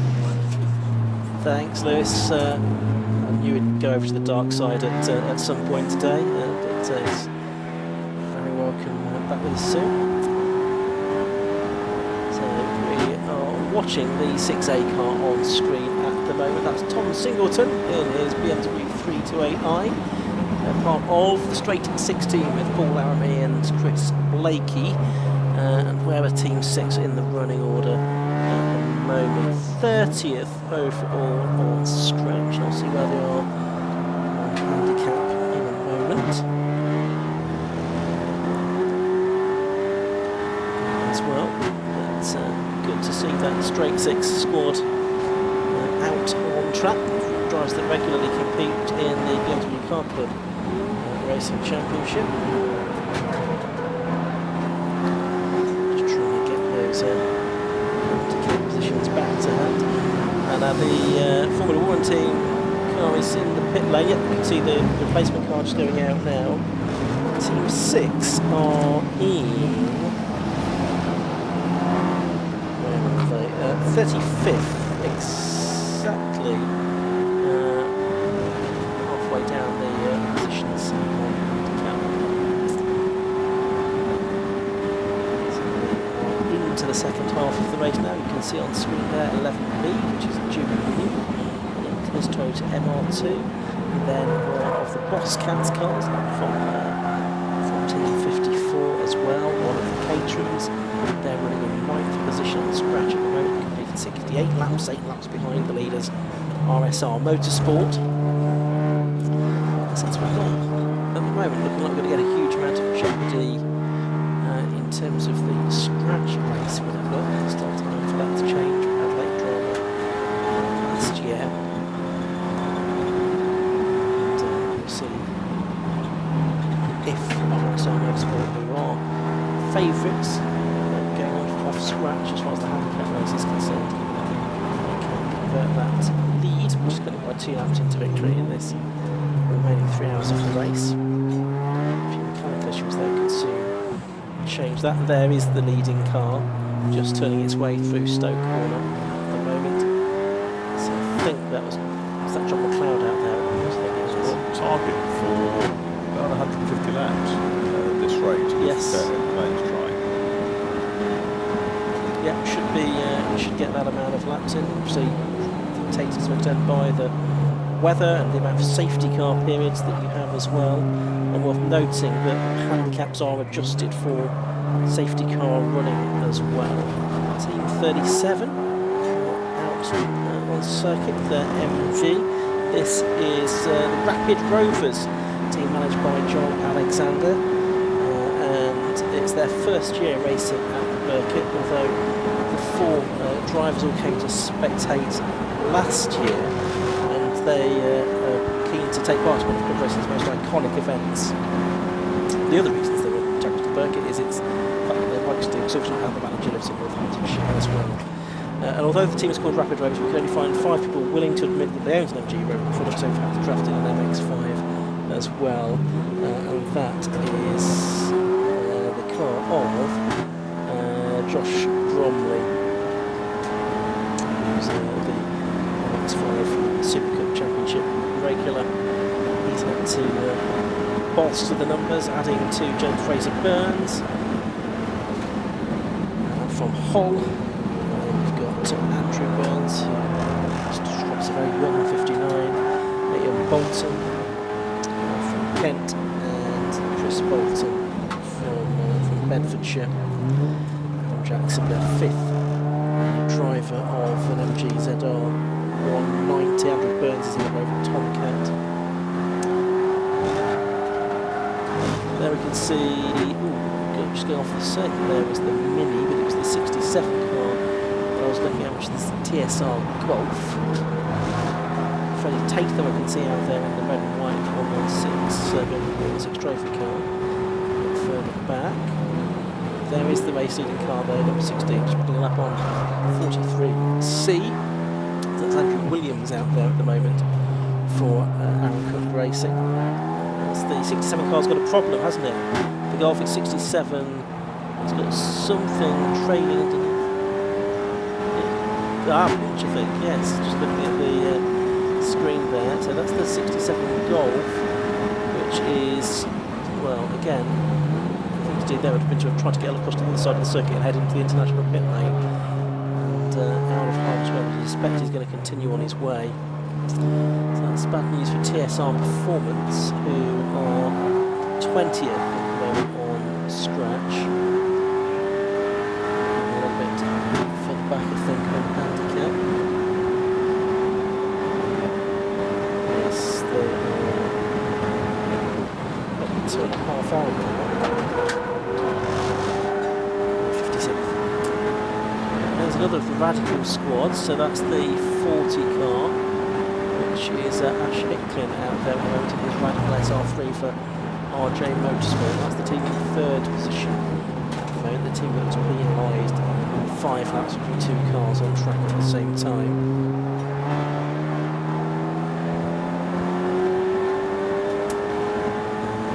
Thanks, Lewis. I knew we'd go over to the dark side at some point today, but it's very welcome back with us soon. So we are watching the 6A car on screen at the moment. That's Tom Singleton in his BMW 328i. They're part of the Straight 6 team with Paul Laramie and Chris Blakey, and we're a Team 6 in the running order at the moment. 30th overall on Scratch. I'll see where they are on handicap in a moment. As well, it's good to see that Straight 6 squad out on track. Drives that regularly compete in the BMW Car Club Racing Championship. Just trying to get those handicap positions back to hand. And the Formula 1 team car is in the pit lane. Yep, you can see the replacement car just going out now. Team 6 are in... 35th, exactly halfway down the positions on handicap. So into the second half of the race now. You can see on screen there 11B, which is Jubilee, and it is Toyota MR2, and then one of the Boss Cats cars from Team 54 as well, one of the caterers. They're running in 9th position on Scratch at the moment, completed 68 laps, 8 laps behind the leaders, RSR Motorsport. Since we're not, at the moment, looking like we're going to get a huge amount of jeopardy in terms of the Scratch race. We'll have a look. It's still time for that to change. We had late drama last year. And we'll see if RSR Motorsport, who are favourites, off Scratch as far as the handicap race is concerned, they can convert that lead, which is going to be by 2 laps into victory in this remaining 3 hours of the race. A few mechanical issues there could soon change that. There is the leading car just turning its way through Stoke Corner at the moment. So I think that was that John McLeod out there? I was on target for about 150 laps this rate. Yes. Yeah, should get that amount of laps in. Obviously, dictated to an extent by the weather and the amount of safety car periods that you have as well. And worth noting that handicaps are adjusted for safety car running as well. Team 37 out on circuit with their MG. This is the Rapid Rovers, team managed by John Alexander, and it's their first year racing at Birkett, although the 4 drivers all came to spectate last year, and they are keen to take part in one of Club Racing's most iconic events. The other reasons they were attracted to Birkett is it's the fact that their bikes do Silverstone and the manager lives in Northamptonshire as well. And although the team is called Rapid Rovers, we can only find 5 people willing to admit that they own an MG Rover product, so we've had to draft in an MX-5 as well, and that is the car of Josh Bromley, who's the MX-5 Super Cup Championship regular. He's had to bolster the numbers, adding to James Fraser Burns. From Hull, we've got Andrew Burns, who drops a very young 59, Liam Bolton from Kent, and Chris Bolton from Bedfordshire. Jackson, their 5th driver of an MG ZR 190. Andrew Burns is in the Rover Tomcat. There we can see, just going off the circuit there was the Mini, but it was the 67 car that I was looking at, which is the TSR Golf. Freddie Tate, though, I can see out there in the red and white 116 trophy car. A bit further back. There is the race leading car there, number 16, just putting a lap on 43C. That's Andrew Williams out there at the moment for Aaron Cook Racing. The 67 car's got a problem, hasn't it? The Golf at 67, it's got something trailing underneath the armbench, I think, yes, just looking at the screen there. So that's the 67 Golf, which is, well, again, the thing to do there would have been to have tried to get across to the other side of the circuit and head into the international pit lane. And out of harm's way, we suspect he's going to continue on his way. So that's bad news for TSR Performance, who are 20th at the moment on scratch. A little bit further back, I think, on handicap. Yes, they're 2.5 hour now. 57th. There's another of the Radical squad, so that's the 40 car, which is Ash Hicklin out there promoting his Radical SR3 for RJ Motorsport. That's the team in third position. The team that was penalised 5 laps with 2 cars on track at the same time.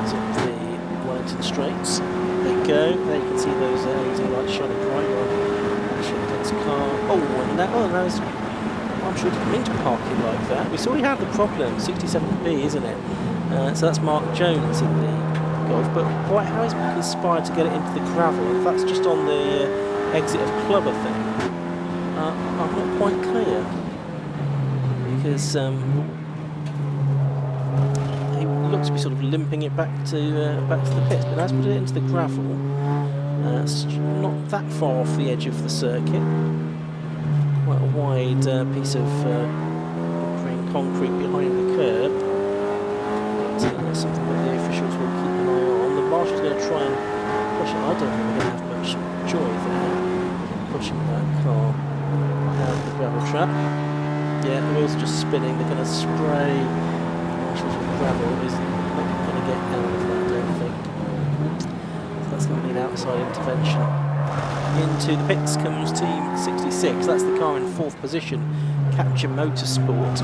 So the Wellington Straights, they go. There you can see those LED lights shining bright on Ashington's car. Oh, and that, I'm sure it didn't mean to park it like that. We saw he had the problem, 67B, isn't it? So that's Mark Jones in the Golf, but quite how is Mark inspired to get it into the gravel? If that's just on the exit of club, I think. I'm not quite clear, because he looks to be sort of limping it back to the pits, but has put it into the gravel. It's not that far off the edge of the circuit. Quite a wide piece of green concrete behind the curb. But, something that the officials will keep an eye on. The marshal's going to try and push it. I don't think we're going to have much joy there, pushing that car out the gravel trap. Yeah, the wheels are just spinning. They're going to spray marshals with gravel. He's not going to get out of that, I don't think. So that's going to be an outside intervention. Into the pits comes Team 66. That's the car in 4th position, Capture Motorsport.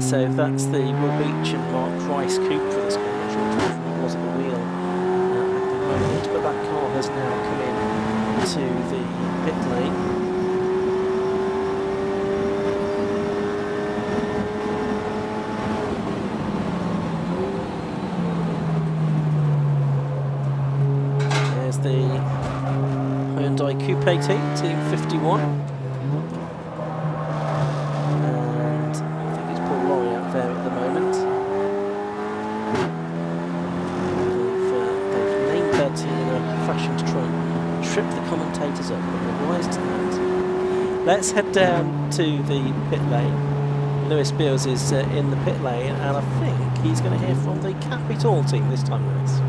So that's the Will Beach and Mark Price Cooper that's going. I'm not sure which one was at the wheel at the moment, but that car has now come in to the pit lane. There's the Hyundai Coupe team, Team 51. And I think it's Paul Laurie out there at the moment. They've named their team in a fashion to try and trip the commentators up, but they're wise to that. Let's head down to the pit lane. Lewis Beals is in the pit lane, and I think he's going to hear from the Capital team this time, Lewis.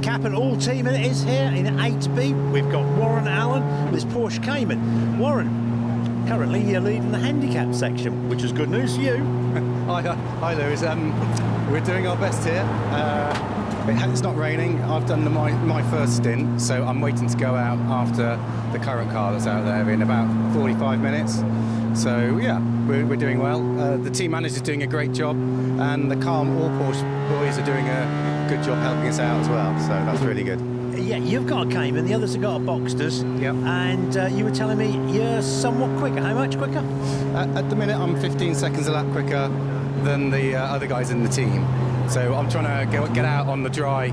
Capital team is here in 8B. We've got Warren Allen, this Porsche Cayman. Warren, currently you're leading the handicap section, which is good news for you. Hi Lewis. We're doing our best here. It's not raining. I've done my first stint, so I'm waiting to go out after the current car that's out there in about 45 minutes. So yeah, we're doing well. The team manager's doing a great job, and the Calm All Porsche boys are doing a good job helping us out as well. So that's really good. Yeah, you've got a Cayman, the others have got a Boxsters. Yep. And you were telling me you're somewhat quicker. How much quicker? At the minute, I'm 15 seconds a lap quicker than the other guys in the team. So I'm trying to get out on the dry,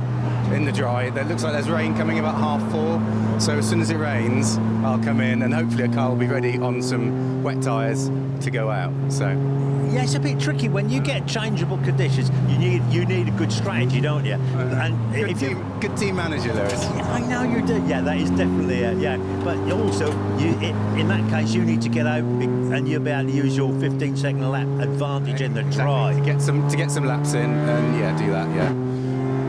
in the dry. It looks like there's rain coming about 4:30. So as soon as it rains, I'll come in and hopefully a car will be ready on some wet tyres to go out. So yeah, it's a bit tricky when you get changeable conditions. You need a good strategy, don't you? And good team manager, Lewis. Yeah, I know you do. Yeah, that is definitely yeah. But also, in that case, you need to get out and you'll be able to use your 15-second lap advantage in the dry to get some laps in, and yeah, do that. Yeah.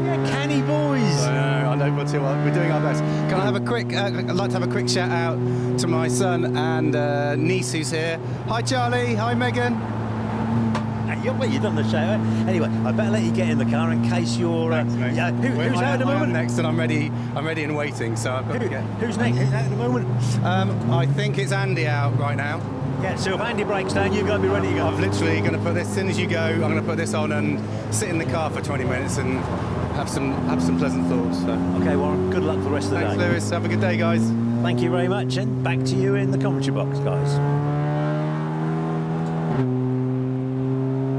Yeah, canny boys. I know, but we're doing our best. Can I have a quick? I'd like to have a quick shout out to my son and niece who's here. Hi, Charlie. Hi, Megan. You've done the show. Anyway, I better let you get in the car in case you're. Thanks, who's out at the moment? Next, and I'm ready and waiting. So I've got to get. Who's next? Who's out at the moment? I think it's Andy out right now. Yeah. So if Andy breaks down, you've got to be ready to go. I'm literally going to put this. As soon as you go, I'm going to put this on and sit in the car for 20 minutes and have some pleasant thoughts. So. Okay, Warren. Good luck for the rest of the day. Thanks, Lewis. Have a good day, guys. Thank you very much, and back to you in the commentary box, guys.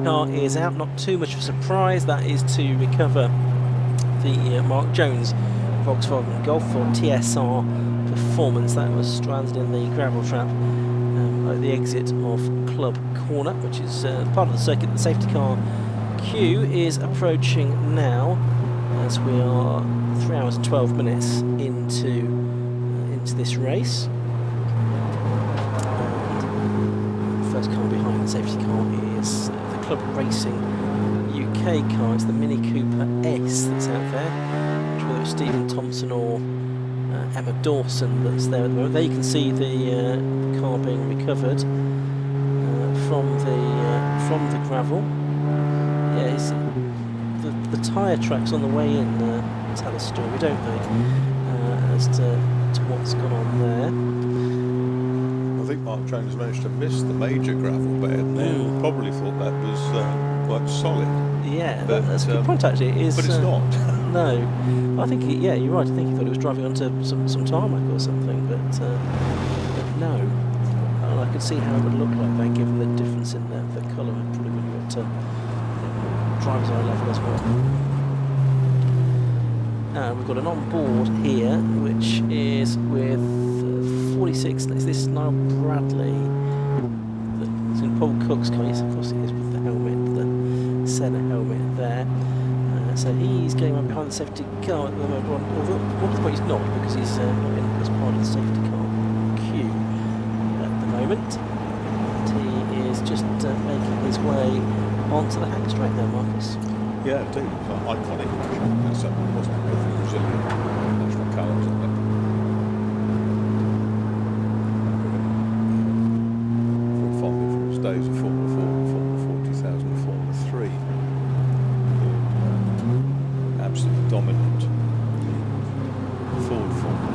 Car is out, not too much of a surprise. That is to recover the Mark Jones Volkswagen Golf for TSR Performance. That was stranded in the gravel trap at the exit of Club Corner, which is part of the circuit. The safety car queue is approaching now, as we are 3 hours and 12 minutes into this race. And the first car behind the safety car is the Club Racing UK car. It's the Mini Cooper S that's out there, whether it's Stephen Thompson or Emma Dawson that's there at the moment. There you can see the car being recovered from the gravel. Yeah, it's, the tyre tracks on the way in tell a story, don't they, as to what's gone on there. I think Mark Jones managed to miss the major gravel bed, and then probably thought that was quite solid. Yeah, but, that's a good point actually. It is, but it's not. No, I think yeah, you're right. I think he thought he was driving onto some tarmac or something, but no. And I could see how it would look like that, given the difference in the colour, probably when you're at driver's eye level as well. We've got an on-board here, which is with 46. Is this Niall Bradley? It's in Paul Cook's car. Yes, of course it is, with the helmet, the Senna helmet there. So he's going on behind the safety car at the moment. Although, what the point he's not, because he's not in as part of the safety car queue at the moment. And he is just making his way onto the hang straight there, Marcus. Yeah, indeed. Iconic. That's something, wasn't it? With the Brazilian national colours, isn't it? Very fondly from his days of Formula 4, Formula 40,000, Formula 3. Absolutely dominant Ford Formula.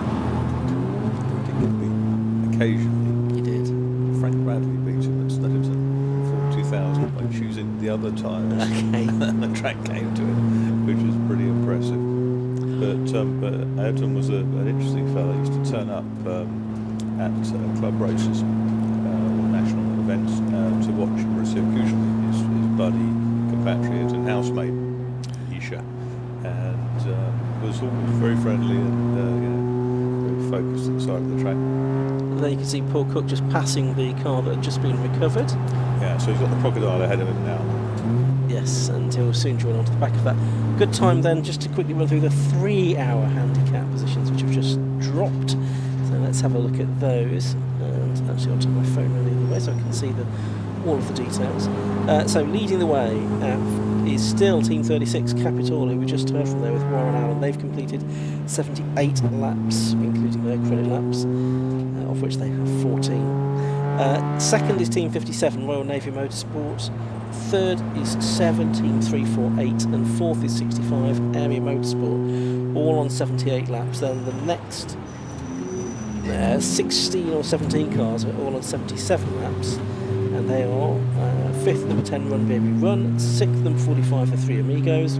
Did get beat occasionally. He did. Frank Bradley beat him at Snetterton 40,000 by choosing the other tyres. Okay. And the track came to him, which was pretty impressive. But Ayrton was an interesting fellow. He used to turn up at club races or national events to watch and receive occasionally his buddy, compatriot and housemate, Isha. And was always very friendly and very focused on the side of the track. And there you can see Paul Cook just passing the car that had just been recovered. Yeah, so he's got the crocodile ahead of him now. Yes, and he'll soon join onto the back of that. Good time then, just to quickly run through the 3-hour handicap positions, which have just dropped. So let's have a look at those. And actually I'll turn my phone around the other way so I can see all of the details. So leading the way is still Team 36 Capitol, who we just heard from there with Warren Allen. They've completed 78 laps, including their credit laps, of which they have 14. Second is Team 57 Royal Navy Motorsport. Third is 7 Team 348, and fourth is 65 Area Motorsport, all on 78 laps. Then the next 16 or 17 cars are all on 77 laps, and they are fifth number 10 Run Baby Run, sixth number 45 the Three Amigos,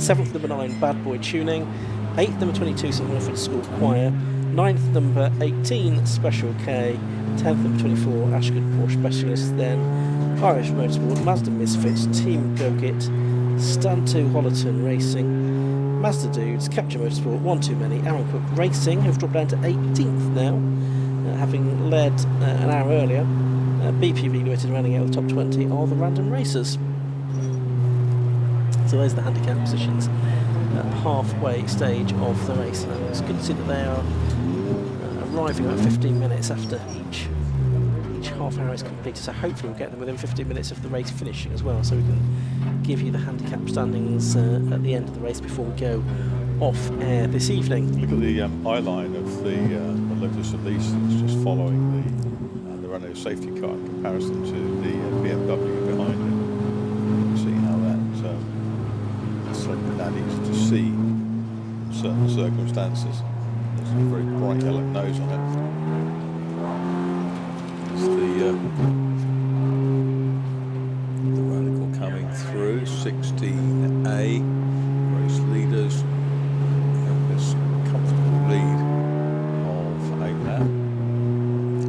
seventh number 9 Bad Boy Tuning, eighth number 22 St Winifred School Choir, ninth number 18 Special K, 10th number 24 Ashford Porsche Specialist, then Irish Motorsport, Mazda Misfits, Team Birkett, Stand 2 Hollerton Racing, Mazda Dudes, Capture Motorsport, One Too Many, Aaron Cook Racing, who've dropped down to 18th now, having led an hour earlier. BPV Limited running out of the top 20 are the Random Racers. So there's the handicap positions at the halfway stage of the race. And it's good to see that they are arriving about 15 minutes after each half hour is completed, so hopefully we'll get them within 15 minutes of the race finishing as well, so we can give you the handicap standings at the end of the race before we go off air this evening. Look at the eye line of the Lotus Elise that's just following the Renault safety car in comparison to the BMW behind it. You can see how that's not easy to see in certain circumstances. There's a very bright yellow nose on it. It's the radical coming through, 16A, race leaders, and this comfortable lead of AMAP.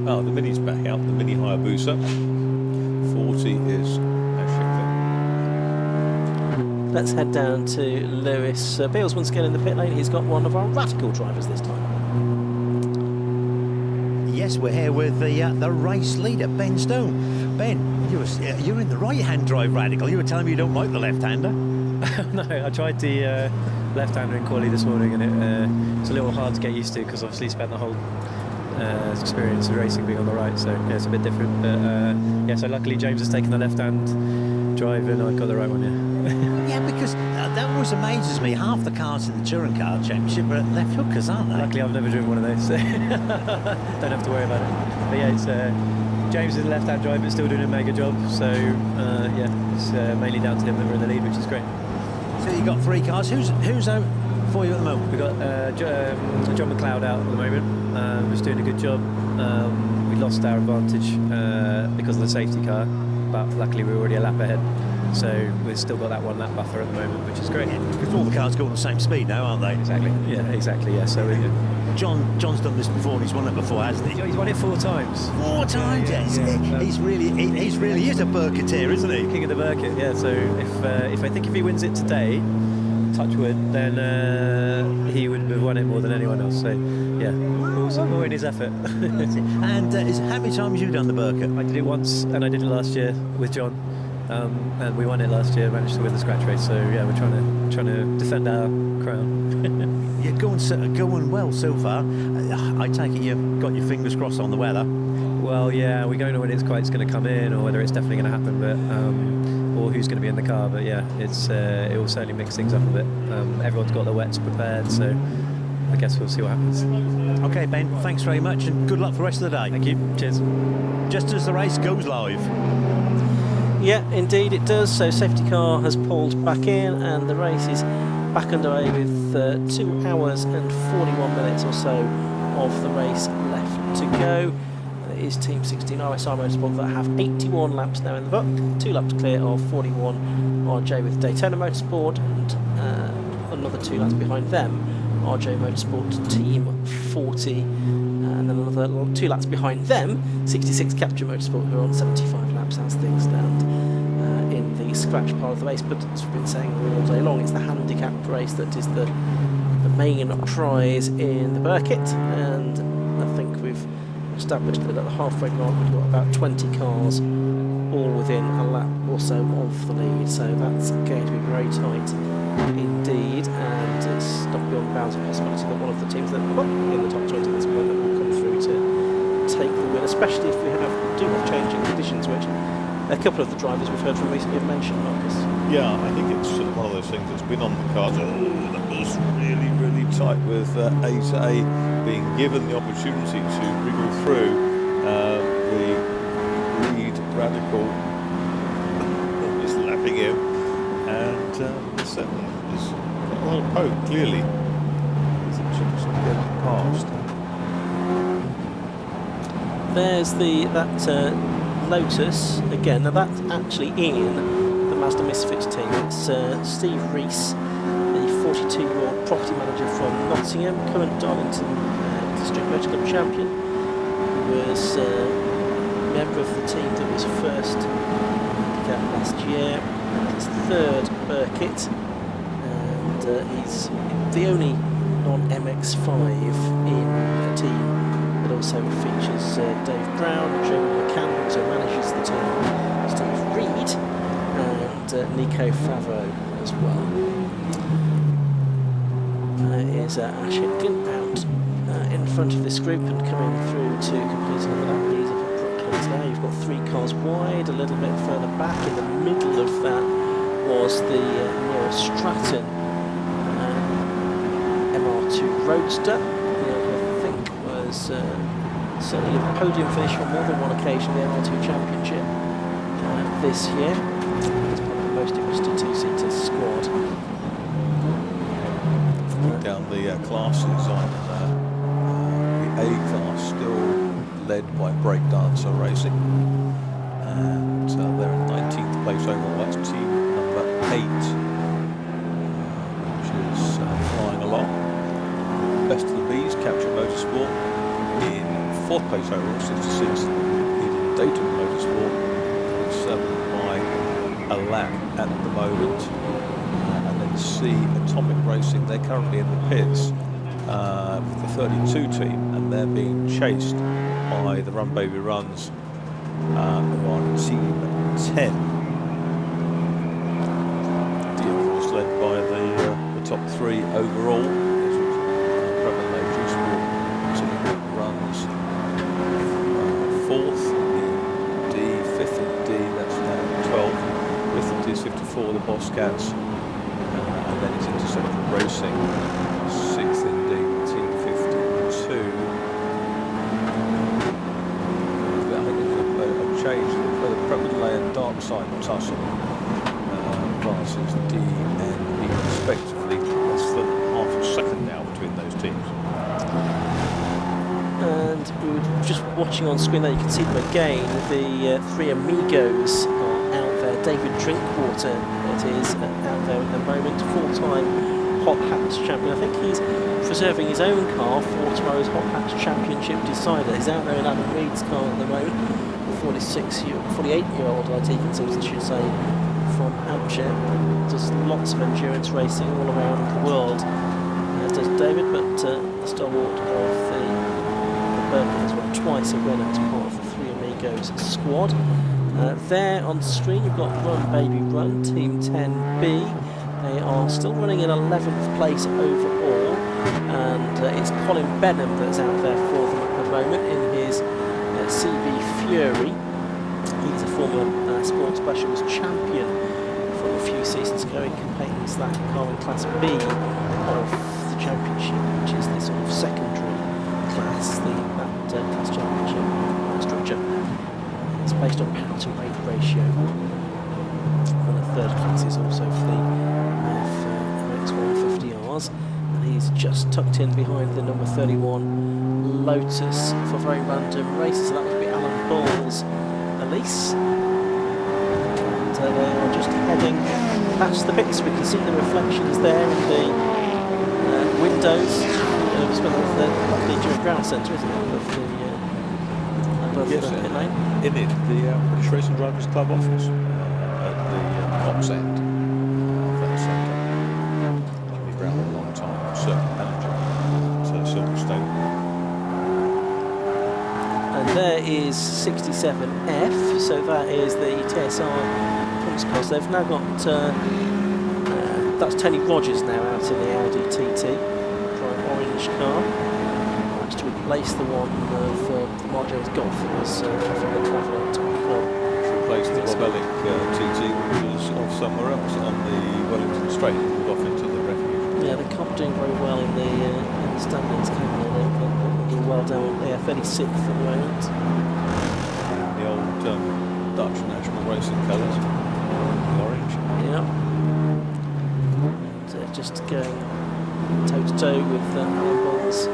Oh, the Mini's back out, the Mini Hayabusa. 40 is Ashika. Let's head down to Lewis Beals once again in the pit lane. He's got one of our radical drivers this time. Yes, we're here with the race leader, Ben Stone. Ben, you're in the right-hand drive radical. You were telling me you don't like the left-hander. No, I tried the left-hander in quali this morning, and it's a little hard to get used to because obviously spent the whole experience of racing being on the right, so yeah, it's a bit different. But yeah, so luckily James has taken the left-hand drive, and I've got the right one. Yeah. Yeah, because that always amazes me. Half the cars in the touring car championship are left hookers, aren't they? Luckily, I've never driven one of those, so don't have to worry about it. But yeah, it's James is a left-hand driver, but still doing a mega job. So yeah, it's mainly down to him that we're in the lead, which is great. So you got 3 cars. Who's out for you at the moment? We've got John McLeod out at the moment. Who's doing a good job. We lost our advantage because of the safety car, but luckily we were already a lap ahead. So we've still got that 1 lap buffer at the moment, which is great. Because all the cars go on the same speed now, aren't they? Exactly. Yeah, exactly. Yeah. So John's done this before, and he's won it before, hasn't he? He's won it 4 times. 4 times, yes. Yeah. He's really is a Birketteer, isn't he? King of the Birkett. Yeah. So if he wins it today, touch wood, then he would have won it more than anyone else. So yeah, all in his effort. And how many times have you done the Birkett? I did it once, and I did it last year with John. And we won it last year, managed to win the scratch race. So yeah, we're trying to defend our crown. You're going well so far. I take it you've got your fingers crossed on the weather. Well, yeah, we don't know when it's going to come in, or whether it's definitely going to happen, but or who's going to be in the car. But yeah, it will certainly mix things up a bit. Everyone's got their wets prepared, so I guess we'll see what happens. Okay, Ben, thanks very much, and good luck for the rest of the day. Thank you. Cheers. Just as the race goes live. Yeah, indeed it does. So safety car has pulled back in, and the race is back underway with 2 hours and 41 minutes or so of the race left to go. It is Team 16 RSR Motorsport that have 81 laps now in the book, 2 laps clear of 41 RJ with Daytona Motorsport, and another 2 laps behind them RJ Motorsport Team 40, and then another 2 laps behind them 66 Capture Motorsport, who are on 75 laps as things stand in the scratch part of the race. But as we've been saying all day long, it's the handicapped race that is the main prize in the Birkett, and I think we've established that at the halfway mark we've got about 20 cars all within a lap or so of the lead, so that's going to be very tight indeed, and it's not beyond bounds of possibility that one of the teams that are in the top 20 at this point that will come through to take the win, especially if we do have changing conditions, which a couple of the drivers we've heard from recently have mentioned, Marcus. Yeah, I think it's one of those things that's been on the cards. That was really, really tight with A being given the opportunity to wriggle through the lead radical that was lapping him, and there's got a lot of poke, clearly. He's just getting past. There's that Lotus again. Now that's actually in the Mazda Misfits team. It's Steve Rees, the 42-year-old property manager from Nottingham, current Darlington District Motor Club champion, who was a member of the team that was first last year, his 3rd Birkett, and he's the only non-MX5 in the team. It also features Dave Brown, Joe McCann, who also manages the team, Steve Reed, and Nico Favreau as well. Is Ash Hipkin out in front of this group and coming through to complete another lap. He's up at Brooklands now. You've got 3 cars wide, a little bit further back. In the middle of that was the Nero Stratton MR2 Roadster. Certainly a podium finish on more than one occasion in the MR2 Championship this year. It's one of the most interested 2-seater squad. Down the classes on the A class, still led by Breakdancer Racing, and they're in 19th place overall. That's team number 8, which is flying along. Best of the Bs, Capture Motorsport in 4th place overall, 66th in Daytona Motorsport, 7 by a lap at the moment. And then C Atomic Racing, they're currently in the pits with the 32 team, and they're being chased by the Run Baby Runs, who are in Team 10. The of course led by the top 3 overall. Relay Sport Team runs 4th in D, 5th in D, that's now 12. 5th in D is 54, the Bobcats. And then it's Interceptor Racing, 6th in D, Team 52. I think there's a change for the Birkett Relay and Darkside tussle. Classes D and E respectively, less than half a second now between those teams. And we were just watching on screen there, you can see them again. The 3 amigos are out there. David Drinkwater, it is, out there at the moment, 4-time Hot Hats champion. I think he's preserving his own car for tomorrow's Hot Hats Championship decider. He's out there in Adam Reed's car at the moment, 48-year-old IT consultant, I should say, from Hampshire. Does lots of endurance racing all around the world, does David, but the stalwart of the Birkett has won twice a win as part of the 3 Amigos squad. There on the screen you've got Run Baby Run, Team 10B. They are still running in 11th place overall, and it's Colin Benham that's out there for them at the moment in his CB Fury. He's a former Sports Specials champion from a few seasons ago. He campaigns that car in Class B of the championship, which is the sort of secondary class, that class championship structure. It's based on power to weight ratio. And the third class is also for the MX150Rs. And he's just tucked in behind the number 31 Lotus for very random races. So that would be Alan Ball's Elise. And they are just heading past the pits. We can see the reflections there in the windows. It's the Endurance Ground Centre, isn't it? Above yes, the pit lane. In it, the British Racing Drivers Club office at the ops end of that centre. Been around a long time, circuit manager, so Silverstone. And there is 67F, so that is the TSR pumps cars. They've now got, that's Tony Rogers now out in the Audi TT, bright orange car. To replace the one of Mark Jones Golf that was travelling on top of the Replaced the Bob Ellick TT, which was off somewhere else on the Wellington Straight, moved off into the refuge. Yeah, the Cobb doing very well in the standings, they're doing well down there, 36th at the moment. The old Dutch national racing colours, the orange. Yeah. And, just going toe to toe with Alan Ball's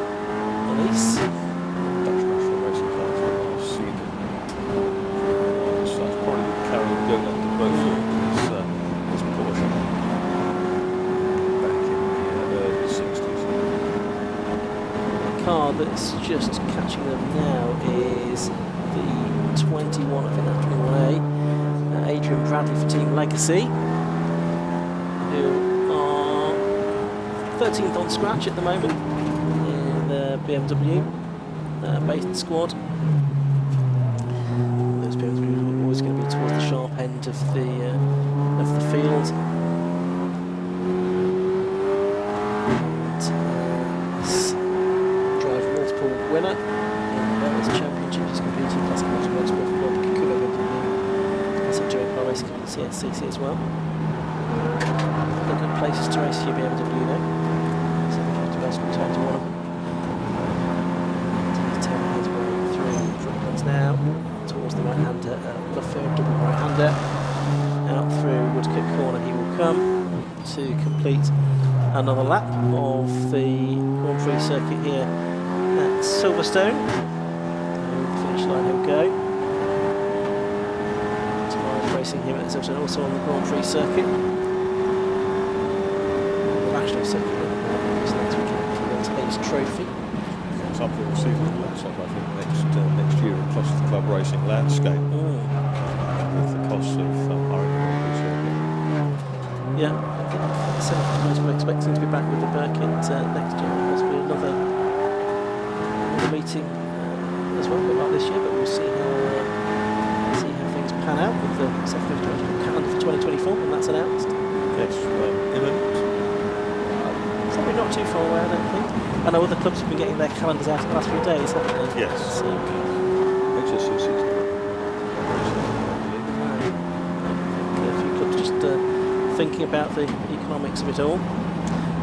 Elise. Dutch national racing cars will see them. So that's probably carrying going under both of this Porsche back in the early 60s. The car that's just catching them now is the 21, I think that's 21A, Adrian Bradley for Team Legacy, who are 13th on scratch at the moment in the BMW based squad. Those BMW are always going to be towards the sharp end of the field. Drive multiple winner in various championships, competing classic motorsport for World Kikuba BMW, classic Joe Car Racing and CSCC as well. They're good places to race your BMW though. 750 best return to one of them. T10 his way through front runs now towards the right-hander, Lafayette double right-hander. Out through Woodcote Corner he will come to complete another lap of the Grand Prix circuit here at Silverstone. Over the finish line he'll go. Tomorrow's racing here at Silverstone, also on the Grand Prix circuit. The national circuit in the morning, so next weekend for the Hayes Trophy. Something we'll see from the I think next year across the club racing landscape with the costs of yeah, I think we're expecting to be back with the Birkett next year. Possibly another meeting as well, a bit like this year, but we'll see how things pan out with the 750 calendar for 2024 when that's announced. Yes, imminent. Probably not too far away, I don't think. I know other clubs have been getting their calendars out in the last few days, haven't they? Yes. So, HSCC's a few clubs just thinking about the economics of it all.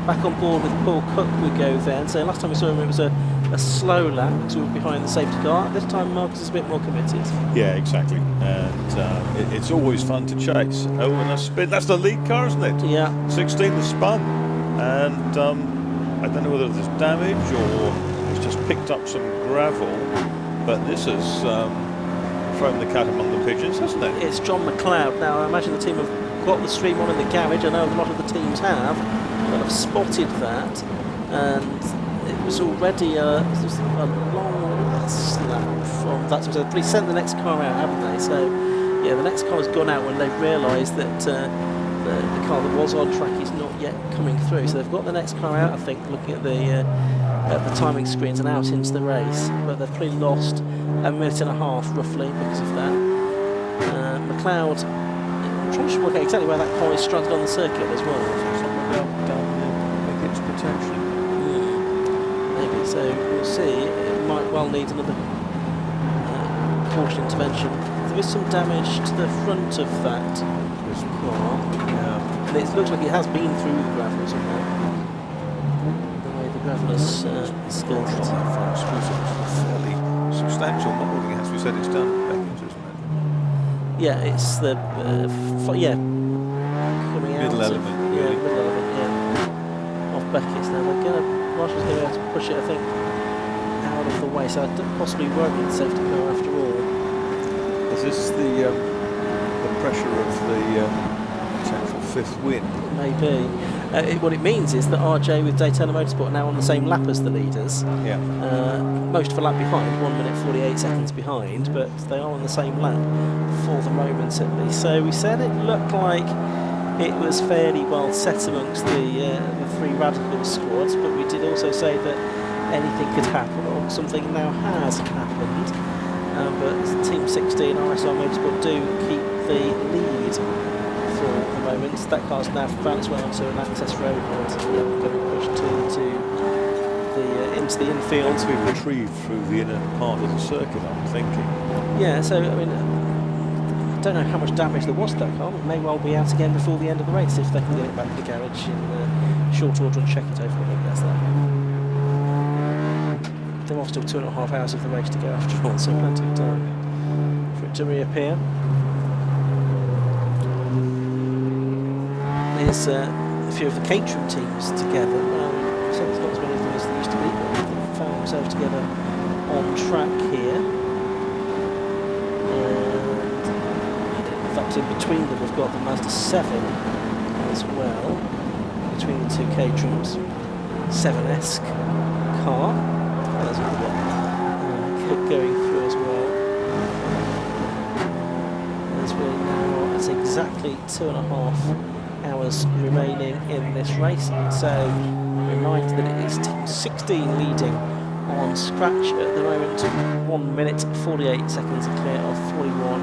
Back on board with Paul Cook we go then. So last time we saw him it was a slow lap because we were behind the safety car. This time Marcus is a bit more committed. Yeah, exactly. And it's always fun to chase. Oh, and a spin. That's the lead car, isn't it? Yeah. 16 the spun. And I don't know whether there's damage or it's just picked up some gravel. But this has thrown the cat among the pigeons, hasn't it? It's John McLeod. Now I imagine the team have got the stream on in the garage. I know a lot of the teams have. But I've spotted that, and it was already a long slap from that. So they've sent the next car out, haven't they? So, yeah, the next car has gone out when they've realised that the car that was on track is not yet coming through. So they've got the next car out, I think, looking at the timing screens and out into the race. But they've probably lost a minute and a half, roughly, because of that. McLeod, I'm trying to work out exactly where that car is stranded on the circuit as well. Potentially. Maybe, so we'll see. It might well need another caution intervention. There is some damage to the front of that car. Yeah. And it looks like it has been through the gravel somehow. The way the gravel has skirted. Fairly substantial modelling, as we said, it's done Beckett, isn't it? Yeah, it's the coming out middle element, really. Middle element, Beckett's now. Marshall's going to be able to push it, I think, out of the way, so it possibly won't be the safety car after all. Is this the pressure of the potential fifth win? Maybe. What it means is that RJ with Daytona Motorsport are now on the same lap as the leaders. Yeah. Most of a lap behind, 1 minute 48 seconds behind, but they are on the same lap for the moment at least. So we said it looked like it was fairly well set amongst the three Radical squads, but we did also say that anything could happen, or something now has happened. But Team 16, RSR Motorsport, do keep the lead for the moment. That car's now found its way onto an access road and going to be pushed into the infield. To be retrieved through the inner part of the circuit, I'm thinking. Yeah, so I mean, I don't know how much damage there was to that car. It may well be out again before the end of the race if they can get it back to the garage in short order and check it over. I think that's that. There are still 2.5 hours of the race to go after all, so plenty of time for it to reappear. There's a few of the Caterham teams together. So there's not as many of them as there used to be, but they've found themselves together on track here. In fact, in between them we've got the Mazda 7 as well, between the two Caterhams. 7-esque car. There's another one going through as well. As we're now at exactly 2.5 hours remaining in this race. So, remind that it is Team 16 leading on scratch at the moment. 1 minute 48 seconds clear of 41.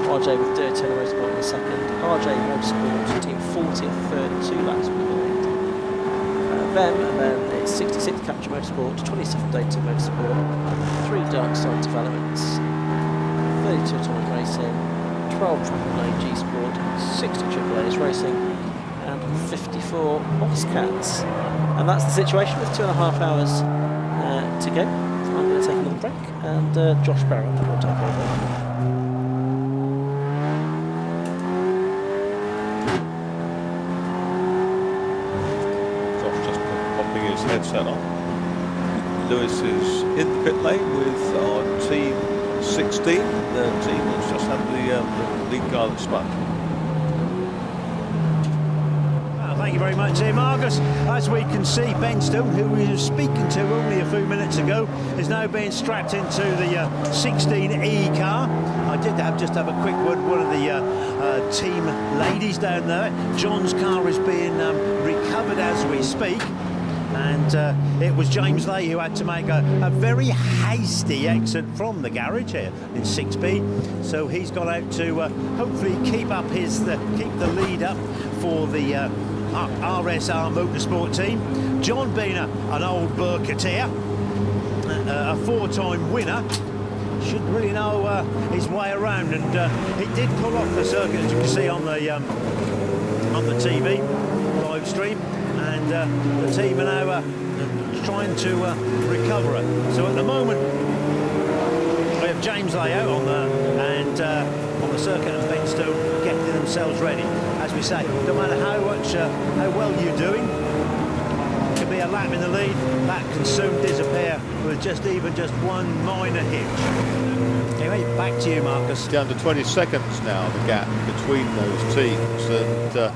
RJ with Daytona Motorsport in the second. RJ Motorsport, Team 40th, third, 2 laps behind them. And then it's 66 Capture Motorsport, 27 Daytona Motorsport, 3 Darkside developments, 32 Atomic Racing, 12 AAA G Sport, 60 AAA's Racing, and 54 Bobcats. And that's the situation with 2.5 hours to go. So I'm going to take another break, and Josh Barrett will take over. Headset on. Lewis is in the pit lane with our Team 16, the team that's just had the lead car that spun. Thank you very much, Marcus. As we can see, Ben Stone, who we were speaking to only a few minutes ago, is now being strapped into the 16E car. I did just have a quick word with one of the team ladies down there. John's car is being recovered as we speak. and it was James Lay who had to make a very hasty exit from the garage here in 6B. So he's got out to hopefully keep up keep the lead up for the RSR Motorsport team. John being an old Birketteer, a 4-time winner, should really know his way around, and he did pull off the circuit, as you can see on the TV live stream, and the team are now trying to recover it. So at the moment we have James Lay out on the circuit and Benstone getting themselves ready. As we say, no matter how well you're doing, it can be a lap in the lead, that can soon disappear with just one minor hitch. Anyway, back to you, Marcus. Down to 20 seconds now, the gap between those teams, and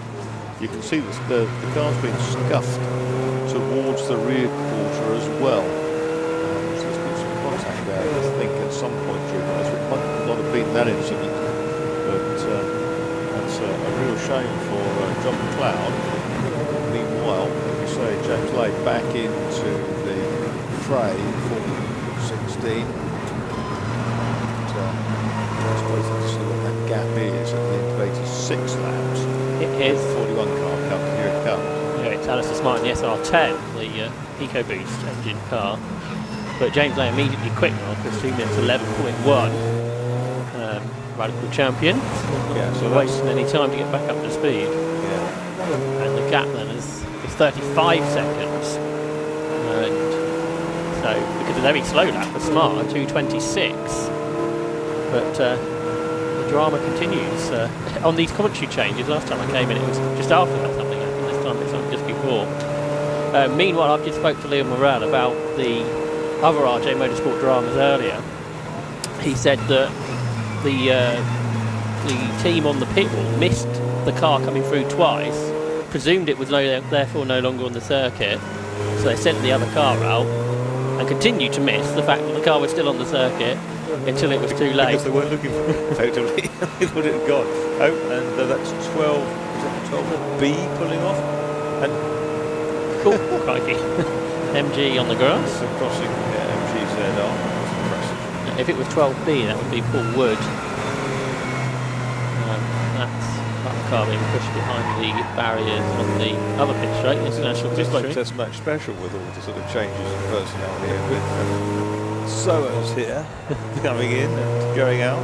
you can see the car's been scuffed towards the rear quarter as well. So there's been some contact there, I think, at some point during the race. It might not have been that incident, but that's a real shame for John McLeod. Meanwhile, like you say, James Lay back into the fray for 16. I suppose that's what that gap is at the end of 86 laps. It is. 41 car comes, here it comes. Yeah, it's Alistair Smart in the SR10, the EcoBoost engine car. But James Lay immediately quick now, because 2 minutes 11.1. Radical champion. Yeah, so wasting any time to get back up to speed. Yeah. And the gap then is 35 seconds. And so, because a very slow lap for Smart, 2:26. But the drama continues on these commentary changes. Last time I came in, it was just after that something happened. This time it's just before. Meanwhile, I've just spoke to Liam Morrell about the other RJ Motorsport dramas earlier. He said that the team on the pit wall missed the car coming through twice, presumed it was therefore no longer on the circuit, so they sent the other car out and continued to miss the fact that the car was still on the circuit until it was too late. Because they weren't looking for it, effectively. They thought it had gone. Oh, and that's 12B pulling off. And cool, crikey. MG on the grass. Crossing MGZR. That's impressive. If it was 12B, that would be Paul Wood. That's that car being pushed behind the barriers on the other pit straight, the international pit straight. Test match special with all the sort of changes in personnel here, with Soers here coming in and going out.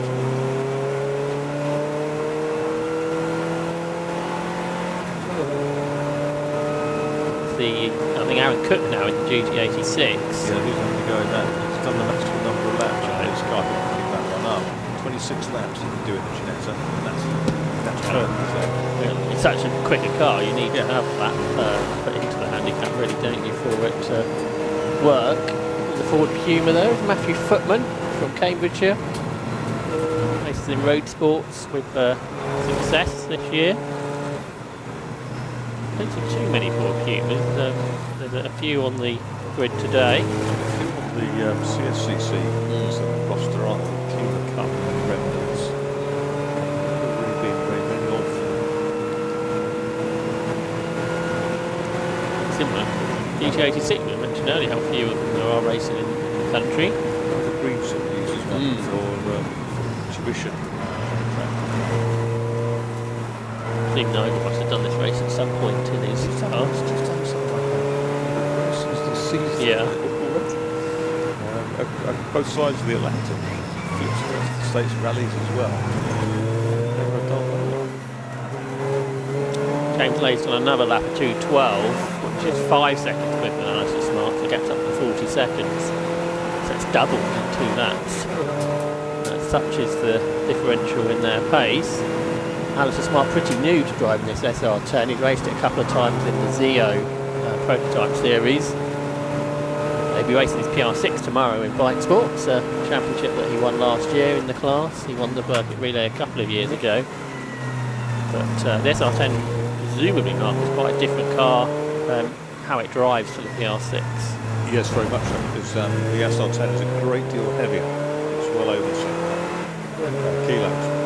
I think Aaron Cook now in the GT86. Yeah, who's having to go in that? He's done the maximum number of laps. This guy can pick that one up. 26 laps he can do in the Ginetta, and that's perfect. It's such a quicker car, you need to have that put into the handicap, really, don't you, for it to work. The Ford Puma there is Matthew Footman from Cambridgeshire. Races in road sports with success this year. I don't see too many Ford Pumas. There's a few on the grid today. The CSCC is the roster on the Puma Cup remnants. There haven't really been very many of them. Similar. GT86, we mentioned earlier how few of them there are racing in the country. The Greenson uses one for tuition. Steve Noble must have done this race at some point in his past. Just done something like that. Races this season. Yeah. Both sides of the Atlantic. Flips the States rallies as well. Never a dull one. James Lay's done another lap of 2:12, which is 5 seconds quicker than Alistair Smart, so gets up to 40 seconds. So it's doubled in 2 laps. Such is the differential in their pace. Alistair Smart pretty new to driving this SR10. He's raced it a couple of times in the Zio prototype series. They'll be racing his PR6 tomorrow in Bike Sports, a championship that he won last year in the class. He won the Birkett Relay a couple of years ago. But the SR10 presumably, Mark, is quite a different car, how it drives to the PR6. Yes, very much so, because the SR10 is a great deal heavier. It's well over 7 kilos.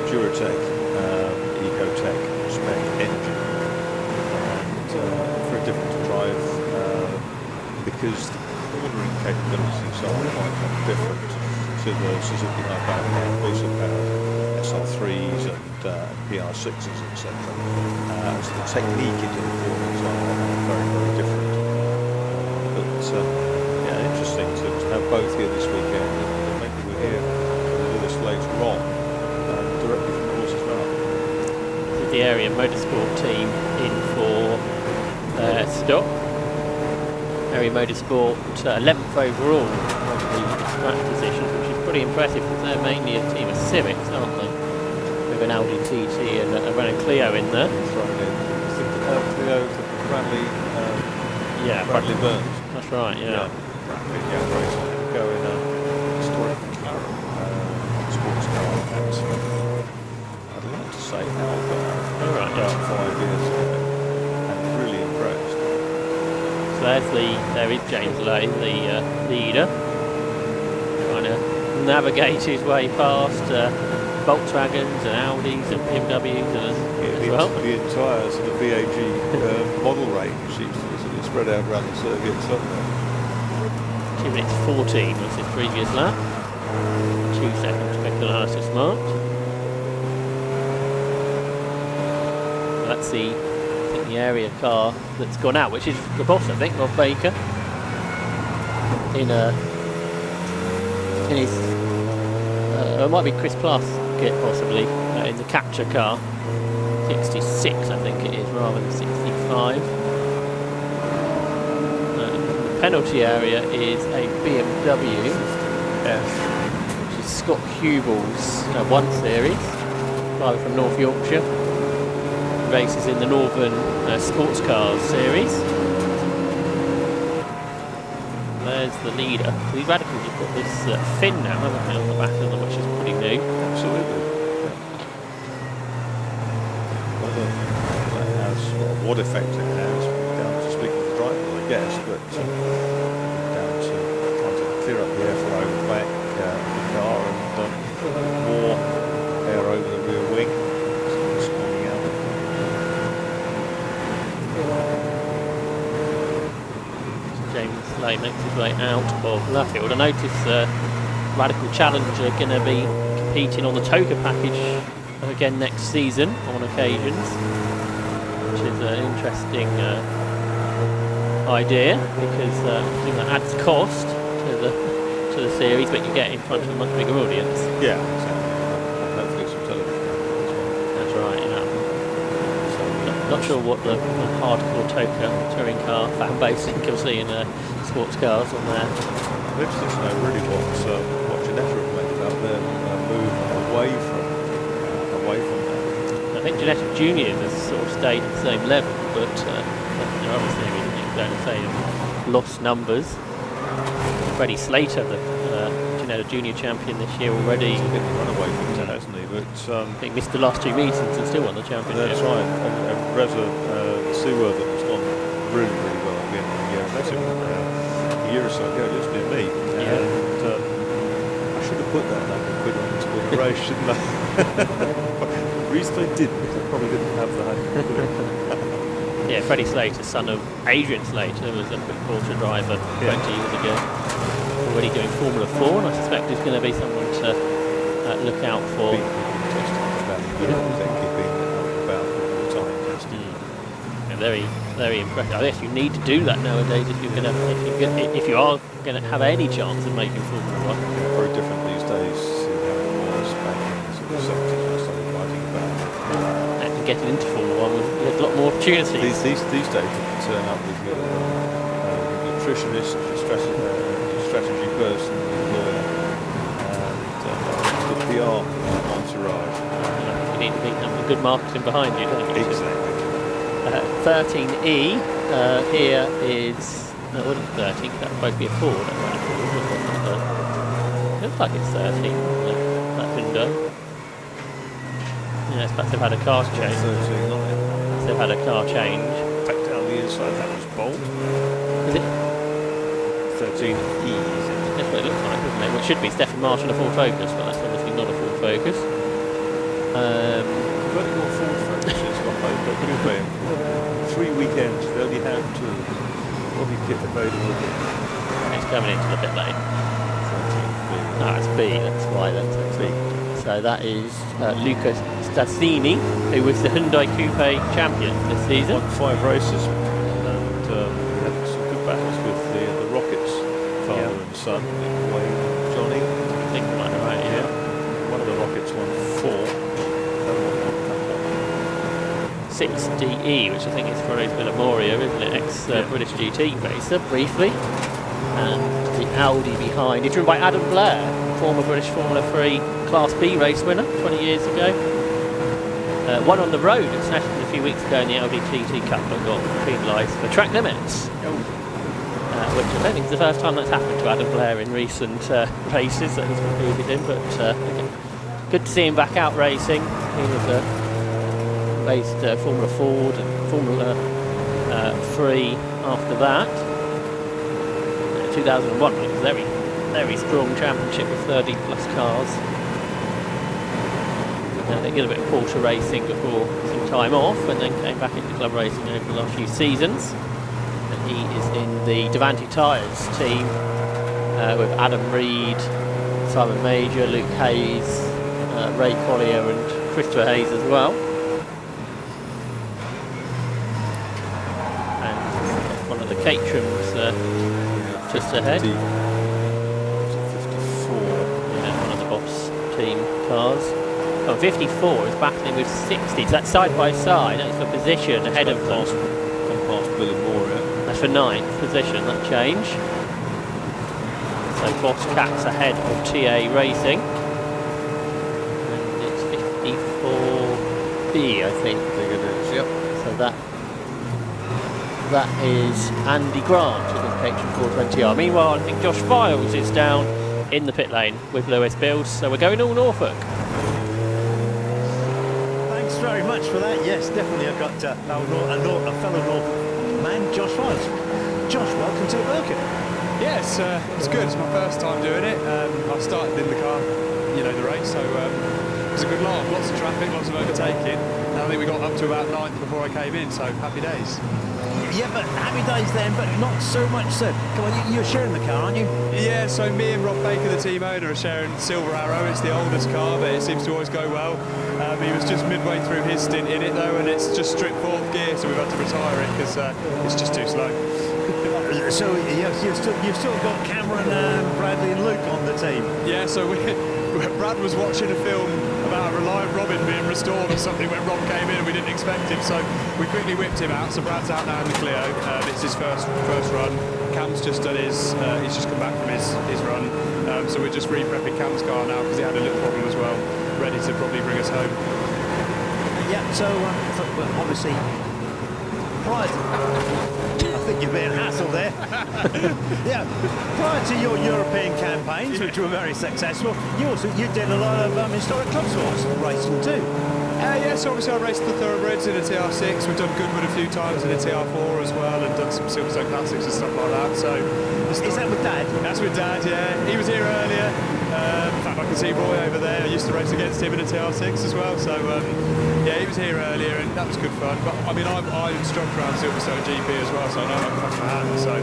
Duratec because the cornering capabilities are quite different to the Suzuki high-powered, diesel-powered SR3s and PR6s, etc. So the technique into the corners are very, very different. But yeah, interesting to have both here this weekend, and maybe we'll hear Lewis later on directly from the horse as well. The area motorsport team in for stop. Area Motorsport 11th overall on the scratch position, which is pretty impressive because they're mainly a team of Civics, aren't they? With an Audi TT and a Renault Clio in there. Thrown in. I think the Clio to Bradley, Bradley Burns. That's right, yeah. Rapid young racer go in a historic McLaren sports car at, I'd like to say Albert, about 5 years ago, and really impressed. So there is James Lay, the leader, trying to navigate his way past Volkswagens and Audis and BMWs as well. The entire sort of VAG model range seems to be sort of spread out around the circuit. So 2 minutes 14 was his previous lap. 2 seconds quicker than Alistair Smart. That's the area car that's gone out, which is the boss, I think, Rob Baker. In his, it might be Chris Plaskett possibly, in the capture car. 66, I think it is, rather than 65. The penalty area is a BMW F, which is Scott Hubel's 1 Series, driver from North Yorkshire. Races in the Northern Sports Cars Series. There's the leader. These Radicals have got this fin now, haven't they, on the back of them, which is pretty new. Absolutely. Whether that has, what effect it has, down to speak to the driver, I guess, but down to trying to clear up the airflow over the back of the car and more air over the rear wing. James Lay makes his way out of Luffield. I notice Radical Challenger going to be competing on the Toka package again next season on occasions, which is an interesting idea because I think that adds cost to the series, but you get in front of a much bigger audience. Yeah, exactly. Hopefully some television. That's right, yeah. Not sure what the hardcore Toka touring car fan base think of seeing sports cars on there. I'm interested to know really what Ginetta have made about their move away from that. I think Ginetta Juniors has sort of stayed at the same level, but there are other series that don't say have lost numbers. Freddie Slater, the Ginetta Junior champion this year already. He's a bit run away from that, hasn't he? But I think missed the last 2 meetings and still won the championship. That's right. And Reza Seaworthy has gone really, really well again. That's a year or so ago, just near me. Yeah. And I should have put that £100 on the race, shouldn't I? The reason I didn't, because I probably didn't have that. Yeah, Freddie Slater, son of Adrian Slater, was a quick Porsche driver 20 years ago. Already doing Formula 4, and I suspect he's going to be someone to look out for. Very, very impressive. I guess you need to do that nowadays if you're going to, if you are going to have any chance of making Formula 1. Yeah, very different these days to how it was back in the sort of 70s when I started writing about it. And getting into Formula 1, you had a lot more opportunities. These days you can turn up with your nutritionist, strategy person, lawyer, and the PR entourage. You need to have a good marketing behind you, don't you? Exactly. 13E here is, no, what is 13? That would supposed to be a 4. It looks like it's 13, that window. Yes, perhaps they've had a car change. 13, not it? They've had a car change. Back down the inside, that was bold. Is it? 13E, is it? That's what it looks like, isn't it? Well, it should be Stefan Martin a Ford Focus, but that's obviously not a Ford Focus. You've only got Ford Focuses, got 3 weekends, they only have 2. body kit available. It's coming into the pit lane. No, it's B, that's why that's B. So that is Luca Stassini, who was the Hyundai Coupe champion this season. Won 5 races and had some good battles with the Rockets, father and son, Wayne and Johnny. I think you might be right, yeah. One of the Rockets won 4. 6DE, which I think is for Villamoria, isn't it? Ex-British GT racer, briefly. And the Audi behind. He's driven by Adam Blair, former British Formula 3 Class B race winner 20 years ago. One on the road at Snetterton a few weeks ago in the Audi TT Cup that got penalised for track limits. Which I don't think is the first time that's happened to Adam Blair in recent races that he's competed in, but again, good to see him back out racing. He was raced Formula Ford and Formula 3 after that. 2001, it was a very, very strong championship with 30 plus cars. They did a bit of Porsche racing before some time off, and then came back into club racing over the last few seasons. And he is in the Davanti Tyres team with Adam Reed, Simon Major, Luke Hayes, Ray Collier and Christopher Hayes as well. And one of the Caterhams just ahead. 54. Yeah, one of the Boss team cars. Oh, 54 is battling with 60, so that's side by side. That's for position ahead of them. Past Villamoria. That's for 9th position, that change. So Boss Cats ahead of TA Racing. And it's 54B, I think. I think it is, yep. So that is Andy Grant with his Caterham 420R. Meanwhile, I think Josh Files is down in the pit lane with Lewis Bills, so we're going all Norfolk. Thanks very much for that. Yes, definitely. I've got a fellow Norfolk man, Josh Files. Josh, welcome to Birkett. Yes, it's good. It's my first time doing it. I started in the car, the race, so it was a good laugh. Lots of traffic, lots of overtaking. And I think we got up to about 9th before I came in, so happy days. Yeah, but happy days then, but not so much so. Come on, you're sharing the car, aren't you? Yeah, so me and Rob Baker, the team owner, are sharing Silver Arrow. It's the oldest car, but it seems to always go well. He was just midway through his stint in it, though, and it's just stripped 4th gear, so we've had to retire it because it's just too slow. So you've still got Cameron, Bradley and Luke on the team? Yeah, so Brad was watching a film about a Reliant Robin being restored or something when Rob came in and we didn't expect him, so we quickly whipped him out. So Brad's out now in the Clio. It's his first run. Cam's just done he's just come back from his run. So we're just re-prepping Cam's car now because he had a little problem as well, ready to probably bring us home. Yeah, so obviously prior to, I think you're being hassled there. Yeah, prior to your European campaigns, which were very successful, you did a lot of historic club sports racing too. Yeah, so obviously I raced the thoroughbreds in a TR6. We've done Goodwood a few times in a TR4 as well, and done some Silverstone Classics and stuff like that. So is that with Dad? That's with Dad, yeah. He was here earlier. In fact, I can see Roy over there. I used to race against him in a TR6 as well. So yeah, he was here earlier, and that was good fun. But I mean, I instruct around Silverstone GP as well, so I know I'm back for hand. So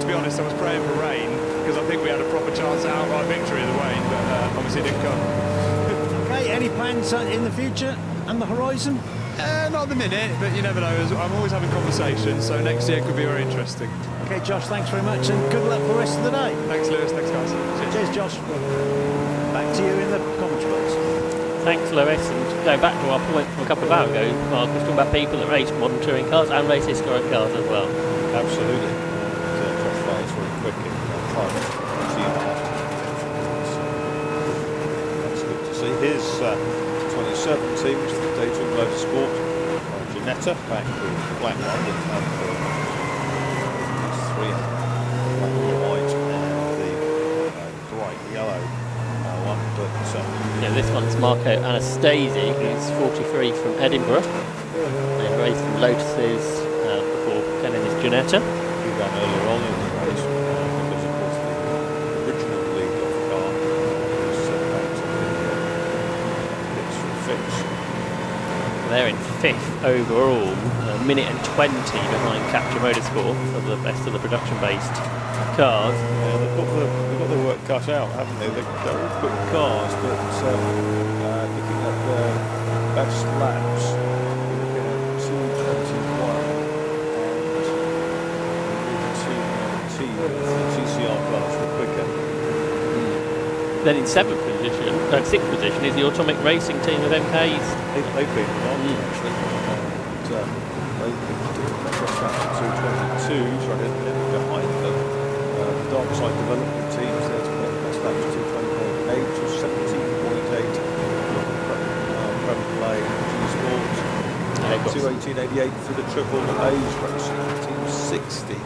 to be honest, I was praying for rain because I think we had a proper chance at outright victory in the rain, but obviously it didn't come. Okay, any plans in the future and the horizon? Not at the minute, but you never know. I'm always having conversations, so next year could be very interesting. Okay, Josh, thanks very much, and good luck for the rest of the day. Thanks, Lewis. Thanks, guys. Cheers, Josh. Back to you in the commentary box. Thanks, Lewis. And going back to our point from a couple of hours ago, Mark was talking about people that race modern touring cars and race historic cars as well. Absolutely. Josh Files very quick in time. That's good to see. Here's 2017, which is the Dayton Motorsport. Janetta back with the black one, and three black and white, and the bright yellow one. But yeah, this one's Marco Anastasi, who's 43 from Edinburgh. They raced in Lotuses before getting his Janetta. He ran earlier on in the race because, of course, the original lead of the car was set back to the pits for a fix. they're in 5th overall, a minute and 20 behind Capture Motorsport for the best of the production-based cars. Yeah, they've got their work cut out, haven't they? They're all quick cars, but looking at their best laps, we're looking at 2:21 and 2:19. The TCR cars were quicker. Then in 6th position is the Atomic Racing team of MKs. They've been on actually. They crossed out to 2:22, so I didn't behind them. Darkside development teams there to get best laps 2:20.8 to 17.8. Private Play, G Sports, 2:18.88 for the Triple A's Racing Team 60.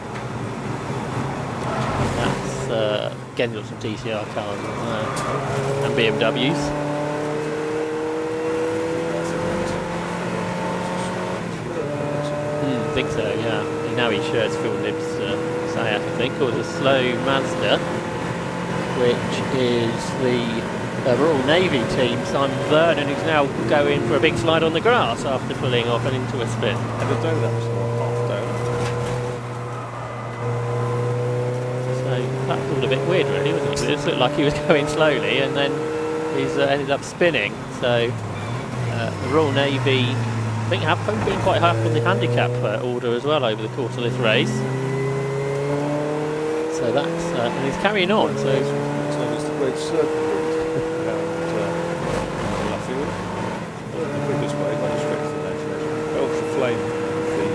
That's again got some TCR cars and BMWs. I think so, yeah. Now he shares Phil Nibbs' Sayat, I think, or the slow Mazda, which is the Royal Navy team, Simon Vernon, who's now going for a big slide on the grass after pulling off and into a spin. And the donuts are half donut. So that was all a bit weird, really, wasn't it? It just looked like he was going slowly, and then he's ended up spinning. So the Royal Navy, I think, have been quite high up on the handicap order as well over the course of this race. So that's and he's carrying on. So it's the Great Circle around Luffield. The quickest way, not straight to the national. Ultra Flame, the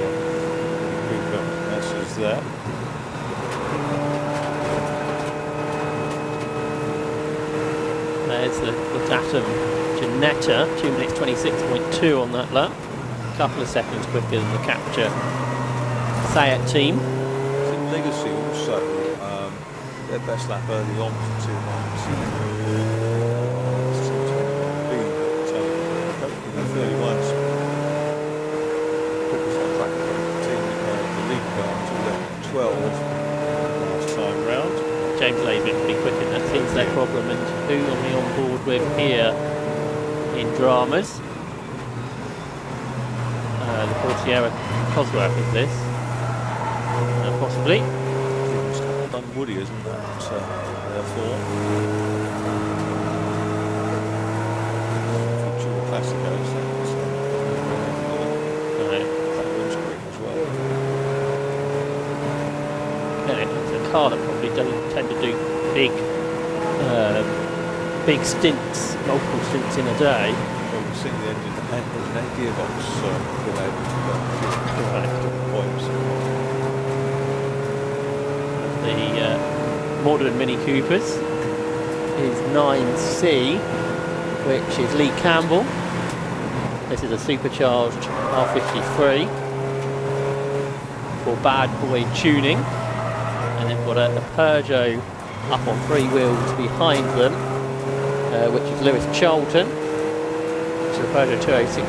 Cooper messes there. There's the Datum Janetta, 2 minutes 26.2 on that lap. A couple of seconds quicker than the Capture Sayat team. Team Legacy also, their best lap early on to 2:19. The 31s quickest on track for the team, the lead car to 12 last time round. James Lay's been pretty quick in that, seems their problem. And who are we on board with here in dramas? The Portiera Cosworth is this, possibly. Dunwoody, isn't that? Therefore, Future Classicos. As well. Yeah, it's a car that probably doesn't tend to do big stints, multiple stints in a day. Well, we've seen the engine and gearbox been able to points. The modern Mini Coopers is 9C, which is Lee Campbell. This is a supercharged R53 for bad boy tuning, and they've got a Peugeot up on 3 wheels behind them, which is Lewis Charlton. It's a Peugeot 206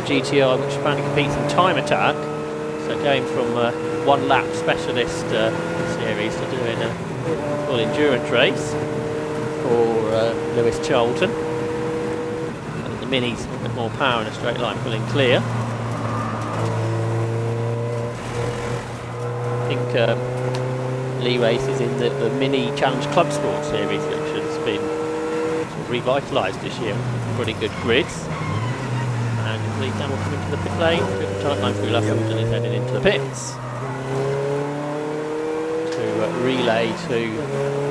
GTI, which apparently competes in time attack. So going from one lap specialist series to doing a full endurance race for Lewis Charlton. And the Mini's a bit more power in a straight line, pulling clear. I think Lee races in the Mini Challenge Club Sport series, which has been sort of revitalised this year with pretty good grids. And Lee Campbell coming to the pit lane, tight line through Luffield, and he's heading into the pits to relay to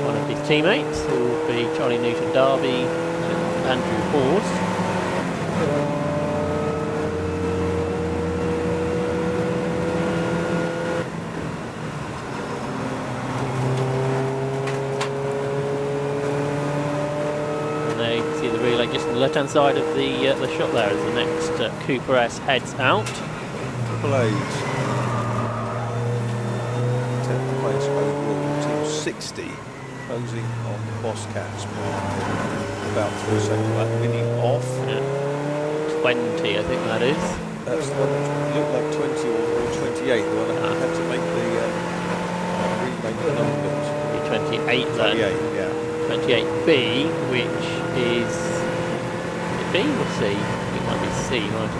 one of his teammates, who will be Charlie Newton-Darby and Andrew Hawes. Just on the left-hand side of the shot there as the next Cooper S heads out. Triple A's 10th place overall, team 60, closing on the Boss Cats, about 3 seconds lap, Mini off. Yeah. 20, I think that is. That's the one that looked like 20 or 28, the one that had to make the remake the numbers. 28 then. 28, yeah. 28B, which is B or C? It might be C, right?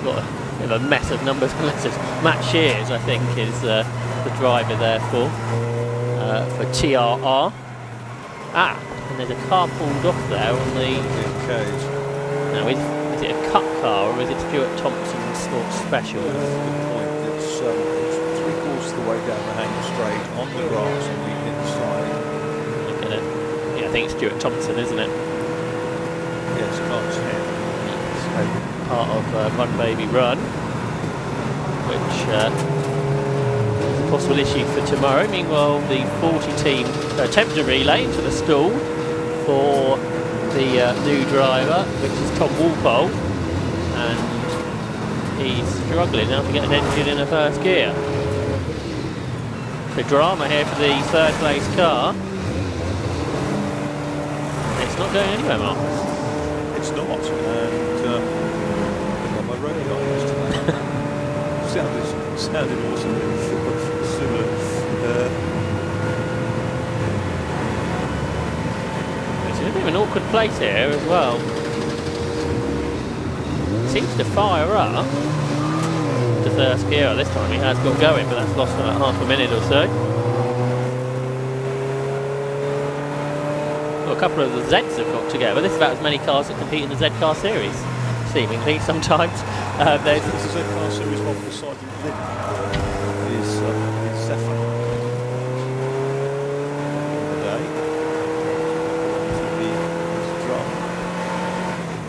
got a bit of a mess of numbers and letters. Matt Shears, I think, is the driver there for TRR. And there's a car pulled off there on the cage. Now, is it a cut car or is it Stuart Thompson's Sports Special? That's a good point. It's 3/4 of the way down the hang straight on the grass on the inside. Look at it. Yeah, I think it's Stuart Thompson, isn't it? Yes, Clark's head. Part of Run Baby Run, which is a possible issue for tomorrow. Meanwhile, the 40 team attempt to relay into the stall for the new driver, which is Tom Walpole, and he's struggling now to get an engine in a first gear. So drama here for the third place car. It's not going anywhere, Mark. It's not, and my road guy yesterday sounded awesome. Similar. It's a bit of an awkward place here as well. Seems to fire up to first gear. This time he has got going, but that's lost about half a minute or so. Well, a couple of the Zs have got together. This is about as many cars that compete in the Z car series, seemingly sometimes. There's the Z car series one for Sergeant Lynn is Zephyr.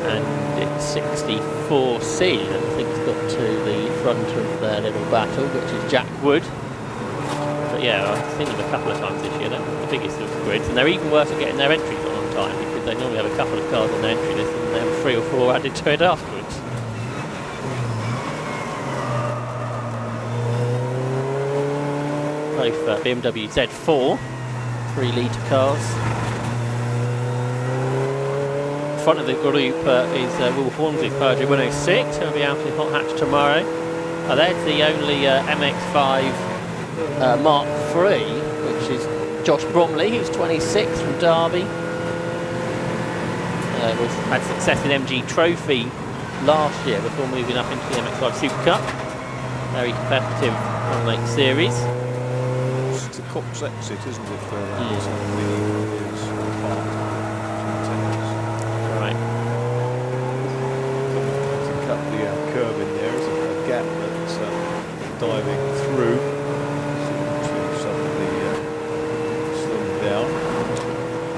And it's 64C, I think it's got to the front of their little battle, which is Jack Wood. But yeah, I've seen them a couple of times this year. They're the biggest of the grids, and they're even worse at getting their entries on time, because they normally have a couple of cars on their entry list and they have 3 or 4 added to it afterwards. Both BMW Z4 3-litre cars. Front of the group is Will Hornsey's Peugeot 106, who will be out in hot hatch tomorrow. There's the only MX-5 Mark III, which is Josh Bromley, who's 26 from Derby. Had success in MG Trophy last year before moving up into the MX-5 Super Cup. Very competitive on Lake Series. It's a Cops exit, isn't it? For that right. To cut the curve in there is a gap that's diving through. Suddenly slowing down.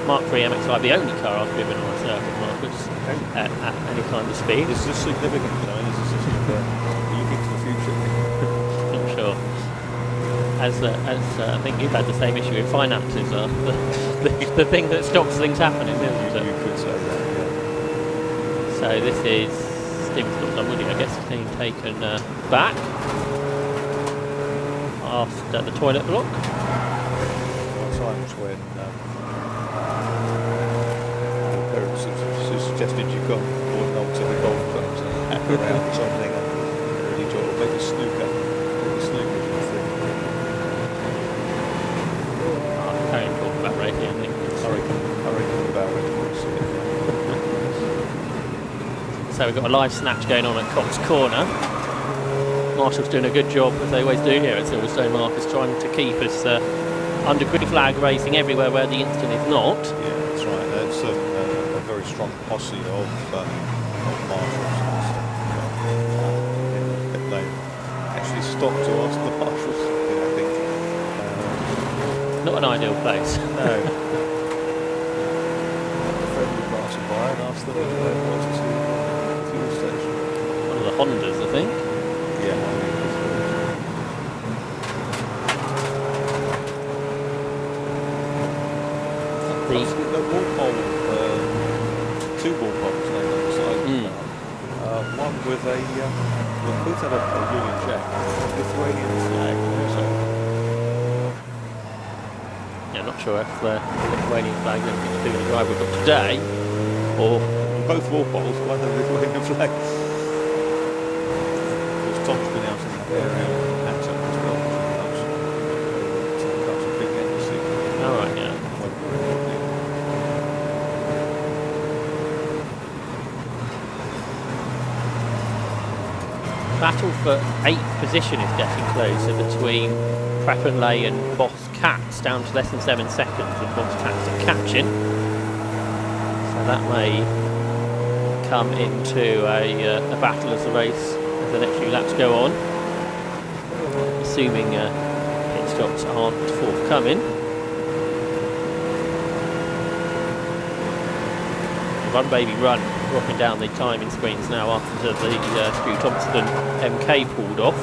Mark III MX-5, the only car I've driven on a circuit, Marcus, at any kind of speed. Is this significant? You know, is this sort of looking to the future? I'm sure. As I think you've had the same issue in finances, the thing that stops things happening, isn't it? You could say that, yeah. So this is Stephen Scott Dunwoody, I guess, being taken back after the toilet block. Times when parents have suggested you go on to the golf clubs and hack around or something and really enjoy it. Maybe snooker. Carrying talk about racing, I think. I reckon about it. So we've got a live snatch going on at Cox Corner. Marshall's doing a good job, as they always do here at Silverstone, Marcus, trying to keep us under green flag racing everywhere where the instant is not. Yeah, that's right. That's a very strong posse of marshals. They actually stopped to ask the marshals, I think. Not an ideal place. No. Friendly passerby and asked them if they wanted to the fuel station. One of the Hondas, I think. Yeah. The Walpole, 2 Walpoles named on the side. One with a, both had a Union Jack, Lithuanian flag also. Yeah, I'm not sure if the Lithuanian flag has anything to do with the drive we've got today, or both Walpoles, one had a Lithuanian flag. Tom's been out in that area and as well, which loves a big embassy. All right, yeah. battle for 8th position is getting closer between Preppenley and Boss Cats, down to less than 7 seconds, and Boss Cats are catching. So that may come into a battle as the race, as the next few laps go on, assuming pit stops aren't forthcoming. Run Baby Run dropping down the timing screens now after the Stu Thompson MK pulled off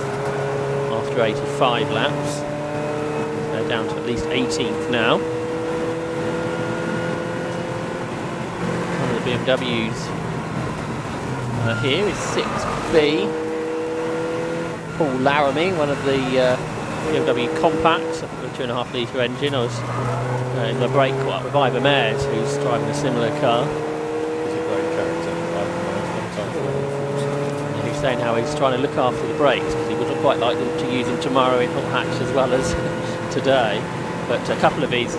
after 85 laps. They're down to at least 18th now. One of the BMWs here is 6B. Paul Laramie, one of the BMW compacts, a 2.5 litre engine. I was in the break quite with Ivor Mayers, who's driving a similar car. He's saying how he's trying to look after the brakes because he wouldn't quite like them to use them tomorrow in hot hatch as well as today. But a couple of his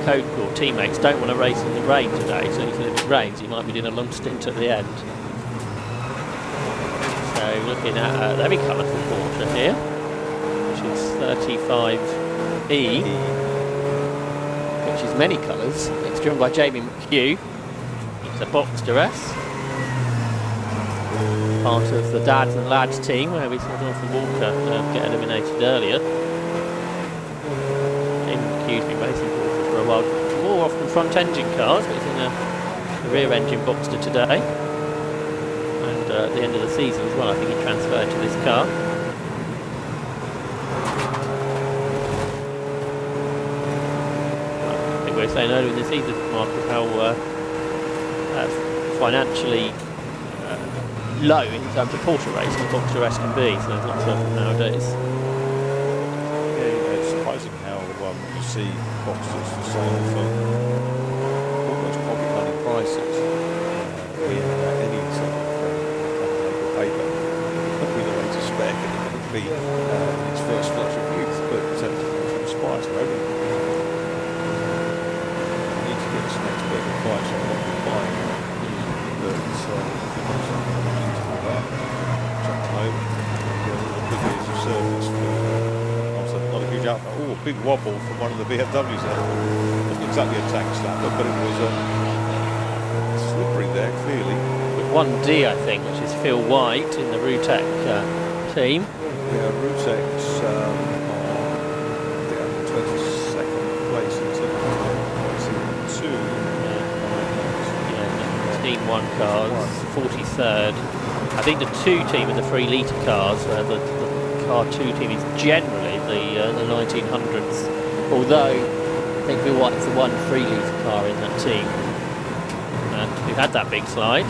code core teammates don't want to race in the rain today, so if it rains he might be doing a long stint at the end. So looking at a very colourful Porsche here, which is 35E, which is many colours. It's driven by Jamie McHugh. It's a Boxster S, part of the Dads and Lads team where we saw Jonathan Walker get eliminated earlier. Jamie McHugh's been racing Porsche for a while, more often front engine cars, but he's in a rear engine Boxster today. At the end of the season as well, I think he transferred to this car. I think we were saying earlier in the season, Marcus, how financially low in terms of Porsche racing the Boxster S can be, so there's lots of them nowadays. Yeah, it's surprising how you see Boxsters for sale for almost pocket money prices in any sort of paper. Not be the way to spec, and it would be its first flush of youth, but inspires for everything. You need to get some expert advice on what you're buying, but check them over. The big years of service for also not a huge output. Oh, a big wobble from one of the BMWs there. It wasn't exactly a tank slapper, but it was slippery there, clearly. 1D, I think, which is Phil White in the Rutec team. Yeah, Rutec's on 22nd place in terms of placing 2. Yeah, Team 1 cars, 43rd. I think the 2 team are the 3 litre cars, where the car 2 team is generally the 1900s. Although, I think Phil White's the 1 3 litre car in that team. Who had that big slide.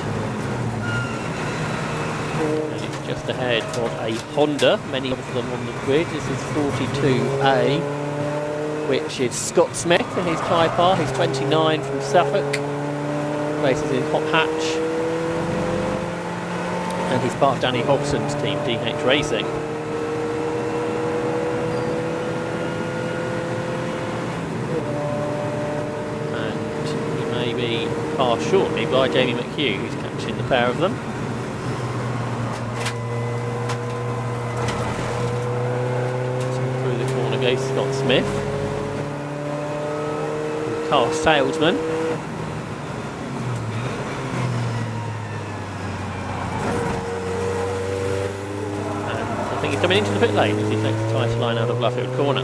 And it's just ahead of a Honda, many of them on the grid. This is 42A, which is Scott Smith in his Type-R. He's 29 from Suffolk, races in hot hatch, and he's part of Danny Hobson's team, DH Racing. And he may be passed shortly by Jamie McHugh, who's catching the pair of them. Goes Scott Smith, car salesman. And I think he's coming into the pit lane as he takes the title line out of Luffield corner.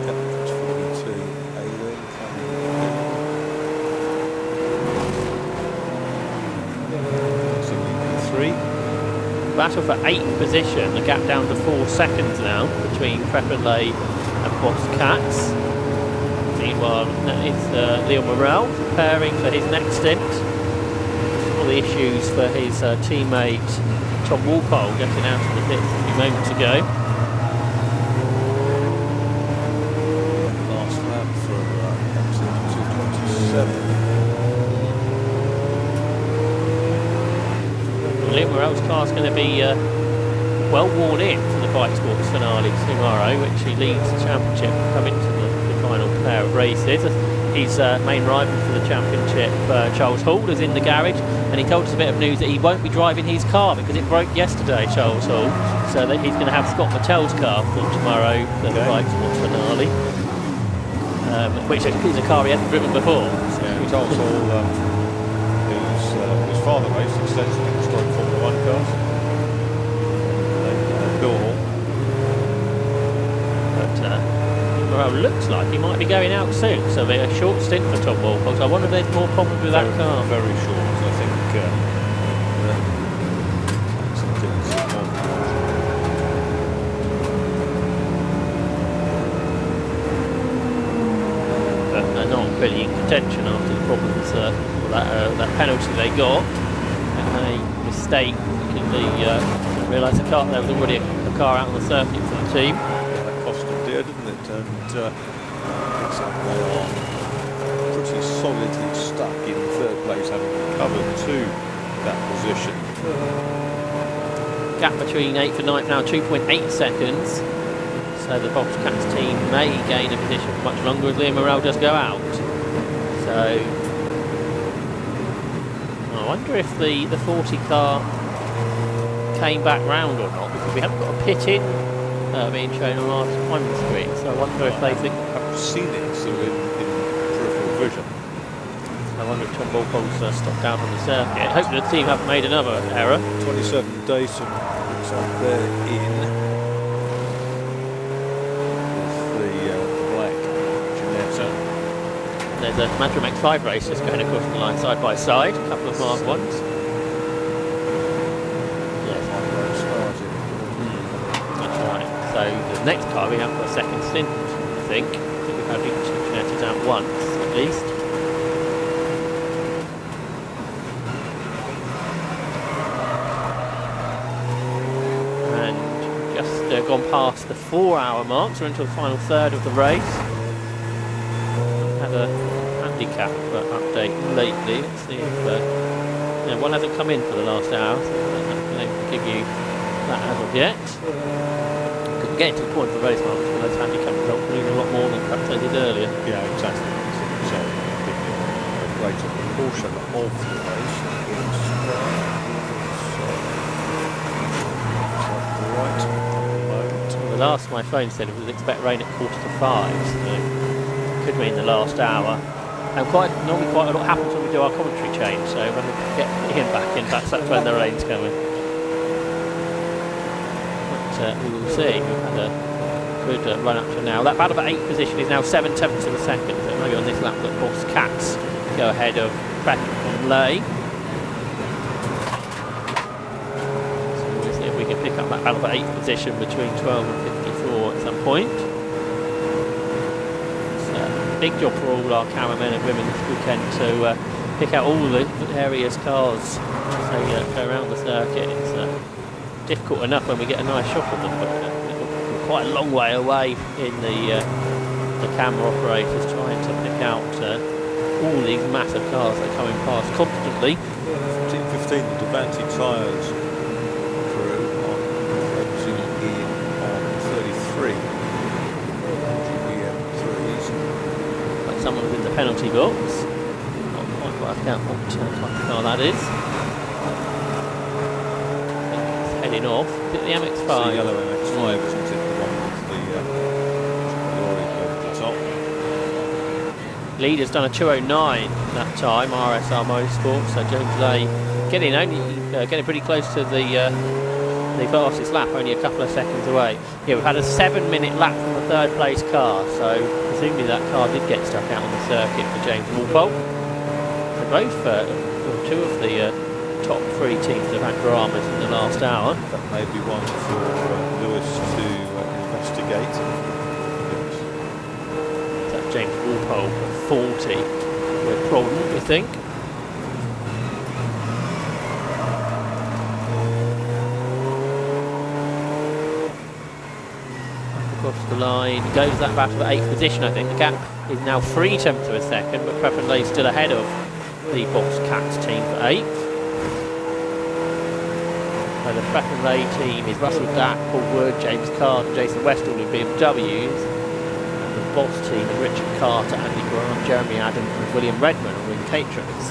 Battle for 8th position, a gap down to 4 seconds now between Preppenley and Boss Cats. Meanwhile, that is Leo Morel preparing for his next stint. All the issues for his teammate Tom Walpole getting out of the pit a few moments ago. Last lap for 227. Leo Morel's car is going to be well worn in for the Bike Sports finale tomorrow, which he leads the championship coming to the final pair of races. his main rival for the championship, Charles Hall, is in the garage, and he told us a bit of news that he won't be driving his car because it broke yesterday, Charles Hall, so that he's going to have Scott Mattel's car for tomorrow for the Bike Sports finale, which is a car he hadn't driven before. Yeah, Charles Hall, whose father raced extensively historic Formula 1 cars. Bill Hall. Well, looks like he might be going out soon, so it'll be a short stint for Tom Walpole. So I wonder if there's more problems with that car. Very short, I think. They're not really in contention after the problems, that penalty they got, and a mistake. They didn't realise there was already a car out on the circuit for the team. Didn't it? And looks like they are pretty solidly stuck in third place, having recovered to that position. Gap between 8th and 9th now 2.8 seconds, so the Bobcats team may gain a position for much longer as Liam Morrell does go out. So I wonder if the 40 car came back round or not, because we haven't got a pit in being shown on our time screen, so I wonder if they think I've seen it sort of in peripheral vision. I wonder if Tom Walpole's stopped out on the circuit. Hopefully the team haven't made another error. 27 Dayton looks like they're in with the black Ginetta. There's a Mantrum X5 race just going across the line side by side, a couple of marked ones. So the next car we have for a second stint, I think. We've had each Ginettas out once, at least. And just gone past the 4-hour mark, so we're into the final third of the race. Had a handicap update lately. Let's see if one hasn't come in for the last hour, so I'm not going to give you that as of yet. Getting to the point of the race mark, those handicap results mean a lot more than perhaps they did earlier. Yeah, exactly. So give you a greater proportion of the race. The last my phone said it was expect rain at 4:45, so could mean the last hour. And normally quite a lot happens when we do our commentary change, so when we get Ian back in, that's when the rain's coming. We will see. We've had a good run up to now. That battle for 8th position is now 7/10 of a second. So maybe on this lap that Boss Cats go ahead of Pratt and Lay. So we'll see if we can pick up that battle for 8th position between 12 and 54 at some point. It's a big job for all our cameramen and women this weekend to pick out all the area's cars as they go around the circuit. It's difficult enough when we get a nice shot of them, but we're quite a long way away in the camera operators trying to pick out all these massive cars that are coming past constantly. 14-15, the Devanti tyres crew on focusing in on 33 GBM3s. Like someone's in the penalty box. Not quite worked out what type of car that is. Heading off. Is it the MX-5? It's the yellow MX-5, isn't it? The one with the lorry over the top. Leader's done a 2:09 that time, RSR Motorsport, so James Lay getting pretty close to the fastest lap, only a couple of seconds away. Yeah, we've had a 7-minute lap from the third place car, so presumably that car did get stuck out on the circuit for James Walpole. So both, two of the top 3 teams have had dramas in the last hour. That may be one for Lewis to investigate. That James Walpole 40 with a problem, we think. Across the line, goes that battle for 8th position. I think the gap is now 0.3 of a second, but Prep and Lay still ahead of the Boss Cats team for 8th. So the Prep and Lay team is Russell Dack, Paul Wood, James Card, Jason Westall in BMWs. And the Boss team of Richard Carter, Andy Grant, Jeremy Adam and William Redman are in Caterhams.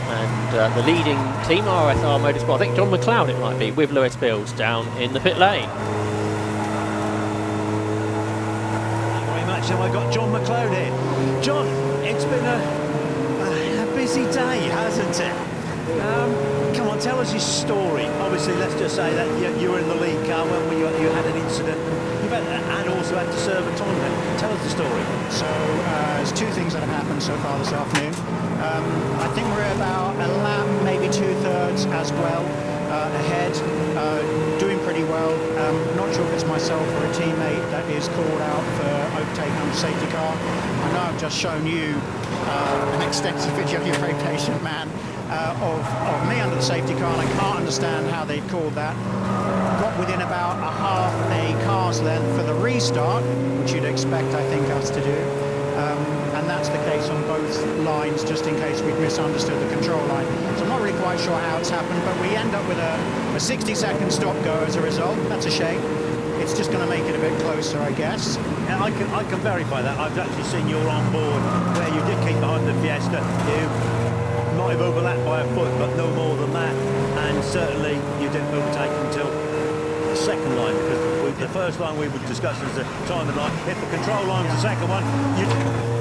And the leading team, RSR Motorsport, I think John McLeod it might be, with Lewis Bills down in the pit lane. Thank you very much. So I've got John McLeod here. John, it's been a busy day, hasn't it? Come on, tell us your story. Obviously, let's just say that you were in the lead car when you had an incident, and also had to serve a time limit. Tell us the story. So there's two things that have happened so far this afternoon. I think we're about a lap, maybe 2/3 as well ahead, doing pretty well. Not sure if it's myself or a teammate that is called out for overtaking on the safety car. I know I've just shown you an extensive video, you're a very patient man, of me under the safety car, and I can't understand how they'd called that. Got within about a half a car's length for the restart, which you'd expect, I think, us to do. And that's the case on both lines, just in case we'd misunderstood the control line. So I'm not really quite sure how it's happened, but we end up with a 60-second stop-go as a result. That's a shame. It's just going to make it a bit closer, I guess. Yeah, I can verify that. I've actually seen you on board where you did keep behind the Fiesta. You might have overlapped by a foot, but no more than that. And certainly you didn't overtake until the second line, because the first line we were discussing is the timing line. If the control line's the second one,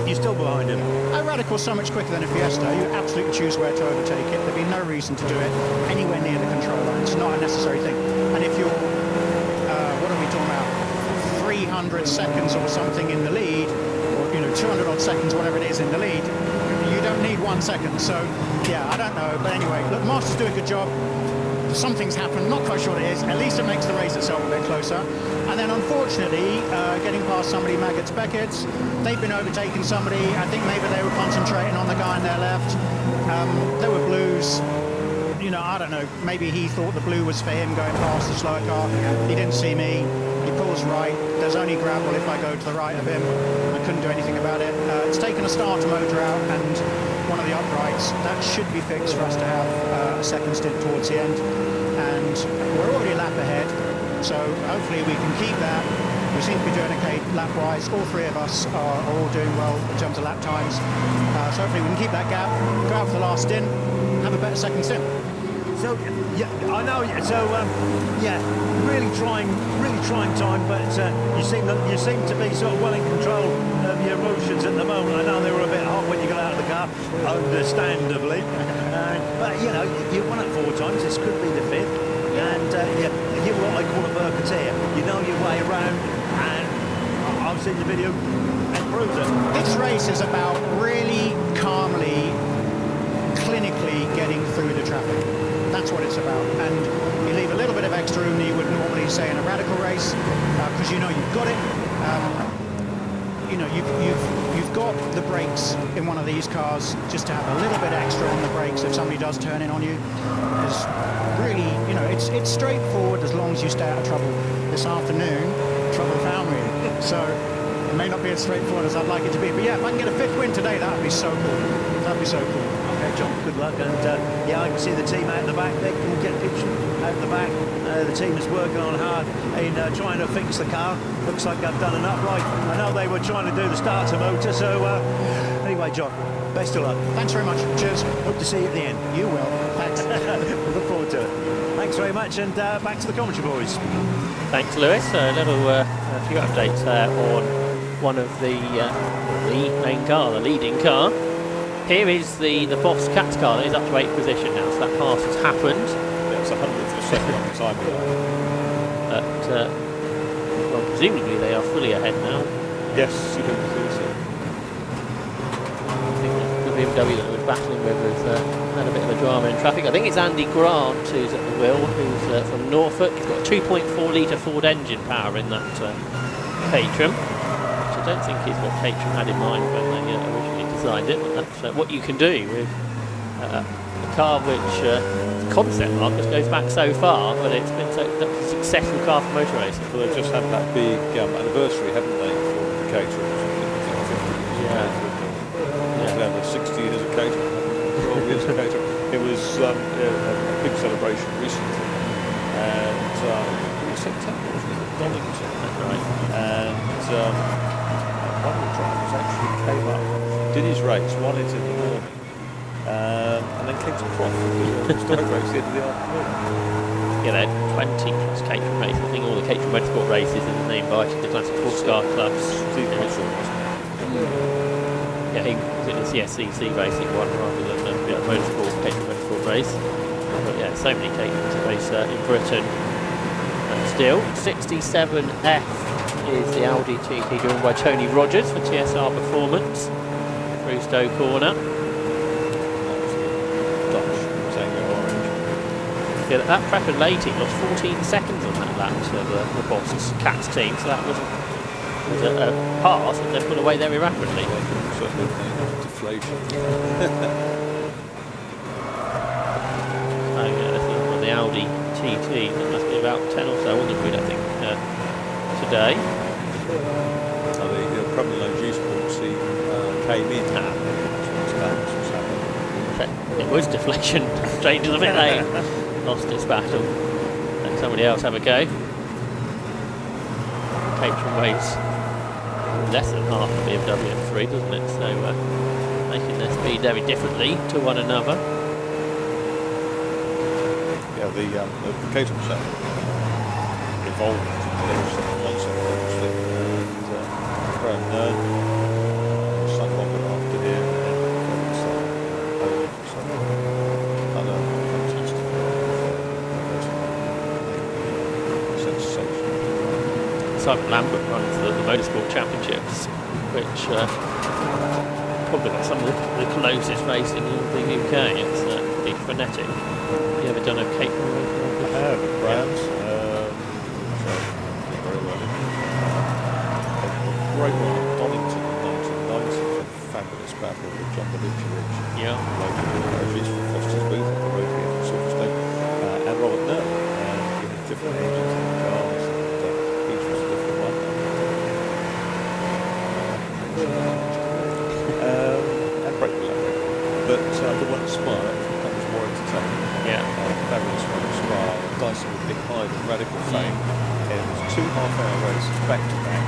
you're still behind him. A Radical's so much quicker than a Fiesta. You absolutely choose where to overtake it. There'd be no reason to do it anywhere near the control line. It's not a necessary thing. And if you're, what are we talking about, 300 seconds or something in the lead, or 200 odd seconds, whatever it is in the lead, you don't need 1 second. So yeah, I don't know, but anyway, look, the Masters do a good job. Something's happened, not quite sure what it is. At least it makes the race itself a bit closer. And then unfortunately, getting past somebody, Maggots Beckett's, they've been overtaking somebody. I think maybe they were concentrating on the guy on their left. There were blues. I don't know, maybe he thought the blue was for him going past the slower car. He didn't see me. He pulls right. There's only gravel if I go to the right of him. I couldn't do anything about it. It's taken a starter motor out and one of the uprights. That should be fixed for us to have a second stint towards the end. And we're already a lap ahead, so hopefully we can keep that. We seem to be doing okay lap-wise. All three of us are all doing well in terms of lap times. So hopefully we can keep that gap, go out for the last stint, have a better second stint. So yeah, I know. So yeah, really trying time, but you seem to be sort of well in control of your emotions at the moment. I know they were a bit hot when you got out of the car, understandably. But you won it 4 times. This could be the 5th, and you're what I call a Birketteer. You know your way around, and I've seen the video and proves it. This race is about really calmly, clinically getting through the traffic. That's what it's about, and you leave a little bit of extra room that you would normally say in a Radical race, because you've got it. You've got the brakes in one of these cars just to have a little bit extra on the brakes if somebody does turn in on you. Because really, it's straightforward as long as you stay out of trouble. This afternoon, trouble found me, so it may not be as straightforward as I'd like it to be. But yeah, if I can get a 5th win today, that would be so cool. That'd be so cool. Okay, John, good luck. And yeah, I can see the team out the back. They can get a picture out the back. The team is working on hard in trying to fix the car. Looks like they've done an upright. I know they were trying to do the starter motor. So anyway, John, best of luck. Thanks very much. Cheers. Hope to see you at the end. You will. Thanks. Look forward to it. Thanks very much, and back to the commentary, boys. Thanks, Lewis. A few updates there on one of the main car, the leading car. Here is the Boss Cats car that is up to 8th position now, so that pass has happened. That's 100th of a second on the time behind. Well, presumably they are fully ahead now. Yes, you do think so. I think the BMW that was battling with has had a bit of a drama in traffic. I think it's Andy Grant who's at the wheel, who's from Norfolk. He's got a 2.4 litre Ford engine power in that Caterham, which I don't think is what Caterham had in mind when they originally designed it, but that's what you can do with a car which concept Marcus goes back so far, but it's been such a successful car for motor racing. Well, they've just had that big anniversary, haven't they, for the Caterham? Yeah. 60 years of Caterham, 12 years of Caterham. It was a big celebration recently. and it was September, wasn't it, at Donington? That's right. And one of the drivers actually came up, did his race, won it in the morning, and then came to Croft and did a stock race at the end of the afternoon. Yeah, they had 20 plus catering races. I think all the catering motorsport races, and then they invited the classic sports car clubs. Yeah, it was the SCC racing one rather than the motorsport, catering motorsport race. But yeah, so many catering to race in Britain. And still, 67F is the Audi TT driven by Tony Rogers for TSR Performance through Stowe Corner. Yeah, that Prepper late team lost 14 seconds on that lap to the boss's Cats team, so that was a pass and they pulled away very rapidly. Deflation. Oh yeah, this is the Audi TT, that must be about 10 or so on the grid, I think, today. The Premier League G Sports team came in. It was deflation, Strangers of it lane. Lost its battle. Let somebody else have a go. Caterham weighs less than half of BMW M3, doesn't it? So making their speed very differently to one another. Yeah, the Caterham set evolved from concept obviously, and Graham Nern sunk on it after him, and another fantastic sensation. Simon Lambert runs the Motorsport Championships, which probably got some of the closest racing in the UK. It's pretty frenetic. Have you ever done a Caterham race? I have, at Brands. Very well. A great one at Donington in 1990, a fabulous battle with John Belucci. Yeah. He's from Foster's Booth on the road here in Silverstone, and Robert Nern, giving different engines in the cars, and each was a different one. And brake electric. But the one at Spa, that was more entertaining. Yeah. Fabulous one at Spa. Dyson with Nick Hyde and Radical Fame. And it was 2 half-hour races back to back.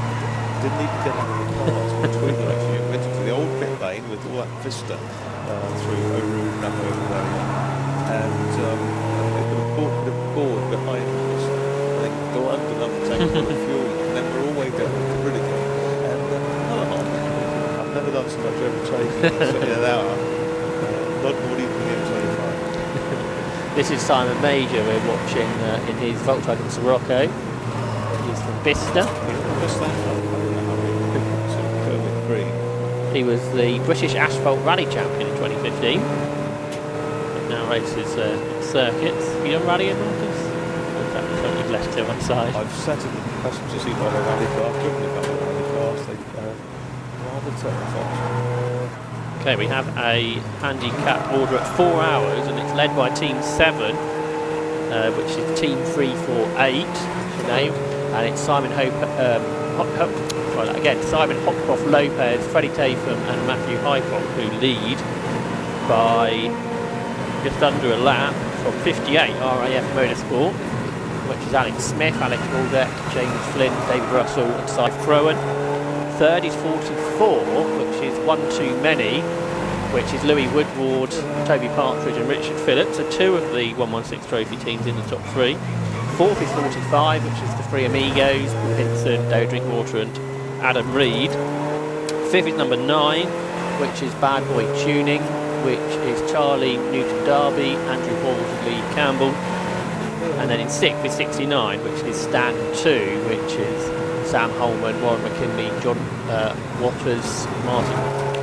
Didn't even get out of the cars between them actually. Went into the old pit lane with all that vista through Oru, Napo, and the board behind us, I think, go under another tank full of fuel, and then we're all the way down to the grid again. And another half an hour. I've never done so much overtaking in an hour. Not more even the M25. This is Simon Major we're watching in his Volkswagen Sirocco. He's from Bicester. He was the British Asphalt Rally Champion in 2015. But now races circuits. Have you done rallying, Marcus? Or is that something you've left to one side? I've sat in the passenger seat of a rally car, driven a couple of rally cars. They rather terrified. Okay, we have a handicap order at 4 hours, and it's led by Team 7, which is Team 348 name, and it's Simon Simon Hopcroft Lopez, Freddie Tatham and Matthew Hycock who lead by just under a lap from 58 RAF Motorsport, which is Alex Smith, Alex Waldeck, James Flynn, David Russell and Cy Frowen. Third is 44, which is one too many, which is Louis Woodward, Toby Partridge and Richard Phillips, so 2 of the 116 trophy teams in the top 3. Fourth is 45, which is the Three Amigos, Paul Hinson, Dale Drinkwater and Adam Reed. Fifth is number 9, which is Bad Boy Tuning, which is Charlie Newton Darby, Andrew Halls and Lee Campbell. And then in 6th is 69, which is Stand 2, which is Sam Holman, Warren McKinley, John Waters, Martin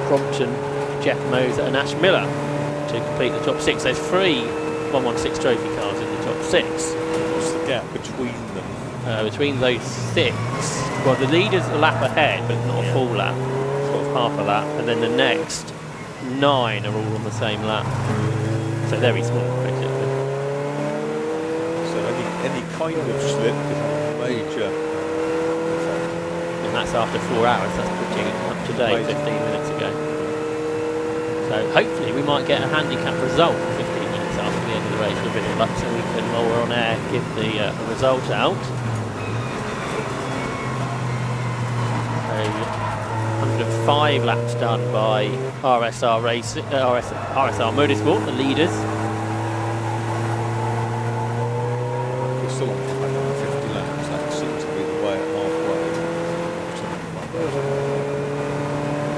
Crompton, Jeff Moser and Ash Miller to complete the top 6. There's 3 116 trophy cars in the top 6. What's the gap between them? Between those 6, well, the leader's a lap ahead, but not a full lap, sort of half a lap, and then the next 9 are all on the same lap. So very small, basically. So any kind of slip could have a major effect. And that's after 4 hours, that's pretty up to date, 15 minutes ago. So hopefully we might get a handicap result 15 minutes after the end of the race with a bit of luck, so we can, while we're on air, give the result out. 105 laps done by RSR Motorsport, the leaders. We're still on 550 laps. That seems to be the way at halfway.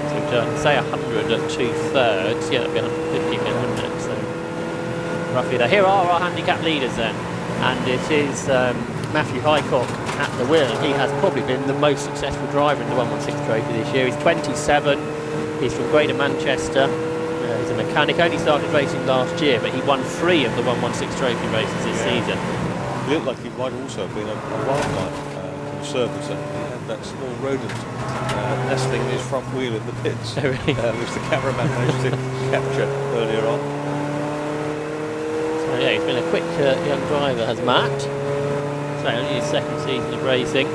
So we've done, say, 100 at 2/3. Yeah, that'd be 150 minutes. So roughly there. Here are our handicap leaders then, and it is Matthew Highcock at the wheel. He has probably been the most successful driver in the 116 Trophy this year. He's 27, he's from Greater Manchester, he's a mechanic, only started racing last year, but he won 3 of the 116 Trophy races this season. He looked like he might also have been a wildlife conservator. He had that small rodent nesting in his front wheel in the pits, which the cameraman managed to capture earlier on. So yeah, he's been a quick young driver, has Matt. So only his second season of racing.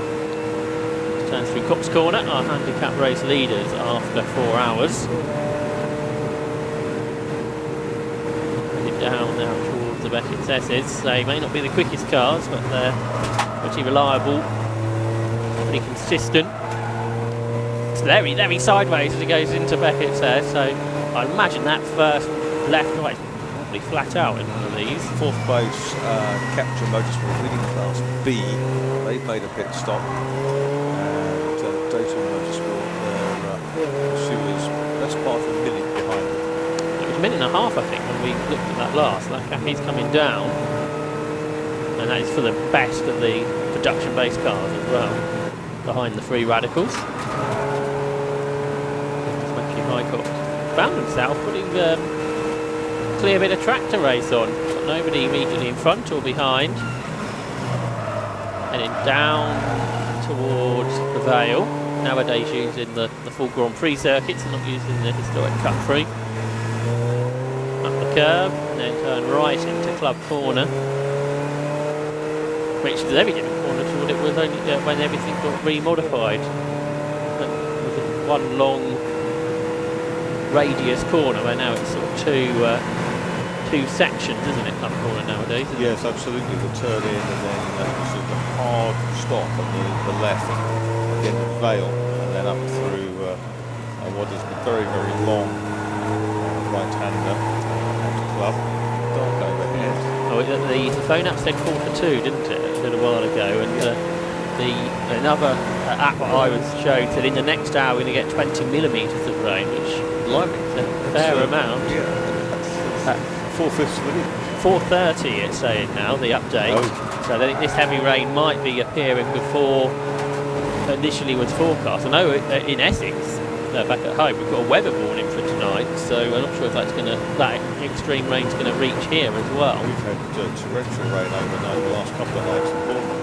Turns through Cops Corner, our handicap race leaders after 4 hours. Heading down now towards the Beckett S's. They may not be the quickest cars, but they're pretty reliable, pretty consistent. It's very, very sideways as it goes into Beckett's there, so I imagine that first left-right flat out in one of these. 4th place Capture Motorsport leading class B. They've made a pit stop, and Dayton Motorsport, their pursuers, that's part of a minute behind them. It was a minute and a half, I think, when we looked at that last. He's coming down, and that is for the best of the production-based cars as well, behind the Free Radicals. Matthew Highcock found himself putting clear bit of track to race on. Got nobody immediately in front or behind. Heading down towards the Vale. Nowadays using the full Grand Prix circuits and not using the historic cut through. Up the curb and then turn right into Club Corner, which is a very different corner to what it was only when everything got remodified. It was one long radius corner, where now it's sort of two sections, isn't it, Club Corner nowadays? Yes, absolutely. The turn in and then sort of a hard stop on the left at the end of the Vale, and then up through what is the very, very long right-hander onto Club. Dark overhead. Oh, the phone app said 4:02, didn't it, a little while ago? And another app that I was shown said in the next hour we're going to get 20 millimetres of rain, which is a fair amount. Yeah. 4/5 of the 4:30 it's saying now, the update. Oh. So I think this heavy rain might be appearing before initially was forecast. I know in Essex, back at home, we've got a weather warning for tonight, so I'm not sure if that extreme rain's going to reach here as well. We've had torrential rain overnight the last couple of nights in Bournemouth.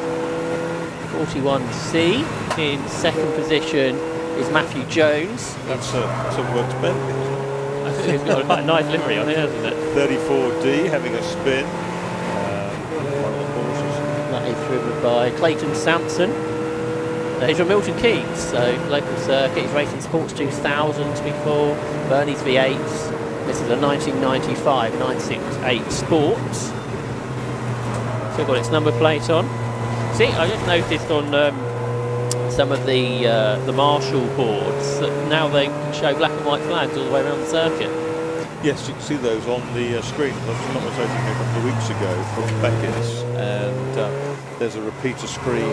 41C in second position is Matthew Jones. That's a work to bed. He's got quite a nice livery on here, hasn't it? 34D having a spin. One of the Porsches. That is driven by Clayton Sampson. He's from Milton Keynes, so local circuit. He's racing Sports 2000s before, Bernie's V8s. This is a 1995 968 Sports. So got its number plate on. See, I just noticed on some of the Marshall boards that now they can show black and white flags all the way around the circuit. Yes, you can see those on the screen. I was opening a couple of weeks ago from Beckett's, and there's a repeater screen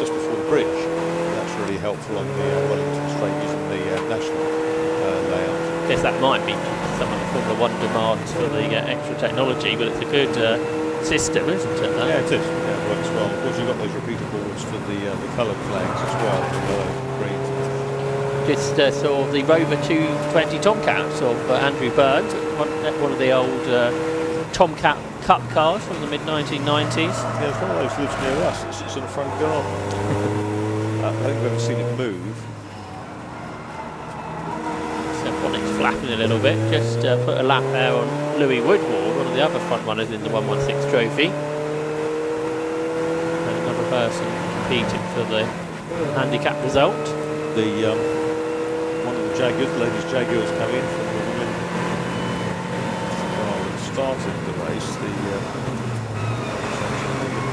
just before the bridge. That's really helpful on the Wellington Straight using the national layout. I guess that might be some of the Formula 1 demands for the extra technology, but it's a good system, isn't it? Yeah, it is. Yeah, it works well. Of course, you've got those repeater boards for the coloured flags as well, the green. Just saw the Rover 220 Tomcats of Andrew Burns, one of the old Tomcat Cup cars from the mid-1990s. Yeah, it's one of those lives near us. It's in the front garden. I think we've ever seen it move. So Bonnic's flapping a little bit. Just put a lap there on Louis Woodward, one of the other front runners in the 116 Trophy. Another person competing for the handicap result. One of the Jaguars, the ladies' Jaguars come in from the women. started the race. The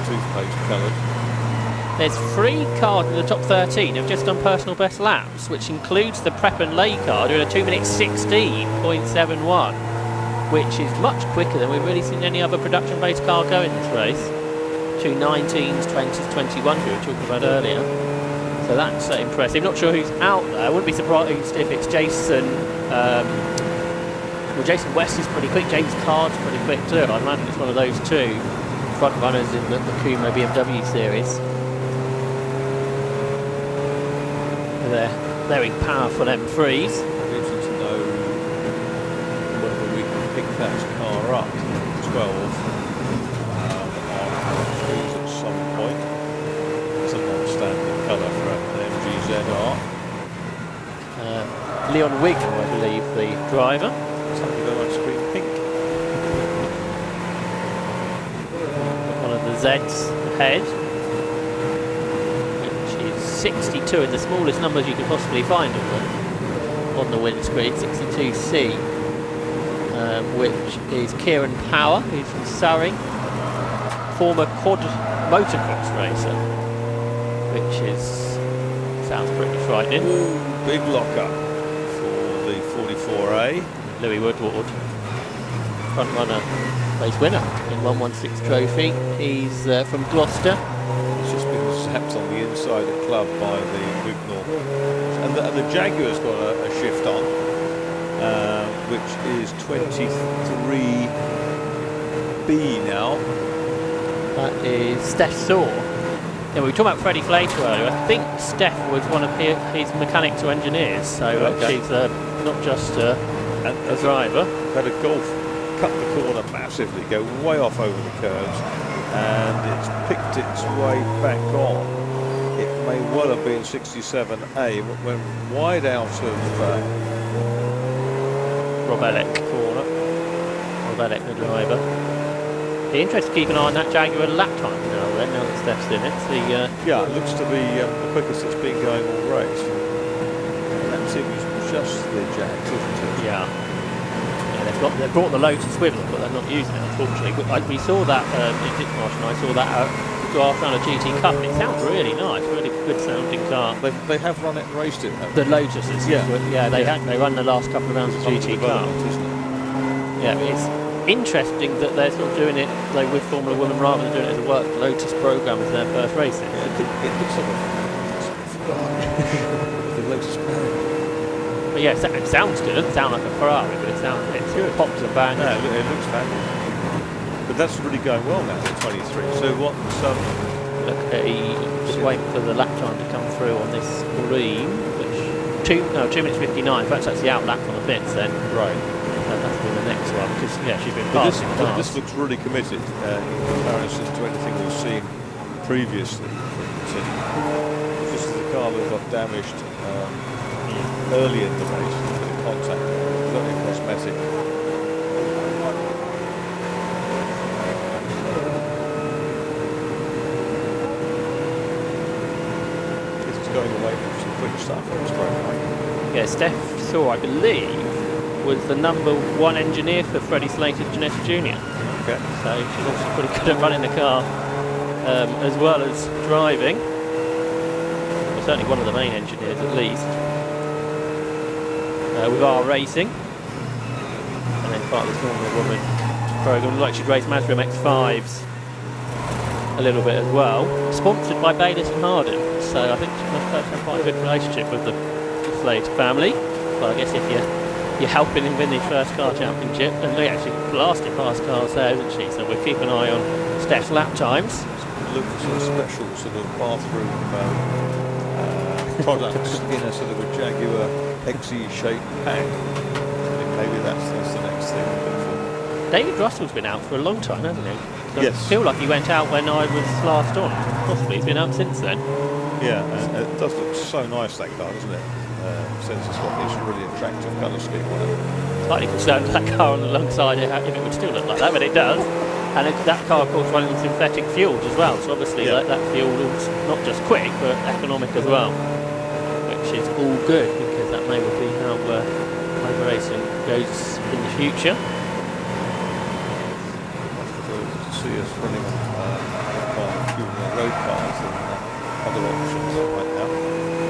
toothpaste coloured. There's 3 cars in the top 13 have just done personal best laps, which includes the Prep and Lay car doing a 2 minute 16.71, which is much quicker than we've really seen any other production-based car go in this race. 2 19s, 20s, 21s we were talking about earlier. So that's impressive. Not sure who's out there. I wouldn't be surprised if it's Jason. Well, Jason West is pretty quick. James Card's pretty quick too. I imagine it's one of those 2 front runners in the Kuma BMW series. They're very powerful M3s. It's interesting to know whether we can pick that car up 12 on M3s at some point. It's a non-standard colour for an MGZR. Leon Wigg, I believe, the driver. Something very much green pink. One of the Zs ahead, which is 62 in the smallest numbers you could possibly find on the windscreen, 62C, which is Kieran Power, who's from Surrey, former quad motocross racer, which sounds pretty frightening. Ooh, big lock-up for the 44A. Louis Woodward, front runner, race winner in 116 trophy. He's from Gloucester. He's just been zapped on the inside of the club by the Wignall. And the Jaguar's got a shift on, which is 23B now. That is Steph Saw. Yeah, we were talking about Freddie Flater earlier. I think Steph was one of his mechanics or engineers, so she's not just a driver. Had a Golf cut the corner massively, go way off over the curves, and it's picked its way back on. It may well have been 67A, but went wide out of Rob Ellick corner. Rob Ellick, the driver. Be interested to keep an eye on that Jaguar lap time now that Steph's in it. Yeah, it looks to be the quickest it's been going all race. And that seems just the Jags, isn't it? Yeah. They've brought the Lotus with them, but they're not using it, unfortunately. We saw that in Ditmarsh, and I saw that draft round a GT Cup, and it sounds really nice, really good sounding car. They have run it and raced it, haven't the Lotuses, yeah. They run the last couple of rounds of GT Cup. Yeah, it's interesting that they're sort of doing it like with Formula Women rather than doing it as a work Lotus program as their first races. Yeah, it looks like the Lotus brand. But yeah, it sounds good. It doesn't sound like a Ferrari, but it's good. It pops and bangs. No, it looks fabulous. But that's really going well now at 23. So what? Look, just waiting for the lap time to come through on this green, which 2 minutes 59. Perhaps that's the out lap on the pits then. Right. That's been the next one because she's been but passing. This looks really committed in comparison to anything we've seen previously. Just as the car that got damaged early in the race, a bit of contact, very cosmetic. This is going away from some quick stuff on this program. Yeah, Steph Saw, I believe, was the #1 engineer for Freddie Slater's Janetta Jr. Okay. So she's also pretty good at running the car as well as driving. Well, certainly one of the main engineers at least. With our racing. And then part of this Formula Woman program. Like she'd race Mazda MX-5s a little bit as well. Sponsored by Bayliss and Hardin. So I think she must have quite a good relationship with the Slater family. But I guess if you're helping him win his first car championship, and look, actually blasted past cars there, isn't she? So we'll keep an eye on Steph's lap times. Look for some special sort of bathroom products in a sort of a Jaguar XE-shaped pack. Maybe that's the next thing to look for. David Russell's been out for a long time, hasn't he? Yes. I feel like he went out when I was last on. Possibly he's been out since then. Yeah, and it does look so nice, that car, doesn't it? Since it's got this really attractive colour scheme on it. Slightly concerned with that car alongside it, if it would still look like that, but it does. And that car, of course, running synthetic fuels as well, so obviously that fuel is not just quick, but economic as well. Which is all good, because that may well be how motor racing goes in the future. see us running fuel road cars and other options right now.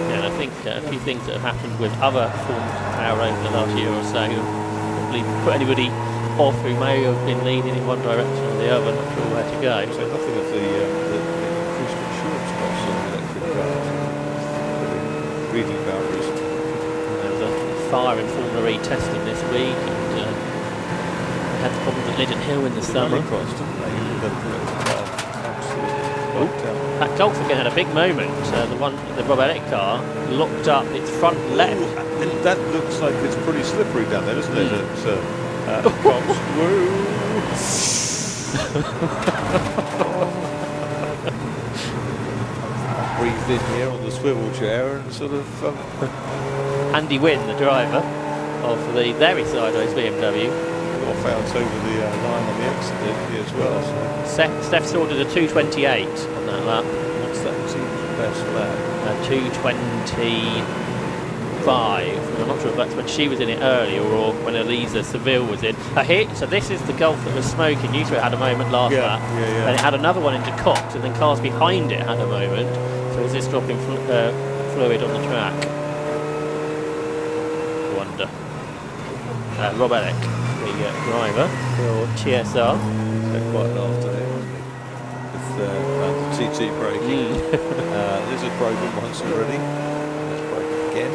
Yeah, and I think a few things that have happened with other forms of power over the last year or so probably put anybody off who may have been leaning in one direction or the other, not sure where to go. So nothing of the increased insurance costs on electric cars that we're reading about recently. There was a fire in Formula E testing this week, and we had the problems at Legend Hill in the summer. That Golf again had a big moment. The Rob Elliott car locked up its front left. That looks like it's pretty slippery down there, doesn't it? I breathed in here on the swivel chair and sort of... Andy Wynn, the driver of the very sideways BMW. Got out over the line on the exit here as well. So. Steph's ordered a 228 on that lap. What's that best lap? 225. I'm not sure if that's when she was in it earlier or when Elisa Seville was in. So this is the Golf that was smoking. You two had a moment last lap. Yeah. And it had another one into Cox, and then cars behind it had a moment. So is this dropping fluid on the track? I wonder. Rob Elliott, the driver for TSR. So quite an afternoon, wasn't with the TT braking. This is broken once already. Let's break again.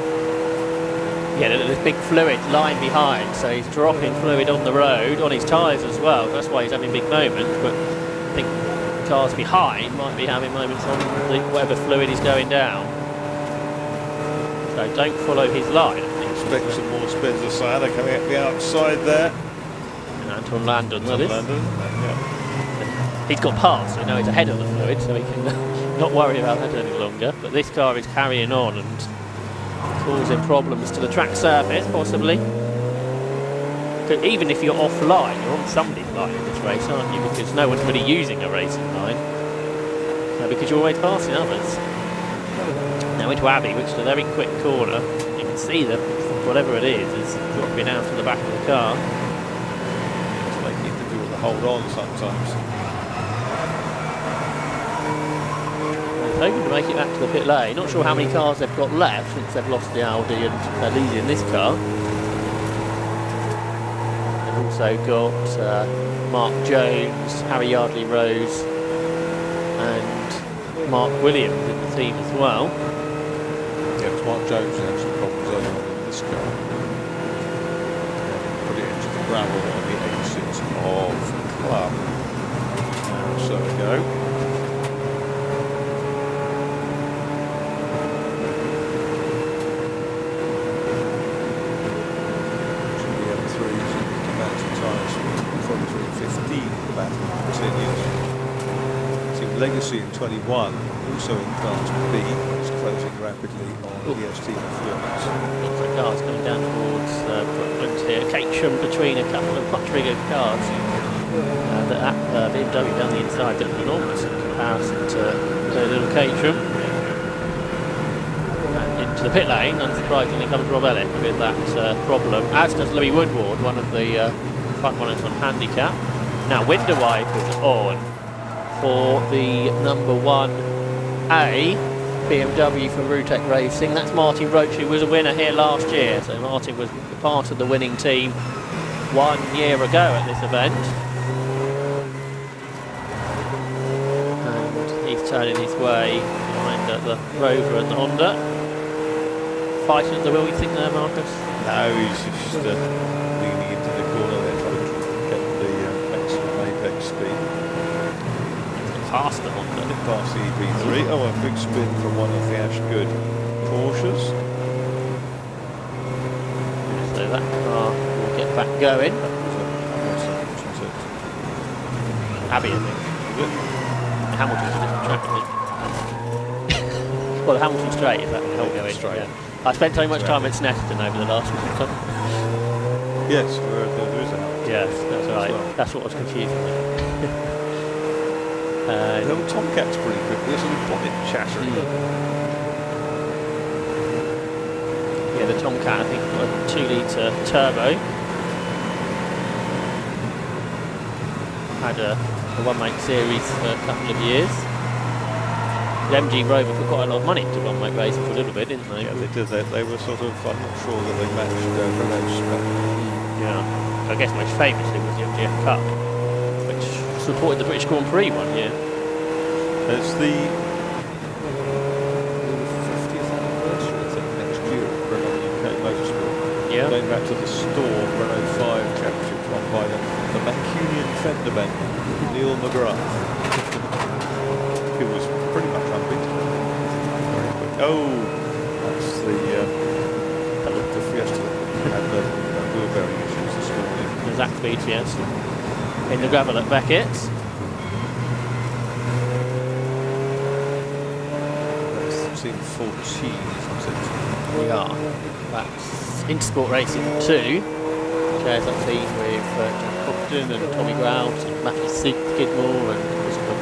Yeah, there's big fluid line behind, so he's dropping fluid on the road, on his tyres as well. That's why he's having big moments, but I think cars behind might be having moments on whatever fluid is going down. So don't follow his line. Expect some more Spencer Sada coming up the outside there. And Anton Landon, that is. Yeah. He's got past, so now he's ahead of the fluid, so he can not worry about that any longer. But this car is carrying on and causing problems to the track surface, possibly. Even if you're offline, you're on somebody's line in this race, aren't you? Because no one's really using a racing line. Because you're always passing others. Now into Abbey, which is a very quick corner. You can see that whatever it is dropping out of the back of the car. It's like you have to do with the hold on sometimes. Hoping to make it back to the pit lane. Not sure how many cars they've got left since they've lost the Audi and Elisa in this car. They've also got Mark Jones, Harry Yardley Rose and Mark Williams in the team as well. Yeah, because Mark Jones had some problems earlier on in this car. Put it into the gravel on the exits of Club. So we go. Legacy in 21, also in Class B, is closing rapidly on EST performance. Lots of cars coming down towards Brooklands here. Caterham between a couple of much bigger cars. That BMW down the inside looked enormous in comparison to the little Caterham. And into the pit lane, unsurprisingly, comes Rob Elliott with that problem, as does Louis Woodward, one of the front runners on handicap. Now window wipers on for the number 1A BMW for Rutec Racing. That's Martin Roach, who was a winner here last year. So Martin was part of the winning team 1 year ago at this event. And he's turning his way behind the Rover and the Honda. Fighting at the wheel, you think there, Marcus? No, he's just leaning into the corner there, trying to get the maximum apex speed. Past the Honda. Past the EV3. Oh, a big spin from one of the Ashgood Porsches. So that car will get back going. Abbey, I think. Hamilton's a different track, I think. Well, the Hamilton Straight is that going straight. Yeah. I spent so much time at Snetterton over the last week. Yes, there is a Hamilton. Yes, that's right. Well. That's what was confusing me. The old Tomcat's pretty quick. There's a bonnet chattering. Yeah, the Tomcat, I think, got a 2-litre turbo. Had a the one-make series for a couple of years. The MG Rover put quite a lot of money into one-make racing for a little bit, didn't they? Yeah, they did. They were sort of, I'm not sure that they matched Renault's spec. Yeah. I guess most famously was the MGF Cup, which supported the British Grand Prix one year. There's the 50th anniversary, I think, next year of Renault UK Motorsport. Yeah. Going back to the store Renault 5 Championship won by the Mancunian fender bender, Neil McGrath, who was pretty much unbeaten. Very quick. Oh, that's the Fiesta that had the wheel bearing issues this morning. The Zach Speed Fiesta in the gravel at Beckett's. That's team 14, isn't it? We are. That's Intersport Racing 2. Shares that team with John Compton and Tommy Grouse and Matthew Skidmore and Christopher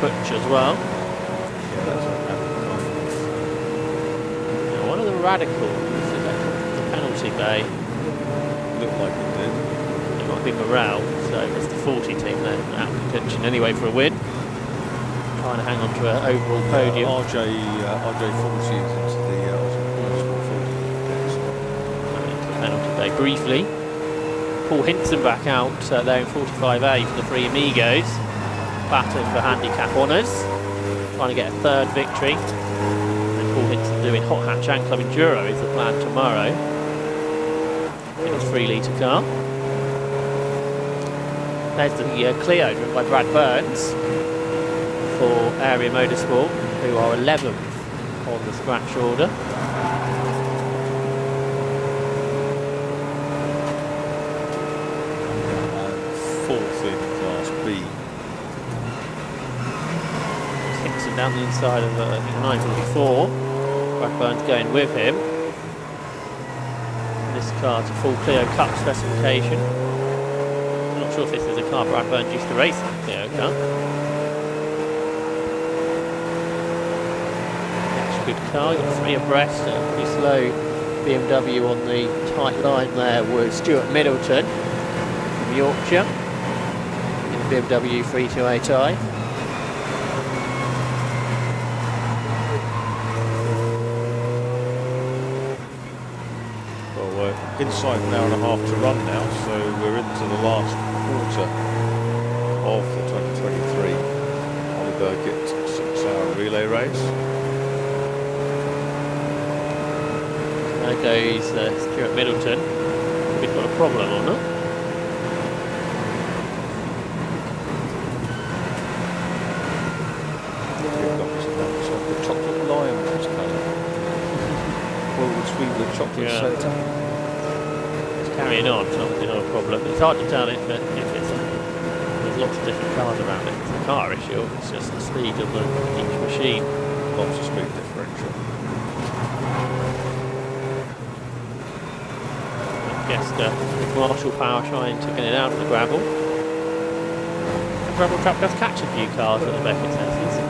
Butch as well. Now, one of the radicals is at the penalty bay. Looked like it did. It might be Morale, so it's the 40 team then out of contention anyway for a win. Trying to hang on to an overall podium. RJ40 is into the Motorsport 40. Penalty bay briefly. Paul Hinson back out there in 45A for the Three Amigos. Battling for handicap honours. Trying to get a third victory. And Paul Hinson doing Hot Hatch and Club Enduro is the plan tomorrow. In his 3-litre car. There's the Clio driven by Brad Burns for Area Motorsport, who are 11th on the scratch order. Fourth in Class B. Hickson down the inside of 944. Brad Burns going with him. This car's a full Clio Cup specification. I'm not sure if this is a car Brad Burns used to race in the Clio Cup. That's a good car, got 3 abreast, pretty slow BMW on the tight line there was Stuart Middleton from Yorkshire. BMW 328i. Well, we're inside an hour and a half to run now, so we're into the last quarter of the 2023 Ollie Birkett 6-hour relay race. There goes Stuart Middleton. We've got a problem or not? Chocolate centre. It's carrying on, so obviously not a problem. It's hard to tell if it's there's lots of different cars around it. It's a car issue, it's just the speed of each machine. Lots of speed differential. I guess Marshall Power Shine took it out of the gravel. The gravel trap does catch a few cars at the Beckett sensors.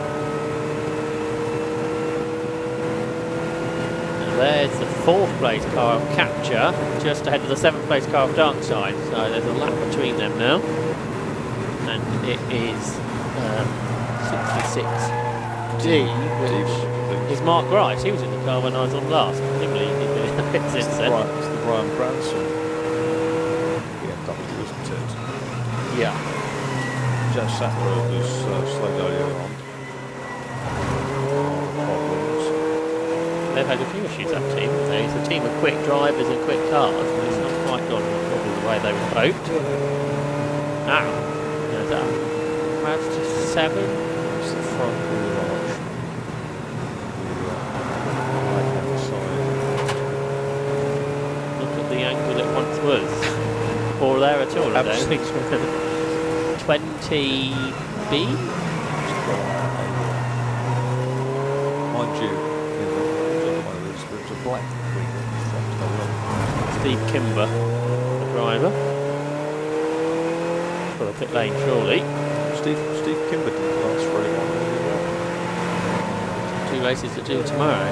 There's the 4th place car of Capture, just ahead of the 7th place car of Darkside. So there's a lap between them now. And it is 66D, which is Mark Grice. He was in the car when I was on last. Presumably he's been in it since then. It's the Brian Branson BMW, isn't it? Yeah. Jeff Sattler was slowed earlier on. They've had a few issues, that team. It's a team of quick drivers and quick cars, but it's not quite gone the way they were hoped. Now, there's that. Perhaps just 7. It's the front wheel arch. Right hand side. Look at the angle it once was. Or there at all, I don't think. 20B? Mind you, black Steve Kimber, the driver. For the pit lane, surely. Steve Kimber didn't last very long. 2 races to do tomorrow.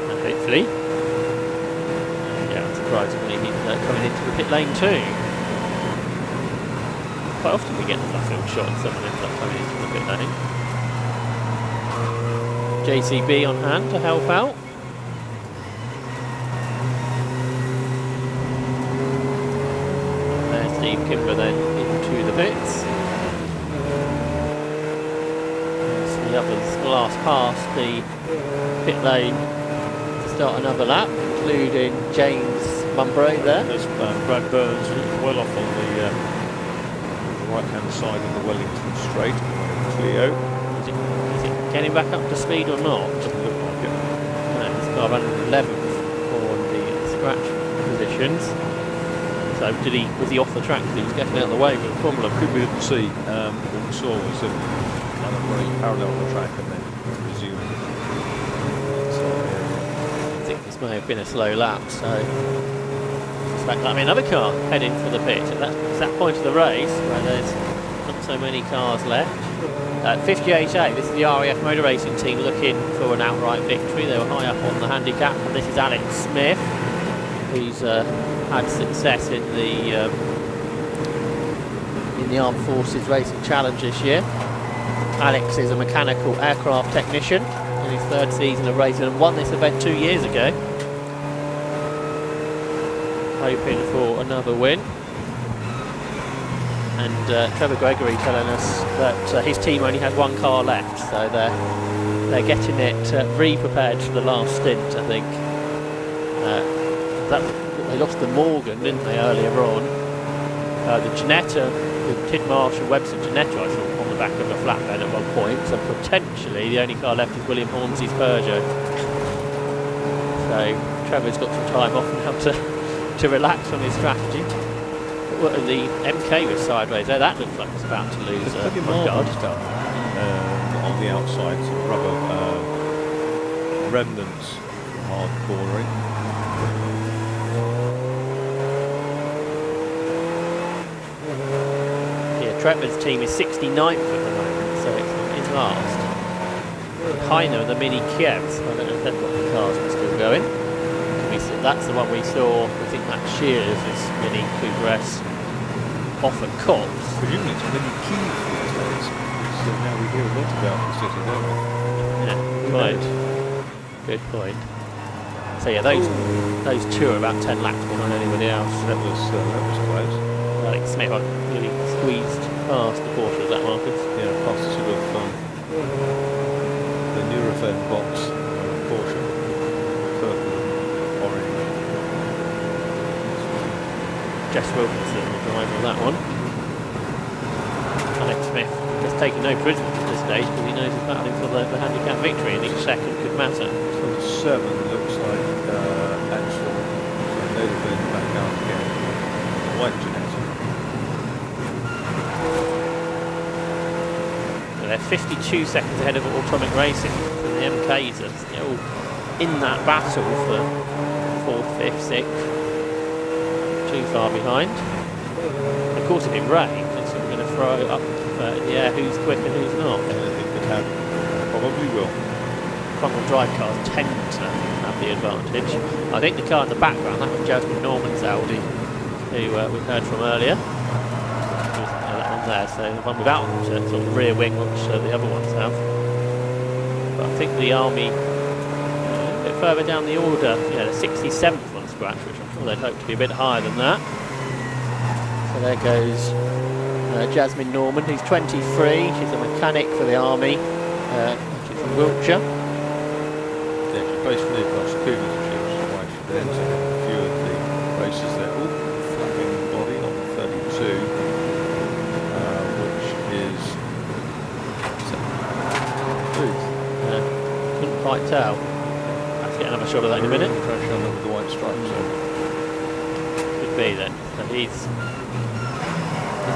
And hopefully. Yeah, unsurprisingly, he's coming into the pit lane too. Quite often we get the left field shot and someone ends up coming into the pit lane. JCB on hand to help out. There's Steve Kimber then into the pits. There's the others last past the pit lane to start another lap, including James Mumbrey there. There's Brad Burns well off on the right-hand side of the Wellington straight. Cleo. Is it getting back up to speed or not? Doesn't look like it. No, he's got 111th on the scratch positions. So was he off the track because he was getting out of the way with a problem? Could we didn't see. What we saw was him kind of running parallel the track and then resuming. So, I think this may have been a slow lap, so I suspect that'll be another car heading for the pit. It's that point of the race where there's not so many cars left. 58A, this is the RAF Motor Racing team looking for an outright victory. They were high up on the handicap, and this is Alex Smith, who's had success in the Armed Forces Racing Challenge this year. Alex is a mechanical aircraft technician in his third season of racing and won this event 2 years ago. Hoping for another win. And Trevor Gregory telling us that his team only had one car left, so they're getting it re-prepared for the last stint, I think. They lost the Morgan, didn't they, earlier on? The Ginetta, the Tidmarsh and Webster Ginetta, I saw on the back of a flatbed at one point, so potentially the only car left is William Hornsey's Peugeot. So Trevor's got some time off now to relax on his strategy. The MK was sideways there, that looks like it's about to lose a guard. On the outside, some rubber remnants from hard cornering. Yeah, Trevor's team is 69th at the moment, so it's in last. Heiner, the Mini Kievs, I don't know if they've got the cars that are still going. That's the one we saw, I think Matt Shears is Mini Cooper S off at Cops. Presumably it's Mini Key these days, so now we hear a lot about the city, don't we? Yeah, quite. Good point. So yeah, those two are about 10 laps behind anybody else. That was close. Alex Smith really squeezed past the Porsches that Marcus. Yeah, past the sort of the Nurofen box Porsche. Jess Wilkinson, the driver of that one. Alex Smith just taking no prisoners at this stage because he knows he's battling for the handicap victory and each second could matter. So the 7 looks like actual, so they've been back out again. White Ginetta. So they're 52 seconds ahead of Automic Racing. So the MKs are still in that battle for 4th, 5th, 6th. Too far behind. Of course, if it rains, so we're going to throw up in the air who's quick and who's not. Anything could happen. Probably will. Front-wheel drive cars tend to have the advantage. I think the car in the background, that was Jasmine Norman's Audi, who we heard from earlier. That one there, so the one without sort of rear wing, which the other ones have. But I think the Army, a bit further down the order, yeah, the 67th on scratch, which I'm sure they'd hope to be a bit higher than that. So there goes Jasmine Norman, who's 23. She's a mechanic for the Army. She's from Wiltshire. Yeah, she's based near Costa Coolidge. She was right there to a few of the races there. Oh, flapping body on 32, which is couldn't quite tell. Let's get another shot of that in a minute. Crash on with the white stripes on. Could be then. So he's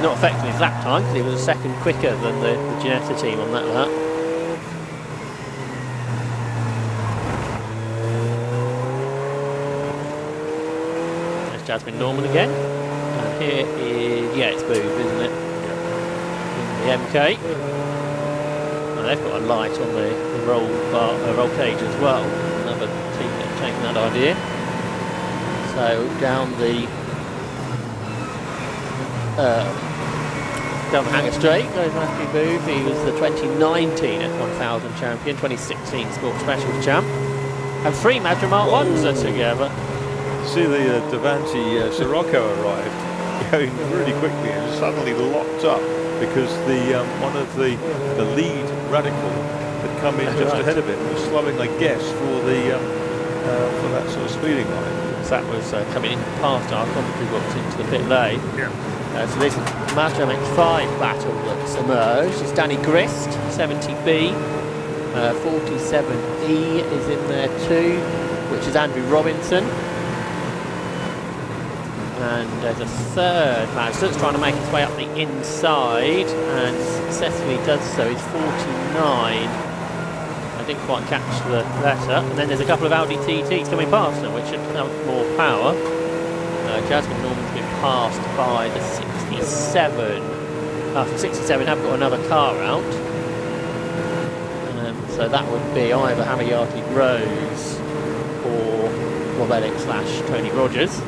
not affecting his lap time because he was a second quicker than the Ginetta team on that lap. There's Jasmine Norman again. And here is, yeah, it's Booth, isn't it? In the MK. And they've got a light on the roll cage as well. Another team that have taken that idea. So down the down the hanger straight goes Matthew Booth. He was the 2019 F1000 champion, 2016 Sport Specials champ. And 3 Mazda Mark 1s are together. See the Davanti Sirocco arrived, going really quickly and suddenly locked up because the one of the lead Radical had come in just ahead of it and was slowing, I guess, for that sort of speeding line. So that was coming in past our commentary box into the pit lane. So this Mazda MX-5 battle that's emerged is Danny Grist, 70B, 47E is in there too, which is Andrew Robinson. And there's a third Mazda that's trying to make its way up the inside and successfully does so. He's 49. I didn't quite catch the letter. And then there's a couple of Audi TTs coming past them, which should have more power. Jasmine Norman's been passed by the 67. The 67 have got another car out. So that would be either Hammer Yardley Rose or Rob Elliott / Tony Rogers.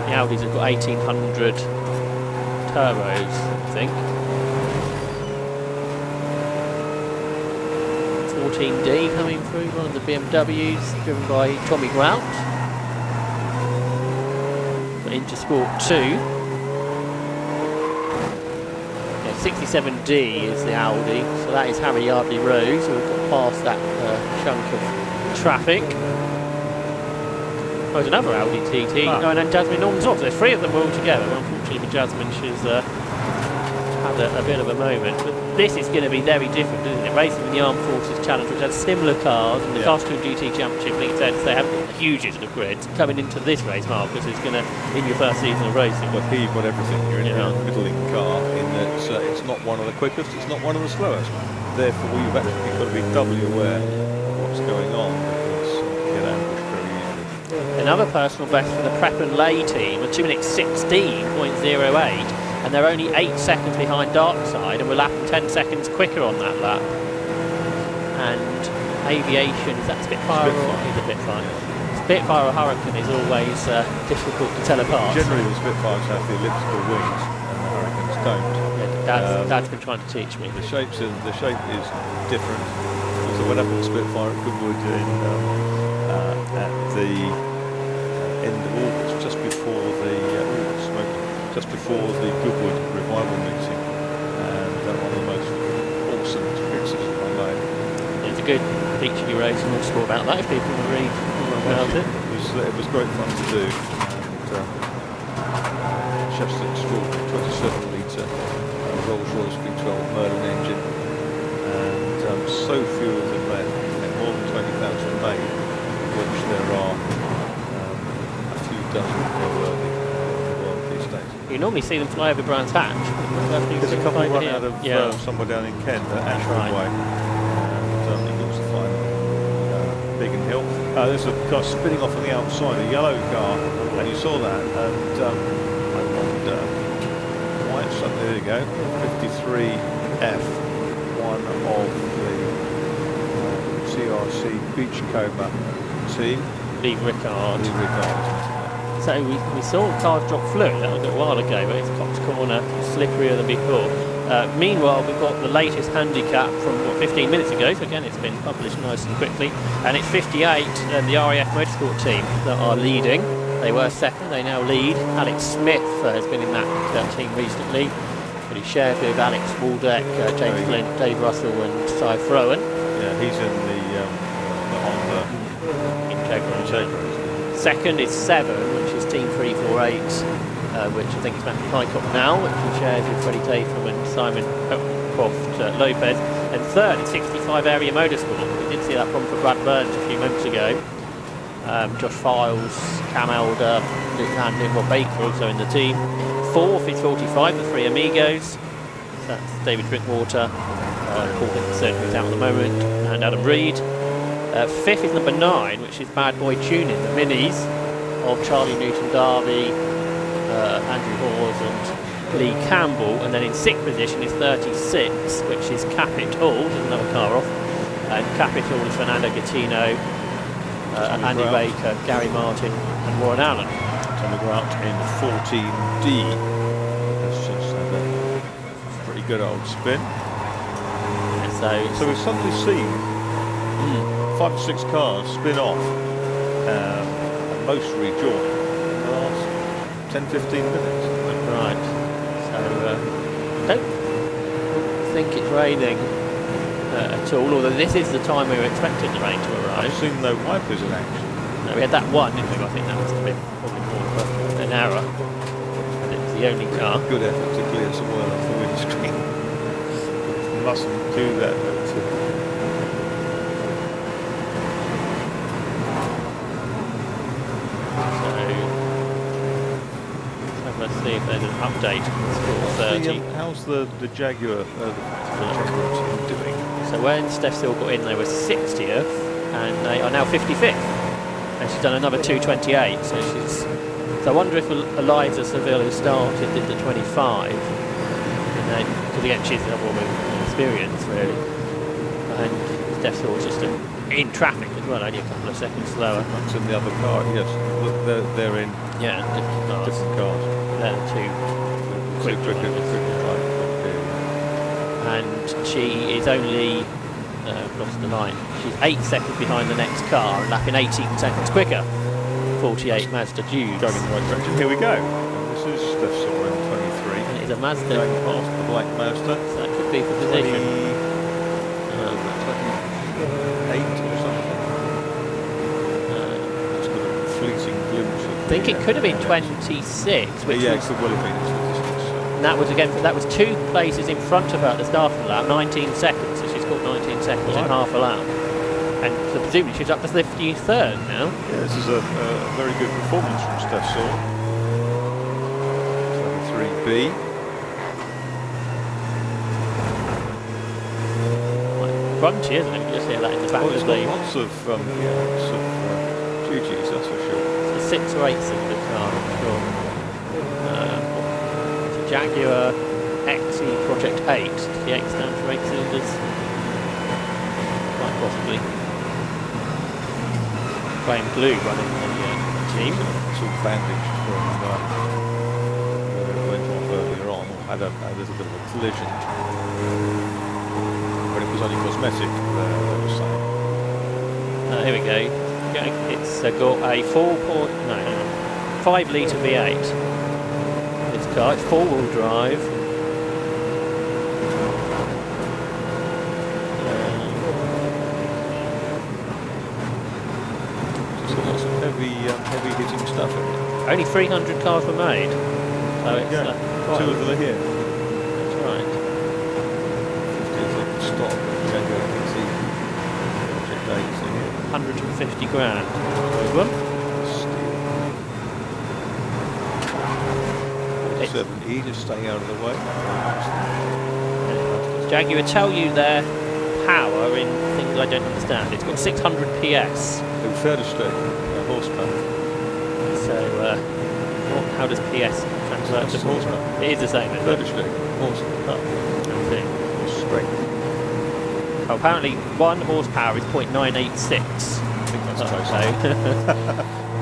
The Audis have got 1800 turbos, I think. 14D coming through, one of the BMWs driven by Tommy Grout. Intersport 2. Yeah, 67D is the Audi, so that is Harry Yardley Rose, who have got past that chunk of traffic. Oh, there's another Audi TT. Oh, and then Jasmine Norman's off. There's 3 of them all together. Unfortunately for Jasmine, she's had a bit of a moment. But this is going to be very different, isn't it? Racing in the Armed Forces Challenge, which has similar cars, and the Class 2 GT Championship League says they have got hugest of grids. Coming into this race, Marcus, is going to, in your first season of racing. Well, here you've got everything. You're in a middling car in that it's not one of the quickest, it's not one of the slowest. Therefore, you've actually got to be doubly aware of what's going on, because you get ambushed very easily. Another personal best for the Prep and Lay team, a 2 minutes 16.08. And they're only 8 seconds behind Darkside, and we're lapping 10 seconds quicker on that lap. And Aviation, is that Spitfire? Is a Spitfire. Spitfire or Hurricane is always difficult to tell apart. Generally, the Spitfires have the elliptical wings, and the Hurricanes don't. Yeah, Dad's been trying to teach me. The shape is different. Also, when I put Spitfire at Goodwood at the end of August, just before the Goodwood revival meeting, and one of the most awesome experiences of my life. It's a good feature you wrote in Motorsport about that, if people want to read more about it. It was great fun to do, and Chester extraordinary 27 litre Rolls-Royce V12 Merlin engine, and so few of them left, and more than 20,000 made, which there are a few dozen worthy. You normally see them fly over Brands Hatch. There's a couple run out of somewhere down in Kent, Ashford Way, and he looks to find Biggin Hill. There's a car spinning off on the outside, a yellow car, and you saw that, and I wonder why it's up. There you go, 53F, one of the CRC Beachcomber team. Lee Rickard. So we saw cars drop fluid that was a while ago, but it's Cox Corner, slipperier than before. Meanwhile, we've got the latest handicap from 15 minutes ago, so again it's been published nice and quickly, and it's 58, the RAF Motorsport team that are leading. They were second, they now lead. Alex Smith has been in that team recently, but he shares with Alex Waldeck, James Flint, Dave Russell and Cy Frowen. Yeah, he's in the Honda Integra. Second is 7, which is Team 348, which I think is Matthew Hycott now, which he shares with Freddie Tatham and Simon Croft Lopez. And third is 65 Area Motorsport. We did see that problem for Brad Burns a few months ago. Josh Files, Cam Elder, Luke Landon, Rob Baker also in the team. Fourth is 45, the 3 Amigos. That's David Drinkwater, Paul Dickinson, who's out at the moment, and Adam Reed. Fifth is number 9, which is Bad Boy Tuning, the minis of Charlie Newton-Darby, Andrew Hawes and Lee Campbell. And then in 6th position is 36, which is Capit Hall, there's another car off. And Capit Hall is Fernando Gattino, Andy Baker, Gary Martin and Warren Allen. Tommy Grant in 14D. pretty good old spin. So we've suddenly seen 5 or 6 cars spin off and most rejoin in the last 10-15 minutes. Right. So don't think it's raining at all, although this is the time we were expecting the rain to arrive. I've seen no wipers in action. No, we had that one, didn't we? I think that must have been probably more of an error. And it was the only car. Good effort to clear some oil off the windscreen. Mustn't do that though. So let's see if there's an update. Score 30. How's the Jaguar team doing? So when Steph Hill got in, they were 60th, and they are now 55th. And she's done another 2:28. So she's. So I wonder if Eliza Seville, who started, did the 25, and then because again she's a woman with experience really, and Steph Hill was just in traffic as well, only a couple of seconds slower. That's in the other car. Yes, they're in. Yeah, different cars. They're two quick and she is only lost the line. She's 8 seconds behind the next car, and lapping 18 seconds quicker. 48 Mazda Dukes. Going in the right direction. Here we go. And this is Steph Silver in 23. And it is a Mazda. Going past the black Mazda. So that could be for position. 28 or something. It's got a fleeting glimpse. I think it could have been 26, which yeah, was, it could well have been. and that was again, that was 2 places in front of her at the start of the lap, 19 seconds. So she's got 19 seconds in half a lap. And so presumably she's up to 53rd now. Yeah, this is a very good performance from Steph Silver. 23B. Quite crunchy, isn't it? You can just hear that in the back of It's the got lots of duties, that's for sure. So 6 rates in the car, I'm sure. It's a Jaguar XE Project 8. The 8 stands for 8 cylinders. Quite possibly. Playing blue running the team. It's all bandaged from went off earlier on, or had a little bit of a collision. But it was only cosmetic, they were saying. Here we go. It's got a 5 litre V8. This car, it's 4-wheel drive. Heavy hitting stuff in it. Only 300 cars were made. So it's 2 of them are here. That's right. 50th stop. Jaguar XE Project 8 150 grand. Good one. Steel. 7E, just staying out of the way. Jaguar tell you their power in things I don't understand. It's got 600 PS. Fair to state, horsepower. So, how does PS translate to horsepower? It is the same, isn't it? Fair to state, horsepower. Oh, strength. Oh, apparently 1 horsepower is 0.986. I think that's close.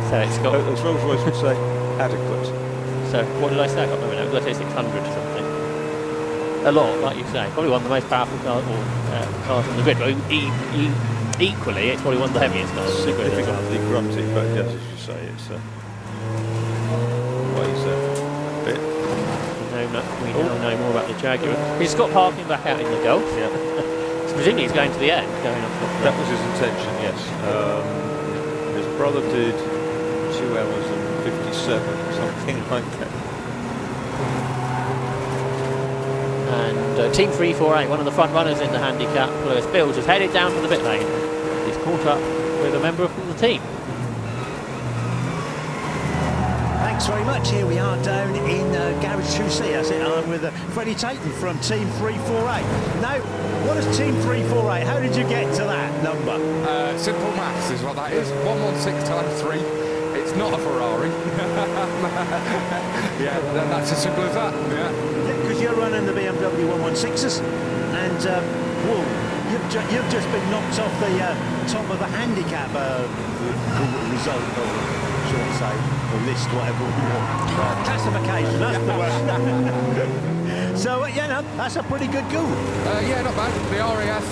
So it's got. As Rolls-Royce would say, adequate. So what did I say? I can't remember now. Did I say 600 or something? A lot, like you say. Probably one of the most powerful cars, cars on the grid. But equally, it's probably one of the heaviest cars. Significantly grunty, but yes, as you say, it's weighs a bit. We now know more about the Jaguar. He's got parking back out in the Gulf. Yeah. So presumably he's going to the end, going off. That was his intention, yes. His brother did 2 hours and 57, something like that. And Team 348, one of the front runners in the handicap, Lewis Bills, has headed down to the pit lane. He's caught up with a member of the team. Thanks very much. Here we are down in Garage 2C. That's it. I'm with Freddie Tatum from Team 348. Now, what is Team 348? How did you get to that number? Simple maths is what that is. 116 times 3. It's not a Ferrari. Yeah, that's as simple as that. Yeah. Because you're running the BMW 116s, and whoa, you've just been knocked off the top of the handicap result, or shall I say, or list, whatever we want. Classification, that's the word. So, that's a pretty good goal. Yeah, not bad. The RAF,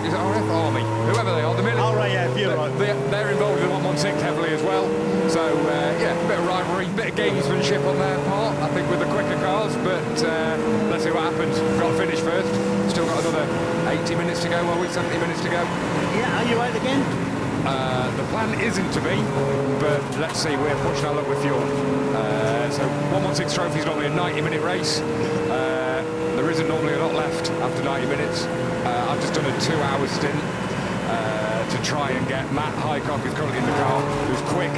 is it RAF Army? Whoever they are, the military. RAF, you're right. They're involved in the 116 heavily as well. So, yeah, a bit of rivalry, bit of gamesmanship on their part, I think, with the quicker cars. But let's see what happens. We've got to finish first. Still got another 80 minutes to go, 70 minutes to go. Yeah, are you out again? The plan isn't to be, but let's see, we're pushing our luck with fuel. So 116 trophy is normally a 90-minute race. There isn't normally a lot left after 90 minutes. I've just done a 2-hour stint to try and get Matt Highcock, who's currently in the car, who's quick.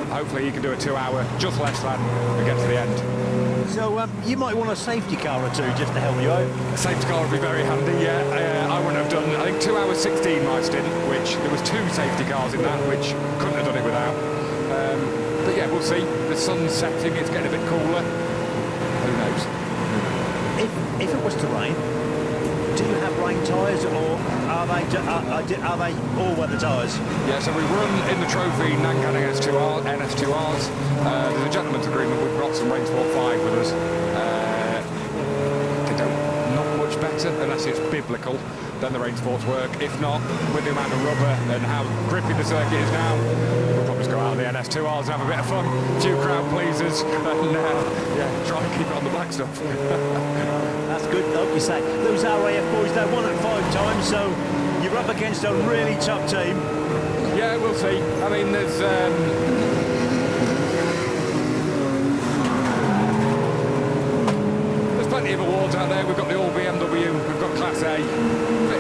Hopefully he can do a 2-hour, just less than, and get to the end. So you might want a safety car or two just to help you out. A safety car would be very handy, yeah. I wouldn't have done, I think 2 hours 16 my stint, which there was 2 safety cars in that, which couldn't have done it without. But yeah, we'll see. The sun's setting, it's getting a bit cooler. Who knows? If it was to rain, do you have rain tyres, or are they all-weather tyres? Yeah, so we run in the trophy Nankan NS2Rs. There's a gentleman's agreement. We've got some Rain Sport 5 with us. They don't, not much better unless it's biblical. Then the Rain Sports work. If not, with the amount of rubber and how grippy the circuit is now, we'll probably just go out of the NS2Rs and have a bit of fun. A few crowd pleasers, and yeah, try and keep it on the black stuff. That's good, like you say. Those RAF boys, they won it 5 times, so you're up against a really tough team. Yeah, we'll see. I mean, there's plenty of awards out there. We've got the all BMW, we've got Class A.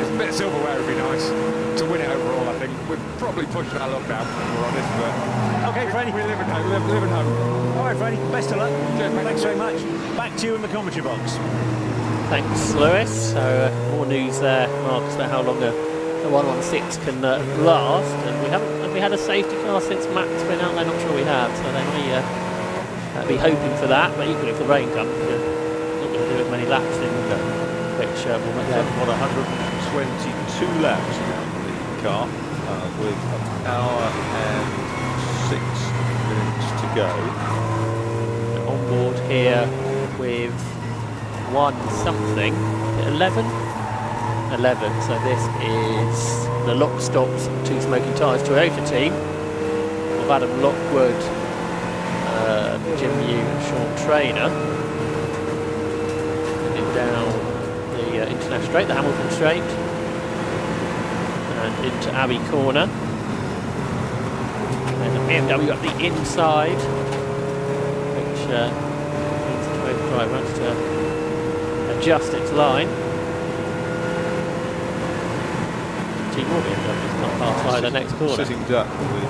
A bit of silverware would be nice to win it overall, I think. We're probably pushing our luck now, if we're honest, but... Okay, Freddie. We live and home. All right, Freddie, best of luck. Cheers, mate. Thanks very much. Back to you in the commentary box. Thanks, Lewis. So more news there, Mark, as to how long a 116 can last. And have we had a safety car since Matt's been out there? Not sure we have, so they may be hoping for that. But equally, if the rain comes, you're not going to do as many laps in which will make that. 122 laps around the car with an hour and 6 minutes to go. On board here with 11, so this is the Lock Stops 2 Smoking Tyres Toyota team of Adam Lockwood, Jim Yu and Sean Trainer, heading down the International Straight, the Hamilton Straight, and into Abbey Corner, and the BMW up the inside, which means the Toyota driver has to adjust its line. Team will be not far side the next corner. Sitting duck with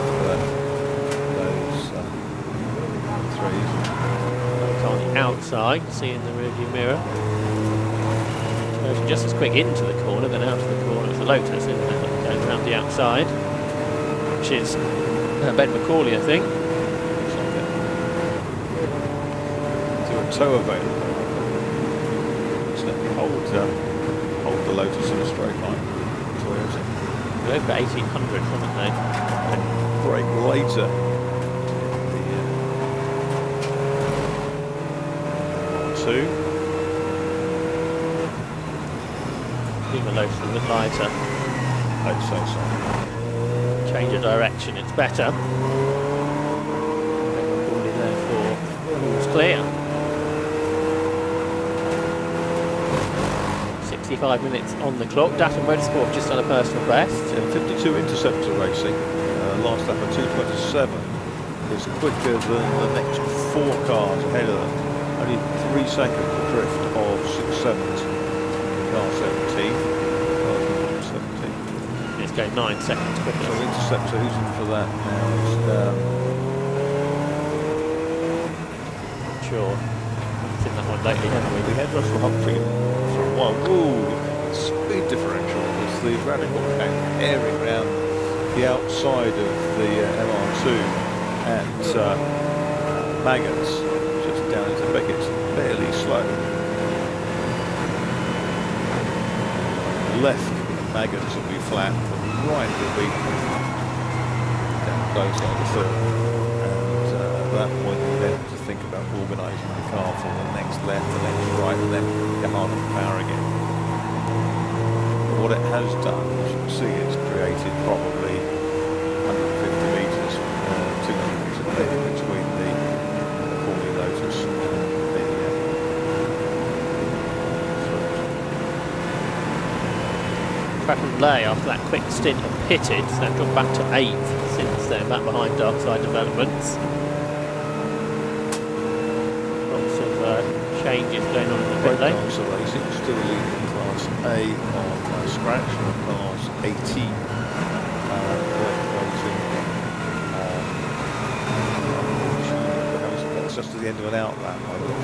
those threes. On the outside, seeing the rearview mirror. Just as quick into the corner than out of the corner. It's the Lotus, isn't it? Going around the outside, which is Ben McCauley, I think. To a tow available. Hold the Lotus in a straight line. They're over 1800, haven't they? And break later. Two. I think the Lotus is a bit lighter. I'd say so. Change of direction, it's better. McCauley therefore moves clear. 65 minutes on the clock. Datton Motorsport just done a personal best. 52 Interceptor racing. Last lap of 2:27 is quicker than the next 4 cars ahead of them. Only 3 seconds adrift of 6/7 car 17. It's going 9 seconds quicker. So Interceptor, who's in for that now? Sure. Seen that one lately, haven't we? We had Russell Humphrey for a while. Ooh, speed differential as the radical came airing around the outside of the MR2 at Maggots, just down into Beckett's, fairly slow. Left Maggots will be flat, right will be down close like the third. And at that point you then have to think about organising the car for the next left, the next right, and then get hard on the power again. But what it has done, as you can see, it's created probably 150 metres, 200 metres between the Corley Lotus and the Relay, after that quick stint and pitted, so they've dropped back to 8th since they're back behind Darkside Developments. Lots of changes going on in the pit lane. Darkside Racing still leading Class A on scratch and Class 18. That's just at the end of an out lap. I got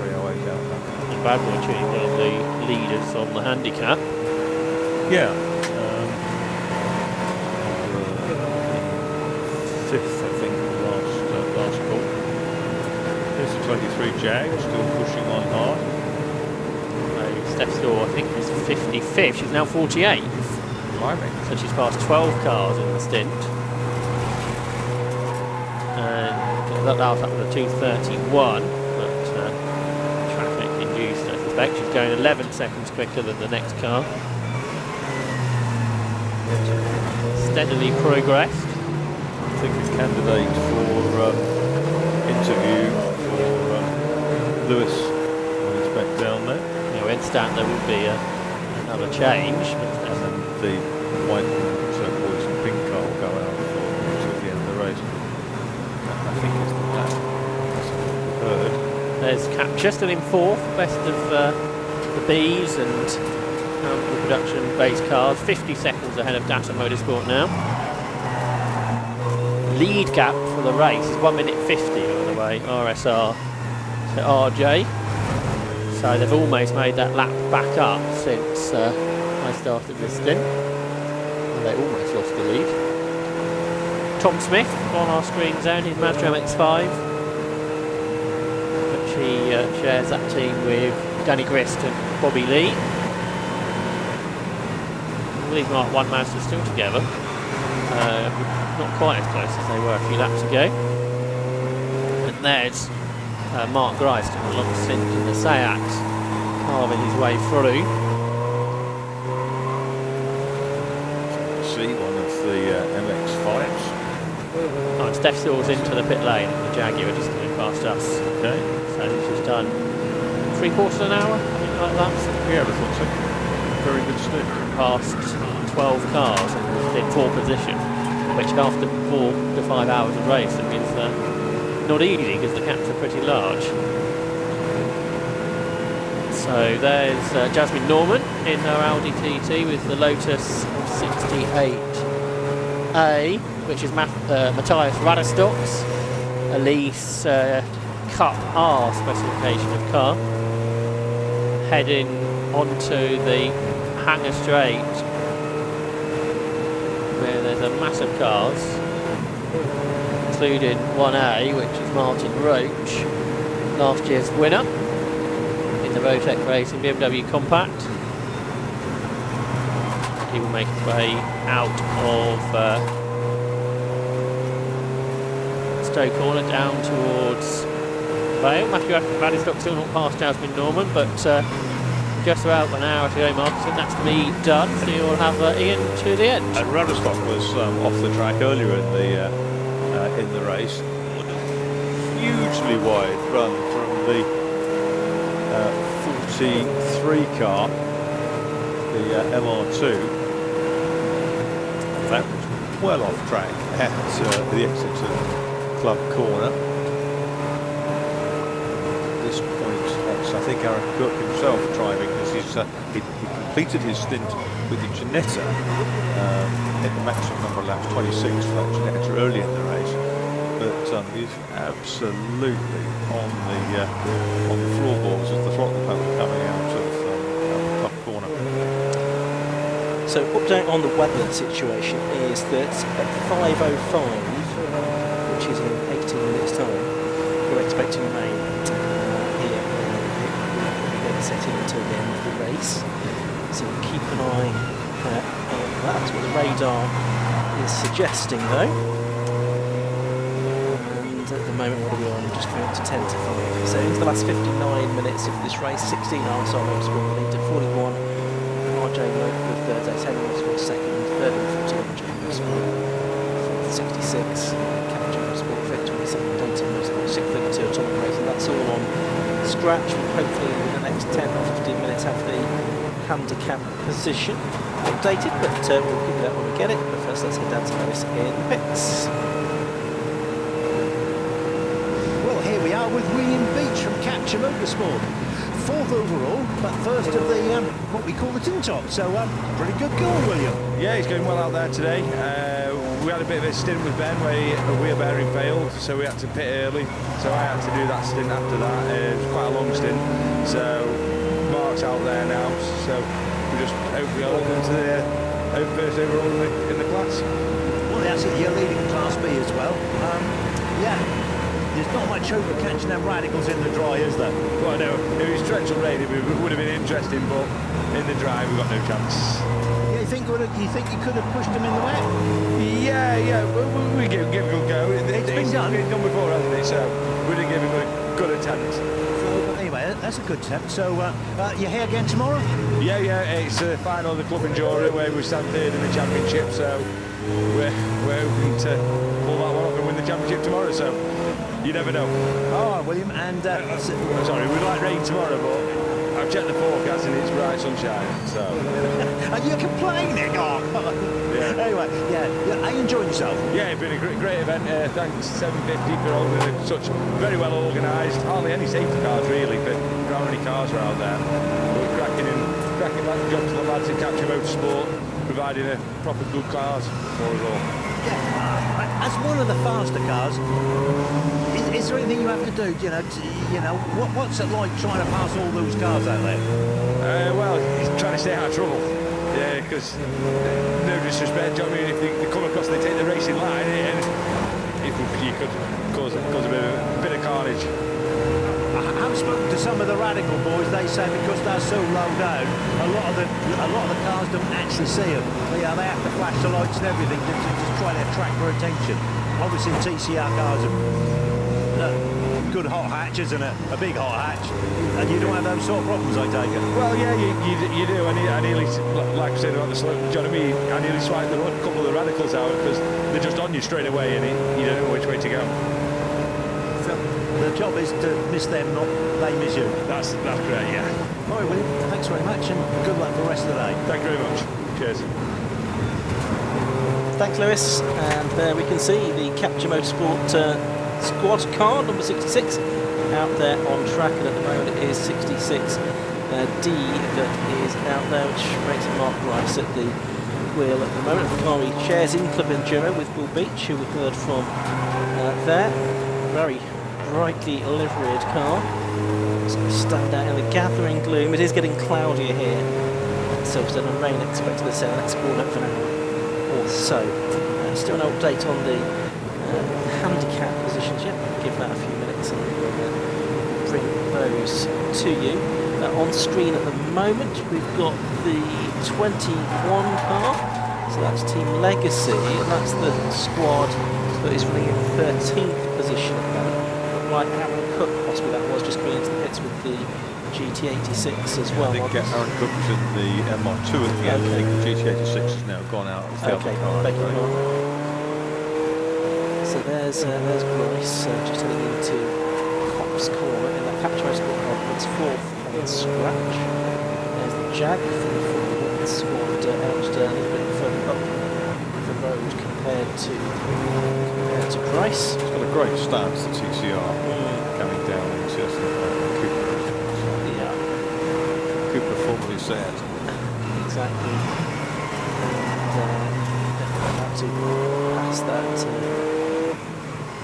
308 out lap. And Bradboy Tuning, one of the leaders on the handicap. Yeah. Fifth, I think, last call. Here's the 23 Jag, still pushing on hard. Steph Store, I think, is 55th. She's now 48th. So she's passed 12 cars in the stint. And that was up with a 2:31, but traffic induced, I suspect. She's going 11 seconds quicker than the next car. Steadily progressed. I think a candidate for interview for Lewis, I expect down there. You know, instant there will be another change. But the white, turquoise and pink car will go out until the end of the race. I think it's the black. That's what we've heard. There's Capture still in 4th, best of the Bs and the production base cars, 50 seconds ahead of Data Motorsport now. Lead gap for the race is 1 minute 50 by the way, RSR to RJ. So they've almost made that lap back up since I started this stint. And they almost lost the lead. Tom Smith on our screen zone, his Mazda MX-5. Which he shares that team with Danny Grist and Bobby Lee. I believe Mark 1 Mazda still together. Not quite as close as they were a few laps ago. And there's Mark Grice doing a long stint in the Seat, carving his way through. See one of the MX-5s. Oh, and Steph Stills into the pit lane, the Jaguar just coming past us. Okay. So she's done 3/4 of an hour, something like that. Yeah, I thought so. Very good stint. Past 12 cars in 4th position, which after 4 to 5 hours of racing is not easy because the caps are pretty large. So there's Jasmine Norman in her Audi TT with the Lotus 68A, which is Matthias Radestocks, Elise Cup R specification of car, heading onto the Hanger Straight where there's a mass of cars, including 1A, which is Martin Roach, last year's winner in the Rotec Racing BMW Compact. He will make his way out of Stoke Corner down towards Vale. Matthew Radstock still not past Jasmine Norman, but just about an hour to go, Marcus, and that's me done. So you'll have Ian to the end. And Radstock was off the track earlier in the race. Hugely wide run from the 43 car, the MR2. And that was well off track at the Exeter Club corner. At this point, I think Aaron Cook himself driving, because he completed his stint with the Ginetta in the maximum number of laps, 26 for that Ginetta early in the race. But he's absolutely on the floorboards as the throttle pedal coming out of the club corner. So update on the weather situation is that at 5:05, which is in 18 minutes time, we're expecting rain here. We're setting until the end of the race. So keep an eye on that. That's what the radar is suggesting though. And the the moment, what are we on? Just going to 10 to 5. So into the last 59 minutes of this race, 16 RSR Motorsport lead at 41. RJ Motorsport third, Daytona Motorsport second, third and 41 J Motorsport, fourth 66. Capture Motorsport, fifth 27, Daytona Motorsport, sixth 32, Atomic Racing. That's all on scratch. We'll hopefully in the next 10 or 15 minutes have the handicap position updated, but we'll give you that when we get it. But first, let's head down to Lewis in the pits. Well, here we are with William Beach from Capture Motorsport. Fourth overall, but first of the what we call the tin top. So pretty good goal, William. Yeah, he's going well out there today. We had a bit of a stint with Ben where a wheel bearing failed, so we had to pit early. So I had to do that stint after that. It was quite a long stint. So Mark's out there now. So we just hope we hold on to the first overall in the class. Well, that's it. You're leading Class B as well. Yeah. There's not much hope of catching them radicals in the dry, is there? Well, no, if it was torrential rain, it would have been interesting, but in the dry, we've got no chance. Yeah, you think you could have pushed them in the wet? Yeah, we give it a good go. It's been done. It's done before, hasn't it? So we'd have given it a good attempt. So, anyway, that's a good attempt. So, you're here again tomorrow? Yeah, it's the final of the Club Enduro where we stand third in the championship, so we're hoping to pull that one off and win the championship tomorrow, so you never know. Oh, William, and... sorry, we'd like rain tomorrow, but I've checked the forecast and it's bright sunshine, so... Are you complaining? Oh, yeah. Anyway, yeah, are you enjoying yourself? Yeah, it's been a great event. Thanks 750 for holding it such very well organised. Hardly any safety cars really, but how many cars are out there. We're cracking back the job to the lads at Capture Motorsport, providing a proper good cars for us all. Yeah, as one of the faster cars, is there anything you have to do? What's it like trying to pass all those cars out there? Well, he's trying to stay out of trouble. Yeah, because no disrespect, do you know what I mean? If they come across, they take the racing line, and you could cause a bit of carnage. I've spoken to some of the radical boys. They say because they're so low down, a lot of the cars don't actually see them. They have to flash the lights and everything to just try to attract their attention. Obviously, TCR cars are good hot hatches and a big hot hatch, and you don't have those sort of problems, I take it. Well, yeah, you do. I nearly, like I said about the slope, do you know what I mean? I nearly swiped a couple of the radicals out because they're just on you straight away, and you don't know which way to go. So the job is to miss them, not they miss you. That's great, yeah. All right, William, thanks very much, and good luck for the rest of the day. Thank you very much. Cheers. Thanks, Lewis. And there we can see the Capture Motorsport squad car, number 66, out there on track, and at the moment it is 66D that is out there, which makes Mark Rice at the wheel at the moment. The car he shares in Club Enduro with Will Beach, who we heard from there. Very brightly liveried car. Stand out in the gathering gloom. It is getting cloudier here at Silverstone, and rain expected to say next ball up for an hour or so. Still no update on the handicap positions yet. Give that a few minutes and we'll bring those to you. On screen at the moment we've got the 21 car, so that's Team Legacy, and that's the squad that is running in 13th position at the moment. Like Aaron Cook, possibly that was, just coming into the pits with the GT86 as well. I think Aaron Cook was in the MR2 at the end. I think the GT86 has now gone out. Okay, beg your pardon. So there's Bryce just heading into Cops Corner in that Capture Motorsport car. It's fourth on scratch. There's the Jag from the Formula 1 squad, edged a little bit further up the road compared to Bryce. It's got a great stance, the TCR, coming down into Cooper. Yeah. Cooper formerly said. Exactly. And have to pass that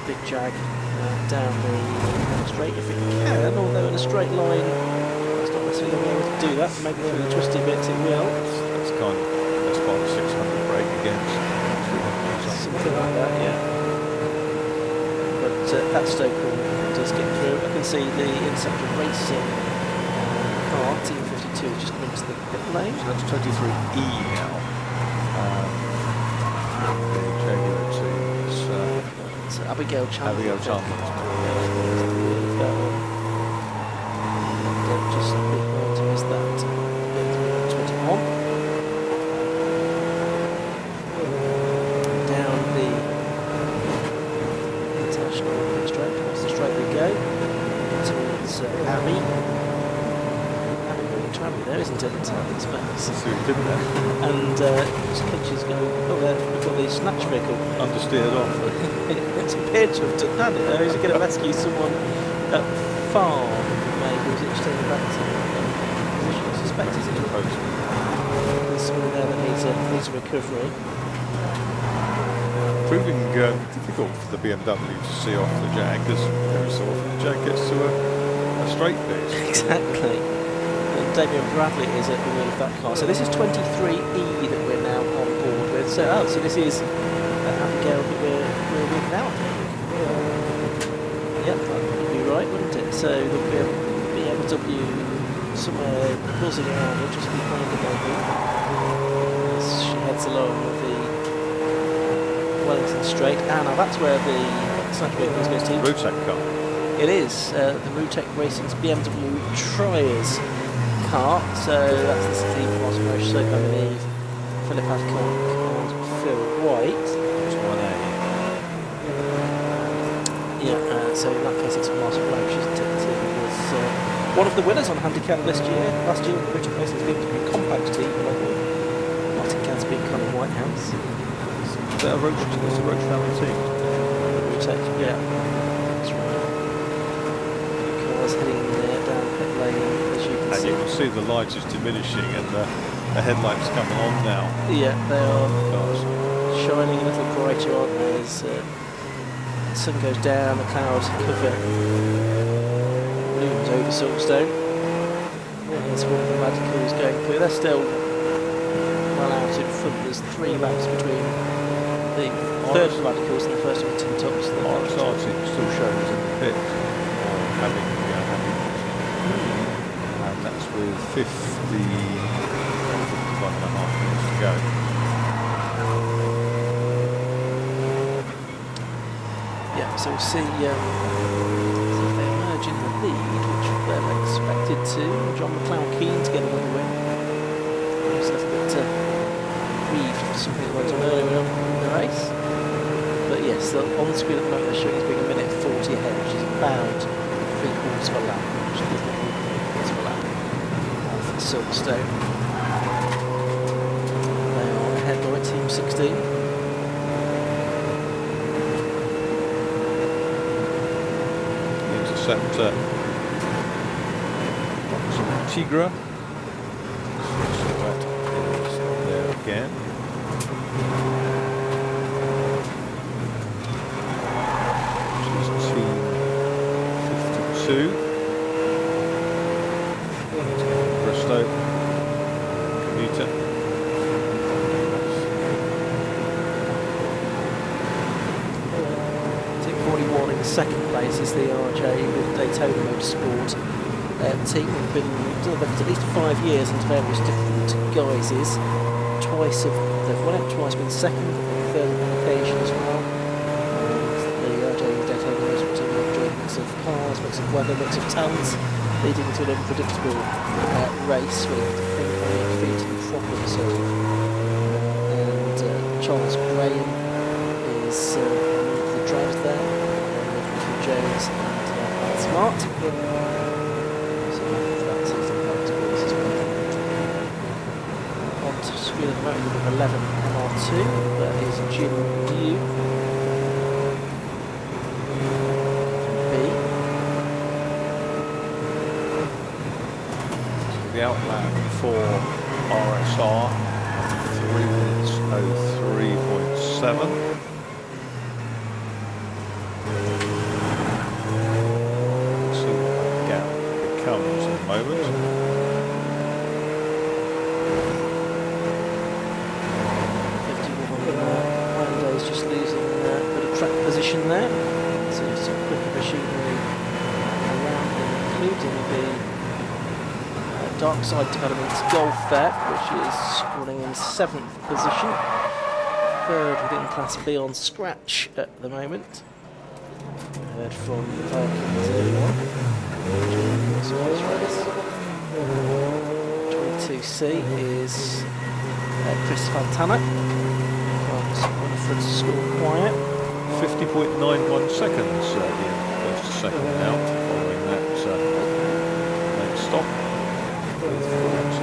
big Jag down the straight if it can, although in a straight line it's not necessarily going to be able to do that. Maybe through the twisty bits it will. That's kind of, that's about 600 brake against 300. Something like that, yeah. But that Stoke does get through. I can see the Interceptor Racing car, Team 52, just coming into the pit lane. So that's 23E now. Up Abigail Chandler. Abigail Chandler. Just behind him is that 21. Down the international straight, across the straight we go. Towards Abby. Abby there, isn't it? And I think she's going, oh, there, we've got the snatch vehicle. Understeered off. It's appeared to have done it. Is it going to rescue someone at farm? Maybe is it just taking back to position? I suspect it's in there's someone there that needs a recovery. Proving difficult for the BMW to see off the Jag, because every so often the Jag gets to a straight bit. Exactly. And Damien Bradley is at the wheel of that car. So this is 23E that we're now on board with. So this is Abigail that we're with now, I think. Yep, that would be right, wouldn't it? So there'll be a BMW somewhere buzzing around her just behind the baby as she heads along the Wellington Straight. And now that's where the snatch vehicle is going to. Rutec car. It is the Rutec Racing's BMW Triers car. So that's the team from Osmosh, so I believe Philip Adcock and Phil White. Yeah, so in that case it's Martin Roach, isn't it? Who was one of the winners on Handicap last year, the Rutec Racing's BMW Compact team, along with Martin Gansby and Colin Whitehouse. Is that a Roach family team? Rutec, yeah. That's right. Cars heading there down pit lane, as you can see. And you can see the light is diminishing and the headlights coming on now. Yeah, they are shining a little brighter, aren't they, as the sun goes down, the clouds cover looms over Silverstone. There's one of the radicals going through. They're still well out in front. There's 3 laps between the third radicals and the first of the tin tops. RSR team still shows in the pit, having and that's with 51.5 minutes to go. Yeah, so we'll see if they emerge in the lead, which they're expected to. John McLeod keen to get another win. Just a little bit grieved for something that went on earlier in the race. But yes, on the screen at the moment they're showing he's being 1:40 ahead, which is about 3/4 of a lap, which is 3/4 of a lap for Silverstone. They are ahead by Team 16. Interceptor Tigra. So that is there again. Which is Team 52. Bristow. Commuter. Team 41 in second place is the RJ with Daytona Motorsport team. They've been doing it for at least 5 years into various different guises. They've won it twice, been second, third on occasion as well. The RJ with Daytona Motorsport team have enjoyed a mix of cars, mix of weather, mix of talents, leading to an unpredictable race with feet and problems. And Charles Graham is one of the drivers there, with Jones and Smart. So that's his impact towards as well. On to screen at the moment with 11 MR2, that is Jim New. The outlap for RSR 3:03.7. See what that gap becomes in a moment. Is just losing a bit of track position there. So some quicker machinery around them, including the Darkside Developments Golf there, which is running in 7th position. Third within Class B on scratch at the moment. Heard from Birkett 22C is Chris Fontana from Winifred School Quiet. 50.91 seconds the first second out following that late stop. With 40,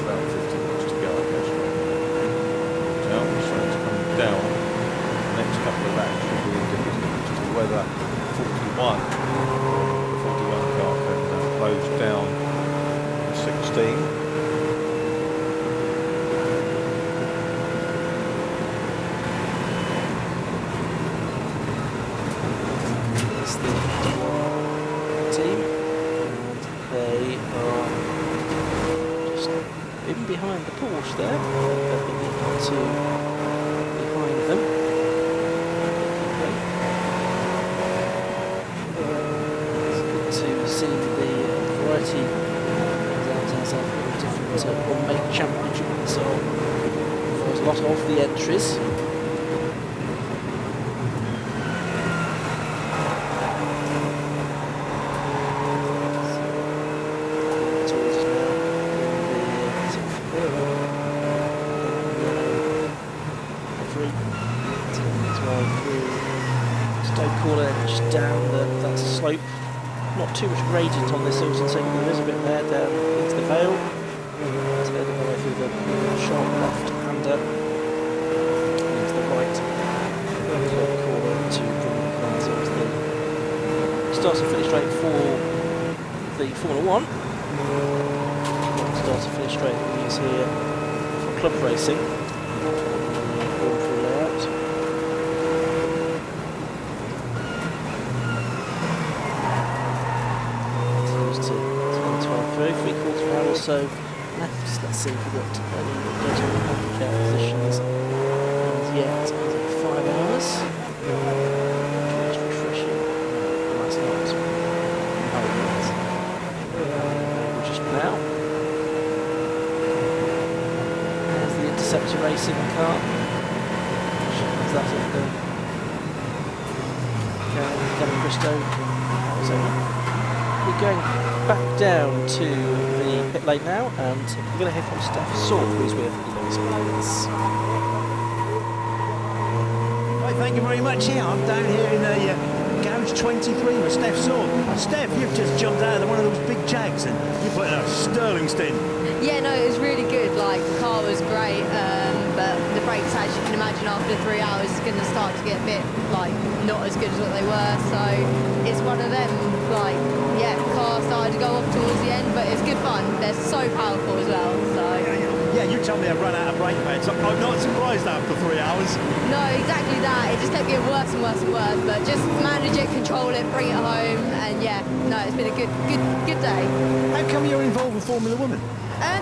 about 50 minutes to go, I guess. Down, so it's coming down. The next couple of laps will be indicative as to whether 41, the 41 car can close down 16. Behind the Porsche there, not too behind them. It's good to see the variety as a different one-make championship, so there's a lot of the entries. Not too much gradient on this Silverstone circuit, there is a bit there down into the Vale. It's heading away through the sharp left-hander into the right corner to bring the cars onto the start and finish straight for the Formula 1. Start and finish straight we use here for club racing. So left, let's see if we've got any handicap positions as yet. Is it 5 hours? Just refreshing last night. Just now. There's the Interceptor racing car. Is that of the Kevin Bristow? We're going back down to the pit lane now, and we're going to hear from Steph Saul, who's with Lewis Blades. Right, thank you very much. Yeah, I'm down here in Garage 23 with Steph Saul. Steph, you've just jumped out of one of those big Jags and you put in a sterling stint. Yeah, no, it was really good. Like, the car was great, but the brakes, as you can imagine, after 3 hours, is going to start to get a bit, like, not as good as what they were. So it's one of them, like, yeah, the car started to go off towards the end, but it's good fun. They're so powerful as well. So yeah, you told me I run out of brake pads. So I'm not surprised after 3 hours. no, exactly that. It just kept getting worse and worse and worse. But just manage it, control it, bring it home, and yeah, no, it's been a good day. How come you're involved with Formula Women?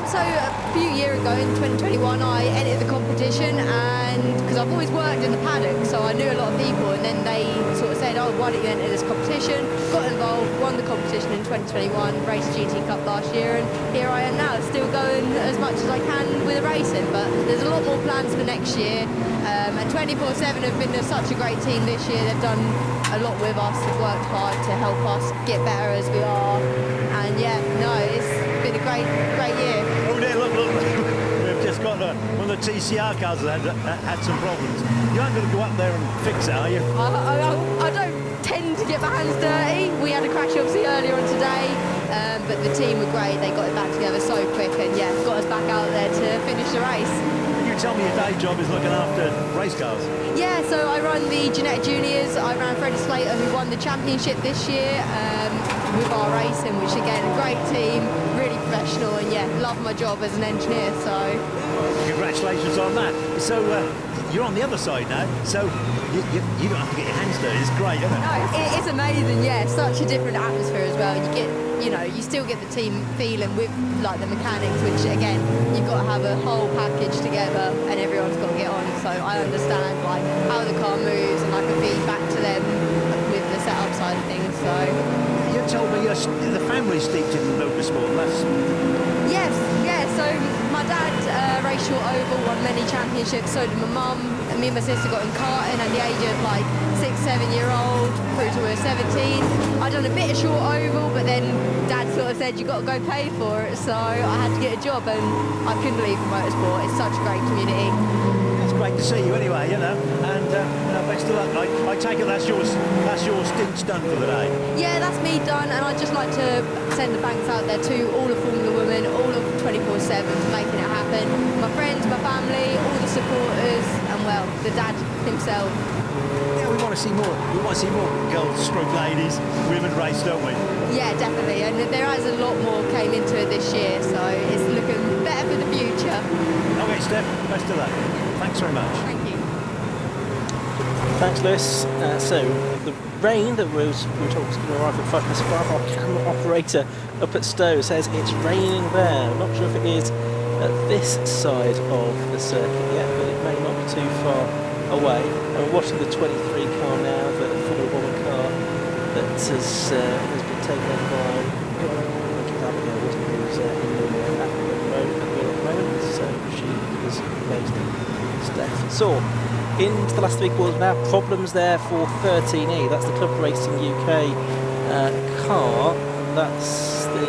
So a few years ago in 2021 I entered the competition, and because I've always worked in the paddock, so I knew a lot of people, and then they sort of said, oh, why don't you enter this competition? Got involved, won the competition in 2021, raced GT Cup last year, and here I am now, still going as much as I can with the racing, but there's a lot more plans for next year, and 24/7 have been such a great team this year. They've done a lot with us, they've worked hard to help us get better as we are, and yeah, no, it's been a great year. Oh there, look, we've just got one of the TCR cars that had some problems. You aren't going to go up there and fix it, are you? I don't tend to get my hands dirty. We had a crash obviously earlier on today, but the team were great. They got it back together so quick, and yeah, got us back out there to finish the race. You tell me your day job is looking after race cars. Yeah, so I run the Genetic Juniors. I ran Freddie Slater, who won the championship this year with our racing, which again, a great team, really professional, and yeah, love my job as an engineer. So congratulations on that. So you're on the other side now, so you don't have to get your hands dirty. It's great, isn't it? No, it's amazing. Yeah, such a different atmosphere as well. You get, you still get the team feeling with like the mechanics, which again, you've got to have a whole package together, and everyone's got to get on. So I understand like how the car moves, and I can feed back to them with the setup side of things. So you told me the family's steeped in motorsport. Yes. So my dad raced short oval, won won many championships, so did my mum. And me and my sister got in karting at the age of like 6, 7-year-old, through to we were 17. I'd done a bit of short oval, but then Dad sort of said, you got to go pay for it. So I had to get a job, and I couldn't leave Motorsport. It's such a great community. It's great to see you anyway, you know, and best of luck. I take it that's your stint's done for the day. Yeah, that's me done, and I'd just like to send the thanks out there to all of Formula Women, all of 24/7 for making it happen. My friends, my family, all the supporters, and well, the dad himself. Yeah, we want to see more. We want to see more girls, stroke ladies, women race, don't we? Yeah, definitely, and there is a lot more came into it this year, so it's looking better for the future. Okay, Steph, best of luck. Thanks very much. Thank you. Thanks, Lewis. So the rain that we were talking was going to arrive at 5:05. Our camera operator up at Stowe says it's raining there. I'm not sure if it is at this side of the circuit yet, but it may not be too far away. And we're watching the 23 car now, the Formula Woman car that has been taken over by Abigail, wasn't it? Who's in the moment, so she was amazing. Steph saw. Into the last 3 quarters now, problems there for 13E. That's the Club Racing UK car. That's the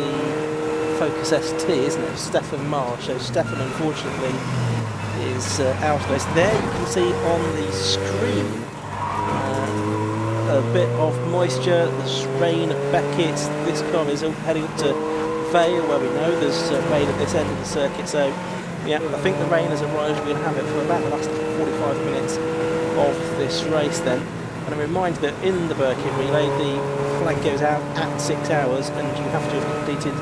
Focus ST, isn't it? Stefan Marsh. So Stefan, unfortunately, is out of this. There you can see on the screen a bit of moisture. There's rain at Beckett. This car is heading up to Vale, where we know there's rain at this end of the circuit. So yeah, I think the rain has arrived. We're going to have it for about the last 45 minutes of this race then. And I remind that in the Birkett Relay, the flag goes out at 6 hours, and you have to have completed,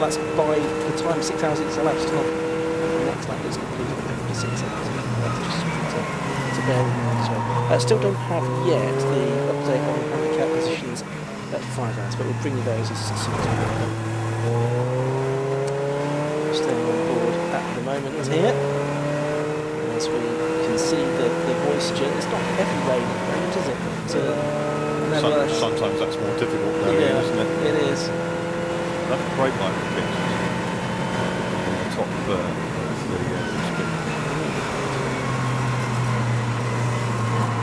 that's by the time 6 hours is elapsed, not the next lap is completed after 6 hours. That's just to bear in mind as well. Still don't have yet the update on handicap positions at 5 hours, but we'll bring you those as soon as we can. Staying on board at the moment here, as we can see the moisture. It's not heavy rain at the moment, is it? But, sometimes that's more difficult though, isn't it? It is. That's a great light pictures. Top spin.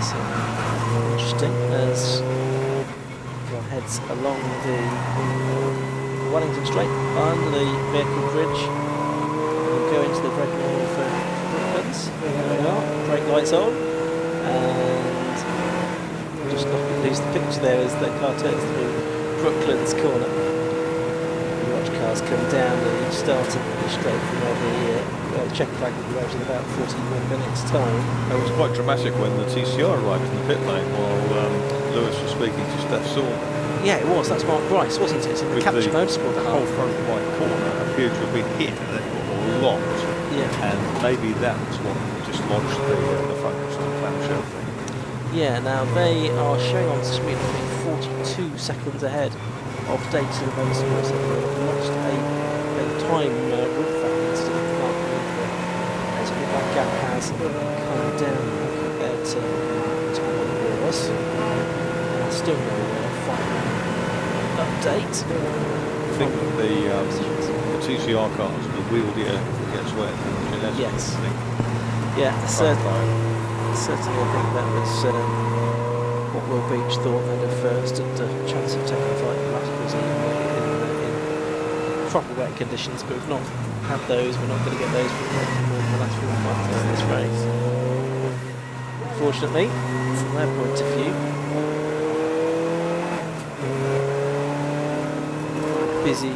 So interesting as everyone heads along the Wellington Straight under the vehicle bridge. We'll go into the red line for Brooklands. There we are, brake lights on, and we'll just not lose the picture there as the car turns through Brooklands corner. You watch cars come down and start the straight from where the checker flag will be out in about 41 minutes time. It was quite dramatic when the TCR arrived in the pit lane while Lewis was speaking to Steph Saul. Yeah, it was. That's Mark Bryce, wasn't it? In the Capture Motorsport. The whole front right corner appeared to have been hit and then locked. Yeah. And maybe that was what dislodged the focus on the clamshell thing. Yeah, now they are showing on the screen 42 seconds ahead of Dayton Motorsport. So they've lost a time with that incident. Basically, that gap has come down compared to what it was. Still no final update. I think the TCR cars, the wheel gear gets wet. Yes. Yeah, certainly. Certainly, I think that was what Will Beach thought they'd have first, and a chance of taking the fight was in proper wet conditions, but we've not had those. We're not going to get those for more than the last 4 months of this race. Unfortunately, from their point of view, busy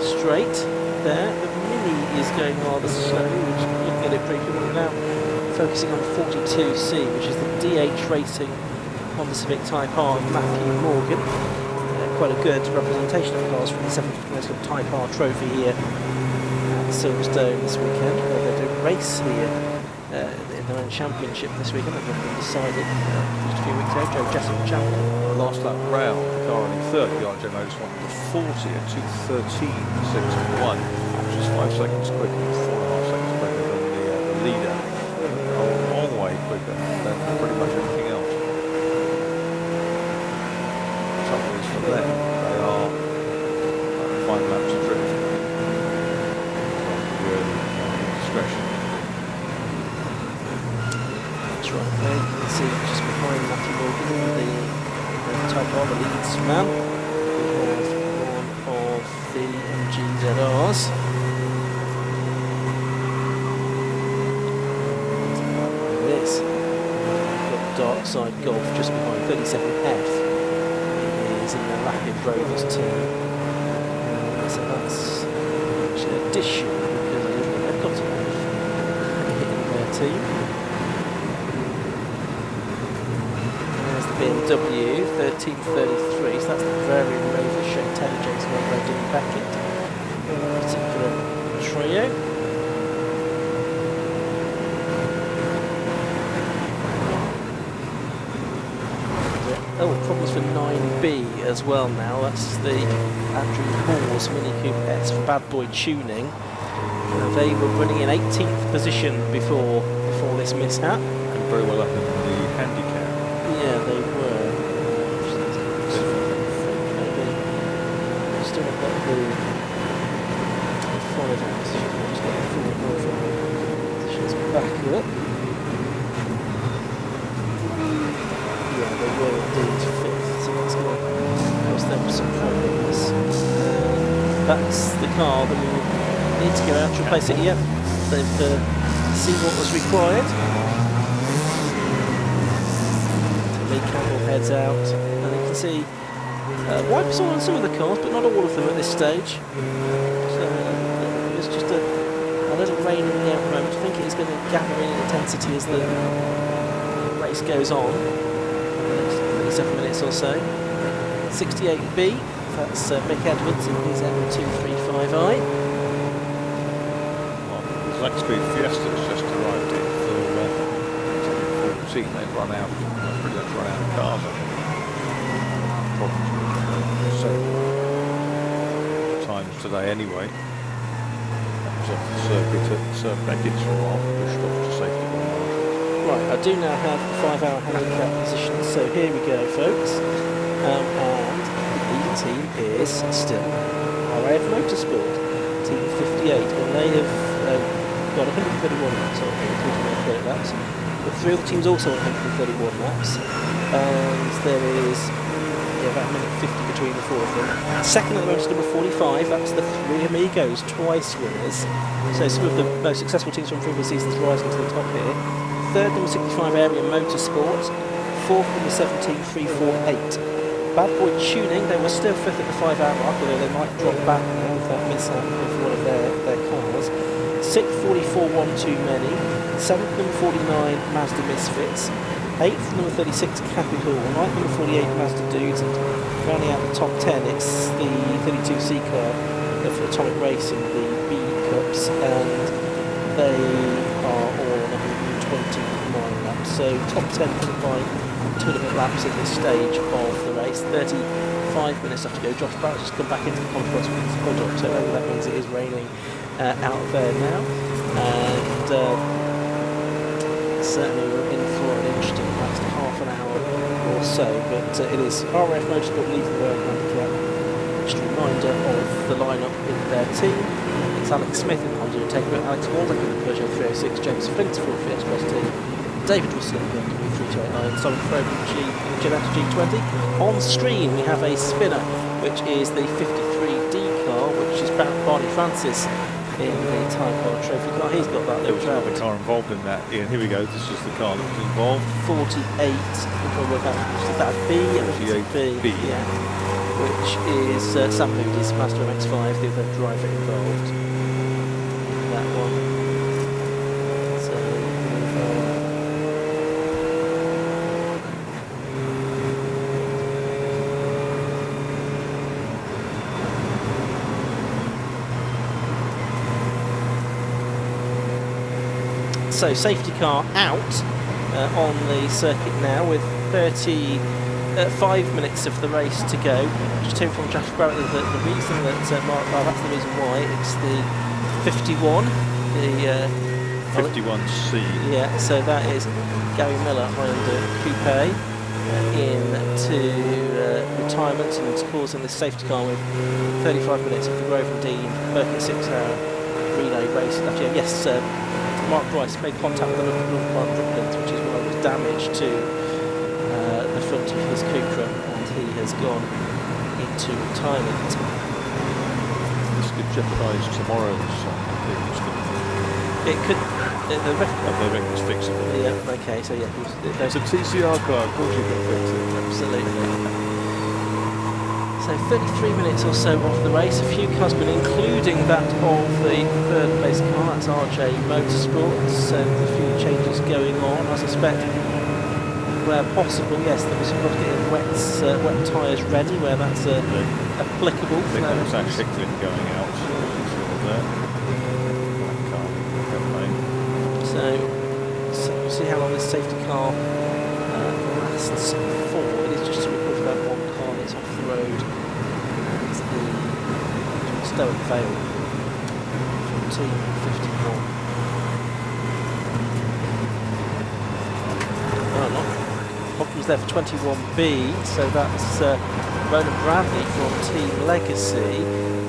straight there. The Mini is going rather slow, which looking at it briefly, we're now focusing on 42C, which is the DH Racing Honda Civic Type R Matthew Morgan. Quite a good representation of cars from the 750MC Type R trophy here at Silverstone this weekend. They're doing a race here in their own championship this weekend. They've been decided just a few weeks ago. Joe Jessup champion. Last lap round, the car only third, the RJ Motorsport the 40 at 2:13.61, which is 5 seconds quicker, 4.5 seconds quicker than the leader. A long way quicker than pretty much everything else. The trouble is for them, they are 5 laps adrift. Really discretion. right there. You can see just behind Matthew Morgan, the type of the Leeds man. We have one of the MGZRs. There it is. Got Darkside Golf just behind 37F. It is in the Rapid Rovers team. So that's actually an addition because they've got to in their team. There's the BMW 1333, so that's the very Rover show Taylor James Monroe doing Beckett. Particular trio. Oh, problems for 9B as well now. That's the Andrew Hawes Mini Coupe S for Bad Boy Tuning. They were running in 18th position before this mishap. And very well up in the handicap. Yeah, they were. Maybe still got the 5 hours. Just got the 4 positions back up. Yeah, they were indeed 5th, so that's going to cause them some problems. That's the car that we need to go out to replace it. Yep, they've seen what was required. Lee Campbell heads out, and you can see wipers on some of the cars, but not all of them at this stage. So it's just a little rain in the air at the moment. I think it is going to gather in intensity as the race goes on. 37 minutes or so. 68B, that's Mick Edwards in his M235i. Well, the Black Street Fiesta has just arrived in for 14. They've run out, pretty much run out of cars, I think. Problems with so times today anyway. That was off the circuit at Beckett's for a while, pushed off to safety. Right, I do now have the 5-hour handicap position, so here we go, folks. And the lead team is still RAF Motorsport, team 58, and they have got 131 laps, so including their credit laps. But 3 other teams also on 131 laps, and there is about a minute 50 between the 4 of them. Second at the moment is number 45, that's the Three Amigos, twice winners. So some of the most successful teams from previous seasons rising to the top here. Third, number 65, Area Motorsport. Fourth, number 17, 348. Bad Boy Tuning, they were still 5th at the 5-hour mark, although they might drop back now with that mishap with one of their cars. 6th, 44, one too many. 7th, number 49, Mazda Misfits. 8th, number 36, Cappy Hall. 9th, number 48, Mazda Dudes. And rounding out the top 10, it's the 32C car for Atomic Racing, the B Cups, and they are all on 129 laps. So top 10 by 2.5 laps at this stage of the race. 35 minutes left to go. Josh Barrett's just come back into the conference with his hood up, so that means it is raining out there now. And certainly we're in for an interesting last half an hour or so. But it is RAF Motorsport leading the world handicap. Just a reminder of the lineup in their team. It's Alex Smith in the Honda Integra, Alex Waldeck in the Peugeot 306, James Flint for the Fiat ST, David Russell in the BMW 3289, Simon Frobe in the Gillette G20. On screen we have a spinner, which is the 53D car, which is Barney Francis in the Time Car Trophy car. He's got that There little was another car involved in that, Ian. Here we go. This is the car that was involved. 48. We'll work out, is that B? 48B. Yeah. Which is Sam Moody's Master MX-5, the other driver involved. That one. So So safety car out on the circuit now with 35 minutes of the race to go. Just hearing from Josh Barrett the reason that Mark, that's the reason why it's the 51. The 51C. Yeah, so that is Gary Miller Highlander Coupe into retirement, and it's causing this safety car with 35 minutes of the Grove and Dean Birkett 6-hour relay race left. Yes, Mark Bryce made contact with the North Park Brooklands, which is what I was damage to the front of his Cupra, and he has gone into retirement. This could jeopardise tomorrow's It could. they reckon it's fixable. Yeah. Okay. So yeah, it's a TCR car. Of course you can fix it. Absolutely. So 33 minutes or so of the race, a few cars, but including that of the third place car, that's RJ Motorsport. So a few changes going on. I suspect where possible, yes, there was some getting wet tyres ready where that's applicable. I think there was actually a clip going out. So we'll see how long this safety car lasts for. It is just to report about one car that's off the road. It's the Stoic Vale from Team 51. Oh, not problems there for 21B. So that's Ronan Bradley from Team Legacy.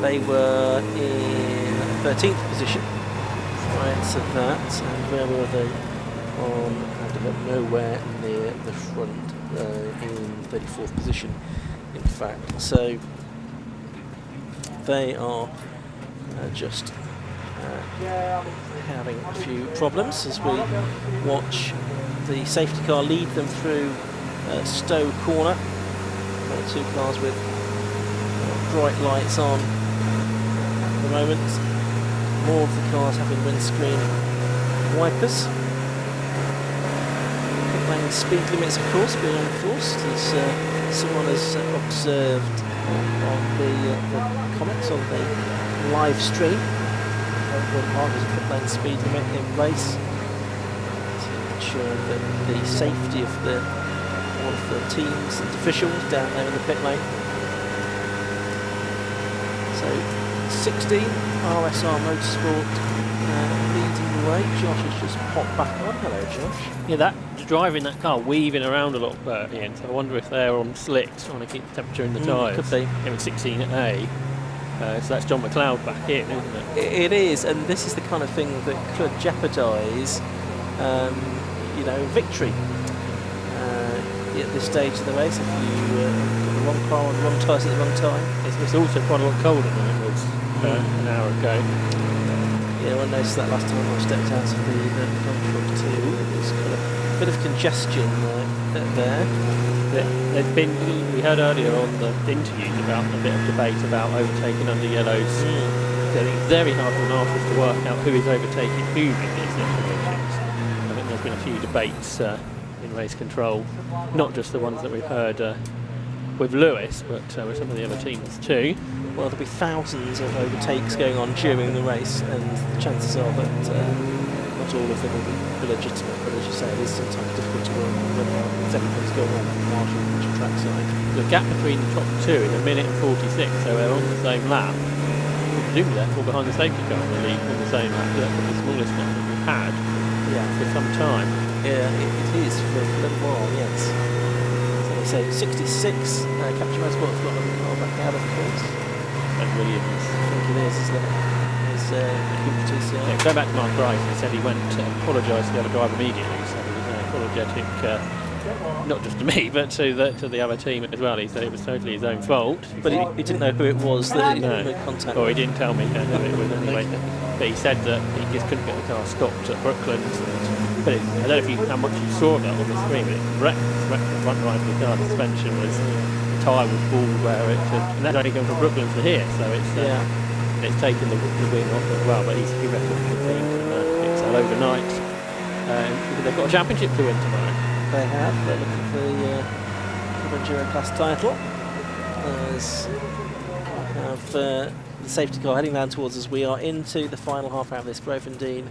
They were in 13th position. So that, and where were they? Nowhere near the front, in 34th position, in fact. So they are just having a few problems as we watch the safety car lead them through Stowe Corner. Two cars with bright lights on at the moment. More of the cars having windscreen wipers. Pit lane speed limits, of course, being enforced, as someone has observed on the comments on the live stream. There's a pit lane speed limit in race to ensure that the safety of all of the teams and officials down there in the pit lane. So 16, RSR Motorsport leading the way. Josh has just popped back on. Hello, Josh. Yeah, that driving that car, weaving around a lot at the end. So I wonder if they're on slicks, trying to keep the temperature in the tyres. Could be. In 16A. So that's John McLeod back in, isn't it? It is, and this is the kind of thing that could jeopardise, victory at this stage of the race. If you got the wrong car on the wrong tyres at the wrong time. It's also quite a lot colder than it was an hour ago. Yeah, I noticed that last time I stepped out of the truck too. There's kind of a bit of congestion there. We heard earlier on the interviews about a bit of debate about overtaking under yellows. I think it's very hard for an artist to work out who is overtaking whom in these situations. I think there's been a few debates in race control, not just the ones that we've heard with Lewis, but with some of the other teams too. Well, there'll be thousands of overtakes going on during the race, and the chances are that not all of them will be legitimate, but as you say, it is sometimes difficult to work when everything's going on the trackside. The gap between the top two is 1 minute and 46, so they're on the same lap. Presumably they're all behind the safety car in the lead on the same lap. That's the smallest gap that we've had for some time. Yeah, it is for a little while, yes. So 66, Captain Motorsport have got the car back out of course. And Williams. I think it is, isn't it? It's TCR. Yeah, going back to Mark Price, he said he went to apologise to the other driver immediately, so he was apologetic, not just to me, but to the other team as well. He said it was totally his own fault. But he didn't know who it was that he made contact with. Or he didn't tell me who it was anyway. But he said that he just couldn't get the car stopped at Brooklands. But I don't know how much you saw that on the screen, but it wrecked the front right of the car. The suspension was, the tyre was bald where it should, and that's only going from Brooklands to here, so it's taken the wing off as well. But he reckons the team can excel overnight. They've got a championship to win tomorrow. They have. They're looking for the Enduro Class title. As we have the safety car heading down towards us. We are into the final half hour of this Grove-and-Dean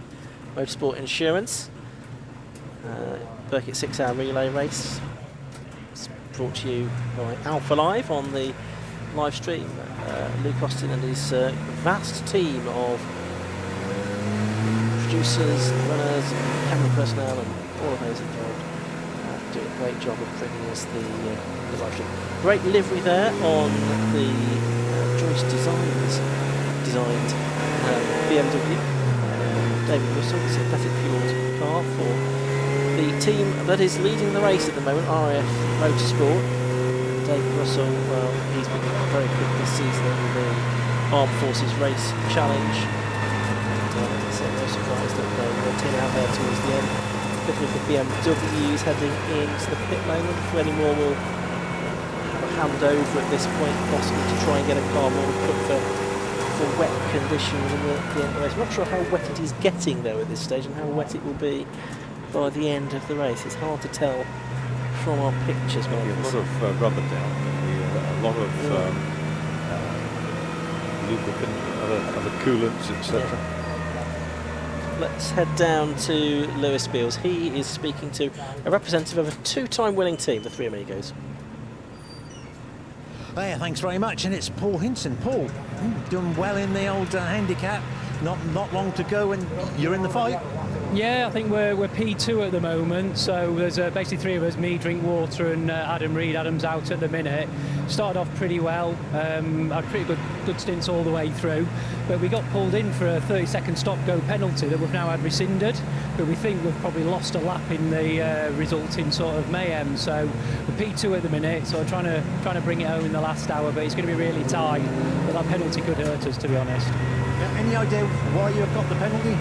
Motorsport Insurance Birkett 6-hour relay race. It's brought to you by Alpha Live on the live stream. Luke Austin and his vast team of producers, runners, camera personnel, and all of those involved do a great job of bringing us the live stream. Great livery there on the Joyce designed BMW. David Russell, the synthetic fueled car for the team that is leading the race at the moment, RAF Motorsport. David Russell, well, he's been very quick this season in the Armed Forces Race Challenge. So no surprise that they were teaming out there towards the end. Looking at the BMWs heading into the pit lane. For any more, we'll have a handover at this point, possibly to try and get a car more equipped for wet conditions in the end of the race. I'm not sure how wet it is getting though at this stage and how wet it will be by the end of the race. It's hard to tell from our pictures. A lot of rubber down, a lot of lubricant, other coolants, etc. Yeah. Let's head down to Lewis Beals. He is speaking to a representative of a two-time winning team, the Three Amigos. Hey, thanks very much, and it's Paul Hinson. Paul, done well in the old handicap. Not long to go, and you're in the fight. Yeah, I think we're P2 at the moment, so there's basically three of us, me, Drinkwater and Adam Reed. Adam's out at the minute. Started off pretty well, had pretty good stints all the way through, but we got pulled in for a 30-second stop-go penalty that we've now had rescinded, but we think we've probably lost a lap in the resulting sort of mayhem, so we're P2 at the minute, so we're trying to bring it home in the last hour, but it's going to be really tight, but that penalty could hurt us, to be honest. Any idea why you've got the penalty?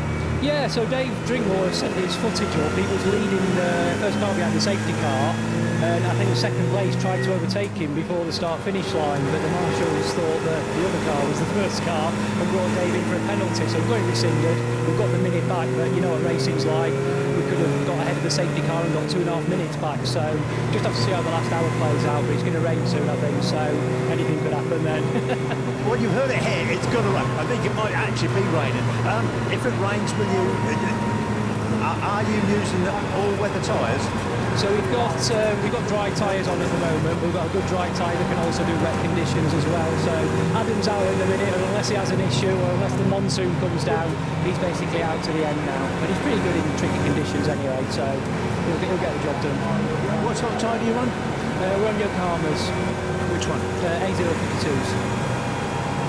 Yeah, so Dave Drinkwater sent his footage up. He was leading the first car behind the safety car, and I think the second place tried to overtake him before the start-finish line, but the marshals thought that the other car was the first car and brought Dave in for a penalty. So we've got it rescinded. We've got the minute back, but you know what racing's like. We could have got ahead of the safety car and got 2.5 minutes back. So just have to see how the last hour plays out. But it's going to rain soon, I think. So anything could happen then. Well, you heard it here. It's going to rain. I think it might actually be raining. If it rains, will you? Are you using all-weather tyres? So we've got dry tyres on at the moment. We've got a good dry tyre that can also do wet conditions as well. So Adam's out in the minute, and unless he has an issue or unless the monsoon comes down, he's basically out to the end now. But he's pretty good in tricky conditions anyway, so he'll get the job done. What sort of tyre do you run? We're on Yokohamas. Which one? A052s.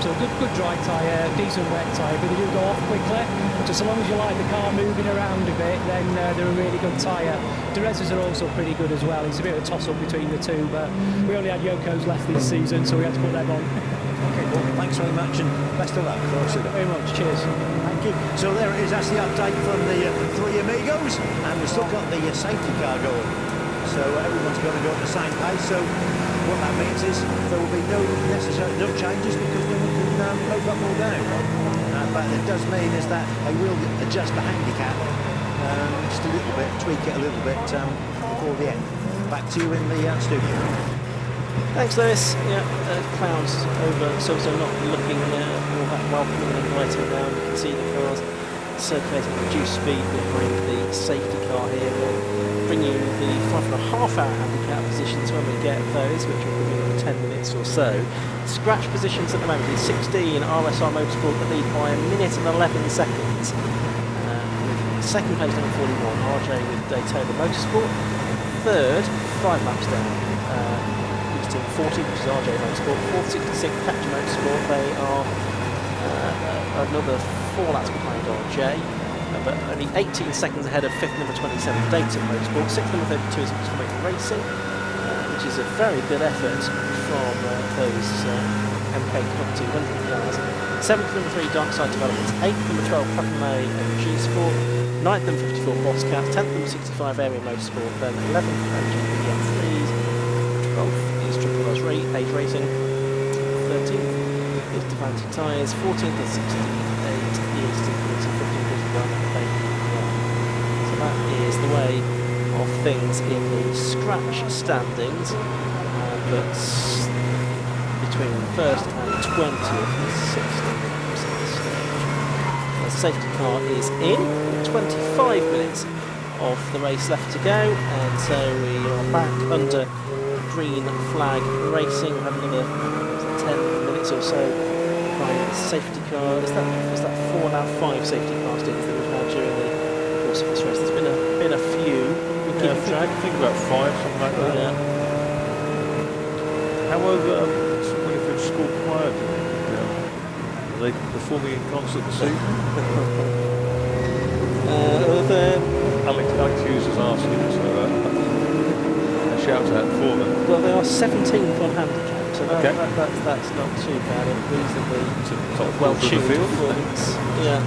So good dry tyre, decent wet tyre, but they do go off quickly. Just so long as you like the car moving around a bit, then they're a really good tyre. Durez's are also pretty good as well. It's a bit of a toss-up between the two, but we only had Yokos left this season, so we had to put them on. Okay, well, thanks very much, and best of luck. Thank you very much. Cheers. Thank you. So there it is. That's the update from the Three Amigos, and we've still got the safety car going. So everyone's going to go at the same pace. So what that means is there will be no changes because no one can load up or down. But it does mean is that they will adjust the handicap just a little bit, tweak it a little bit before the end. Back to you in the studio. Thanks, Lewis. Yeah, clouds over Silverstone not looking all that welcoming and inviting now. You can see the cars circulating at reduced speed behind the safety car here. We'll bring you the 5.5 hour handicap positions when we get those, which will be in 10 minutes or so. Scratch positions at the moment is 16, RSR Motorsport the lead by 1 minute and 11 seconds. Second place number 41, RJ with Daytona Motorsport. Third, 5 laps down. 40, which is RJ Motorsport. Fourth, 66, Captain Motorsport. They are another 4 laps behind RJ, but only 18 seconds ahead of 5th number 27, Dayton Motorsport. 6th number 32 is Atomic Racing, which is a very good effort from those MK Cup 200 cars. 7th number 3, Darkside Developments. 8th number 12, Pratt and G Sport. 9th number 54, Bosscat. 10th number 65, Area Motorsport. Then 11th MGBM3s. 12th is Triple S Age Racing. 13th is Devanti Tyres. 14th is 68 is Diagnostics. 15th is VW. So that is the way of things in the scratch standings. But between the first and 20th is 16th. The safety car is in. 25 minutes of the race left to go, and so we are back under green flag racing. We have another 10 minutes or so by safety car. Is that 4 now 5 safety car stints that we've had during the course of this race? There's been a few. We keep track. I think about 5, something like that. Yeah. However, if it's scored quietly, are they performing in concert this evening? Alex Hughes is asking out for them. Well, they are 17th on handicap, so that's not too bad. A reasonably well-tuned performance. Yeah.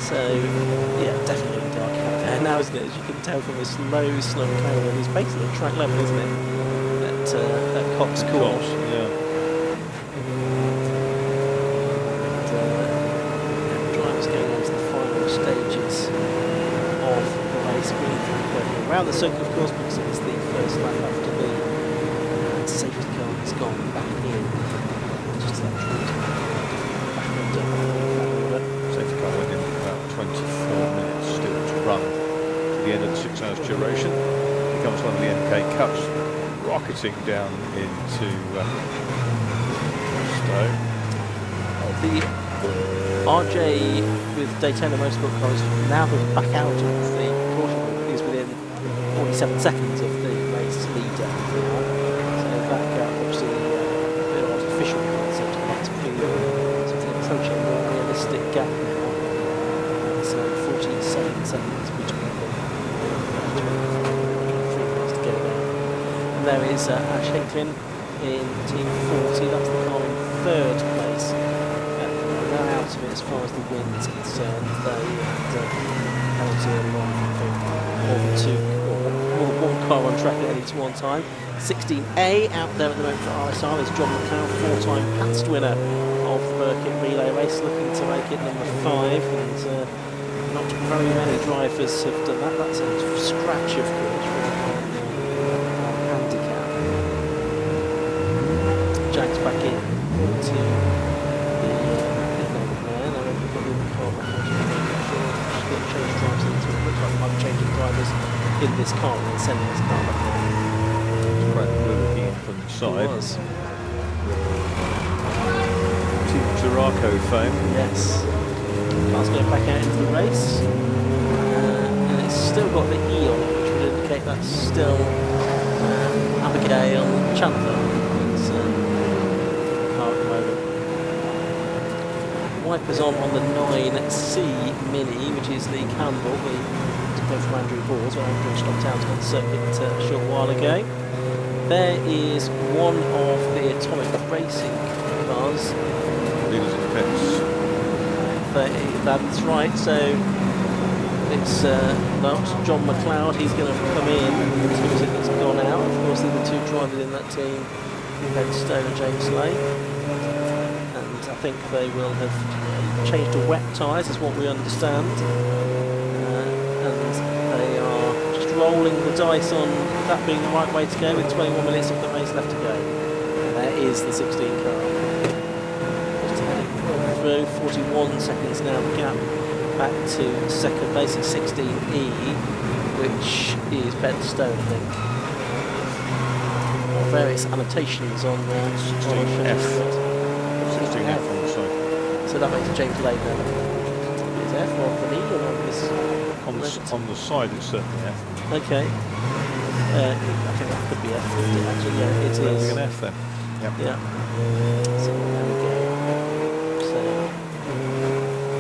So, yeah, definitely dark out there now, isn't it? As you can tell from this low slope cone, it's basically at track level, isn't it? At Cox Course. Yeah. Drivers going into the final stages of the race, really around the circuit, of course, because it is the first lap after the safety car has gone back in. Just that Safety car went in about 24 minutes still to run to the end of the 6 hours duration. Here comes one of the NK Cups rocketing down into Stowe. The RJ with Daytona Motorsport cars now goes back out of the caution group. He's within 47 seconds of the race leader now. So that gap, obviously, a bit of artificial concept, and that's something approaching a more realistic gap now. So 47 seconds between them. 23 minutes to get there. And there is Ash Hinklin in Team 40. That's the car in 3rd place. They're out of it as far as the wind's concerned. They had penalty along more than one car on track at any one time. 16A out there at the moment for RSR is John McLeod, 4-time past winner of the Birkett Relay Race, looking to make it number 5. And not very many drivers have done that. That's a scratch, of course, from handicap. Jack's back in to changing drivers in this car and sending this car back in. Brad looking in from the side. Team Zaraco fame. Yes. Car's going back out into the race. And it's still got the E on it, which would indicate that's still Abigail Chandler. It's the car at the moment. Wipers on the 9C Mini, which is the Campbell, the from Andrew Balls, where Andrew stopped out on the circuit a short while ago. There is one of the Atomic Racing cars. Leaders of pits. That's right, so it's not John McLeod. He's going to come in as soon as it's gone out. Of course, the two drivers in that team, Ben Stone and James Lay. And I think they will have changed to wet tyres, is what we understand. They are just rolling the dice on that being the right way to go with 21 minutes of the race left to go. And there is the 16 car. Just heading through, 41 seconds now, the gap back to second place at 16E, which is Ben Stone, I think. Various annotations on there. 16F. 16F on the side. So that makes James Lay then. Is F or the lead or not? On the side, it's certainly F. Okay. I think that could be F. Actually, yeah, it is. An F then. Yep. Yeah. So there we go. So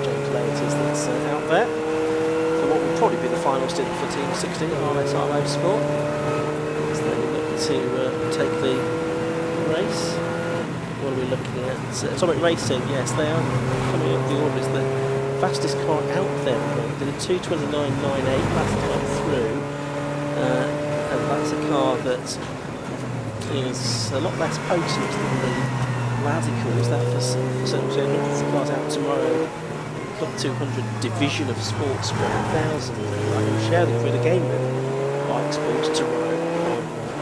James Lay it is that's out there. So what will probably be the final stint for Team 16 RSR Motorsport. So they look to take the race. What are we looking at? Atomic Racing, yes, they are coming up the orbits. The fastest car out there did a 2:29.98 last time through, and that's a car that is a lot less potent than the Radicals. That for certain the car's out tomorrow. Club 200 division of Sports 1000. I can share the grid again with Bike Sports tomorrow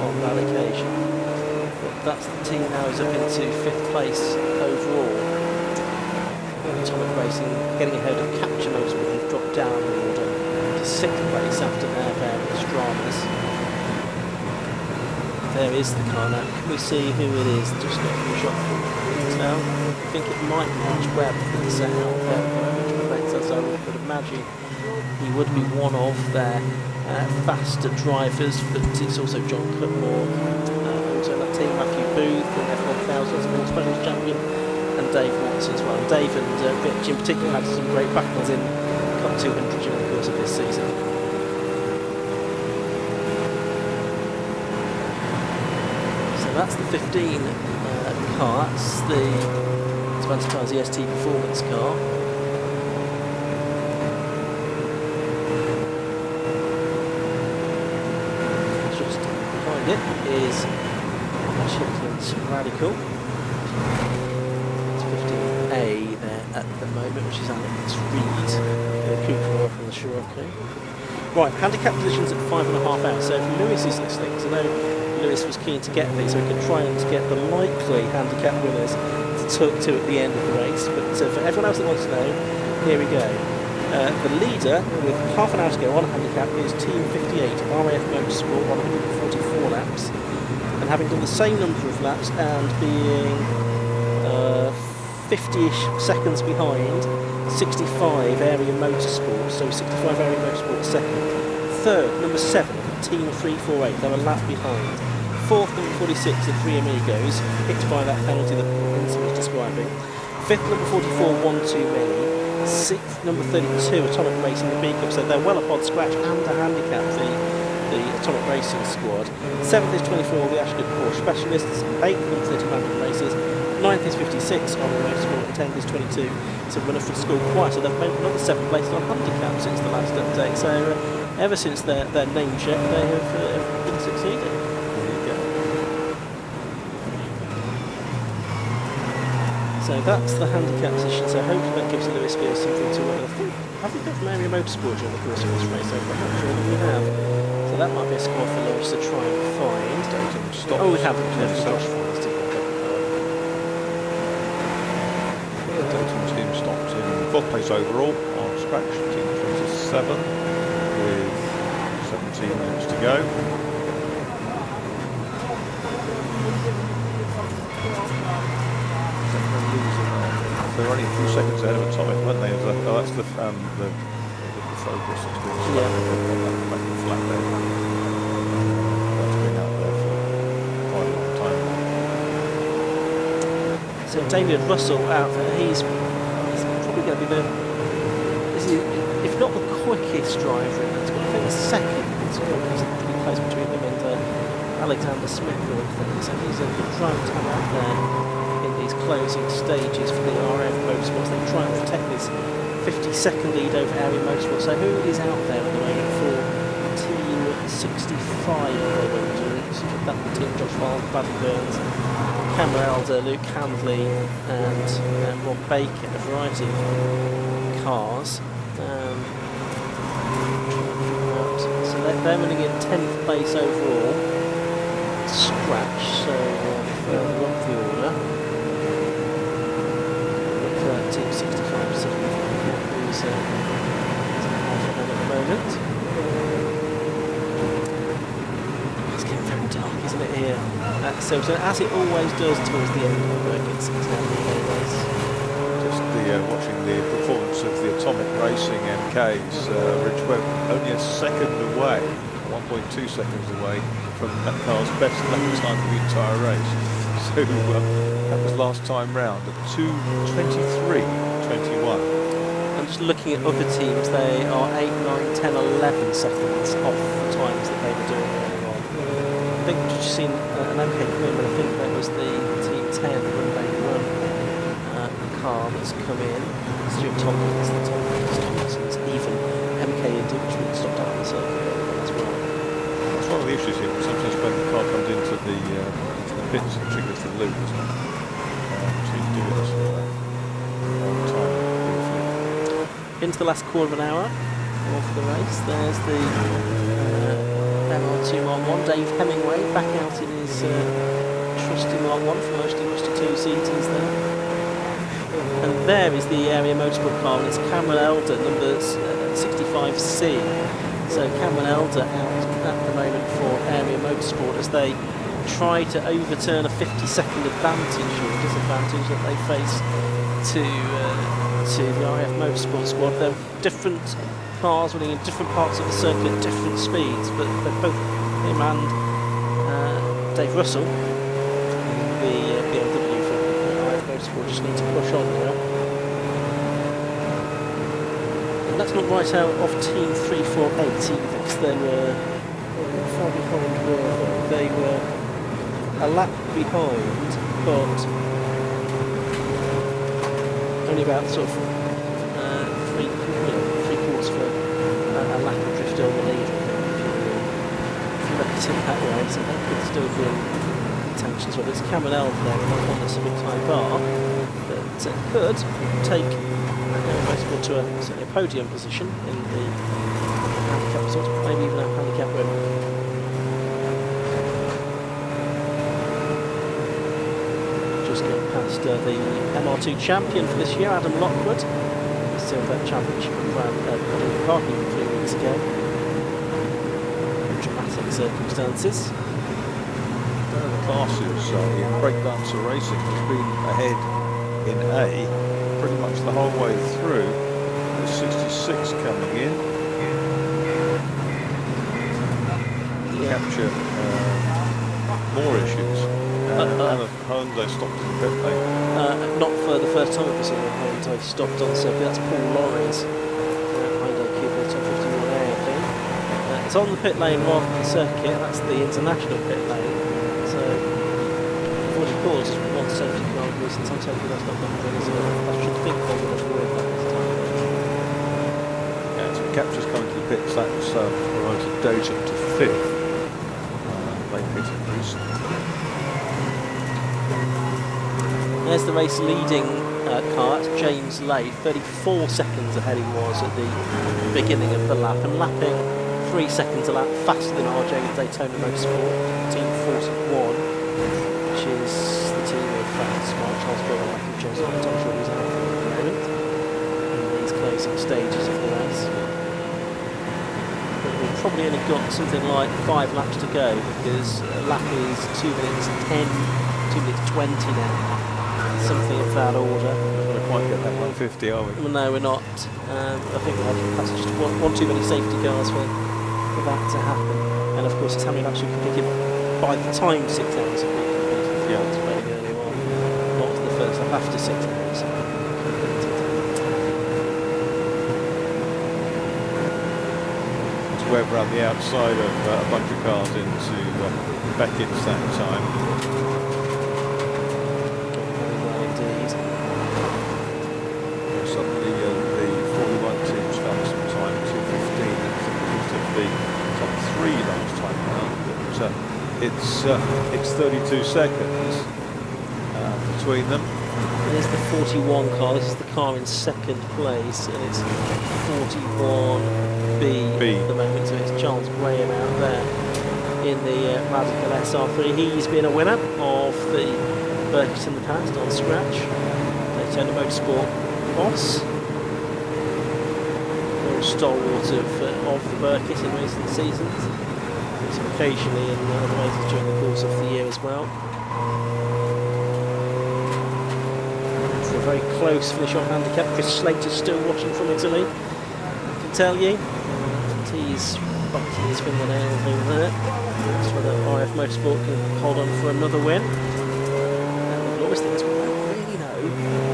on that occasion. But that's the team now is up into 5th place overall. Atomic Racing getting ahead of Capture Motorsport, who've dropped down the order to 6th place after their various dramas. There is the car now. Can we see who it is? Just getting a shot from now. I think it might be Rich Webb that's out there, which reflects us. I would imagine he would be one of their faster drivers, but it's also John Cutmore, also that team, Matthew Booth, the F1000 Sports Specials champion, and Dave Watson as well. And Dave and Rich in particular had some great battles in Cup 200 during the course of this season. that's the 15 car. That's the Advanced Cars EST Performance car. Just behind it is Chiplin's Radical. It's 15A there at the moment, which is Alex Reed, the Cooper from the Scirocco. Right, handicap positions at 5.5 hours. So if Lewis is listening, because I know Lewis was keen to get these, so we could try and get the likely handicap winners to talk to at the end of the race. But for everyone else that wants to know, here we go. The leader, with half an hour to go on handicap, is Team 58, RAF Motorsport, 144 laps. And having done the same number of laps and being 50-ish seconds behind 65 Area Motorsport, so 65 Area Motorsport second. Third, number 7, Team 348, they're a lap behind. Fourth, number 46, the Three Amigos, hit by that penalty that Vincent was describing. Fifth, number 44, One Too Many. Sixth, number 32, Atomic Racing, the B Cup, so they're well upon scratch and a handicap, the Atomic Racing squad. Seventh is 24, the Ashford Porsche Specialists. Eighth, number 30, Random Races. Ninth is 56 on the Motorsport, and 10th is 22. So Winifred scored quite, so they've made another 7th place on handicap since the last update. So ever since their name check, they have been succeeding. There you go. So that's the handicap position. So hopefully that gives Lewis Gill something to I think have we got from Area Motorsport during the course of this race? So I'm not sure that we have. So that might be a score for Lewis to try and find. Oh, we haven't. Josh Forrest did that. Team stopped in 4th place overall on scratch, Team 27 with 17 minutes to go. They're only a few seconds ahead of Atomic, weren't they? Oh, that's the Focus that's been back in flat there. That's been out there for quite a long time. So David Russell out there, he's probably going to be if not the quickest driver in that squad, I think the second. He's pretty close between him and Alexander Smith, I think. So he's a good driver to have out there in these closing stages for the RF Motorsports. They try and protect this 50-second lead over Area Motorsport. So who is out there at the moment for Team 65? That would Team Josh Wild, Buddy Burns, Cameron Elder, Luke Handley and Rob Baker, a variety of cars. So they're running in 10th place overall, scratch, so further up the order. Team 65 who's at the moment. It's getting very dark, isn't it, here? So as it always does towards the end of the work, it's now the race. Just watching the performance of the Atomic Racing MKs, Rich Webb only a second away, 1.2 seconds away from that car's best lap time for the entire race. So that was last time round at 2:23.21. I'm just looking at other teams, they are 8, 9, 10, 11 seconds off the times that they were doing earlier on. I think we've just seen an MK come in, but I think that was the Team 10 Run Bay Run car that's come in. Stuart Tompkins, the Thompsons, even MK Indy, which we stopped out on the circuit as well. That's one of the issues here. Sometimes when the car comes into the pits and triggers the loop, doesn't it? So you do it on time. Into the last quarter of an hour of the race. There's the MR2 Mark 1, Dave Hemingway, back out in his trusty Mark 1 for most of the rusty two-seaters there. And there is the Area Motorsport car, and it's Cameron Elder, number 65C. So Cameron Elder out at the moment for Area Motorsport as they try to overturn a 50-second advantage or disadvantage that they face to the RAF Motorsport squad. They're different cars running in different parts of the circuit at different speeds, but they're both him and Dave Russell, the BMW from RAF Motorsport, just need to push on now. And that's not right out of Team 348 either, because they were far behind where they were a lap behind, but only about sort of three quarters for a lap adrift on the lead. If you look at it that way, so that could still be in contention. So there's Cabanel there on this big high bar, but it could take Motorsport to certainly a podium position in the handicap results, maybe even a handicap win. Just going past the MR2 champion for this year, Adam Lockwood. Still that championship in Parking 3 weeks ago. Dramatic circumstances. The classes in breakdancer racing has been ahead in A pretty much the whole way through. There's 66 coming in. Capture more issues. Hyundai stopped in the pit lane. Not for the first time we've seen Hyundai stopped on circuit. That's Paul Lorries. Hyundai Cupid 251A, I think. It's on the pit lane rather than the circuit. That's the international pit lane. So I've already paused one safety car since I'm taking that's not done really, so I should think they would have avoided that this time. Yeah, so Capture's coming to the pits. That's promoted Doja to 5th. They pitted recently. There's the race leading car, that's James Lay, 34 seconds ahead he was at the beginning of the lap, and lapping 3 seconds a lap faster than RJ at Daytona Motorsport, Team 41, which is the team of Smart, Charles Bill and Matthew Johnson. I'm not sure who's out at the moment in these closing stages of the race. But we've probably only got something like 5 laps to go, because lap is 2 minutes 10, 2 minutes 20 now. Something of that order. We're not quite get that 150, are we? Well, no, we're not. I think that's just one too many safety cars for that to happen. And of course, it's how many laps you can pick it by the time 6 hours of being completed. Yeah, it's very early on. Not the first lap after 6 hours. It's Webb around the outside of a bunch of cars into Beckett's that time. It's 32 seconds between them. There's the 41 car. This is the car in second place, and it's 41B at the moment. So it's Charles Graham out there in the Radical SR3. He's been a winner of the Birkett in the past on scratch. Daytona Motorsport boss. Real stalwart of the Birkett in recent seasons. Occasionally in the races during the course of the year as well. It's a very close finish on handicap. Chris Slater's still watching from Italy, I can tell you. He's biting his fingernails over there. That's whether RF Motorsport can hold on for another win. And the glorious thing is we won't really know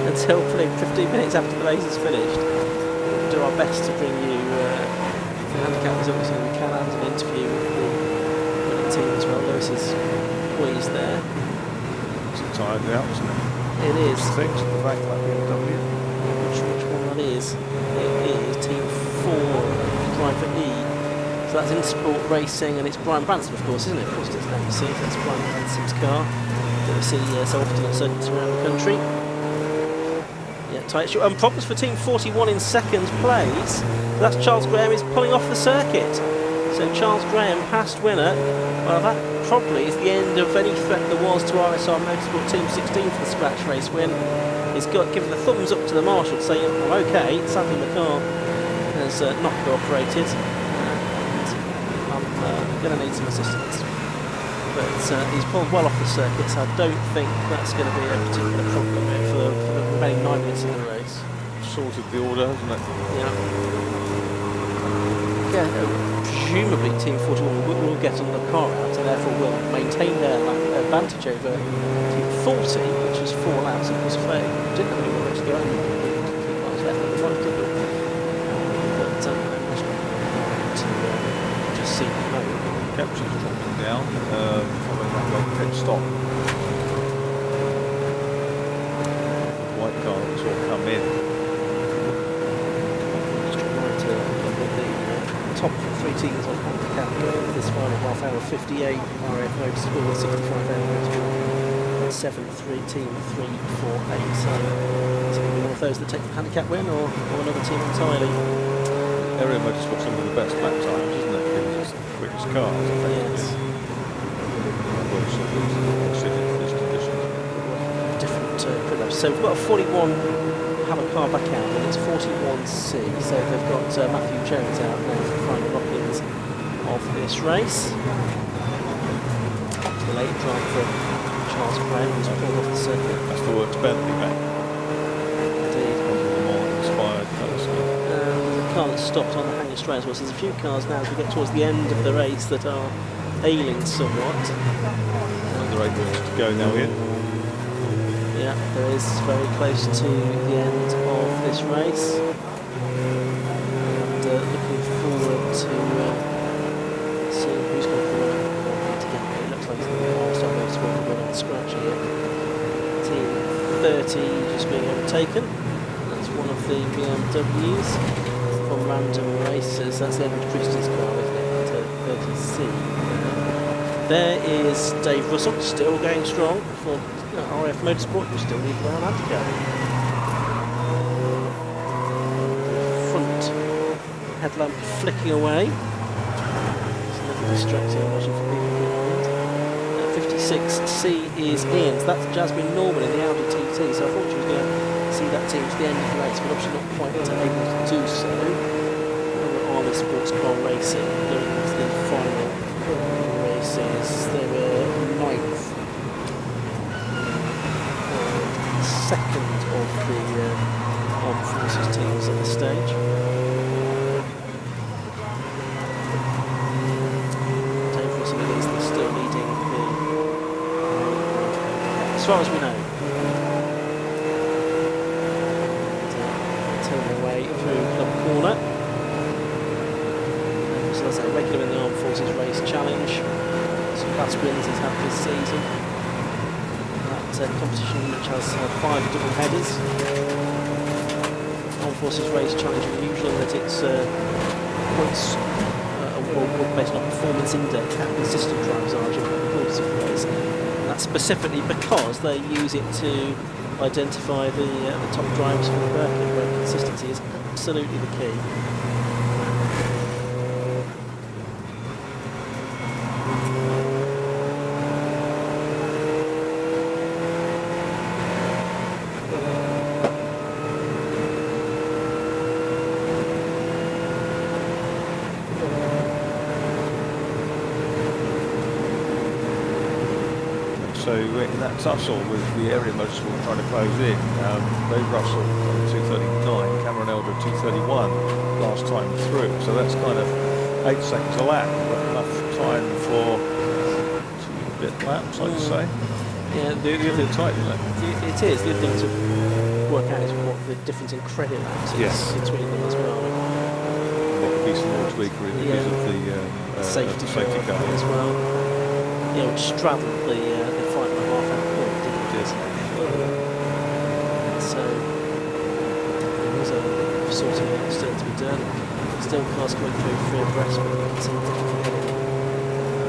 until 15 minutes after the race is finished. We'll do our best to bring you the handicap results when we can, and an interview with the team as well. Lewis is poised there. It's entirely out, isn't it? It is. Things at the back like BMW. Which one that is? It is Team 4, Driver E. So that's Intersport Racing, and it's Brian Branson, of course, isn't it? Of course, it's name C. That's Brian Branson's car that we see so often at circuits around the country. Yeah, tight short. And problems for Team 41 in second place. That's Charles Graham is pulling off the circuit. So Charles Graham, past winner. Well, that probably is the end of any threat there was to RSR Motorsport Team 16 for the scratch race win. He's given the thumbs up to the marshal to say, I'm okay. Sadly, the car has not cooperated. I'm going to need some assistance. But he's pulled well off the circuit, so I don't think that's going to be a particular problem for the remaining 9 minutes of the race. Sorted the order, hasn't it? Yeah. Presumably Team 41 will get on the car out, and therefore will maintain their advantage over Team 40, which is 4 laps. It was fair. Didn't have anywhere to go. 3 miles left at the front, did it? But just see the moment. Capture's dropping down, following great pit stop. The white car that's all come in. Just trying to look at the top three teams on handicap this final half hour. 58 RF Motorsport, 65 hour Motorsport, 7-3 team 3-4-8. So it's going to be one of those that take the handicap win, or another team entirely. Area Motorsport, some of the best lap times, isn't it? Because it's the quickest cars. Yes. Different pit laps. So we've got a 41 Hammer car back out, and it's 41C. So they've got Matthew Jones out now for the final lock-ins of this race. The late drive for Charles Brown, who's pulled off the circuit. That's the works Bentley back. Indeed. One of the more inspired colours. The car that's stopped on the hanging straight as well. So there's a few cars now as we get towards the end of the race that are ailing somewhat. Another 8 minutes to go now in. Yeah, there is very close to the end of this race. And looking forward to seeing who's going to come on together. It looks like the stop motorsport will run on scratch here. Team 30 just being overtaken. That's one of the BMWs from Random Races. That's Edward Christie's car, isn't it? 30C. There is Dave Russell, still going strong for RF Motorsport, who still lead around handicap. Front headlamp flicking away. It's a little distracting, I'm watching for people behind. 56C is Ian's. That's Jasmine Norman in the Audi TT, so I thought she was going to see that team to the end of the race, but obviously not quite able to do so. Army Sports Car Racing going into the final races. They were 9th and 2nd of the Armed Forces teams at this stage. Dave Russell is still leading as far as we know. Turning away through Club Corner. So that's a regular in the Armed Forces Race Challenge. Some fast wins he's had this season. That competition which has 5 double headers. Armed Forces Race Challenge unusual in that it's points award based on performance index, how consistent drivers are during the course of the race. And that's specifically because they use it to identify the top drivers for the Birkett, where consistency is absolutely the key. So in that tussle with the area motorsport trying to close in, Dave Russell 239, Cameron Elder 231 last time through. So that's kind of 8 seconds a lap, but enough time for 2 bit laps, I'd say. Yeah, the other tight, isn't it? It is. The other thing to work out is what the difference in credit laps is between them as well. There could be some more tweakery because of the safety car as well. Yeah, which straddled the 5.5 hour point, didn't it? So there's a sorting out still to be done. Still cars coming through free abreast, but you can see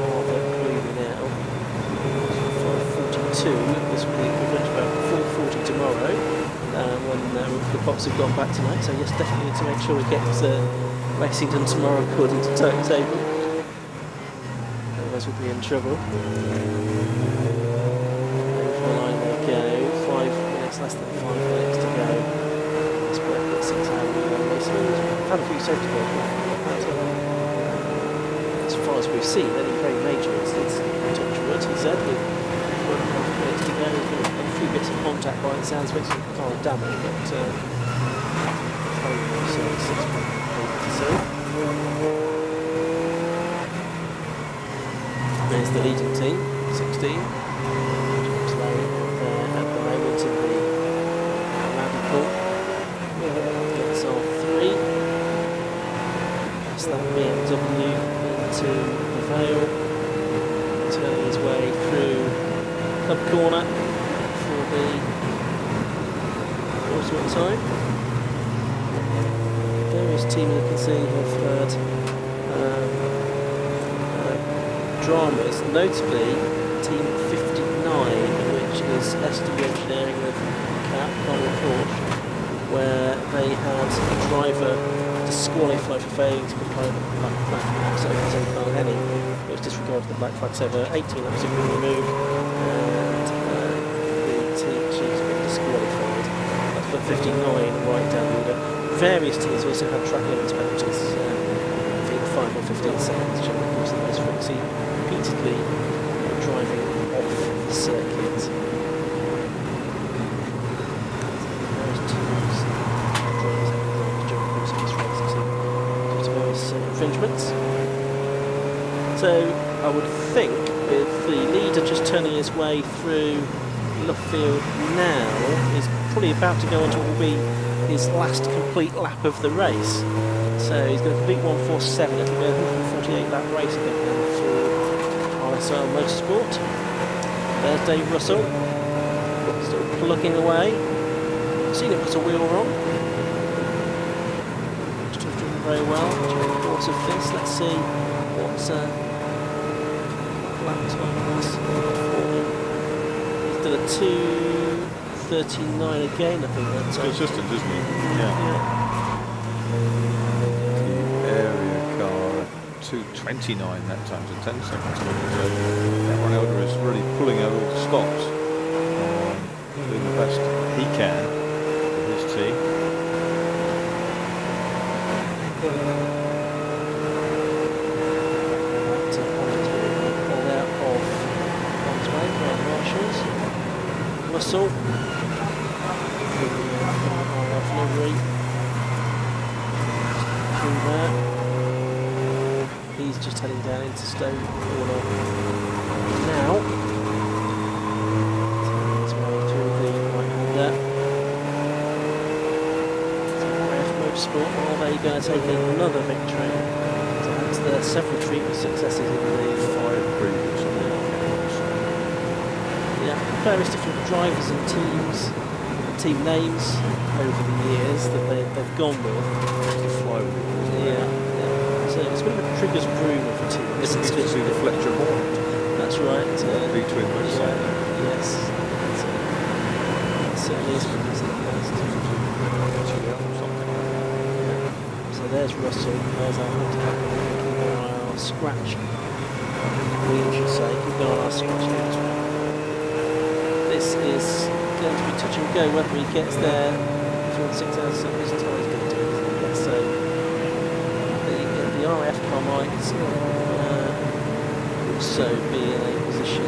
rather clearly now. 5:42. This will be equivalent to about 4:40 tomorrow when the box have gone back tonight. So yes, definitely need to make sure we get racing done tomorrow according to timetable. Otherwise we'll be in trouble. Over the line they go. 5 minutes, less than 5 minutes to go. It's Birkett 6 hour race. We've had a few safety cars, but as far as we've seen, any very major incidents, touch wood, he said, with 1.5 minutes to go. There's been a few bits of contact by the sounds of it, some car damage, but so 6.8. There's the leading team, 16. James Lowe there at the moment in the radical. Gets off 3. That's that BMW into the Vale. Turning his way through club corner for the Motorsport side. Various teams you can see have had dramas, notably Team 59, which is SW Engineering with Cap, Colin Porsche, where they had a driver disqualified for failing to comply with the black flag, so Henny, which disregarded the black flag, so the 18 that was removed, and the team she's been disqualified. That's for 59 right down the order. Various teams also had track limits penalties, being 5 or 15 seconds, generally course the most frequency, repeatedly driving off the circuit. Infringements. So I would think with the leader just turning his way through Luffield now, he's probably about to go on to what will be his last complete lap of the race. So he's going to complete 147. It'll be a 148 lap race, I think, now for RSR Motorsport. There's Dave Russell, still plugging away. Seen him put a wheel wrong. Very well during the course of this. Let's see what lap time was for him. He's done a 2:39 again, I think that's consistent, isn't he? Yeah. The area car at 2:29 that time's in 10 seconds. So Ron Elder is really pulling out all the stops, doing the best he can with his team. Russell delivery through there. He's just heading down into Stone Corner now. His way through the right-hander. Motorsport, are they going to take another victory? So that's their several treatment successes in the 5 previous. Yeah, various different drivers and teams, team names over the years that they've gone with. Yeah. So it's a bit of a triggers prover for teams. It's to see the Fletcher more. That's right. V-twin website. Yes. It certainly is because of the past. So there's Russell, there's our handicap. Keep an eye on our scratch. We should say, keep an eye on our scratch as well. This is going to be touch and go whether he gets there before the 6 hours. So his time is going to do it. Yes, so the RF car might also be in a position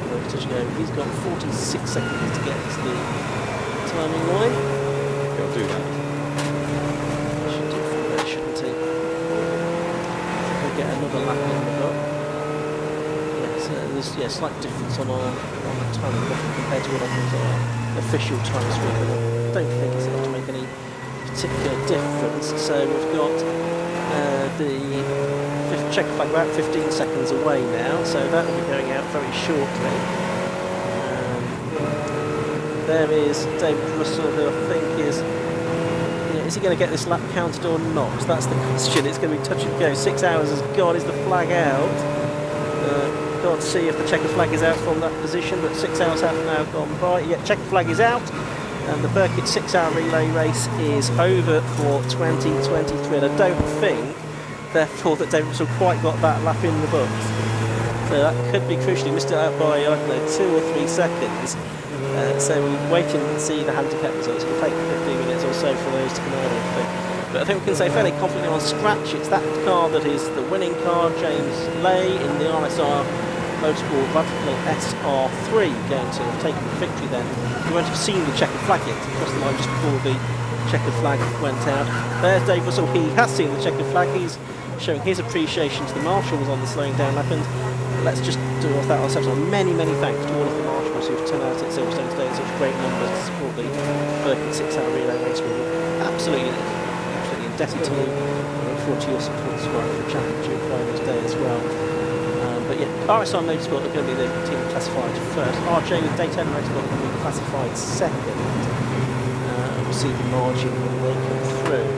where touch and go. He's got 46 seconds to get to the timing line. He'll do that. Should do from there, shouldn't he? He'll get another lap in the book. There's a slight difference on the time compared to what I think our official time screen, but I don't think it's enough to make any particular difference. So we've got the checker flag about 15 seconds away now, so that will be going out very shortly. There is David Russell, who I think is he going to get this lap counted or not? That's the question. It's going to be touch and go. 6 hours has gone. Is the flag out? Can't see if the checkered flag is out from that position, but 6 hours have now gone by. Yeah, checkered flag is out, and the Birkett 6-hour relay race is over for 2023. And I don't think, therefore, that David Russell quite got that lap in the books. So that could be crucially missed it out by, I don't know, 2 or 3 seconds. So we're waiting to see the handicap results. It'll take 15 minutes or so for those to come out, I think. But I think we can say fairly confidently on scratch, it's that car that is the winning car, James Lay in the RSR Motorsport Radical SR3 going to have taken the victory then. You won't have seen the checkered flag yet, across the line just before the checkered flag went out. There's Dave Russell, he has seen the checkered flag, he's showing his appreciation to the marshals on the slowing down lap, and let's just do that ourselves. Many, many thanks to all of the marshals who've turned out at Silverstone today in such great numbers to support the Birkett 6-hour relay race. We're absolutely indebted to you. I look forward to your support as well for the championship Friday day as well. But RSR Motorsport are going to be the team classified first. RJ with Daytona Motorsport are going to be classified second. We'll see the margin when they come through.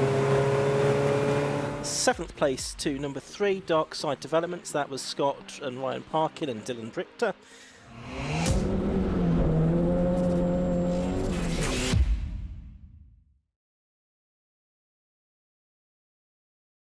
7th place to number 3, Darkside Developments. That was Scott and Ryan Parkin and Dylan Brichter.